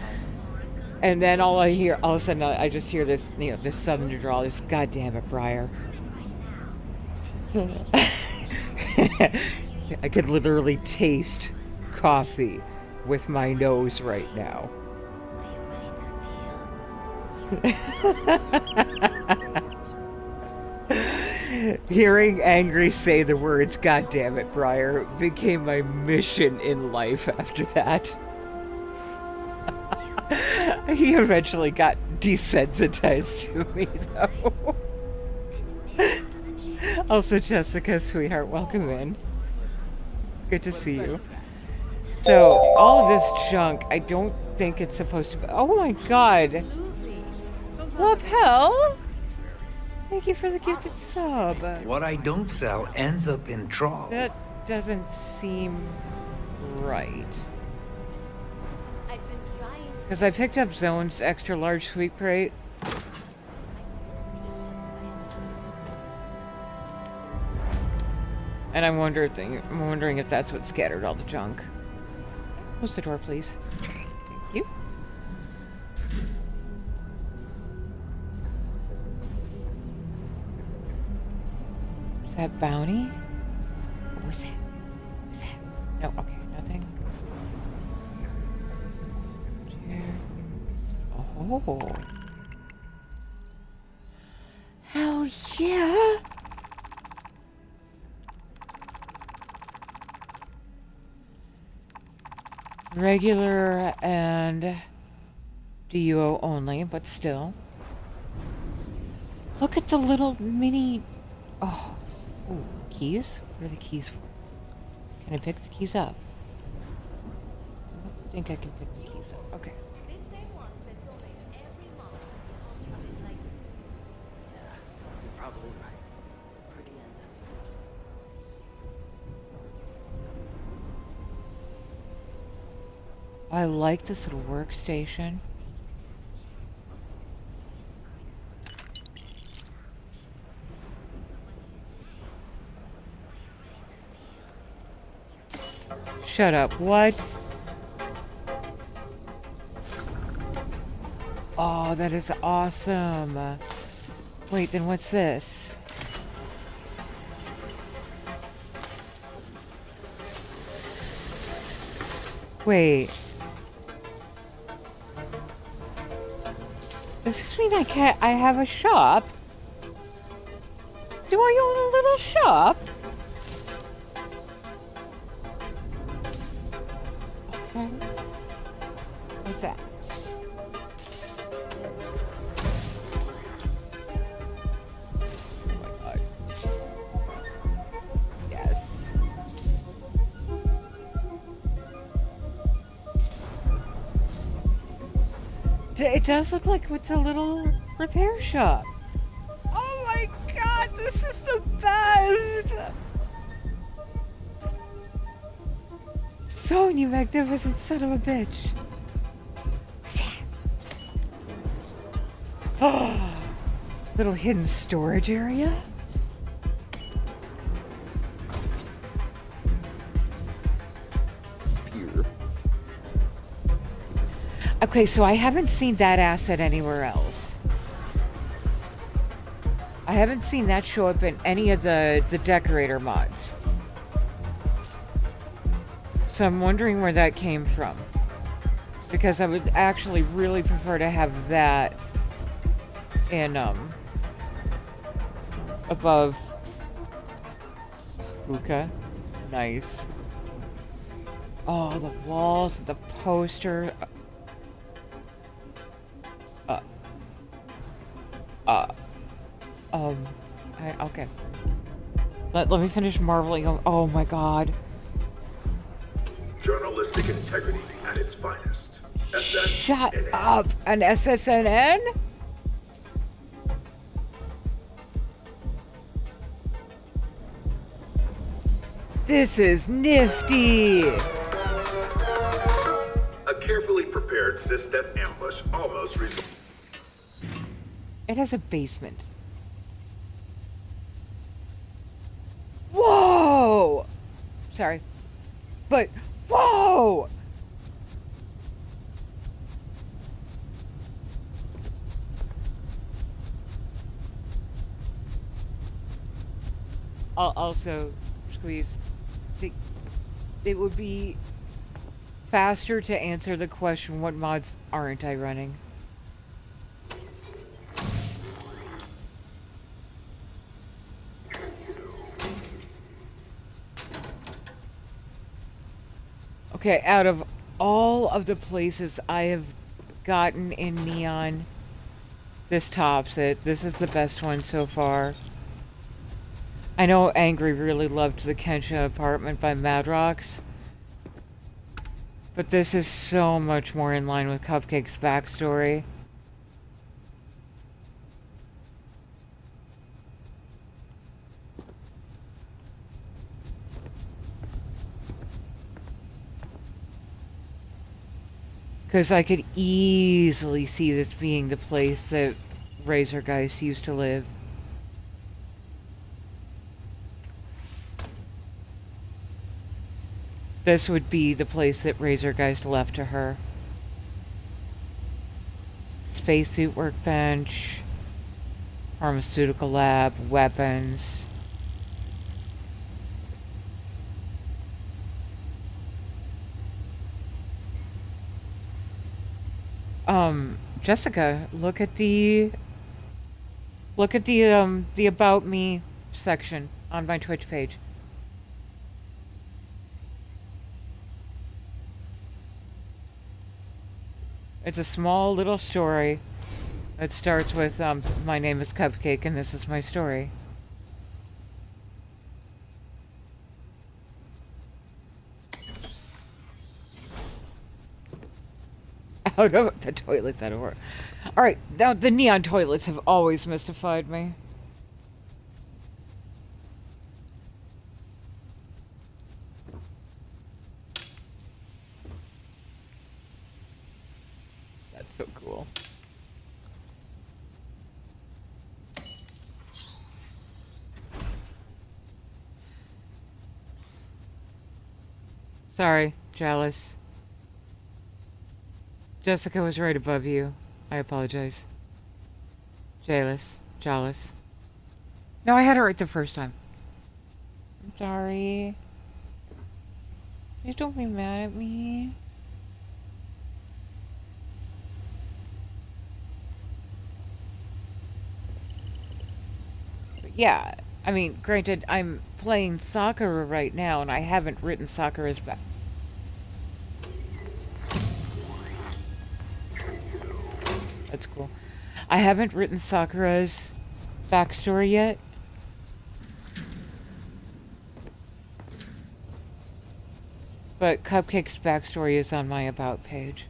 And then all of a sudden, I just hear this, you know, this southern drawl, this, God damn it, Briar. I could literally taste coffee with my nose right now. Hearing Angry say the words, God damn it, Briar, became my mission in life after that. He eventually got desensitized to me, though. Also, Jessica, sweetheart, welcome in. Good to see you. So, all of this junk, I don't think it's supposed to be... Oh my god! Lapel? Thank you for the gifted sub. What I don't sell ends up in trawl. That doesn't seem right. Because I picked up Zone's extra large sweet crate. And I'm wondering if that's what scattered all the junk. Close the door, please. Thank you. Is that bounty? What was that? What was that? No, okay, nothing. Oh. Hell yeah! Regular and DUO only, but still. Look at the little mini... Oh. Ooh, keys? What are the keys for? Can I pick the keys up? I think I can pick the keys up. Okay. Probably right. Pretty end. I like this little workstation. Shut up, what? Oh, that is awesome. Wait, then what's this? Wait. Does this mean I have a shop? Do I own a little shop? Okay. What's that? Oh my god. Yes. It does look like it's a little repair shop. Oh my god, this is the best! So you magnificent son of a bitch. What's that? Oh, little hidden storage area? Okay, so I haven't seen that asset anywhere else. I haven't seen that show up in any of the decorator mods. So I'm wondering where that came from. Because I would actually really prefer to have that in, above Hookah. Nice. Oh, the walls, the poster. Okay. Let me finish marveling. Oh my god. Journalistic integrity at its finest. Shut up! An SSNN? This is nifty! A carefully prepared sys-step ambush almost results. It has a basement. Whoa! Sorry. But, whoa! I'll also squeeze. It would be faster to answer the question, what mods aren't I running? Okay, out of all of the places I have gotten in Neon, this tops it. This is the best one so far. I know Angry really loved the Kensha apartment by Madrox, but this is so much more in line with Cupcake's backstory. Because I could easily see this being the place that Razorgeist used to live. This would be the place that Razorgeist left to her. Spacesuit workbench, pharmaceutical lab, weapons. Jessica, look at the About Me section on my Twitch page. It's a small little story that starts with, my name is Cupcake and this is my story. Out of the toilets out of work. Alright, now the neon toilets have always mystified me. That's so cool. Sorry, Jealous. Jessica was right above you. I apologize. Jealous. No, I had it right the first time. I'm sorry. Please don't be mad at me. But yeah, I mean, granted, I'm playing Sakura right now, and I haven't written Sakura's back. That's cool. I haven't written Sakura's backstory yet. But Cupcake's backstory is on my About page.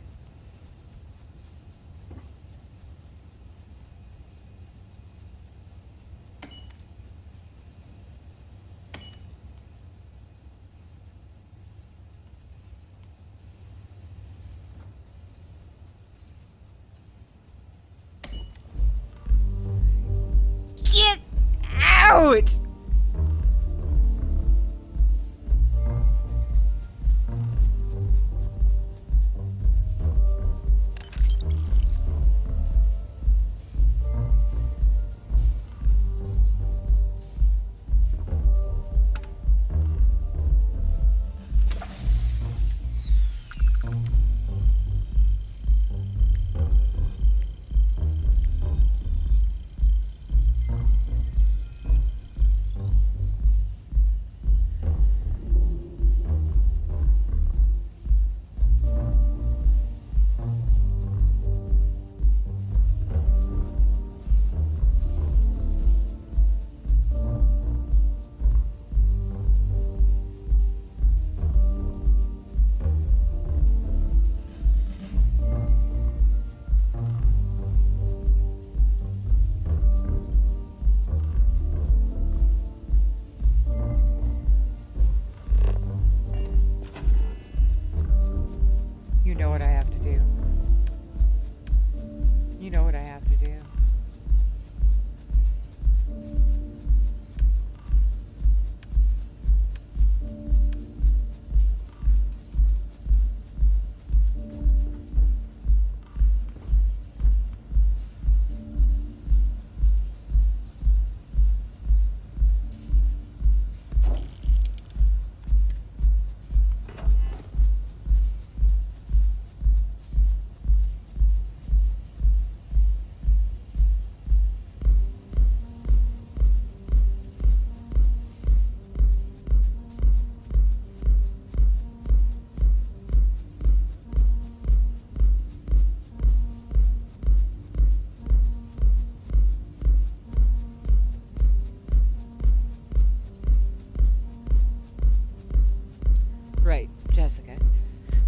Get out!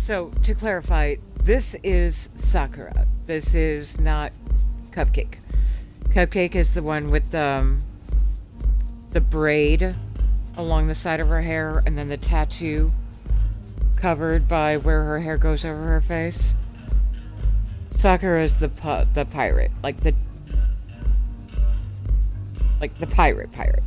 So, to clarify, this is Sakura. This is not Cupcake. Cupcake is the one with the braid along the side of her hair and then the tattoo covered by where her hair goes over her face. Sakura is the pirate, like the pirate.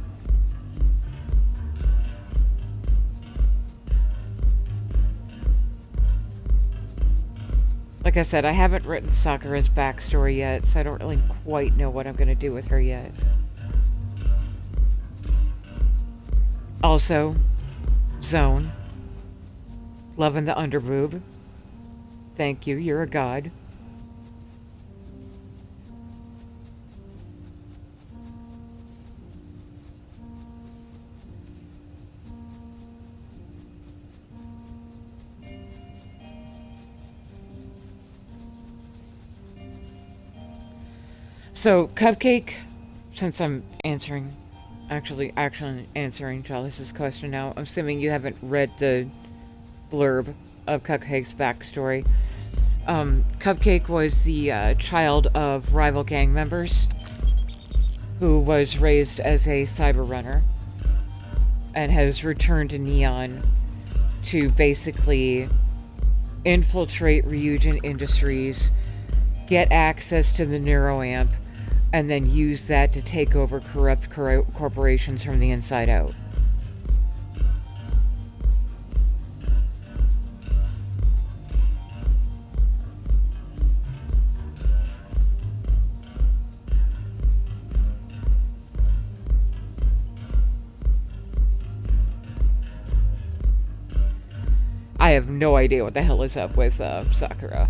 Like I said, I haven't written Sakura's backstory yet, so I don't really quite know what I'm going to do with her yet. Also, Zone. Loving the underboob. Thank you, you're a god. So, Cupcake, since I'm actually answering Chalice's question now, I'm assuming you haven't read the blurb of Cupcake's backstory. Cupcake was the child of rival gang members who was raised as a cyber runner and has returned to Neon to basically infiltrate Ryujin Industries, get access to the neuroamp, and then use that to take over corrupt corporations from the inside out. I have no idea what the hell is up with Sakura.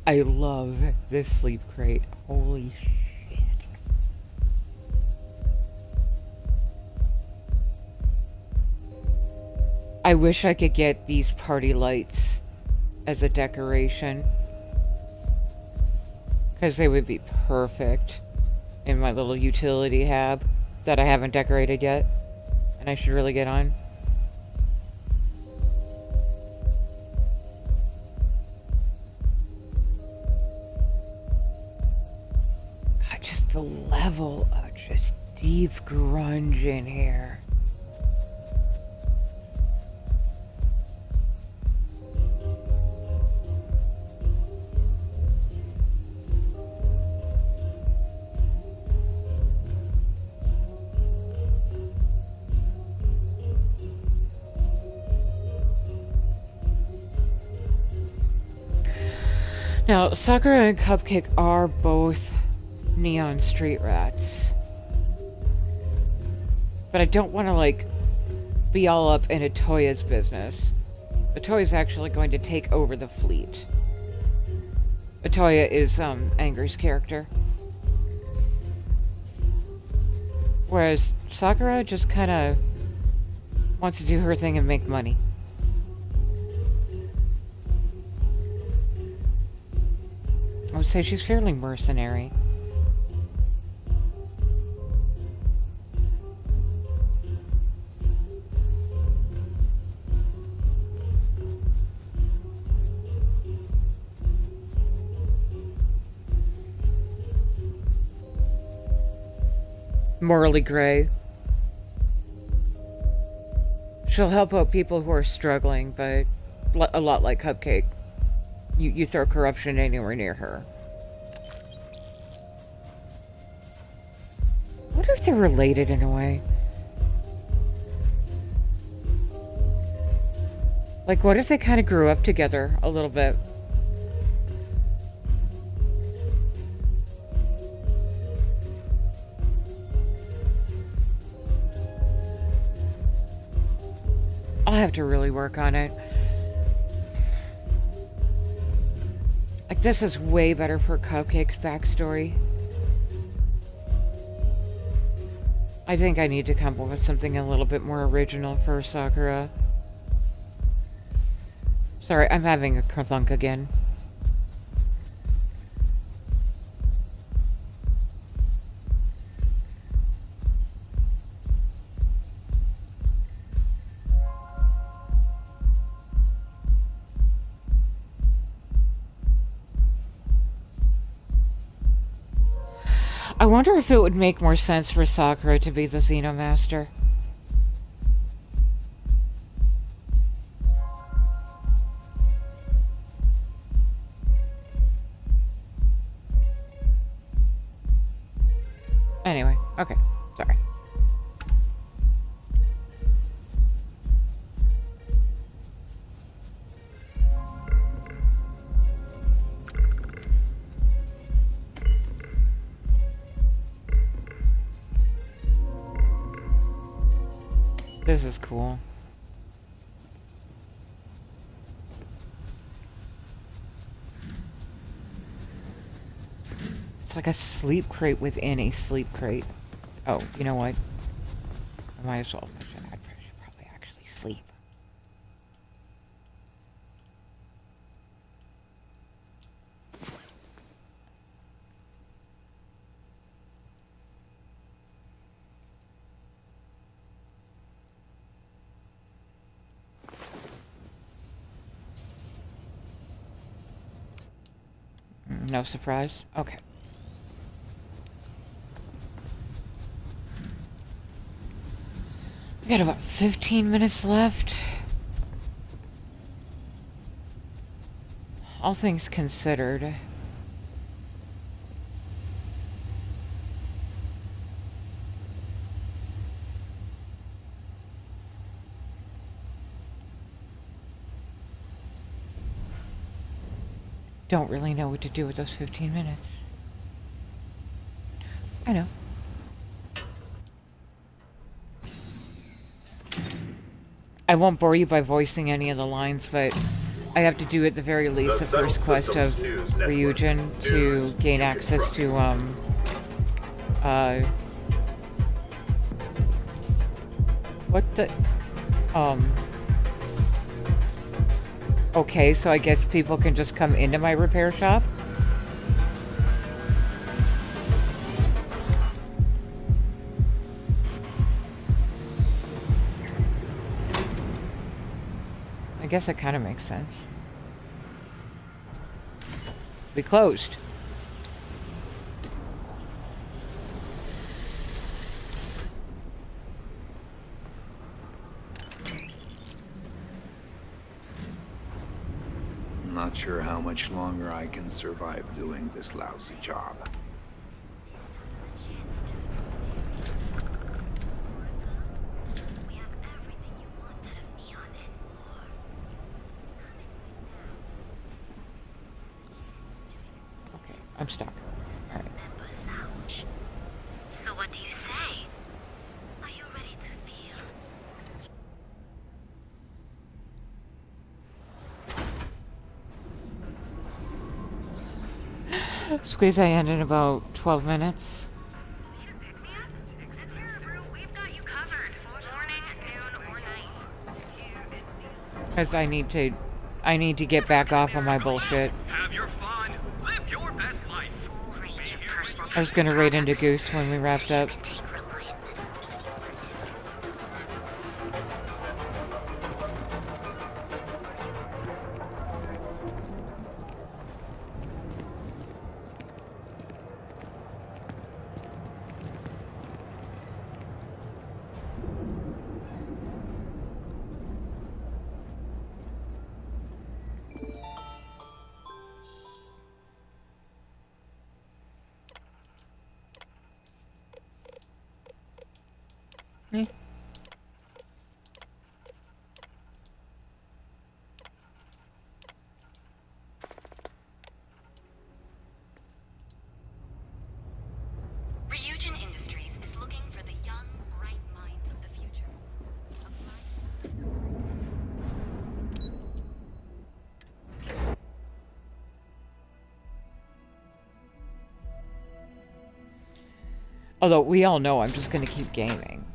I love this sleep crate. Holy shit. I wish I could get these party lights as a decoration, because they would be perfect in my little utility hab that I haven't decorated yet, and I should really get on. Just the level of just deep grunge in here. Now, Sakura and Cupcake are both neon street rats, but I don't want to like be all up in Atoya's business. Atoya's actually going to take over the fleet. Atoya is Anger's character, whereas Sakura just kind of wants to do her thing and make money. I would say she's fairly mercenary. Morally gray. She'll help out people who are struggling, but a lot like Cupcake. You throw corruption anywhere near her. I wonder if they're related in a way. Like, what if they kind of grew up together a little bit? I'll have to really work on it. I This is way better for Cupcake's backstory. I think I need to come up with something a little bit more original for Sakura. Sorry, I'm having a kerthunk again. I wonder if it would make more sense for Sakura to be the Xenomaster. Anyway, okay, sorry. This is cool. It's like a sleep crate within a sleep crate. Oh, you know what? I might as well mention I should probably actually sleep. No surprise? Okay. We got about 15 minutes left. All things considered. Don't really know what to do with those 15 minutes. I know. I won't bore you by voicing any of the lines, but I have to do at the very least the first quest of Ryujin to gain access to, what the, okay, so I guess people can just come into my repair shop? I guess that kind of makes sense. We closed. Not sure how much longer I can survive doing this lousy job. Okay, I'm stuck. All right. So what do you say? Are you ready to feel? Squeeze I end in about 12 minutes. Because I need to get back off on my bullshit. Have your fun. Live your best life. I was gonna raid into Goose when we wrapped up. Ryujin Industries is looking for the young, bright minds of the future. Although we all know I'm just gonna keep gaming.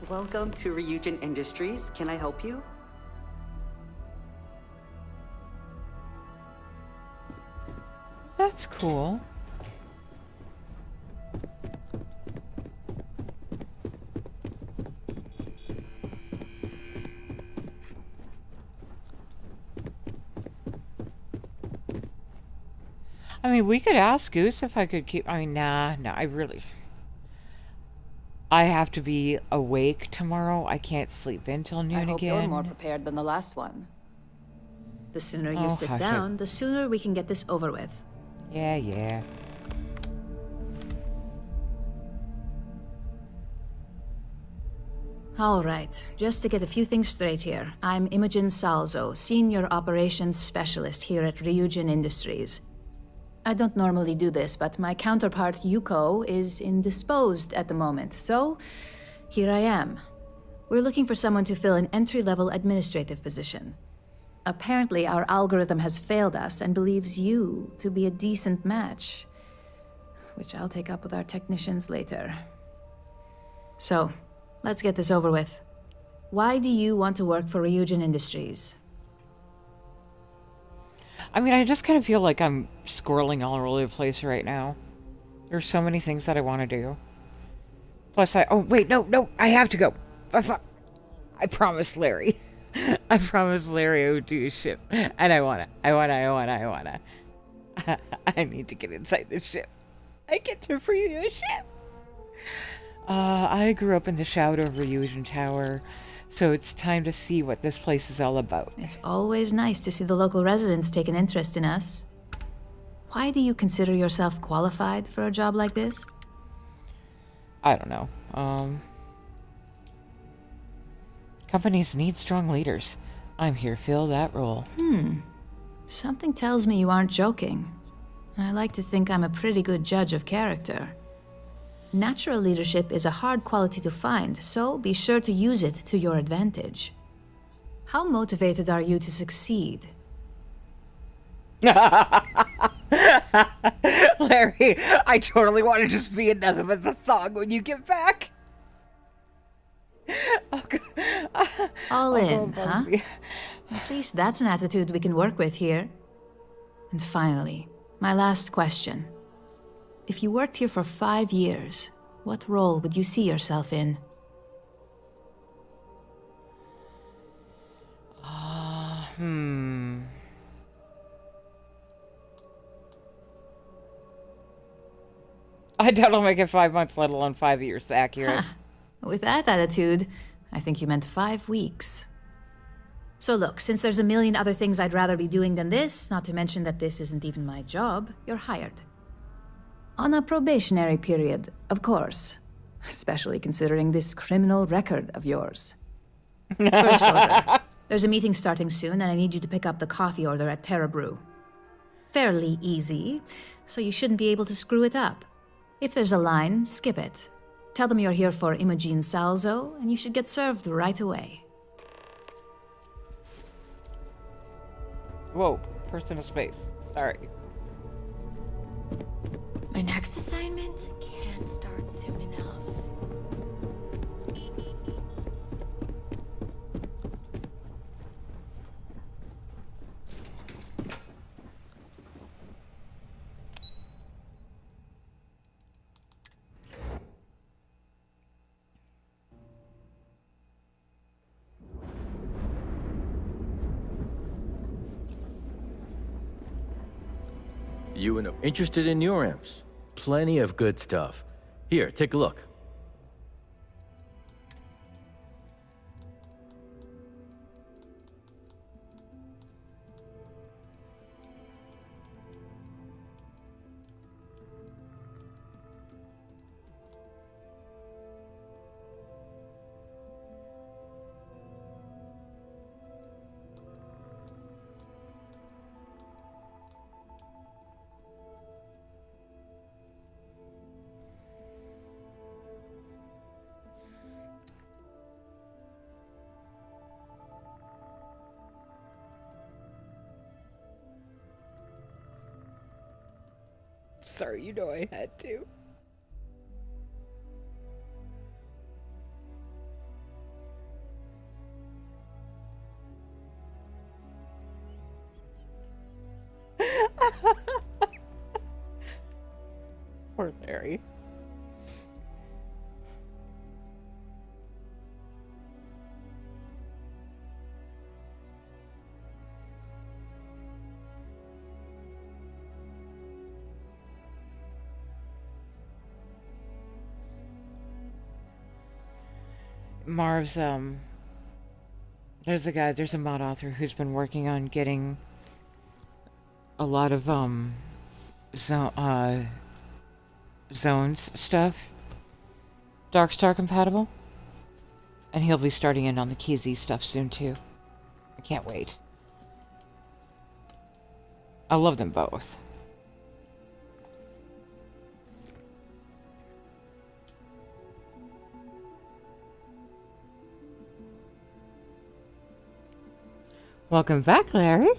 Welcome to Ryujin Industries. Can I help you? That's cool. I mean, we could ask Goose if I could keep... I mean, nah, I have to be awake tomorrow. I can't sleep in till noon I hope again. you're more prepared than the last one. The sooner you Oh, sit hush it. down, the sooner we can get this over with. Yeah. All right, just to get a few things straight here. I'm Imogen Salzo, Senior Operations Specialist here at Ryujin Industries. I don't normally do this, but my counterpart Yuko is indisposed at the moment, so here I am. We're looking for someone to fill an entry-level administrative position. Apparently, our algorithm has failed us and believes you to be a decent match, which I'll take up with our technicians later. So, let's get this over with. Why do you want to work for Ryujin Industries? I mean, I just kind of feel like I'm squirreling all over the place right now. There's so many things that I want to do. Plus, oh, wait, no, I have to go. I promised Larry. I promised Larry I would do a ship. And I wanna. I need to get inside this ship. I get to preview a ship. I grew up in the shadow of Ryujin Tower, so it's time to see what this place is all about. It's always nice to see the local residents take an interest in us. Why do you consider yourself qualified for a job like this? I don't know. Companies need strong leaders. I'm here to fill that role. Something tells me you aren't joking. And I like to think I'm a pretty good judge of character. Natural leadership is a hard quality to find, so be sure to use it to your advantage. How motivated are you to succeed? Larry, I totally want to just be another with a thong when you get back. All I'll in, go above huh? you. At least that's an attitude we can work with here. And finally, my last question. If you worked here for 5 years, what role would you see yourself in? I doubt I'll make it 5 months, let alone 5 years accurate. With that attitude, I think you meant 5 weeks. So look, since there's a million other things I'd rather be doing than this, not to mention that this isn't even my job, you're hired. On a probationary period, of course. Especially considering this criminal record of yours. First order. There's a meeting starting soon, and I need you to pick up the coffee order at Terra Brew. Fairly easy, so you shouldn't be able to screw it up. If there's a line, skip it. Tell them you're here for Imogen Salzo, and you should get served right away. Whoa, first in a space. Sorry. My next assignment can't start soon enough. You and interested in your amps? Plenty of good stuff. Here, take a look. sorry, you know I had to. Poor Larry. Marv's, there's a mod author who's been working on getting a lot of, Zones stuff Darkstar compatible. And he'll be starting in on the KZ stuff soon, too. I can't wait. I love them both. Welcome back, Larry.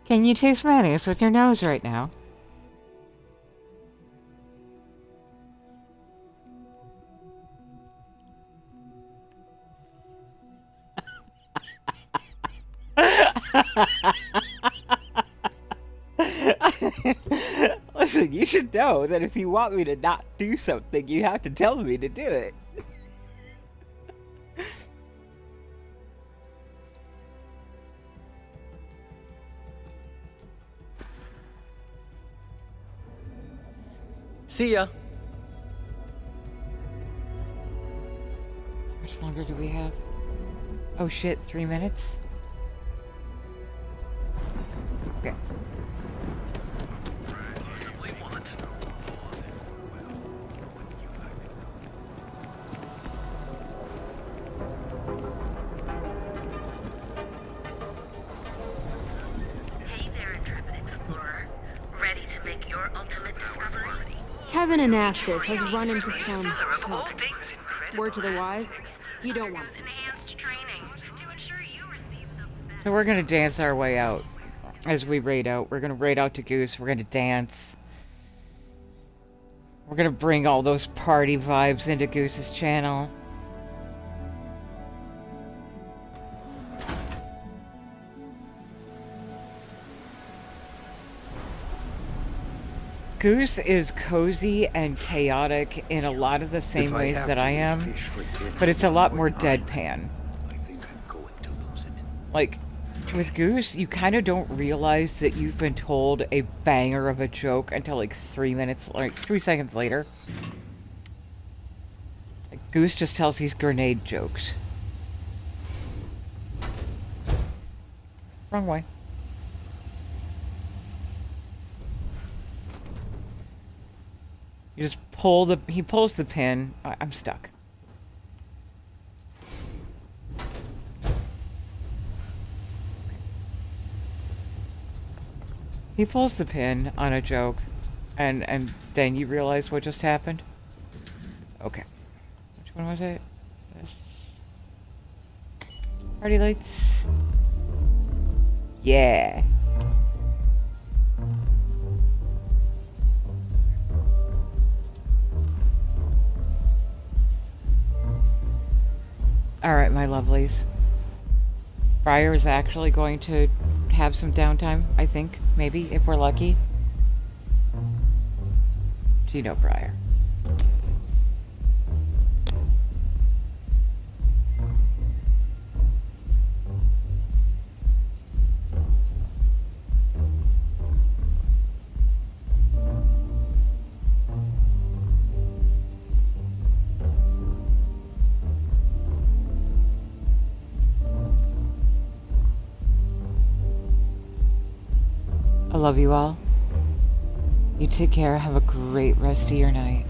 Can you taste mayonnaise with your nose right now? Listen, you should know that if you want me to not do something, you have to tell me to do it. See ya. How much longer do we have? Oh shit, 3 minutes? Okay. Hey there, intrepid explorer. Ready to make your ultimate discovery? Tevin Anastas has run into some trouble. Word to the wise, you don't want this. So we're gonna dance our way out as we raid out. We're gonna raid out to Goose. We're gonna dance. We're gonna bring all those party vibes into Goose's channel. Goose is cozy and chaotic in a lot of the same ways that I am, but it's a lot more deadpan. Like, with Goose, you kind of don't realize that you've been told a banger of a joke until like 3 seconds later. Like, Goose just tells these grenade jokes. Wrong way. You just he pulls the pin. I'm stuck. He pulls the pin on a joke, and then you realize what just happened. Okay. Which one was it? This. Party lights. Yeah. Alright, my lovelies. Briar is actually going to have some downtime, I think. Maybe, if we're lucky. So you know Briar. I love you all. You take care. Have a great rest of your night.